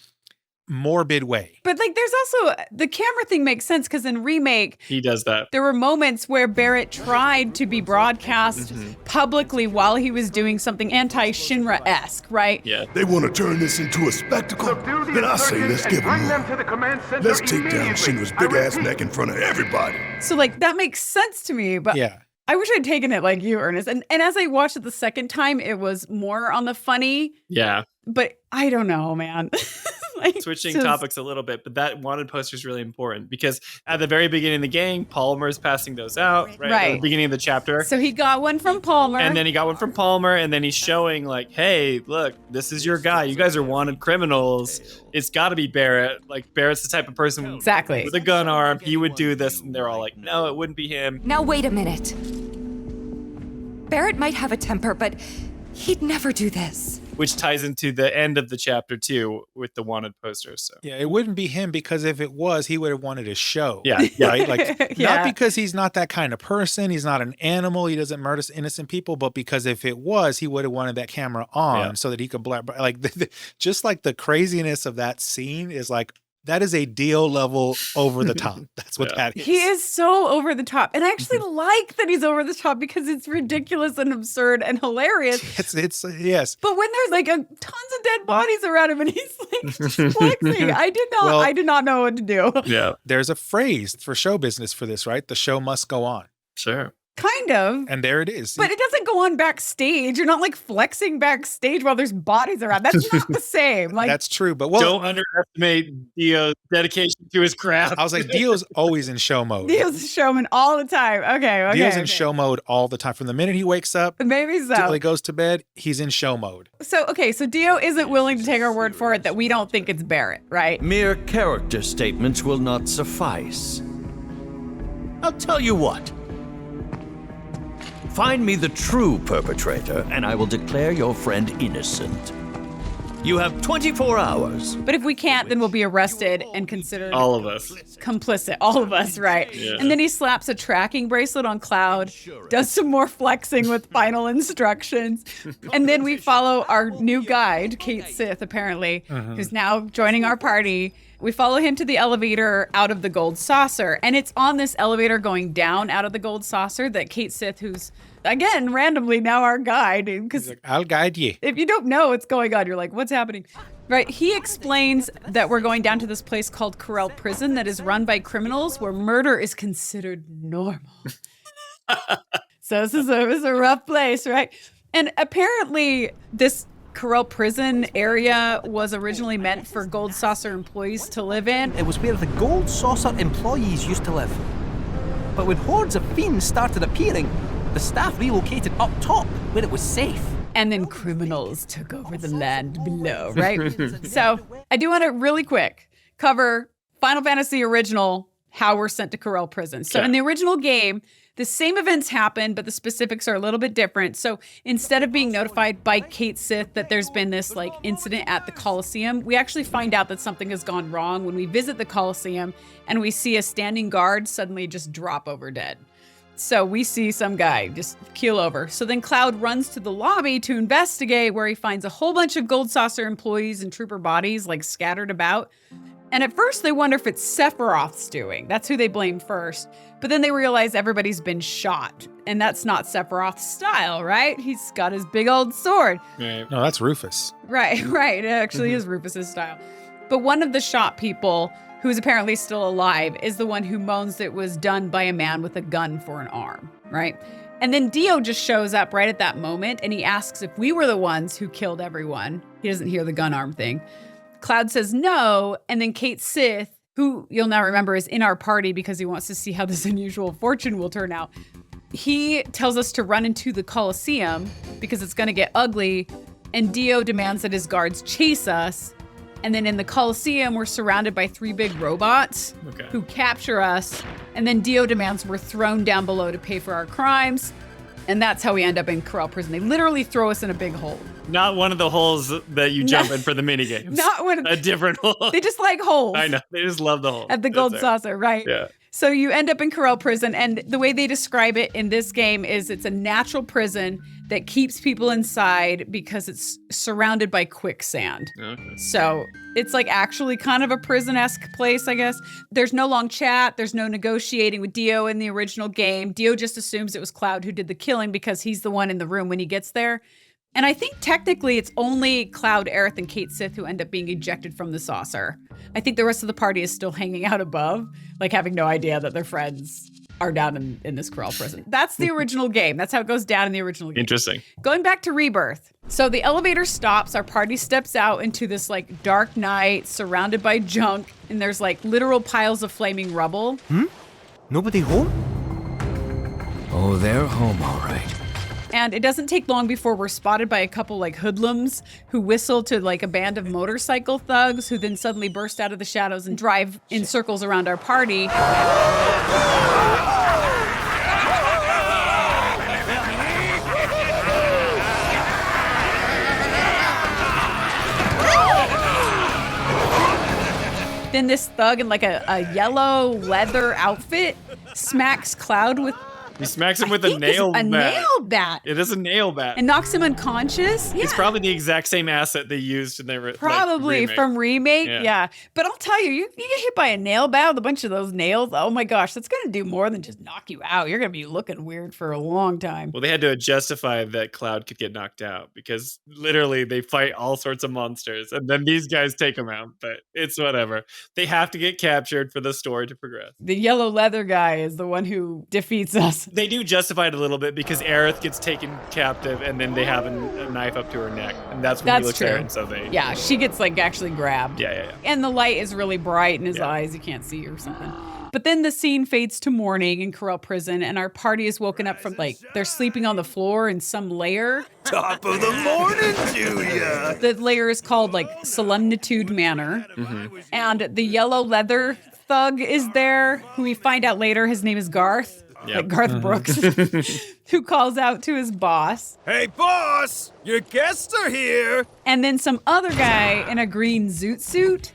morbid way. But like there's also the camera thing makes sense because in Remake, He does that. there were moments where Barret tried to be broadcast publicly while he was doing something anti-Shinra-esque, right? Yeah. They want to turn this into a spectacle? Then I say let's give them one. Let's take down Shinra's big-ass neck in front of everybody. So like that makes sense to me, but Yeah. I wish I'd taken it like you, Ernest. And as I watched it the second time, it was more on the funny, Yeah. but I don't know, man. Like, Switching just- topics a little bit, but that wanted poster is really important because at the very beginning of the game, Palmer is passing those out, right? At Right. the beginning of the chapter. So he got one from Palmer. And then he got one from Palmer, and then he's showing like, hey, look, this is your guy. You guys are wanted criminals. It's got to be Barret. Like, Barret's the type of person Exactly. with a gun arm. He would do this. And they're all like, no, it wouldn't be him. Now wait a minute. Barret might have a temper, but he'd never do this. Which ties into the end of the chapter, too, with the wanted posters. So. Yeah, it wouldn't be him, because if it was, he would have wanted a show. Yeah. Right? Like, Yeah. not because he's not that kind of person. He's not an animal. He doesn't murder innocent people. But because if it was, he would have wanted that camera on so that he could like just like the craziness of that scene is like, that is a Dio level over the top. That's what that is. He is so over the top. And I actually like that he's over the top because it's ridiculous and absurd and hilarious. It's yes. But when there's like tons of dead bodies around him and he's like flexing, I did not know what to do. Yeah. There's a phrase for show business for this, right? The show must go on. Sure. Kind of. And there it is. But it doesn't go on backstage. You're not like flexing backstage while there's bodies around. That's not the same. Like That's true. But don't underestimate Dio's dedication to his craft. I was like, Dio's always in show mode. Dio's a showman all the time. Okay. Dio's in show mode all the time. From the minute he wakes up Maybe so. till he goes to bed, he's in show mode. So Dio isn't willing to take our word for it that we don't think it's Barret, right? Mere character statements will not suffice. I'll tell you what. Find me the true perpetrator, and I will declare your friend innocent. You have 24 hours. But if we can't, then we'll be arrested and considered All of us. complicit. All of us, right? Yeah. And then he slaps a tracking bracelet on Cloud, does some more flexing with final instructions. And then we follow our new guide, Cait Sith, apparently, who's now joining our party. We follow him to the elevator out of the gold saucer. And it's on this elevator going down out of the gold saucer that Cait Sith, who's, again, randomly now our guide, because I'll guide you. if you don't know what's going on, you're like, what's happening? Right. He explains that we're going down to this place called Corel Prison that is run by criminals where murder is considered normal. So this is a rough place, right? And apparently this Corel Prison area was originally meant for Gold Saucer employees to live in. It was where the Gold Saucer employees used to live. But when hordes of fiends started appearing, the staff relocated up top where it was safe. And then criminals took over the land below, right? So I do want to really quick cover Final Fantasy Original, how we're sent to Corel Prison. So in the original game, the same events happen, but the specifics are a little bit different. So instead of being notified by Cait Sith that there's been this like incident at the Colosseum, we actually find out that something has gone wrong when we visit the Colosseum and we see a standing guard suddenly just drop over dead. So we see some guy just keel over. So then Cloud runs to the lobby to investigate, where he finds a whole bunch of Gold Saucer employees and trooper bodies like scattered about. And at first they wonder if it's Sephiroth's doing. That's who they blame first. But then they realize everybody's been shot. And that's not Sephiroth's style, right? He's got his big old sword. Right. No, that's Rufus. Right. It actually is Rufus's style. But one of the shot people, who's apparently still alive, is the one who moans that it was done by a man with a gun for an arm, right? And then Dio just shows up right at that moment, and he asks if we were the ones who killed everyone. He doesn't hear the gun arm thing. Cloud says no, and then Cait Sith, who you'll now remember is in our party because he wants to see how this unusual fortune will turn out, he tells us to run into the Colosseum because it's going to get ugly, and Dio demands that his guards chase us. And then in the Colosseum, we're surrounded by 3 big robots who capture us. And then Dio demands we're thrown down below to pay for our crimes. And that's how we end up in Corel Prison. They literally throw us in a big hole. Not one of the holes that you jump in for the minigames. Not one of a different hole. They just like holes. I know. They just love the hole. At the Gold Saucer, right? Yeah. So you end up in Corel Prison, and the way they describe it in this game is it's a natural prison that keeps people inside because it's surrounded by quicksand. Okay. So it's like actually kind of a prison-esque place, I guess. There's no long chat. There's no negotiating with Dio in the original game. Dio just assumes it was Cloud who did the killing because he's the one in the room when he gets there. And I think technically it's only Cloud, Aerith, and Cait Sith who end up being ejected from the saucer. I think the rest of the party is still hanging out above, like having no idea that their friends are down in this Corel Prison. That's the original game. That's how it goes down in the original game. Interesting. Going back to Rebirth. So the elevator stops, our party steps out into this like dark night surrounded by junk, and there's like literal piles of flaming rubble. Nobody home? Oh, they're home all right. And it doesn't take long before we're spotted by a couple like hoodlums who whistle to like a band of motorcycle thugs who then suddenly burst out of the shadows and drive in circles around our party. Then this thug in like a yellow leather outfit smacks Cloud with He smacks him with a nail bat. A nail bat. It is a nail bat. And knocks him unconscious. It's probably the exact same asset they used in their Probably remake. from Remake, yeah. But I'll tell you, you get hit by a nail bat with a bunch of those nails. Oh my gosh, that's going to do more than just knock you out. You're going to be looking weird for a long time. Well, they had to justify that Cloud could get knocked out because literally they fight all sorts of monsters and then these guys take them out. But it's whatever. They have to get captured for the story to progress. The yellow leather guy is the one who defeats us. They do justify it a little bit because Aerith gets taken captive and then they have a knife up to her neck. And that's when he looks at her and so they... Yeah, she gets like actually grabbed. Yeah. And the light is really bright in his eyes. You can't see or something. But then the scene fades to morning in Corel Prison and our party is woken up from like, they're sleeping on the floor in some lair. Top of the morning to ya! The lair is called like Solemnitude Manor. And the yellow leather thug is there, who we find out later his name is Garth. Like Garth Brooks, who calls out to his boss. Hey, boss! Your guests are here! And then some other guy in a green zoot suit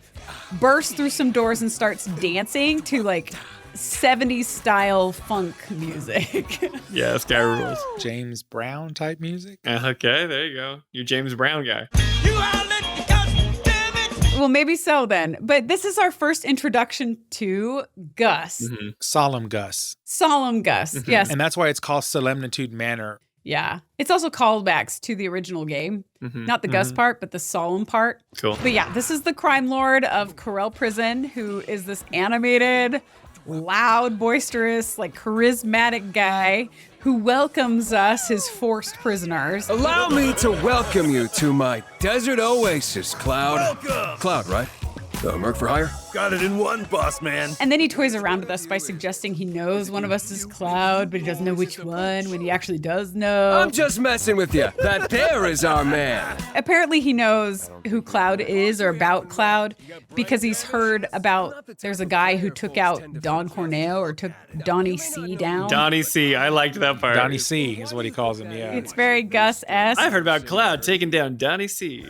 bursts through some doors and starts dancing to like 70s style funk music. Yeah, this guy rules. James Brown type music. Okay, there you go. You're James Brown guy. Well, maybe so then. But this is our first introduction to Gus. Solemn Gus. Solemn Gus, yes. And that's why it's called Solemnitude Manor. Yeah. It's also callbacks to the original game. Not the Gus part, but the solemn part. Cool. But yeah, this is the crime lord of Corel Prison, who is this animated loud, boisterous, like charismatic guy who welcomes us, his forced prisoners. Allow me to welcome you to my desert oasis, Cloud. Welcome. Cloud, right? Merc for hire? Got it in one, boss man. And then he toys around with us by suggesting he knows one of us is Cloud, but he doesn't know which one when he actually does know. I'm just messing with you. That there is our man. Apparently he knows who Cloud is or about Cloud because he's heard about there's a guy who took out Don Corneo or took Donnie C down. Donnie C. I liked that part. Donnie C is what he calls him, yeah. It's very Gus-esque. I've heard about Cloud taking down Donnie C.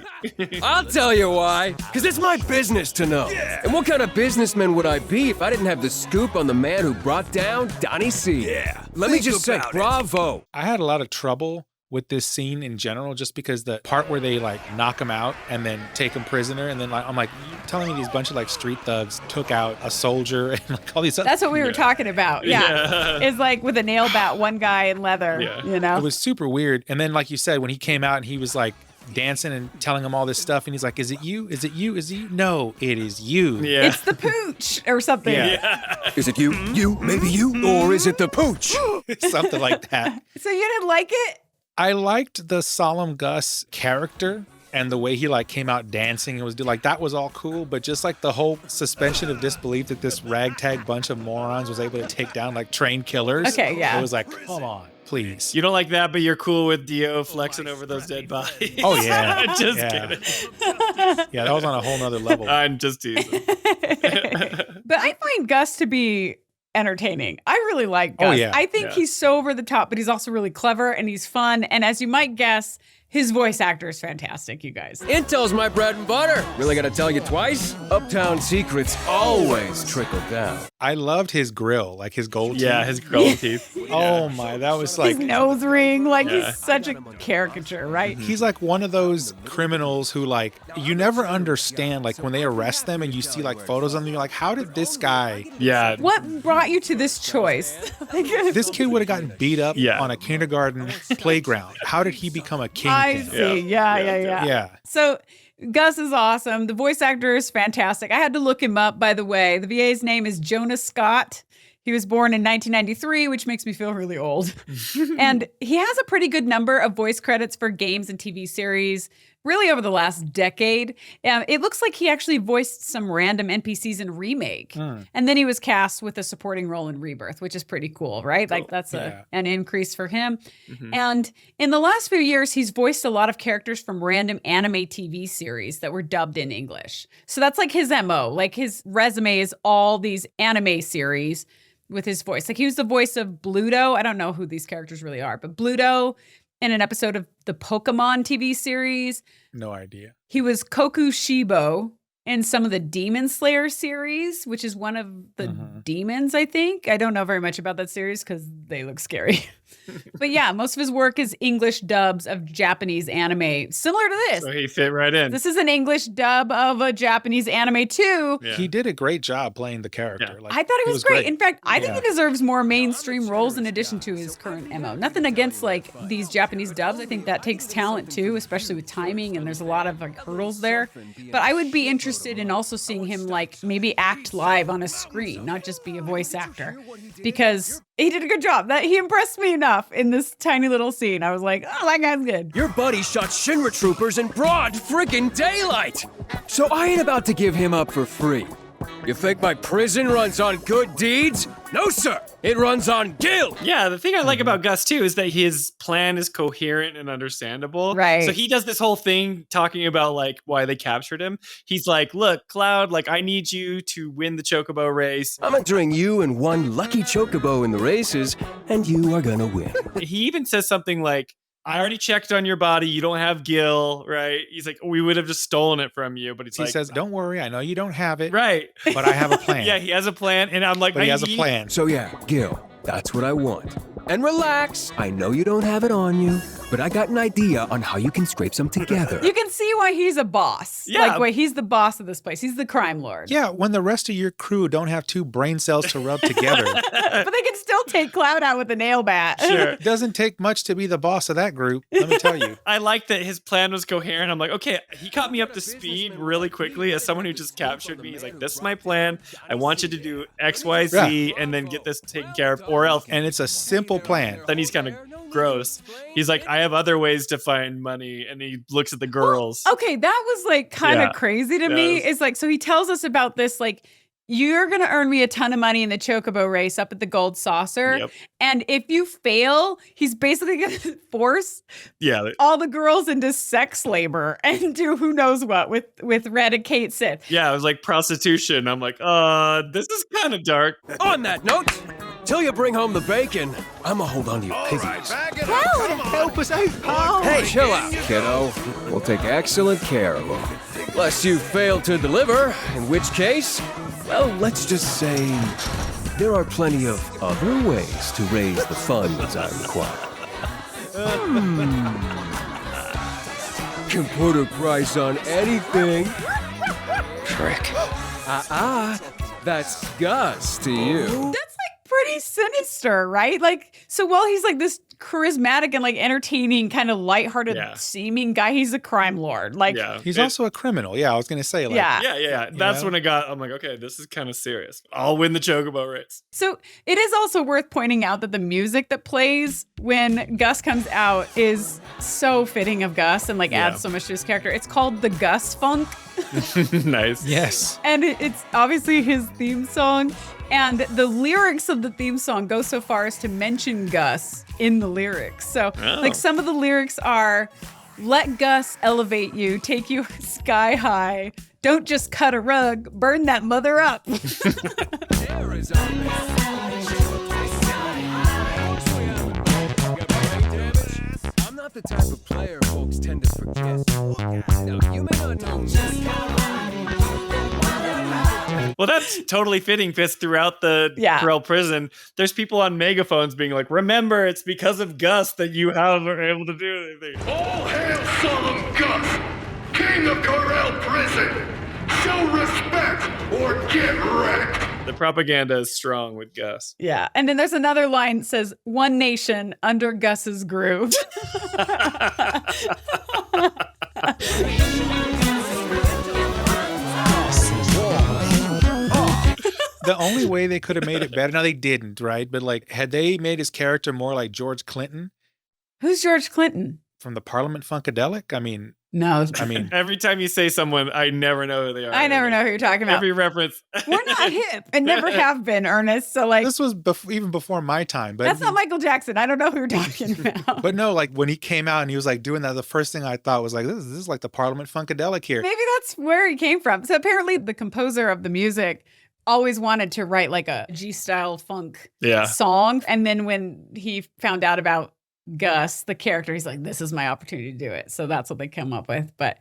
I'll tell you why. Because it's my business to know. Yeah. And what kind of businessman would I be if I didn't have the scoop on the man who brought down Donnie C? Yeah. Let me just say, bravo. I had a lot of trouble with this scene in general, just because the part where they like knock him out and then take him prisoner, and then like I'm like, you telling me these bunch of like street thugs took out a soldier and like all these other— That's what we were talking about. Yeah. It's like with a nail bat, one guy in leather, you know? It was super weird. And then like you said, when he came out and he was like dancing and telling him all this stuff, and he's like, is it you? Is it you? Is it you? No, it is you. Yeah. It's the pooch or something. Yeah. Is it you? You? Maybe you? Or is it the pooch? Something like that. So you didn't like it? I liked the Solemn Gus character and the way he like came out dancing and was like, that was all cool, but just like the whole suspension of disbelief that this ragtag bunch of morons was able to take down like trained killers. Okay, yeah. It was like, come on, please. You don't like that, but you're cool with Dio flexing over those dead bodies. Oh yeah. Just kidding. kidding. Yeah, that was on a whole nother level. I'm just teasing. But I find Gus to be entertaining. I really like Gus. Oh, yeah. I think he's so over the top, but he's also really clever and he's fun. And as you might guess, his voice actor is fantastic, you guys. Intel's my bread and butter. Really gotta tell you twice? Uptown secrets always trickle down. I loved his grill, like his gold teeth. Yeah, his gold teeth. Oh my, that was like— His nose ring, like he's such a caricature, right? He's like one of those criminals who like, you never understand, like when they arrest them and you see like photos of them, you're like, how did this guy— Yeah. What brought you to this choice? This kid would have gotten beat up on a kindergarten playground. How did he become a kingpin? I see. Yeah. So Gus is awesome. The voice actor is fantastic. I had to look him up, by the way. The VA's name is Jonah Scott. He was born in 1993, which makes me feel really old. And he has a pretty good number of voice credits for games and TV series, really over the last decade. It looks like he actually voiced some random NPCs in Remake. And then he was cast with a supporting role in Rebirth, which is pretty cool, right? Like that's an increase for him. And in the last few years, he's voiced a lot of characters from random anime TV series that were dubbed in English. So that's like his MO. Like his resume is all these anime series with his voice. Like he was the voice of Bluto. I don't know who these characters really are, but Bluto in an episode of the Pokemon TV series. No idea. He was Kokushibo in some of the Demon Slayer series, which is one of the demons, I think. I don't know very much about that series because they look scary. But yeah, most of his work is English dubs of Japanese anime, similar to this. So he fit right in. This is an English dub of a Japanese anime too. Yeah. He did a great job playing the character. Like, I thought he was great. In fact, I think he deserves more mainstream roles in addition to his current MO. Nothing against like these Japanese dubs. I think that takes talent too, especially with timing, and there's a lot of like hurdles there. But I would be interested in also seeing him like maybe act live on a screen, not just be a voice actor, because he did a good job. That he impressed me enough in this tiny little scene. I was like, oh, that guy's good. Your buddy shot Shinra troopers in broad friggin' daylight. So I ain't about to give him up for free. You think my prison runs on good deeds? No, sir. It runs on guilt. Yeah, the thing I like about Gus, too, is that his plan is coherent and understandable. Right. So he does this whole thing talking about, like, why they captured him. He's like, look, Cloud, like, I need you to win the Chocobo race. I'm entering you and one lucky Chocobo in the races, and you are gonna win. He even says something like, I already checked on your body. You don't have Gil, right? He's like, we would have just stolen it from you. But he says, don't worry. I know you don't have it. Right. But I have a plan. Yeah, he has a plan. And I'm like, but he has a plan. So yeah, Gil, that's what I want. And relax. I know you don't have it on you, but I got an idea on how you can scrape some together. You can see why he's a boss. Yeah. Like, wait, he's the boss of this place. He's the crime lord. Yeah, when the rest of your crew don't have two brain cells to rub together. But they can still take Cloud out with a nail bat. Sure. It doesn't take much to be the boss of that group, let me tell you. I like that his plan was coherent. I'm like, okay, he caught me up to speed really quickly as someone who just captured me. He's like, this is my plan. I want you to do X, Y, Z, and then get this taken care of, or else. And it's a simple plan. Then he's kind of gross. He's like, I have other ways to find money. And he looks at the girls. Well, okay, that was like kind of Yeah. crazy to me. It's like, so he tells us about this, like, you're going to earn me a ton of money in the Chocobo race up at the Gold Saucer. Yep. And if you fail, he's basically going to force Yeah. all the girls into sex labor and do who knows what with Red and Cait Sith. Yeah, it was like prostitution. I'm like, this is kind of dark. On that note, till you bring home the bacon, I'ma hold on to your piggies. Help us out, pal! Hey, chill out, kiddo. We'll take excellent care of them. Unless you fail to deliver, in which case, well, let's just say there are plenty of other ways to raise the funds I require. Can put a price on anything. Trick. That's Gus to you. That's like pretty sinister, right? Like, so while he's like this charismatic and like entertaining, kind of lighthearted seeming guy, he's a crime lord. Like, He's also a criminal. Yeah, I was going to say, like, Yeah. That's when I'm like, okay, this is kind of serious. I'll win the Chocobo race. So it is also worth pointing out that the music that plays when Gus comes out is so fitting of Gus and like adds so much to his character. It's called the Gus Funk. Nice. Yes. And it's obviously his theme song. And the lyrics of the theme song go so far as to mention Gus in the lyrics. So like some of the lyrics are, let Gus elevate you, take you sky high. Don't just cut a rug, burn that mother up. I'm not the type of player folks tend to forget. Now, you may not know me. Well, that's totally fitting, Fitz, throughout the Corel Prison. There's people on megaphones being like, remember, it's because of Gus that you haven't been able to do anything. All hail Solemn Gus, King of Corel Prison! Show respect or get wrecked! The propaganda is strong with Gus. Yeah. And then there's another line that says, one nation under Gus's groove. The only way they could have made it better, now they didn't, right? But like, had they made his character more like George Clinton Who's George Clinton? from the Parliament Funkadelic? I mean, No. Every time you say someone, I never know who they are. I never know who you're talking about. Every reference. We're not hip and never have been, Ernest. So like, this was even before my time. But that's not Michael Jackson. I don't know who you're talking about. But no, like when he came out and he was like doing that, the first thing I thought was like, this is like the Parliament Funkadelic here. Maybe that's where he came from. So apparently the composer of the music always wanted to write like a G-style funk song. And then when he found out about Gus, the character, he's like, this is my opportunity to do it. So that's what they come up with. But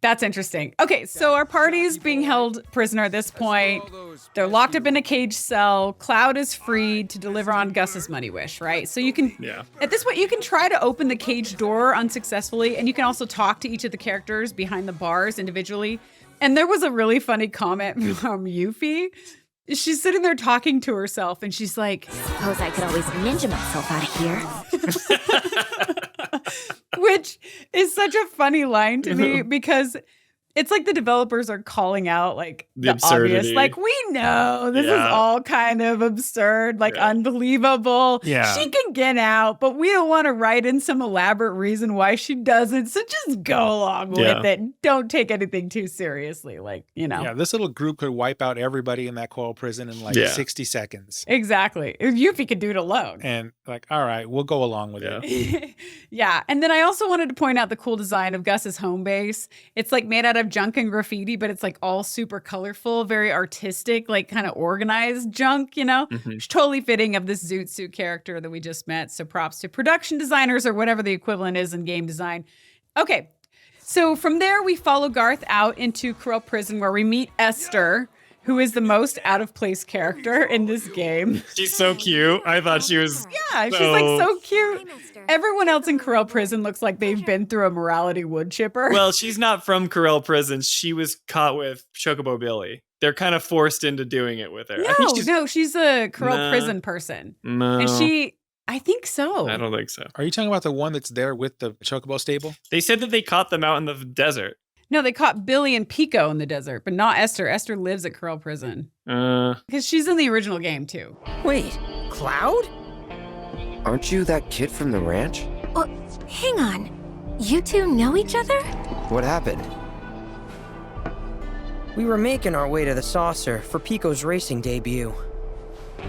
that's interesting. Okay, so our party's being held prisoner at this point. They're locked up in a cage cell. Cloud is freed to deliver on Gus's money wish, right? So you can, at this point, you can try to open the cage door unsuccessfully, and you can also talk to each of the characters behind the bars individually. And there was a really funny comment from Yuffie. She's sitting there talking to herself, and she's like, Suppose I could always ninja myself out of here. which is such a funny line to me because it's like the developers are calling out like the obvious, like, we know this is all kind of absurd, like unbelievable. Yeah. She can get out, but we don't want to write in some elaborate reason why she doesn't. So just go along with it. Don't take anything too seriously. Like, you know. Yeah, this little group could wipe out everybody in that Corel Prison in like 60 seconds. Exactly. If Yuffie could do it alone. And like, all right, we'll go along with it. Yeah. And then I also wanted to point out the cool design of Gus's home base. It's like made out of junk and graffiti, but it's like all super colorful, very artistic, like kind of organized junk, you know? It's totally fitting of this Zoot Suit character that we just met. So props to production designers or whatever the equivalent is in game design. Okay. So from there, we follow Garth out into Corel Prison where we meet Esther, who is the most out of place character in this game. She's so cute. I thought she was. Yeah, she's like so cute. Everyone else in Corel Prison looks like they've been through a morality wood chipper. Well, she's not from Corel Prison. She was caught with Chocobo Billy. They're kind of forced into doing it with her. No, she's a Corel Prison person. No. And I think so. I don't think so. Are you talking about the one that's there with the Chocobo stable? They said that they caught them out in the desert. No, they caught Billy and Pico in the desert, but not Esther. Esther lives at Corel Prison. Because she's in the original game, too. Wait, Cloud? Aren't you that kid from the ranch? Hang on. You two know each other? What happened? We were making our way to the saucer for Pico's racing debut,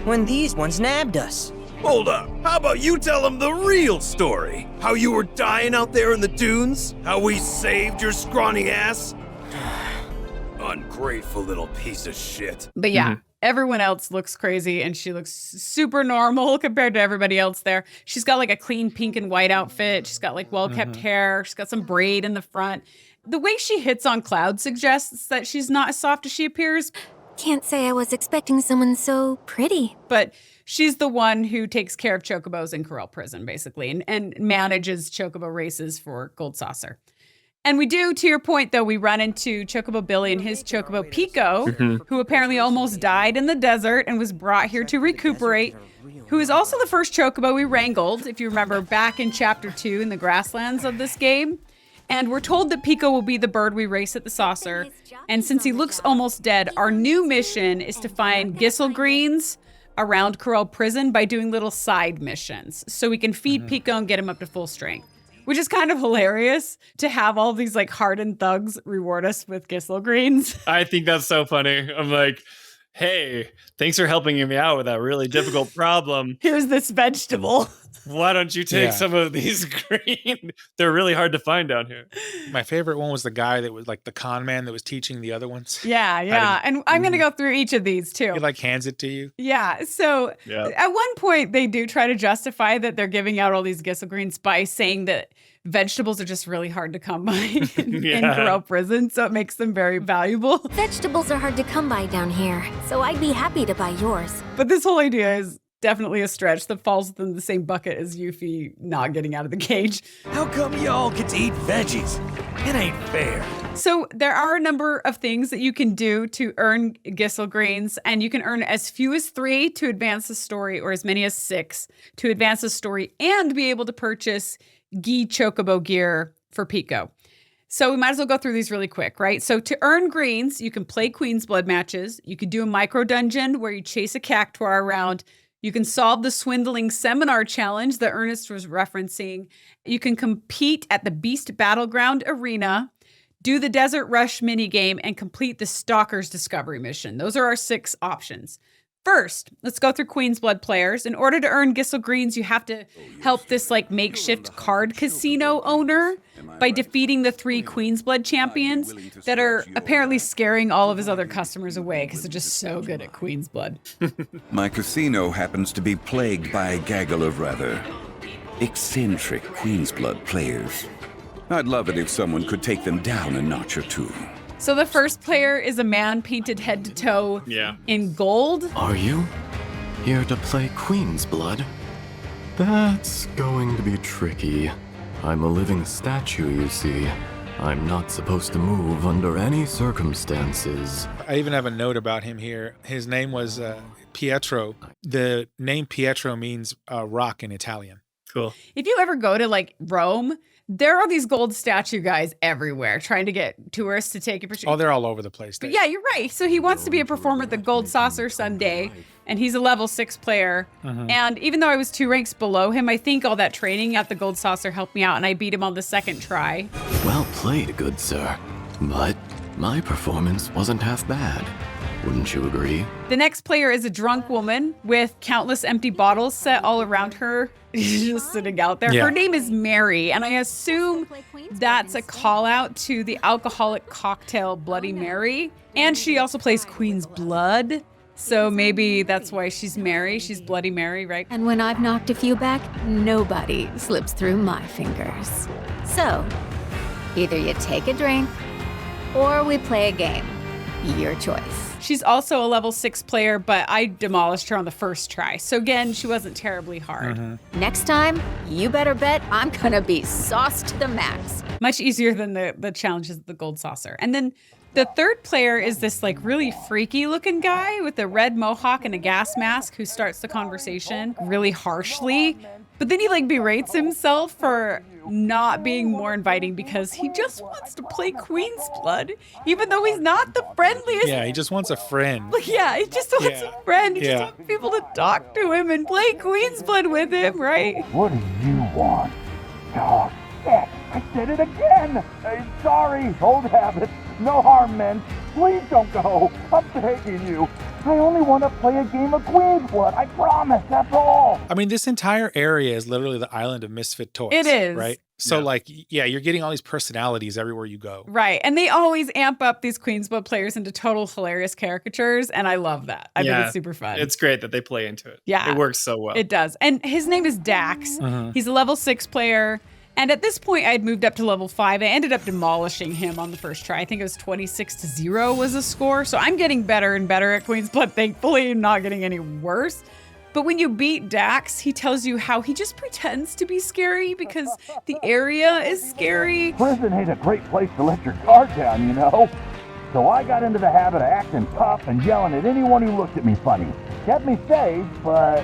when these ones nabbed us. Hold up. How about you tell them the real story? How you were dying out there in the dunes? How we saved your scrawny ass? Ungrateful little piece of shit. But yeah, everyone else looks crazy and she looks super normal compared to everybody else there. She's got like a clean pink and white outfit. She's got like well-kept hair. She's got some braid in the front. The way she hits on Cloud suggests that she's not as soft as she appears. Can't say I was expecting someone so pretty. But she's the one who takes care of Chocobos in Corel Prison, basically, and manages Chocobo races for Gold Saucer. And we do, to your point, though, we run into Chocobo Billy and his Chocobo Pico, who apparently almost died in the desert and was brought here to recuperate, who is also the first Chocobo we wrangled, if you remember, back in Chapter 2 in the grasslands of this game. And we're told that Pico will be the bird we race at the saucer. And since he looks almost dead, our new mission is to find Gissel Greens around Corel Prison by doing little side missions. So we can feed Pico and get him up to full strength. Which is kind of hilarious to have all these like hardened thugs reward us with Gissel Greens. I think that's so funny. I'm like, hey, thanks for helping me out with that really difficult problem. Here's this vegetable. Why don't you take some of these green? They're really hard to find down here. My favorite one was the guy that was like the con man that was teaching the other ones. Yeah. And I'm going to go through each of these too. He like hands it to you. Yeah. So at one point they do try to justify that they're giving out all these Gissel Greens by saying that vegetables are just really hard to come by in Corel Prison, so it makes them very valuable. Vegetables are hard to come by down here, so I'd be happy to buy yours. But this whole idea is definitely a stretch that falls within the same bucket as Yuffie not getting out of the cage. How come y'all get to eat veggies? It ain't fair. So there are a number of things that you can do to earn Gissel Greens, and you can earn as few as 3 to advance the story or as many as 6 to advance the story and be able to purchase Gi Chocobo gear for Pico. So we might as well go through these really quick, right? So to earn greens, you can play Queen's Blood matches. You can do a micro dungeon where you chase a cactuar around. You can solve the swindling seminar challenge that Ernest was referencing. You can compete at the Beast Battleground Arena, do the Desert Rush minigame, and complete the Stalker's Discovery mission. Those are our 6 options. First, let's go through Queen's Blood players. In order to earn Gissel Greens, you have to help this like makeshift card casino owner by defeating the 3 Queen's Blood champions that are apparently scaring all of his other customers away because they're just so good at Queen's Blood. My casino happens to be plagued by a gaggle of rather eccentric Queen's Blood players. I'd love it if someone could take them down a notch or 2. So the first player is a man painted head to toe in gold. Are you here to play Queen's Blood? That's going to be tricky. I'm a living statue, you see. I'm not supposed to move under any circumstances. I even have a note about him here. His name was Pietro. The name Pietro means rock in Italian. Cool. If you ever go to like Rome, there are these gold statue guys everywhere trying to get tourists to take a picture. Oh, they're all over the place. But yeah, you're right. So he wants to be a performer at the Gold Saucer someday, and he's a level 6 player. And even though I was 2 ranks below him, I think all that training at the Gold Saucer helped me out, and I beat him on the 2nd try. Well played, good sir. But my performance wasn't half bad. Wouldn't you agree? The next player is a drunk woman with countless empty bottles set all around her. She's just sitting out there. Yeah. Her name is Mary, and I assume that's a call out to the alcoholic cocktail Bloody Mary. And she also plays Queen's Blood. So maybe that's why she's Mary. She's Bloody Mary, right? And when I've knocked a few back, nobody slips through my fingers. So, either you take a drink, or we play a game. Your choice. She's also a level 6 player, but I demolished her on the first try. So again, she wasn't terribly hard. Next time, you better bet I'm gonna be sauced to the max. Much easier than the challenges of the gold saucer. And then the third player is this like really freaky looking guy with a red mohawk and a gas mask who starts the conversation really harshly. But then he like berates himself for not being more inviting because he just wants to play Queen's Blood, even though he's not the friendliest. Yeah, he just wants a friend. Like, yeah, he just wants a friend. He just wants people to talk to him and play Queen's Blood with him, right? What do you want? Oh, shit! I said it again! Sorry, old habit. No harm meant. Please don't go. I'm begging you. I only want to play a game of Queen's Blood. I promise, that's all. I mean, this entire area is literally the island of misfit toys. It is. Right? So, like, yeah, you're getting all these personalities everywhere you go. Right. And they always amp up these Queen's Blood players into total hilarious caricatures. And I love that. I think it's super fun. It's great that they play into it. Yeah. It works so well. It does. And his name is Dax. He's a level 6 player. And at this point, I had moved up to level 5. I ended up demolishing him on the first try. I think it was 26-0 was the score. So I'm getting better and better at Queen's Blood, thankfully, not getting any worse. But when you beat Dax, he tells you how he just pretends to be scary because the area is scary. Prison ain't a great place to let your guard down, you know? So I got into the habit of acting tough and yelling at anyone who looked at me funny. Kept me safe, but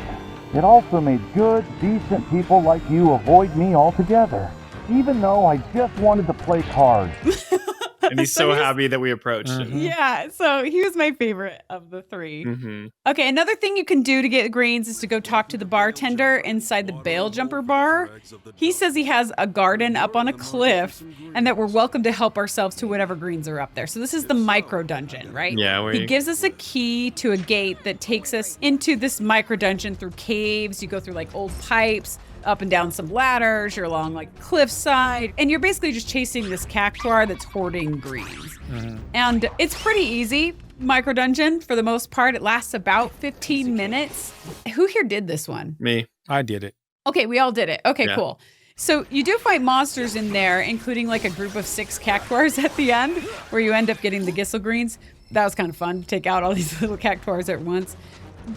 it also made good, decent people like you avoid me altogether. Even though I just wanted to play cards. And he's so happy that we approached him. Yeah, so he was my favorite of the three. Okay, another thing you can do to get greens is to go talk to the bartender inside the bail jumper bar. He says he has a garden up on a cliff and that we're welcome to help ourselves to whatever greens are up there. So this is the micro dungeon, right? Yeah. He gives us a key to a gate that takes us into this micro dungeon through caves. You go through like old pipes, up and down some ladders, you're along like cliffside, and you're basically just chasing this cactuar that's hoarding greens. And it's pretty easy. Micro dungeon, for the most part, it lasts about 15 minutes. Who here did this one? Me. I did it. Okay, we all did it. Okay, Yeah. cool. So you do fight monsters in there, including like a group of 6 cactuars at the end, where you end up getting the Gissel greens. That was kind of fun to take out all these little cactuars at once.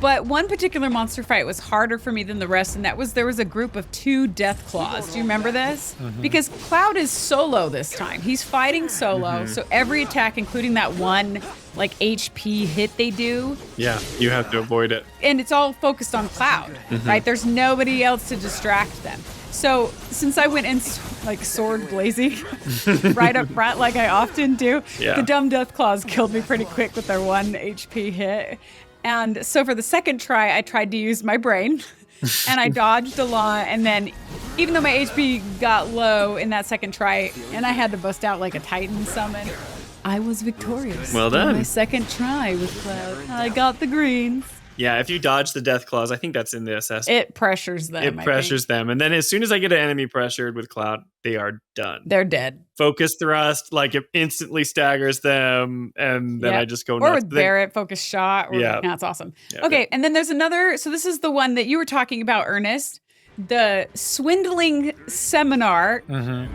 But one particular monster fight was harder for me than the rest, and that was there was a group of 2 death claws. Do you remember this? Because Cloud is solo this time. He's fighting solo, so every attack, including that one like HP hit they do, Yeah, you have to avoid it. and it's all focused on Cloud, right? There's nobody else to distract them. So since I went in like sword blazing right up front like I often do, the dumb death claws killed me pretty quick with their 1 HP hit. And so for the second try, I tried to use my brain and I dodged a lot. And then even though my HP got low in that second try and I had to bust out like a Titan summon, I was victorious. Well done. On my second try with Cloud. I got the greens. Yeah, if you dodge the death claws, I think that's in the assessment. It pressures them. It pressures them. And then as soon as I get an enemy pressured with Cloud, they are done. They're dead. Focus thrust, like it instantly staggers them. And then I just go nuts. Or with Barret, focus shot. Or that's awesome. Yeah, okay, and then there's another. So this is the one that you were talking about, Ernest. The swindling seminar.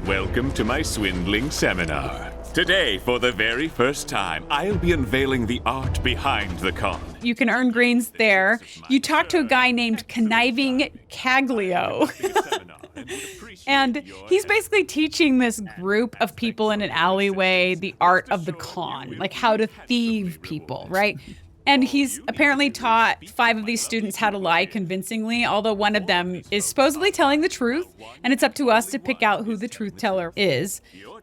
Welcome to my swindling seminar. Today, for the very first time, I'll be unveiling the art behind the con. You can earn greens there. You talk to a guy named Conniving Caglio. And he's basically teaching this group of people in an alleyway the art of the con, like how to thieve people, right? And he's apparently taught 5 of these students how to lie convincingly, although one of them is supposedly telling the truth, and it's up to us to pick out who the truth teller is.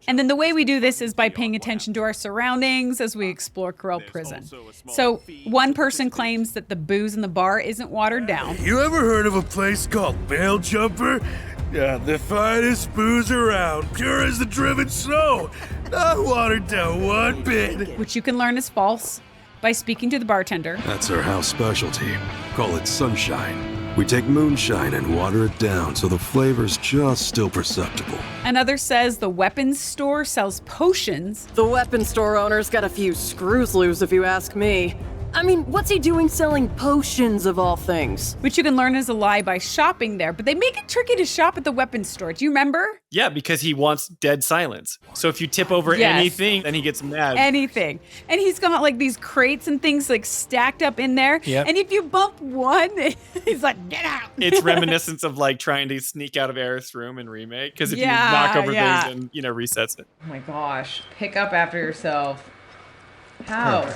And then the way we do this is by paying attention to our surroundings as we explore Corel Prison. So one person claims that the booze in the bar isn't watered down. You ever heard of a place called Bail Jumper? Yeah, the finest booze around, pure as the driven snow. Not watered down one bit. Which you can learn is false by speaking to the bartender. That's our house specialty. Call it sunshine. We take moonshine and water it down so the flavor's just still perceptible. Another says the weapons store sells potions. The weapons store owner's got a few screws loose if you ask me. I mean, what's he doing selling potions of all things? Which you can learn is a lie by shopping there, but they make it tricky to shop at the weapons store. Do you remember? Yeah, because he wants dead silence. So if you tip over anything, then he gets mad. Anything. And he's got like these crates and things like stacked up in there. Yep. And if you bump one, he's like, get out. It's reminiscence of like trying to sneak out of Aerith's room in Remake. Because if you knock over things, then, resets it. Oh my gosh. Pick up after yourself. How?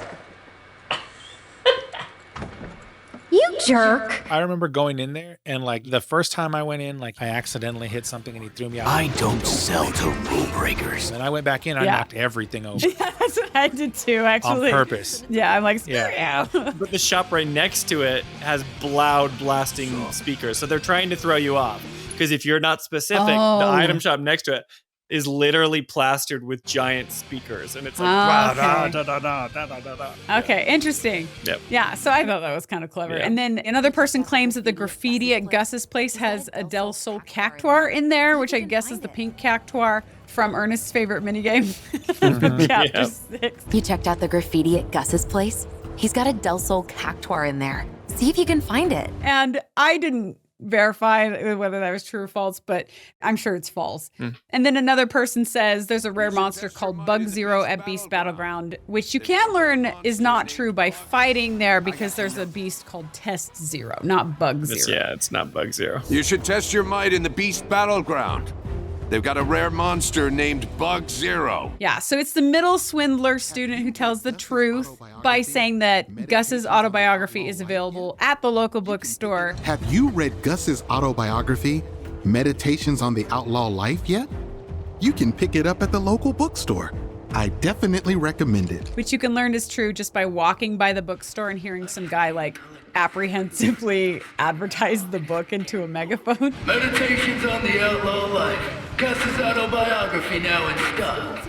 You jerk. I remember going in there and like the first time I went in, like I accidentally hit something and he threw me out. I don't sell to rule breakers. And I went back in, I knocked everything over. Yeah, that's what I did too, actually. On purpose. Yeah, I'm like, screw you. But the shop right next to it has loud blasting speakers. So they're trying to throw you off. Because if you're not specific, the item shop next to it is literally plastered with giant speakers. And it's like, Okay, interesting. Yep. Yeah, so I thought that was kind of clever. Yeah. And then another person claims that the graffiti at Gus's place has a Del Sol cactuar in there, which I guess is the pink cactuar from Ernest's favorite minigame from Chapter 6. You checked out the graffiti at Gus's place? He's got a Del Sol cactuar in there. See if you can find it. And I didn't verify whether that was true or false, but I'm sure it's false. And then another person says there's a rare monster called Bug Zero at Beast Battleground, which you can learn is not true by fighting there because there's a beast called Test Zero, not Bug Zero. It's not Bug Zero. You should test your might in the Beast Battleground. They've got a rare monster named Bug Zero. Yeah, so it's the middle swindler student who tells the truth by saying that Gus's autobiography is available at the local bookstore. Have you read Gus's autobiography, Meditations on the Outlaw Life, yet? You can pick it up at the local bookstore. I definitely recommend it. Which you can learn is true just by walking by the bookstore and hearing some guy like apprehensively advertise the book into a megaphone. Meditations on the Outlaw Life. Gus's autobiography now in stock.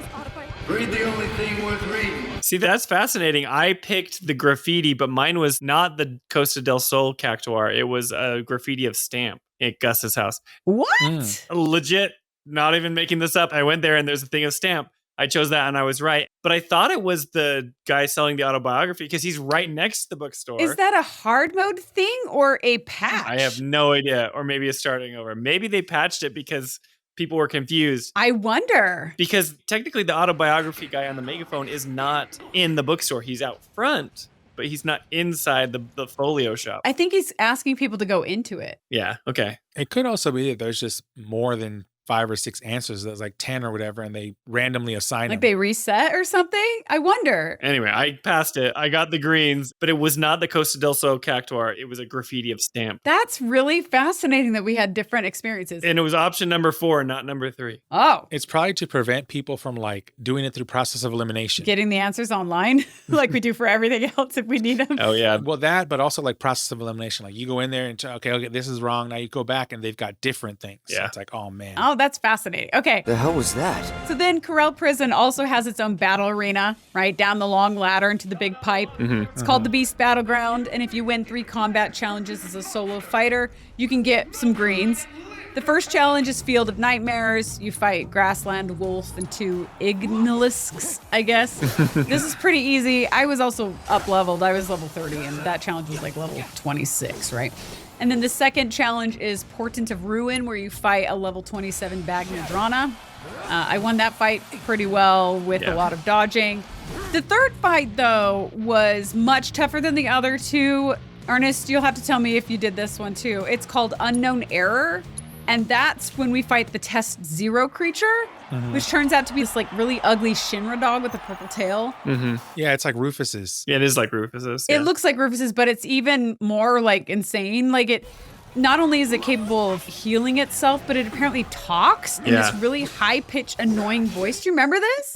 Read the only thing worth reading. See, that's fascinating. I picked the graffiti, but mine was not the Costa del Sol cactuar. It was a graffiti of Stamp at Gus's house. What? Legit, not even making this up. I went there and there's a thing of Stamp. I chose that and I was right. But I thought it was the guy selling the autobiography because he's right next to the bookstore. Is that a hard mode thing or a patch? I have no idea. Or maybe it's starting over. Maybe they patched it because people were confused. I wonder. Because technically the autobiography guy on the megaphone is not in the bookstore. He's out front, but he's not inside the folio shop. I think he's asking people to go into it. Yeah, okay. It could also be that there's just more than 5 or 6 answers. There's like 10 or whatever, and they randomly assign Like them. they reset or something? I wonder. Anyway, I passed it. I got the greens, but it was not the Costa del Sol cactuar. It was a graffiti of Stamp. That's really fascinating that we had different experiences. And it was option number 4, not number 3. Oh. It's probably to prevent people from like doing it through process of elimination. Getting the answers online like we do for everything else if we need them. Oh, yeah. Well, that, but also like process of elimination. Like you go in there and, okay, this is wrong. Now you go back and they've got different things. So it's like, oh, man. Oh, that's fascinating. Okay. The hell was that? So then Corel Prison also has its own battle arena, right? Down the long ladder into the big pipe. It's called the Beast Battleground. And if you win 3 combat challenges as a solo fighter, you can get some greens. The first challenge is Field of Nightmares. You fight Grassland, Wolf, and 2 Ignisks, I guess. This is pretty easy. I was also up-leveled. I was level 30, and that challenge was like level 26, right? And then the second challenge is Portent of Ruin, where you fight a level 27 Bagnadrana. I won that fight pretty well with a lot of dodging. The third fight, though, was much tougher than the other 2. Ernest, you'll have to tell me if you did this one too. It's called Unknown Error. And that's when we fight the Test Zero creature, which turns out to be this like really ugly Shinra dog with a purple tail. Yeah, it's like Rufus's. Yeah, it is like Rufus's. It looks like Rufus's, but it's even more like insane. Like it, not only is it capable of healing itself, but it apparently talks in this really high-pitched, annoying voice. Do you remember this?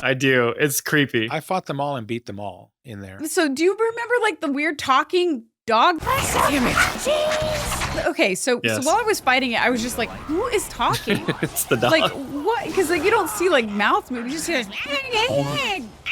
I do. It's creepy. I fought them all and beat them all in there. So do you remember like the weird talking dog? Damn it. Okay, so while I was fighting it, I was just like, who is talking? It's the dog. Like, what? Because like you don't see like mouth move. You just hear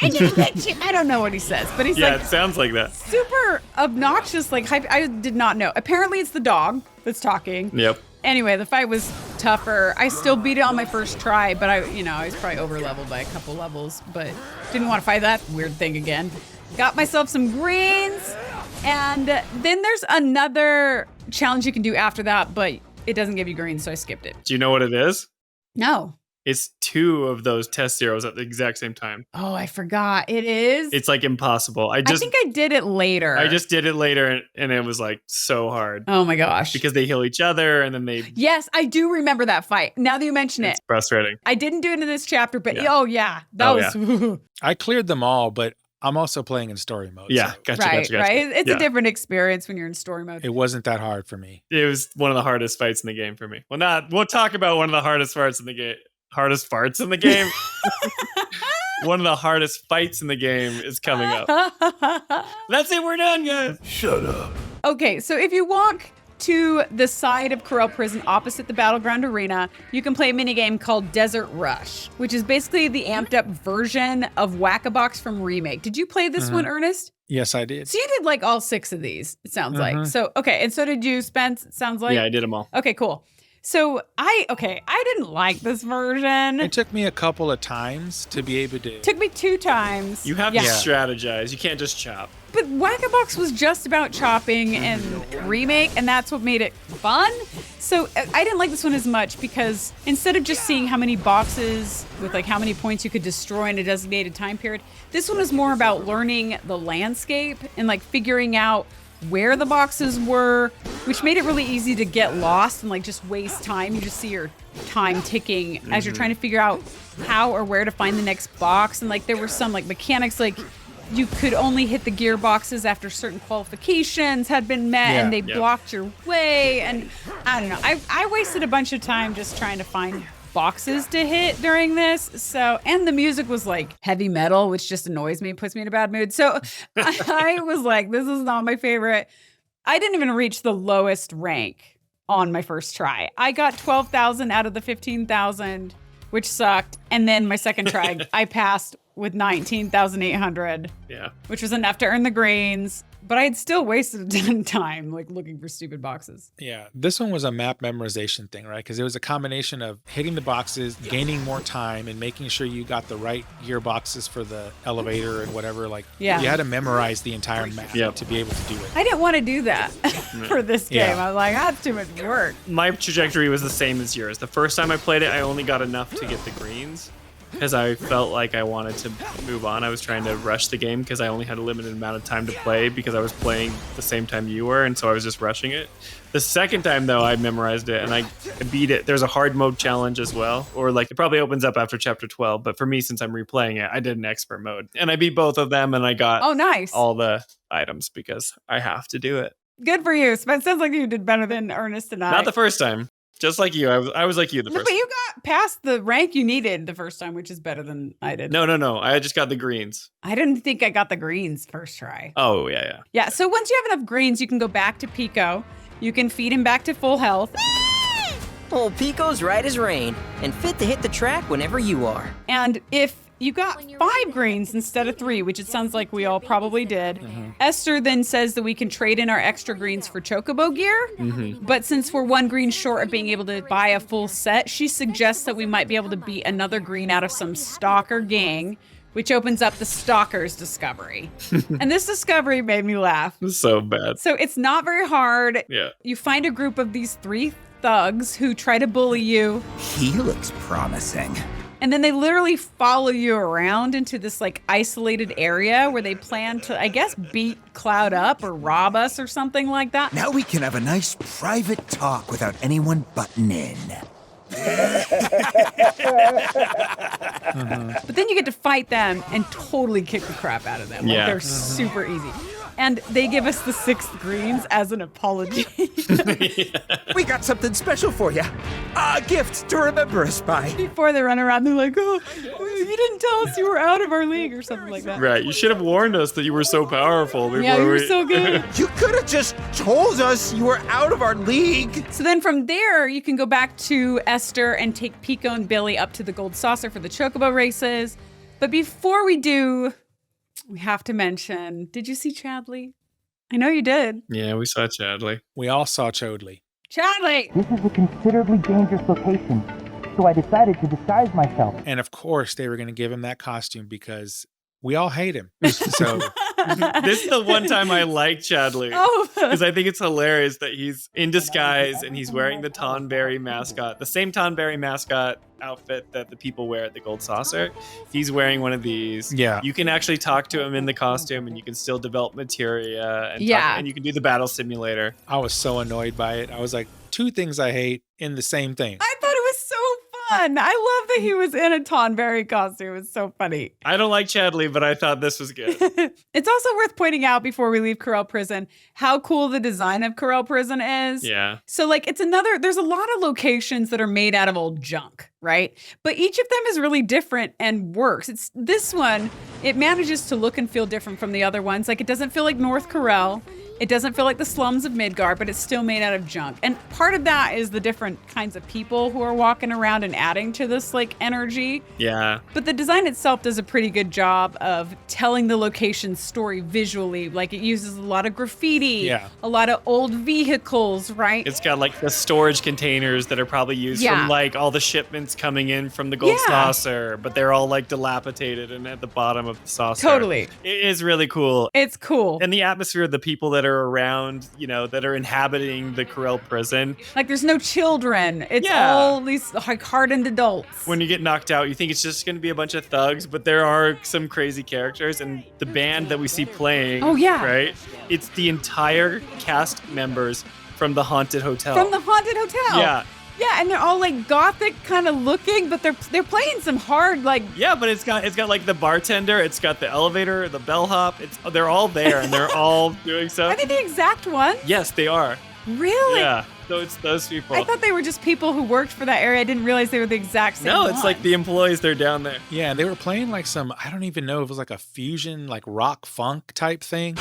I don't know what he says, but he's like, it sounds like that. super obnoxious, like hype. I did not know. Apparently it's the dog that's talking. Yep. Anyway, the fight was tougher. I still beat it on my first try, but I was probably over leveled by a couple levels, but didn't want to fight that weird thing again. Got myself some greens, and then there's another challenge you can do after that, but it doesn't give you greens, so I skipped it. Do you know what it is? No. It's 2 of those test zeros at the exact same time. Oh, I forgot. It is? It's like impossible. I think I did it later. I just did it later, and it was like so hard. Oh my gosh. Because they heal each other, and then they... Yes, I do remember that fight. Now that you mention It's it. frustrating. I didn't do it in this chapter, but Yeah. that was... I cleared them all, but I'm also playing in story mode. Yeah, so gotcha. Right. It's a different experience when you're in story mode. it wasn't that hard for me. It was one of the hardest fights in the game for me. We'll talk about one of the hardest parts in the game. Hardest farts in the game. One of the hardest fights in the game is coming up. That's it. We're done, guys. Shut up. Okay, so if you walk to the side of Corel Prison opposite the Battleground Arena, you can play a minigame called Desert Rush, which is basically the amped up version of Whack-A-Box from Remake. Did you play this one, Ernest? Yes, I did. So you did like all 6 of these, it sounds like. So, okay, and so did you, Spence, it sounds like? Yeah, I did them all. Okay, cool. So I didn't like this version. It took me a couple of times to be able to... Took me 2 times. You have to strategize. You can't just chop. But Whack-A-Box was just about chopping and Remake, and that's what made it fun. So I didn't like this one as much because instead of just seeing how many boxes with like how many points you could destroy in a designated time period, this one was more about learning the landscape and like figuring out where the boxes were, which made it really easy to get lost and like just waste time. You just see your time ticking as you're trying to figure out how or where to find the next box. And like there were some like mechanics, like you could only hit the gearboxes after certain qualifications had been met and they blocked your way. And I don't know, I wasted a bunch of time just trying to find boxes to hit during this. So, and the music was like heavy metal, which just annoys me, puts me in a bad mood. So I was like, this is not my favorite. I didn't even reach the lowest rank on my first try. I got 12,000 out of the 15,000, which sucked. And then my second try, I passed with 19,800. Yeah. Which was enough to earn the greens. But I had still wasted a ton of time like looking for stupid boxes. Yeah, this one was a map memorization thing, right? Because it was a combination of hitting the boxes, gaining more time, and making sure you got the right gearboxes for the elevator and whatever. Like, you had to memorize the entire map to be able to do it. I didn't want to do that for this game. I was like, that's too much work. My trajectory was the same as yours. The first time I played it, I only got enough to get the greens because I felt like I wanted to move on. I was trying to rush the game because I only had a limited amount of time to play because I was playing the same time you were, and so I was just rushing it. The second time, though, I memorized it and I beat it. There's a hard mode challenge as well, or like it probably opens up after chapter 12, but for me, since I'm replaying it, I did an expert mode, and I beat both of them, and I got all the items because I have to do it. Good for you. It sounds like you did better than Ernest and I. Not the first time. Just like you. I was like you the first time. But you got past the rank you needed the first time, which is better than I did. No. I just got the greens. I didn't think I got the greens first try. Oh, yeah. Yeah, so once you have enough greens, you can go back to Pico. You can feed him back to full health. Old Pico's right as rain and fit to hit the track whenever you are. And if you got 5 greens instead of 3, which it sounds like we all probably did. Esther then says that we can trade in our extra greens for Chocobo gear. But since we're 1 green short of being able to buy a full set, she suggests that we might be able to beat another green out of some stalker gang, which opens up the Stalker's Discovery. And this discovery made me laugh. So bad. So it's not very hard. Yeah. You find a group of these 3 thugs who try to bully you. He looks promising. And then they literally follow you around into this like isolated area where they plan to, I guess, beat Cloud up or rob us or something like that. Now we can have a nice private talk without anyone butting in. But then you get to fight them and totally kick the crap out of them. Like they're super easy. And they give us the 6th greens as an apology. We got something special for you. A gift to remember us by. Before they run around, they're like, oh, you didn't tell us you were out of our league or something like that. Right. You should have warned us that you were so powerful. Before you were so good. You could have just told us you were out of our league. So then from there, you can go back to Esther and take Pico and Billy up to the Gold Saucer for the Chocobo races. But before we do, we have to mention, did you see Chadley? I know you did. Yeah, we saw Chadley. We all saw Chodley. Chadley! This is a considerably dangerous location, so I decided to disguise myself. And of course, they were going to give him that costume because we all hate him. So This is the one time I like Chadley. Oh. Because I think it's hilarious that he's in disguise and he's wearing the Tonberry mascot, the same Tonberry mascot outfit that the people wear at the Gold Saucer. He's wearing one of these. Yeah. You can actually talk to him in the costume and you can still develop materia and, and you can do the battle simulator. I was so annoyed by it. I was like, 2 things I hate in the same thing. I thought it was so fun. I love that he was in a Tonberry costume. It's so funny. I don't like Chadley, but I thought this was good. It's also worth pointing out before we leave Corel Prison how cool the design of Corel Prison is. Yeah. So like there's a lot of locations that are made out of old junk, right? But each of them is really different and works. It's this one, it manages to look and feel different from the other ones. Like it doesn't feel like North Corel. It doesn't feel like the slums of Midgard, but it's still made out of junk. And part of that is the different kinds of people who are walking around and adding to this like energy. Yeah. But the design itself does a pretty good job of telling the location's story visually. Like it uses a lot of graffiti, a lot of old vehicles, right? It's got like the storage containers that are probably used from like all the shipments coming in from the Gold Saucer, but they're all like dilapidated and at the bottom of the saucer. Totally. It is really cool. It's cool. And the atmosphere of the people that are around, you know, that are inhabiting the Corel Prison. Like there's no children. It's all these like hardened adults. When you get knocked out, you think it's just going to be a bunch of thugs, but there are some crazy characters. And the band that we see playing, right? It's the entire cast members from the Haunted Hotel. From the Haunted Hotel. Yeah. Yeah, and they're all like gothic kind of looking, but they're playing some hard like. Yeah, but it's got like the bartender, it's got the elevator, the bellhop. They're all there and they're all doing stuff. Are they the exact ones? Yes, they are. Really? Yeah. So it's those people. I thought they were just people who worked for that area. I didn't realize they were the exact same. No, it's like the employees. They're down there. Yeah, they were playing like some, I don't even know if it was like a fusion, like rock funk type thing.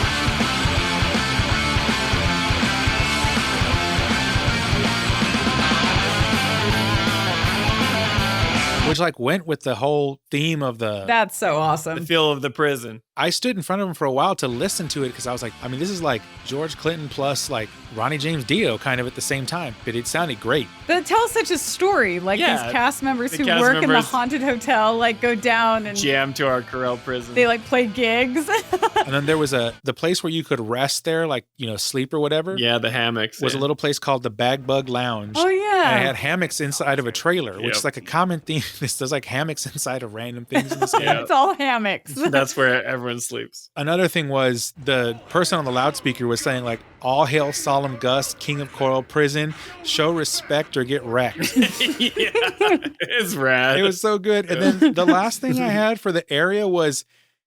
Which like went with the whole theme of the... That's so awesome. The feel of the prison. I stood in front of him for a while to listen to it because I was like, I mean, this is like George Clinton plus like Ronnie James Dio kind of at the same time, but it sounded great. But it tells such a story. Like these cast members who work in the Haunted Hotel, like go down and jam to our Corel Prison. They like play gigs. And then there was the place where you could rest there, like, you know, sleep or whatever. Yeah, the hammocks. Was a little place called the Bag Bug Lounge. Oh, yeah. And it had hammocks inside of a trailer, which is like a common theme. There's like hammocks inside of random things in this game. It's all hammocks. That's where everyone sleeps. Another thing was the person on the loudspeaker was saying like, all hail Solemn Gus, King of Corel Prison, show respect or get wrecked. It's rad. It was so good. And then the last thing I had for the area was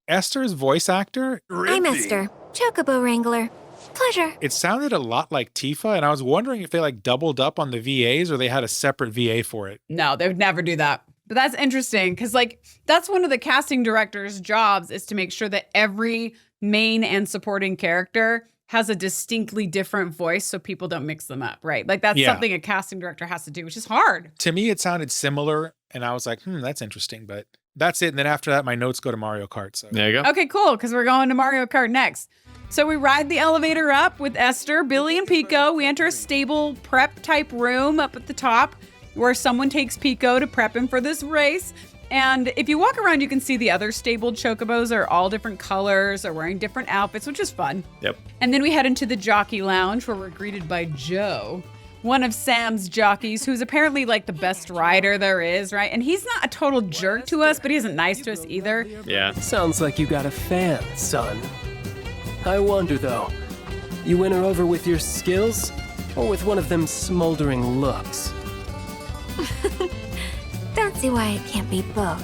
Esther's voice actor. I'm Esther, Chocobo Wrangler. Pleasure. It sounded a lot like Tifa, and I was wondering if they like doubled up on the VAs or they had a separate VA for it. No, they would never do that. But that's interesting because like that's one of the casting director's jobs is to make sure that every main and supporting character has a distinctly different voice so people don't mix them up, right? Like that's something a casting director has to do, which is hard. To me, it sounded similar, and I was like, that's interesting, but that's it. And then after that, my notes go to Mario Kart. So there you go. Okay, cool, because we're going to Mario Kart next. So we ride the elevator up with Esther, Billy, and Pico. We enter a stable prep type room up at the top where someone takes Pico to prep him for this race. And if you walk around, you can see the other stabled chocobos are all different colors, are wearing different outfits, which is fun. Yep. And then we head into the jockey lounge where we're greeted by Joe, one of Sam's jockeys, who's apparently like the best rider there is, right? And he's not a total jerk to us, but he isn't nice to us either. Yeah. Sounds like you got a fan, son. I wonder though, you win her over with your skills or with one of them smoldering looks? Don't see why it can't be both.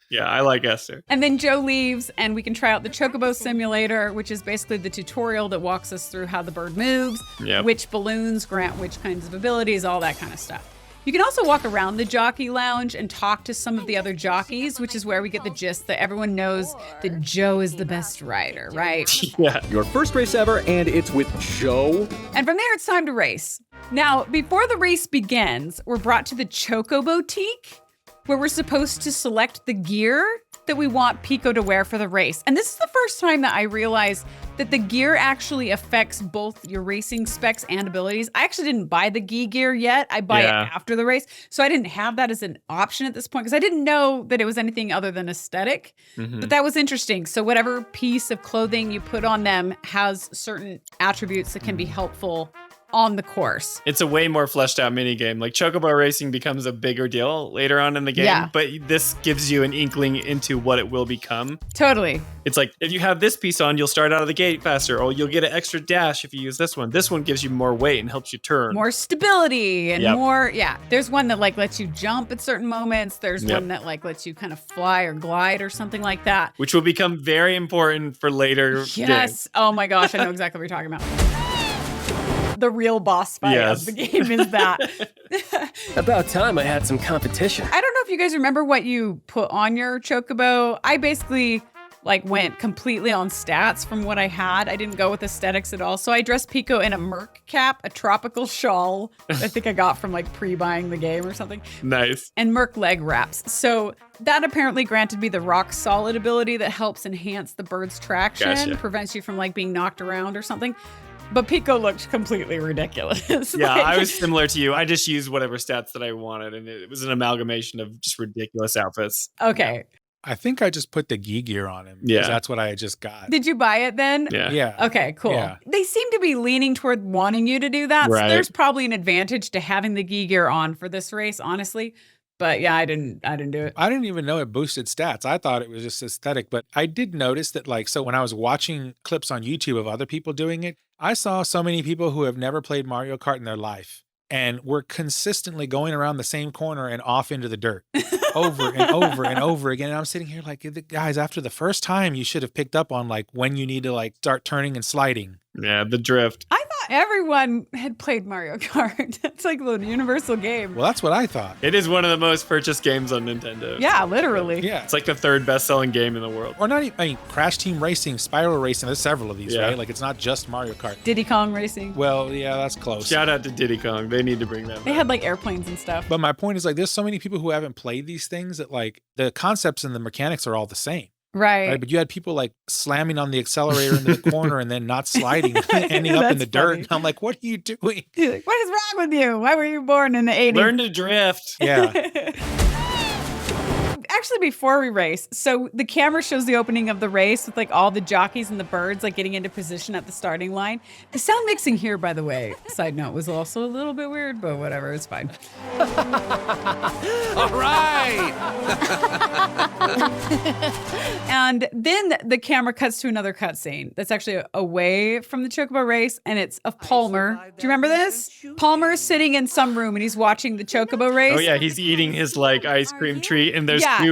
Yeah, I like Esther. And then Joe leaves and we can try out the Chocobo Simulator, which is basically the tutorial that walks us through how the bird moves, which balloons grant which kinds of abilities, all that kind of stuff. You can also walk around the jockey lounge and talk to some of the other jockeys, which is where we get the gist that everyone knows that Joe is the best rider, right? Yeah. Your first race ever, and it's with Joe. And from there, it's time to race. Now, before the race begins, we're brought to the Choco Boutique, where we're supposed to select the gear that we want Pico to wear for the race. And this is the first time that I realized that the gear actually affects both your racing specs and abilities. I actually didn't buy the gi gear yet. I buy it after the race. So I didn't have that as an option at this point because I didn't know that it was anything other than aesthetic. But that was interesting. So whatever piece of clothing you put on them has certain attributes that can be helpful on the course. It's a way more fleshed out minigame. Like Chocobo racing becomes a bigger deal later on in the game, but this gives you an inkling into what it will become. Totally. It's like, if you have this piece on, you'll start out of the gate faster, or you'll get an extra dash if you use this one. This one gives you more weight and helps you turn. More stability and more, there's one that like lets you jump at certain moments. There's one that like lets you kind of fly or glide or something like that. Which will become very important for later games. Oh my gosh, I know exactly what you're talking about. The real boss fight of the game is that. About time I had some competition. I don't know if you guys remember what you put on your Chocobo. I basically like went completely on stats from what I had. I didn't go with aesthetics at all. So I dressed Pico in a Merc cap, a tropical shawl I think I got from like pre-buying the game or something. Nice. And Merc leg wraps. So that apparently granted me the rock solid ability that helps enhance the bird's traction, prevents you from like being knocked around or something. But Pico looked completely ridiculous. Yeah, I was similar to you. I just used whatever stats that I wanted, and it was an amalgamation of just ridiculous outfits. Okay. I think I just put the gi gear on him. Yeah. That's what I just got. Did you buy it then? Yeah. Okay, cool. Yeah. They seem to be leaning toward wanting you to do that. Right. So there's probably an advantage to having the gi gear on for this race, honestly. But yeah, I didn't do it. I didn't even know it boosted stats. I thought it was just aesthetic, but I did notice that like, so when I was watching clips on YouTube of other people doing it, I saw so many people who have never played Mario Kart in their life and were consistently going around the same corner and off into the dirt over and over and over again. And I'm sitting here like, guys, after the first time, you should have picked up on like when you need to like start turning and sliding. Yeah, the drift. I thought everyone had played Mario Kart. It's like the universal game. Well, that's what I thought. It is one of the most purchased games on Nintendo. Yeah, literally. Yeah. It's like the third best-selling game in the world. Or not even, I mean, Crash Team Racing, Spiral Racing, there's several of these, right? Like it's not just Mario Kart. Diddy Kong Racing. Well, yeah, that's close. Shout out to Diddy Kong. They need to bring that They back. had like airplanes and stuff. But my point is like, there's so many people who haven't played these things that like the concepts and the mechanics are all the same. Right. But you had people like slamming on the accelerator into the corner and then not sliding, ending up in the dirt. And I'm like, what are you doing? You're like, what is wrong with you? Why were you born in the 80s? Learn to drift. Yeah. Actually, before we race, so the camera shows the opening of the race with like all the jockeys and the birds like getting into position at the starting line. The sound mixing here, by the way, side note, was also a little bit weird, but whatever, it's fine. All right. And then the camera cuts to another cutscene that's actually away from the Chocobo race, and it's of Palmer. Do you remember this? Palmer is sitting in some room and he's watching the Chocobo race. Oh yeah, he's eating his like ice cream treat, and there's two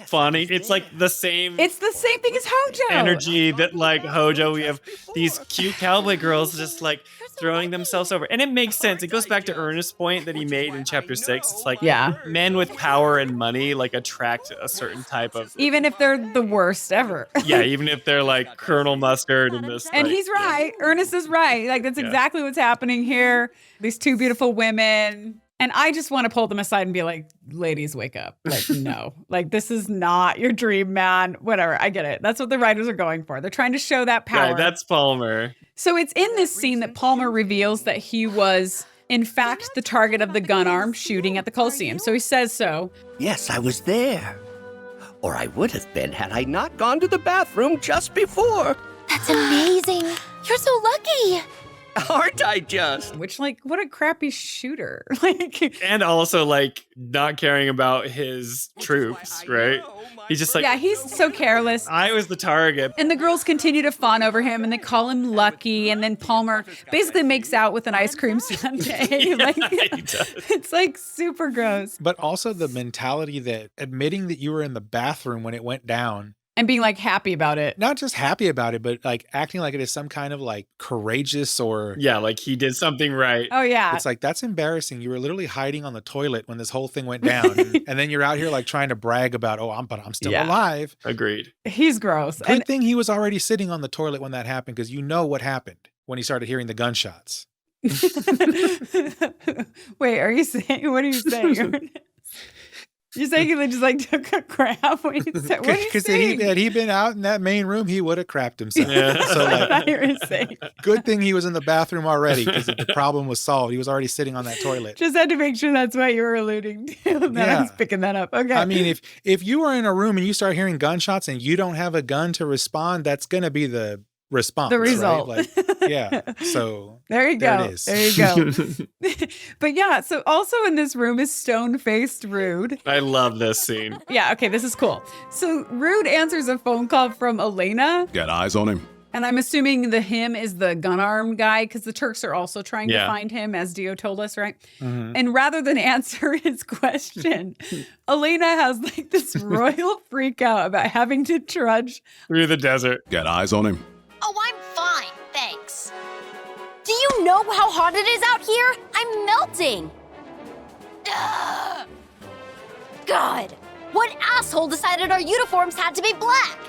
fawning. It's like the same. It's the same thing as Hojo. Energy that like Hojo. We have these cute cowboy girls just like throwing themselves over, and it makes sense. It goes back to Ernest's point that he made in chapter 6. It's like men with power and money like attract a certain type of. Even if they're the worst ever. Yeah, even if they're like Colonel Mustard in this. And like, he's right. Ernest is right. Like that's exactly what's happening here. These two beautiful women. And I just want to pull them aside and be like, ladies, wake up. Like, no, like this is not your dream, man. Whatever. I get it. That's what the writers are going for. They're trying to show that power. Right, that's Palmer. So it's in this scene that Palmer reveals that he was, in fact, the target of the gun arm shooting at the Colosseum. So he says so. Yes, I was there. Or I would have been had I not gone to the bathroom just before. That's amazing. You're so lucky. Aren't I just? Which, like, what a crappy shooter. Like, and also, like, not caring about his troops, right? He's just like, yeah, he's so careless. I was the target. And the girls continue to fawn over him and they call him Lucky. And then Palmer basically makes out with an ice cream sundae. Like, it's like super gross. But also the mentality that admitting that you were in the bathroom when it went down. And being like happy about it. Not just happy about it, but like acting like it is some kind of like courageous or. Yeah, like he did something right. Oh, yeah. It's like, that's embarrassing. You were literally hiding on the toilet when this whole thing went down. And then you're out here like trying to brag about, but I'm still alive. Agreed. He's gross. Good thing he was already sitting on the toilet when that happened, because you know what happened when he started hearing the gunshots. Wait, are you saying, what are you saying? You're saying he just like took a crap when you said, what Because had he been out in that main room, he would have crapped himself. Yeah. So I like, thought you were saying. good thing he was in the bathroom already because the problem was solved. He was already sitting on that toilet. Just had to make sure that's what you were alluding to. That I was picking that up. Okay. I mean, if you were in a room and you start hearing gunshots and you don't have a gun to respond, that's going to be the response. The result. Right? Like, yeah. So there you go. It is. There you go. But yeah, so also in this room is stone-faced Rude. I love this scene. Yeah, okay, this is cool. So Rude answers a phone call from Elena. Got eyes on him? And I'm assuming the him is the gun arm guy because the Turks are also trying to find him, as Dio told us, right? Mm-hmm. And rather than answer his question, Elena has like this royal freak out about having to trudge through the desert. Got eyes on him? Oh, I'm fine, thanks. Do you know how hot it is out here? I'm melting. Ugh. God, what asshole decided our uniforms had to be black?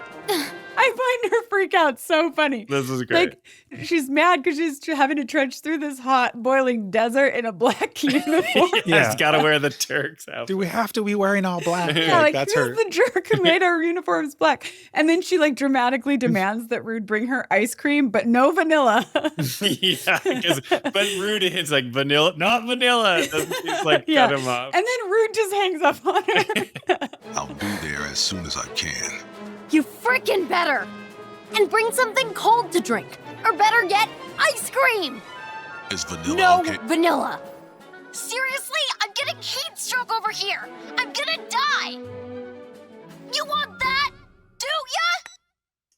I find her freak out so funny. This is great. Like, she's mad because she's having to trudge through this hot, boiling desert in a black uniform. She's got to wear the Turks outfit. Do we have to be wearing all black? Yeah, like that's who's her. the jerk who made our uniforms black? And then she like dramatically demands that Rude bring her ice cream, but no vanilla. Yeah, but Rude is like vanilla, not vanilla. She's like cut him off. And then Rude just hangs up on her. I'll be there as soon as I can. You freaking better. And bring something cold to drink. Or better yet, ice cream. Is vanilla No okay? vanilla. Seriously, I'm getting heat stroke over here. I'm gonna die. You want that? Do ya?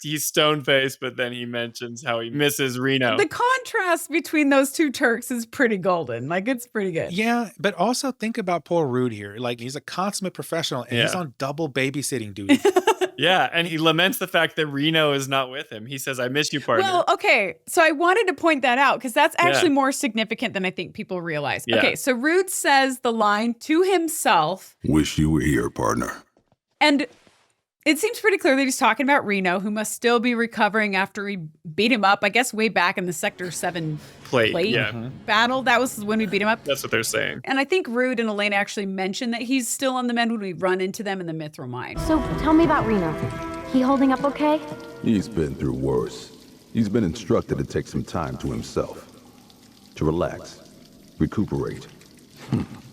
He's stone-faced, but then he mentions how he misses Reno. The contrast between those two Turks is pretty golden. Like, it's pretty good. Yeah, but also think about poor Rude here. Like, he's a consummate professional, and he's on double babysitting duty. Yeah, and he laments the fact that Reno is not with him. He says, I miss you, partner. Well, okay. So I wanted to point that out because that's actually more significant than I think people realize. Yeah. Okay, so Rude says the line to himself. Wish you were here, partner. And it seems pretty clear that he's talking about Reno, who must still be recovering after he beat him up, I guess, way back in the Sector 7 plate battle. That was when we beat him up. That's what they're saying. And I think Rude and Elena actually mentioned that he's still on the mend when we run into them in the Mithril mine. So tell me about Reno. He holding up okay? He's been through worse. He's been instructed to take some time to himself. To relax. Recuperate.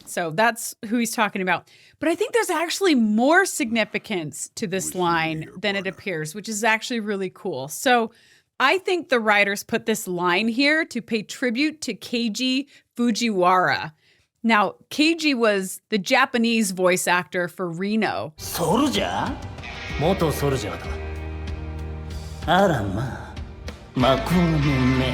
So that's who he's talking about. But I think there's actually more significance to this line than it appears, which is actually really cool. So I think the writers put this line here to pay tribute to Keiji Fujiwara. Now, Keiji was the Japanese voice actor for Reno. Soldier? Moto soldier だ。あらまあ、マコの目。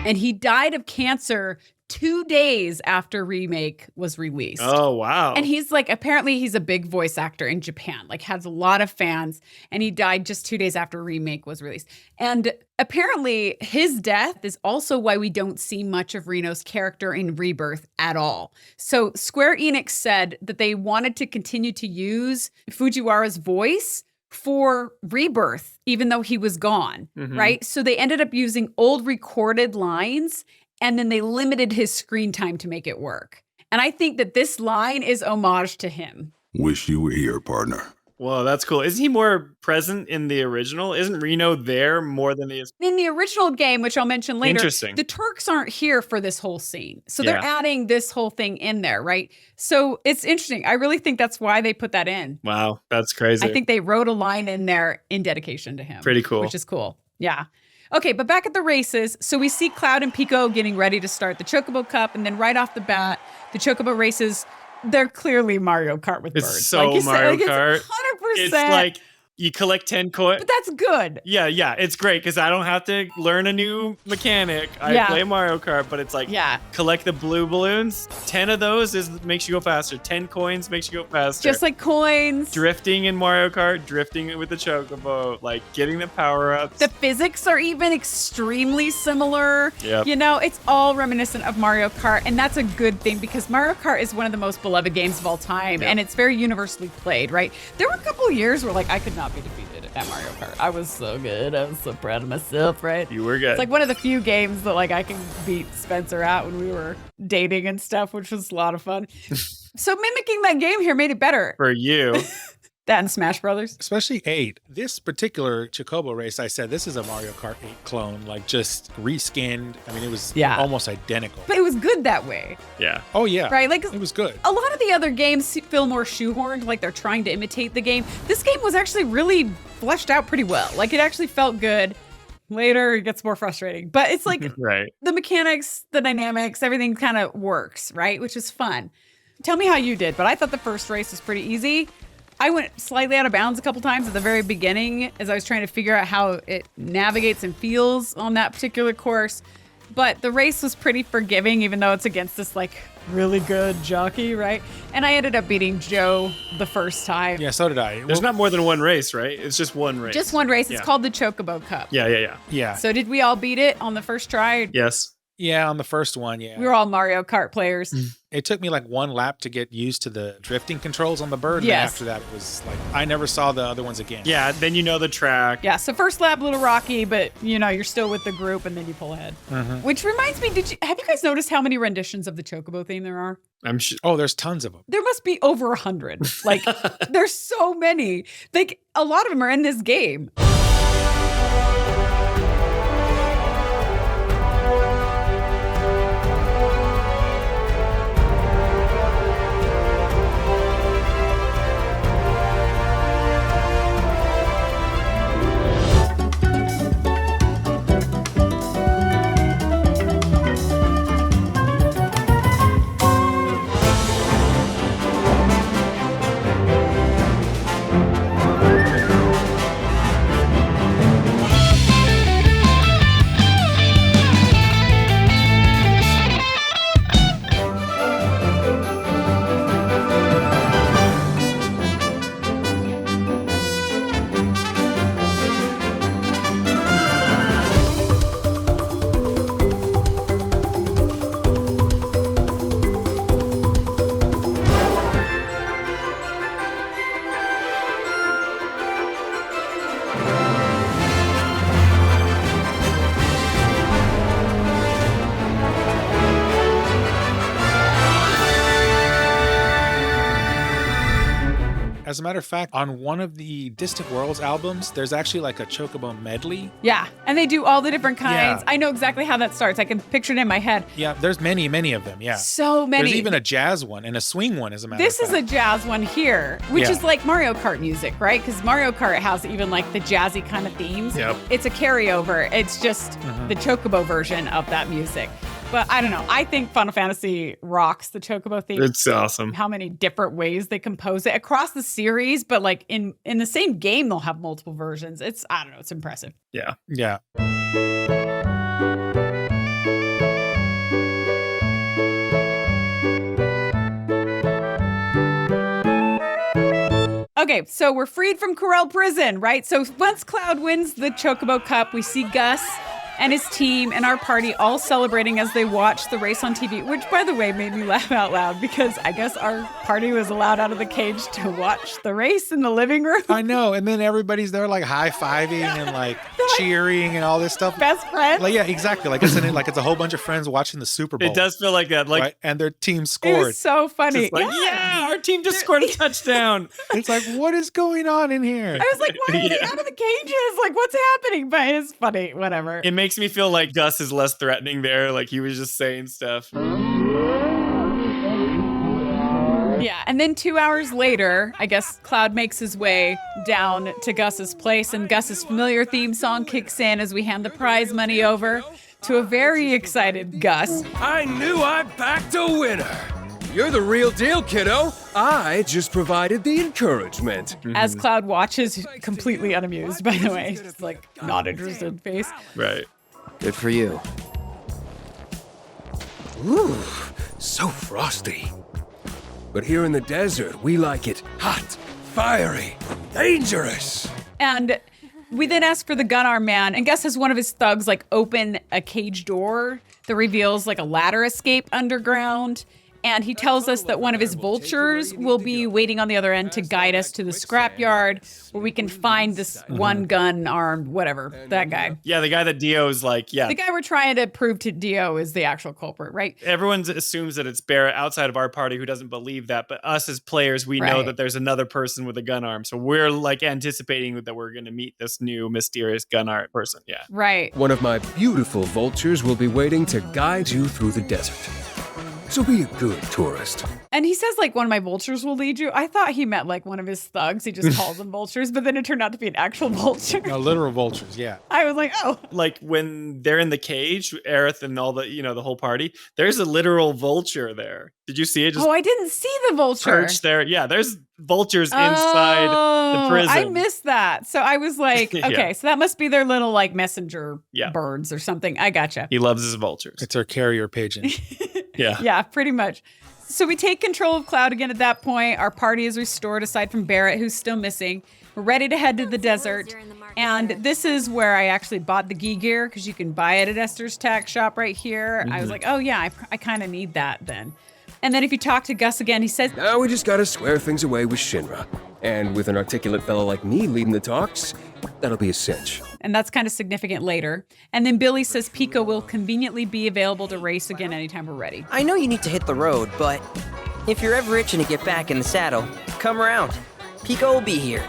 And he died of cancer 2 days after Remake was released. Oh, wow. And he's like, apparently he's a big voice actor in Japan, like has a lot of fans. And he died just 2 days after Remake was released. And apparently his death is also why we don't see much of Reno's character in Rebirth at all. So Square Enix said that they wanted to continue to use Fujiwara's voice for Rebirth, even though he was gone, right? So they ended up using old recorded lines and then they limited his screen time to make it work. And I think that this line is homage to him. Wish you were here, partner. Whoa, that's cool. Isn't he more present in the original? Isn't Reno there more than he is? In the original game, which I'll mention later, Interesting. the Turks aren't here for this whole scene. So they're adding this whole thing in there, right? So it's interesting. I really think that's why they put that in. Wow, that's crazy. I think they wrote a line in there in dedication to him. Pretty cool. Which is cool. Yeah. Okay, but back at the races, so we see Cloud and Pico getting ready to start the Chocobo Cup, and then right off the bat, the Chocobo races, they're clearly Mario Kart with birds. It's so Mario Kart. It's 100%. It's like you collect 10 coins. But that's good. Yeah, it's great because I don't have to learn a new mechanic. I play Mario Kart, but it's like collect the blue balloons. 10 of those makes you go faster. 10 coins makes you go faster. Just like coins. Drifting in Mario Kart, drifting with the Chocobo, like getting the power-ups. The physics are even extremely similar. Yep. You know, it's all reminiscent of Mario Kart, and that's a good thing because Mario Kart is one of the most beloved games of all time, and it's very universally played, right? There were a couple of years where like I could not be defeated at Mario Kart. I was so good. I was so proud of myself, right? You were good. It's like one of the few games that like I can beat Spencer at when we were dating and stuff, which was a lot of fun. So mimicking that game here made it better. For you. That and Smash Brothers. Especially 8. This particular Chocobo race, I said, this is a Mario Kart 8 clone, like just reskinned. I mean, it was almost identical. But it was good that way. Yeah. Oh, yeah. Right? Like it was good. A lot of the other games feel more shoehorned, like they're trying to imitate the game. This game was actually really fleshed out pretty well. Like it actually felt good. Later, it gets more frustrating. But it's like right. The mechanics, the dynamics, everything kind of works, right? Which is fun. Tell me how you did, but I thought the first race was pretty easy. I went slightly out of bounds a couple times at the very beginning as I was trying to figure out how it navigates and feels on that particular course. But the race was pretty forgiving, even though it's against this like really good jockey, right? And I ended up beating Joe the first time. Yeah, so did I. There's not more than one race, right? It's just one race. Just one race. It's called the Chocobo Cup. Yeah. So did we all beat it on the first try? Yes. Yeah, on the first one, yeah. We were all Mario Kart players. It took me like one lap to get used to the drifting controls on the bird. Yes. And after that, it was like, I never saw the other ones again. Yeah, then you know the track. Yeah, so first lap, a little rocky, but you know, you're still with the group and then you pull ahead. Which reminds me, have you guys noticed how many renditions of the Chocobo theme there are? I'm sure. Oh, there's tons of them. There must be over 100. Like, there's so many. Like, a lot of them are in this game. As a matter of fact, on one of the Distant Worlds albums, there's actually like a Chocobo medley. Yeah, and they do all the different kinds. Yeah. I know exactly how that starts. I can picture it in my head. Yeah, there's many of them, yeah. So many. There's even a jazz one and a swing one, as a matter of fact. This is a jazz one here, which Yeah. is like Mario Kart music, right? Because Mario Kart has even like the jazzy kind of themes. Yep. It's a carryover. It's just the Chocobo version of that music. But I don't know. I think Final Fantasy rocks the Chocobo theme. It's awesome. How many different ways they compose it across the series, but like in the same game, they'll have multiple versions. I don't know. It's impressive. Yeah. Yeah. Okay, so we're freed from Corel Prison, right? So once Cloud wins the Chocobo Cup, we see Gus and his team and our party all celebrating as they watch the race on TV, which, by the way, made me laugh out loud because I guess our party was allowed out of the cage to watch the race in the living room. I know, and then everybody's there like high-fiving and like cheering and all this stuff. Best friends? Like, yeah, exactly. Like, isn't it like it's a whole bunch of friends watching the Super Bowl? It does feel like that. Like, right? And their team It scored. was so funny. just like, yeah, our team just scored a touchdown. It's like, what is going on in here? I was like, why are they out of the cages? Like, what's happening? But it's funny, whatever. It makes me feel like Gus is less threatening there. Like he was just saying stuff. Yeah, and then 2 hours later, I guess Cloud makes his way down to Gus's place, and Gus's familiar theme song kicks in as we hand the prize money over to a very excited Gus. I knew I backed a winner. You're the real deal, kiddo. I just provided the encouragement. As Cloud watches, completely unamused, by the way. Just like, not interested face. Right. Good for you. Ooh, so frosty. But here in the desert, we like it hot, fiery, dangerous. And we then ask for the gun arm man, and Gus has one of his thugs like open a cage door that reveals like a ladder escape underground. And he tells us that one of his vultures will be waiting on the other end to guide us to the scrapyard where we can find this one gun armed, whatever, that guy. Yeah, the guy that Dio's like, yeah. The guy we're trying to prove to Dio is the actual culprit, right? Everyone assumes that it's Barret outside of our party who doesn't believe that, but us as players, we know that there's another person with a gun arm. So we're like anticipating that we're going to meet this new mysterious gun arm person. Yeah. Right. One of my beautiful vultures will be waiting to guide you through the desert. So be a good tourist. And he says, like, one of my vultures will lead you. I thought he meant, like, one of his thugs. He just calls them vultures, but then it turned out to be an actual vulture. No, literal vultures, yeah. I was like, oh. Like, when they're in the cage, Aerith and all the, the whole party, there's a literal vulture there. Did you see it? I didn't see the vulture. Perched there. Yeah, there's vultures inside the prison. I missed that. So I was like, okay, so that must be their little, like, messenger birds or something. I gotcha. He loves his vultures. It's our carrier pigeon. Yeah, pretty much. So we take control of Cloud again at that point. Our party is restored aside from Barret, who's still missing. We're ready to head to the desert. And this is where I actually bought the gear because you can buy it at Esther's tack shop right here. I was like, oh yeah, I kind of need that then. And then if you talk to Gus again, he says, now we just gotta square things away with Shinra. And with an articulate fellow like me leading the talks, that'll be a cinch. And that's kind of significant later. And then Billy says Pico will conveniently be available to race again anytime we're ready. I know you need to hit the road, but if you're ever itching to get back in the saddle, come around. Pico will be here.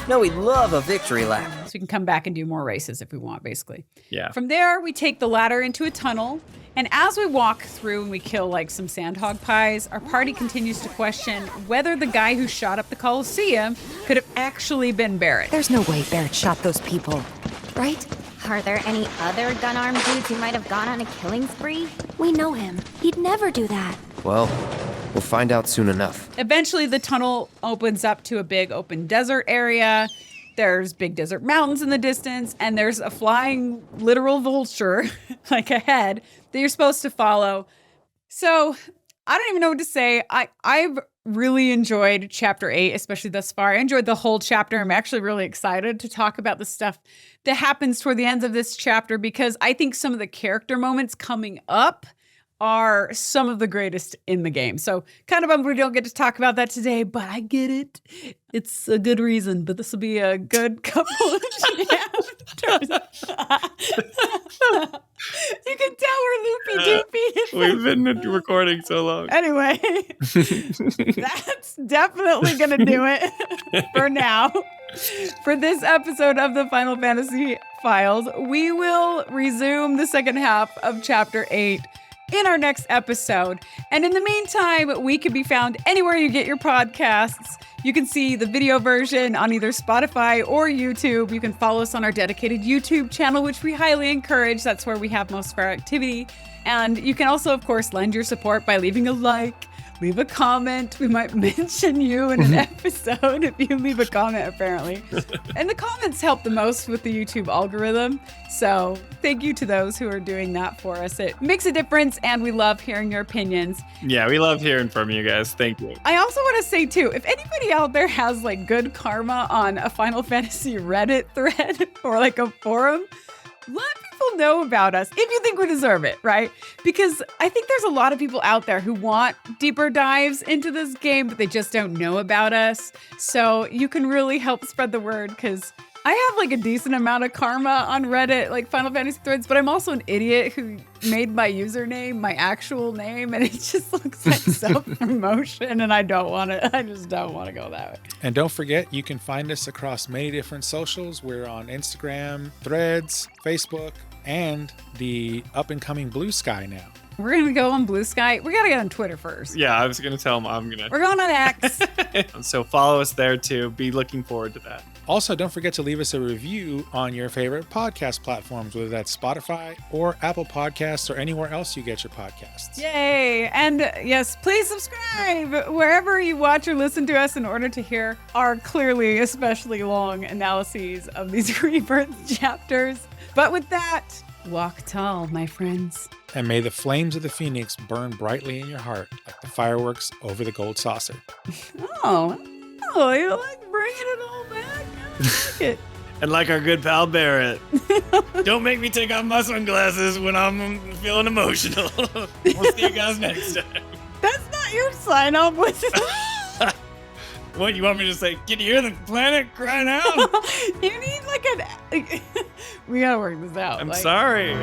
No, we'd love a victory lap. So we can come back and do more races if we want, basically. Yeah. From there, we take the ladder into a tunnel. And as we walk through and we kill like some sandhog pies, our party continues to question whether the guy who shot up the Colosseum could have actually been Barret. There's no way Barret shot those people, right? Are there any other gun-armed dudes who might have gone on a killing spree? We know him. He'd never do that. Well, we'll find out soon enough. Eventually, the tunnel opens up to a big open desert area. There's big desert mountains in the distance, and there's a flying literal vulture, like ahead, that you're supposed to follow. So I don't even know what to say. I've really enjoyed Chapter 8, especially thus far. I enjoyed the whole chapter. I'm actually really excited to talk about the stuff that happens toward the ends of this chapter because I think some of the character moments coming up are some of the greatest in the game. So kind of bummed we don't get to talk about that today, but I get it. It's a good reason, but this will be a good couple of chapters. You can tell we're loopy-doopy. We've been recording so long. Anyway, that's definitely going to do it for now. For this episode of the Final Fantasy Files, we will resume the second half of Chapter 8 in our next episode. And in the meantime, we can be found anywhere you get your podcasts. You can see the video version on either Spotify or YouTube. You can follow us on our dedicated YouTube channel, which we highly encourage. That's where we have most of our activity. And you can also, of course, lend your support by leaving a like, leave a comment. We might mention you in an episode if you leave a comment, apparently. And the comments help the most with the YouTube algorithm. So thank you to those who are doing that for us. It makes a difference, and we love hearing your opinions. Yeah, we love hearing from you guys. Thank you. I also want to say, too, if anybody out there has, like, good karma on a Final Fantasy Reddit thread or, like, a forum, let people know about us if you think we deserve it, right? Because I think there's a lot of people out there who want deeper dives into this game, but they just don't know about us. So you can really help spread the word because I have like a decent amount of karma on Reddit, like Final Fantasy threads, but I'm also an idiot who made my username my actual name, and it just looks like self-promotion, and I just don't want to go that way. And don't forget, you can find us across many different socials. We're on Instagram, Threads, Facebook, and the up-and-coming Blue Sky now. We're going to go on Blue Sky. We got to get on Twitter first. Yeah, I was going to tell them We're going on X. So follow us there, too. Be looking forward to that. Also, don't forget to leave us a review on your favorite podcast platforms, whether that's Spotify or Apple Podcasts or anywhere else you get your podcasts. Yay! And yes, please subscribe wherever you watch or listen to us in order to hear our clearly especially long analyses of these Rebirth chapters. But with that, walk tall, my friends. And may the flames of the Phoenix burn brightly in your heart like the fireworks over the gold saucer. Oh, you like bringing it all back? I like it. And like our good pal Barret, don't make me take off my sunglasses when I'm feeling emotional. We'll see you guys next time. That's not that your sign off was? What, you want me to say, can you hear the planet crying out? You need like an... We gotta work this out. I'm sorry.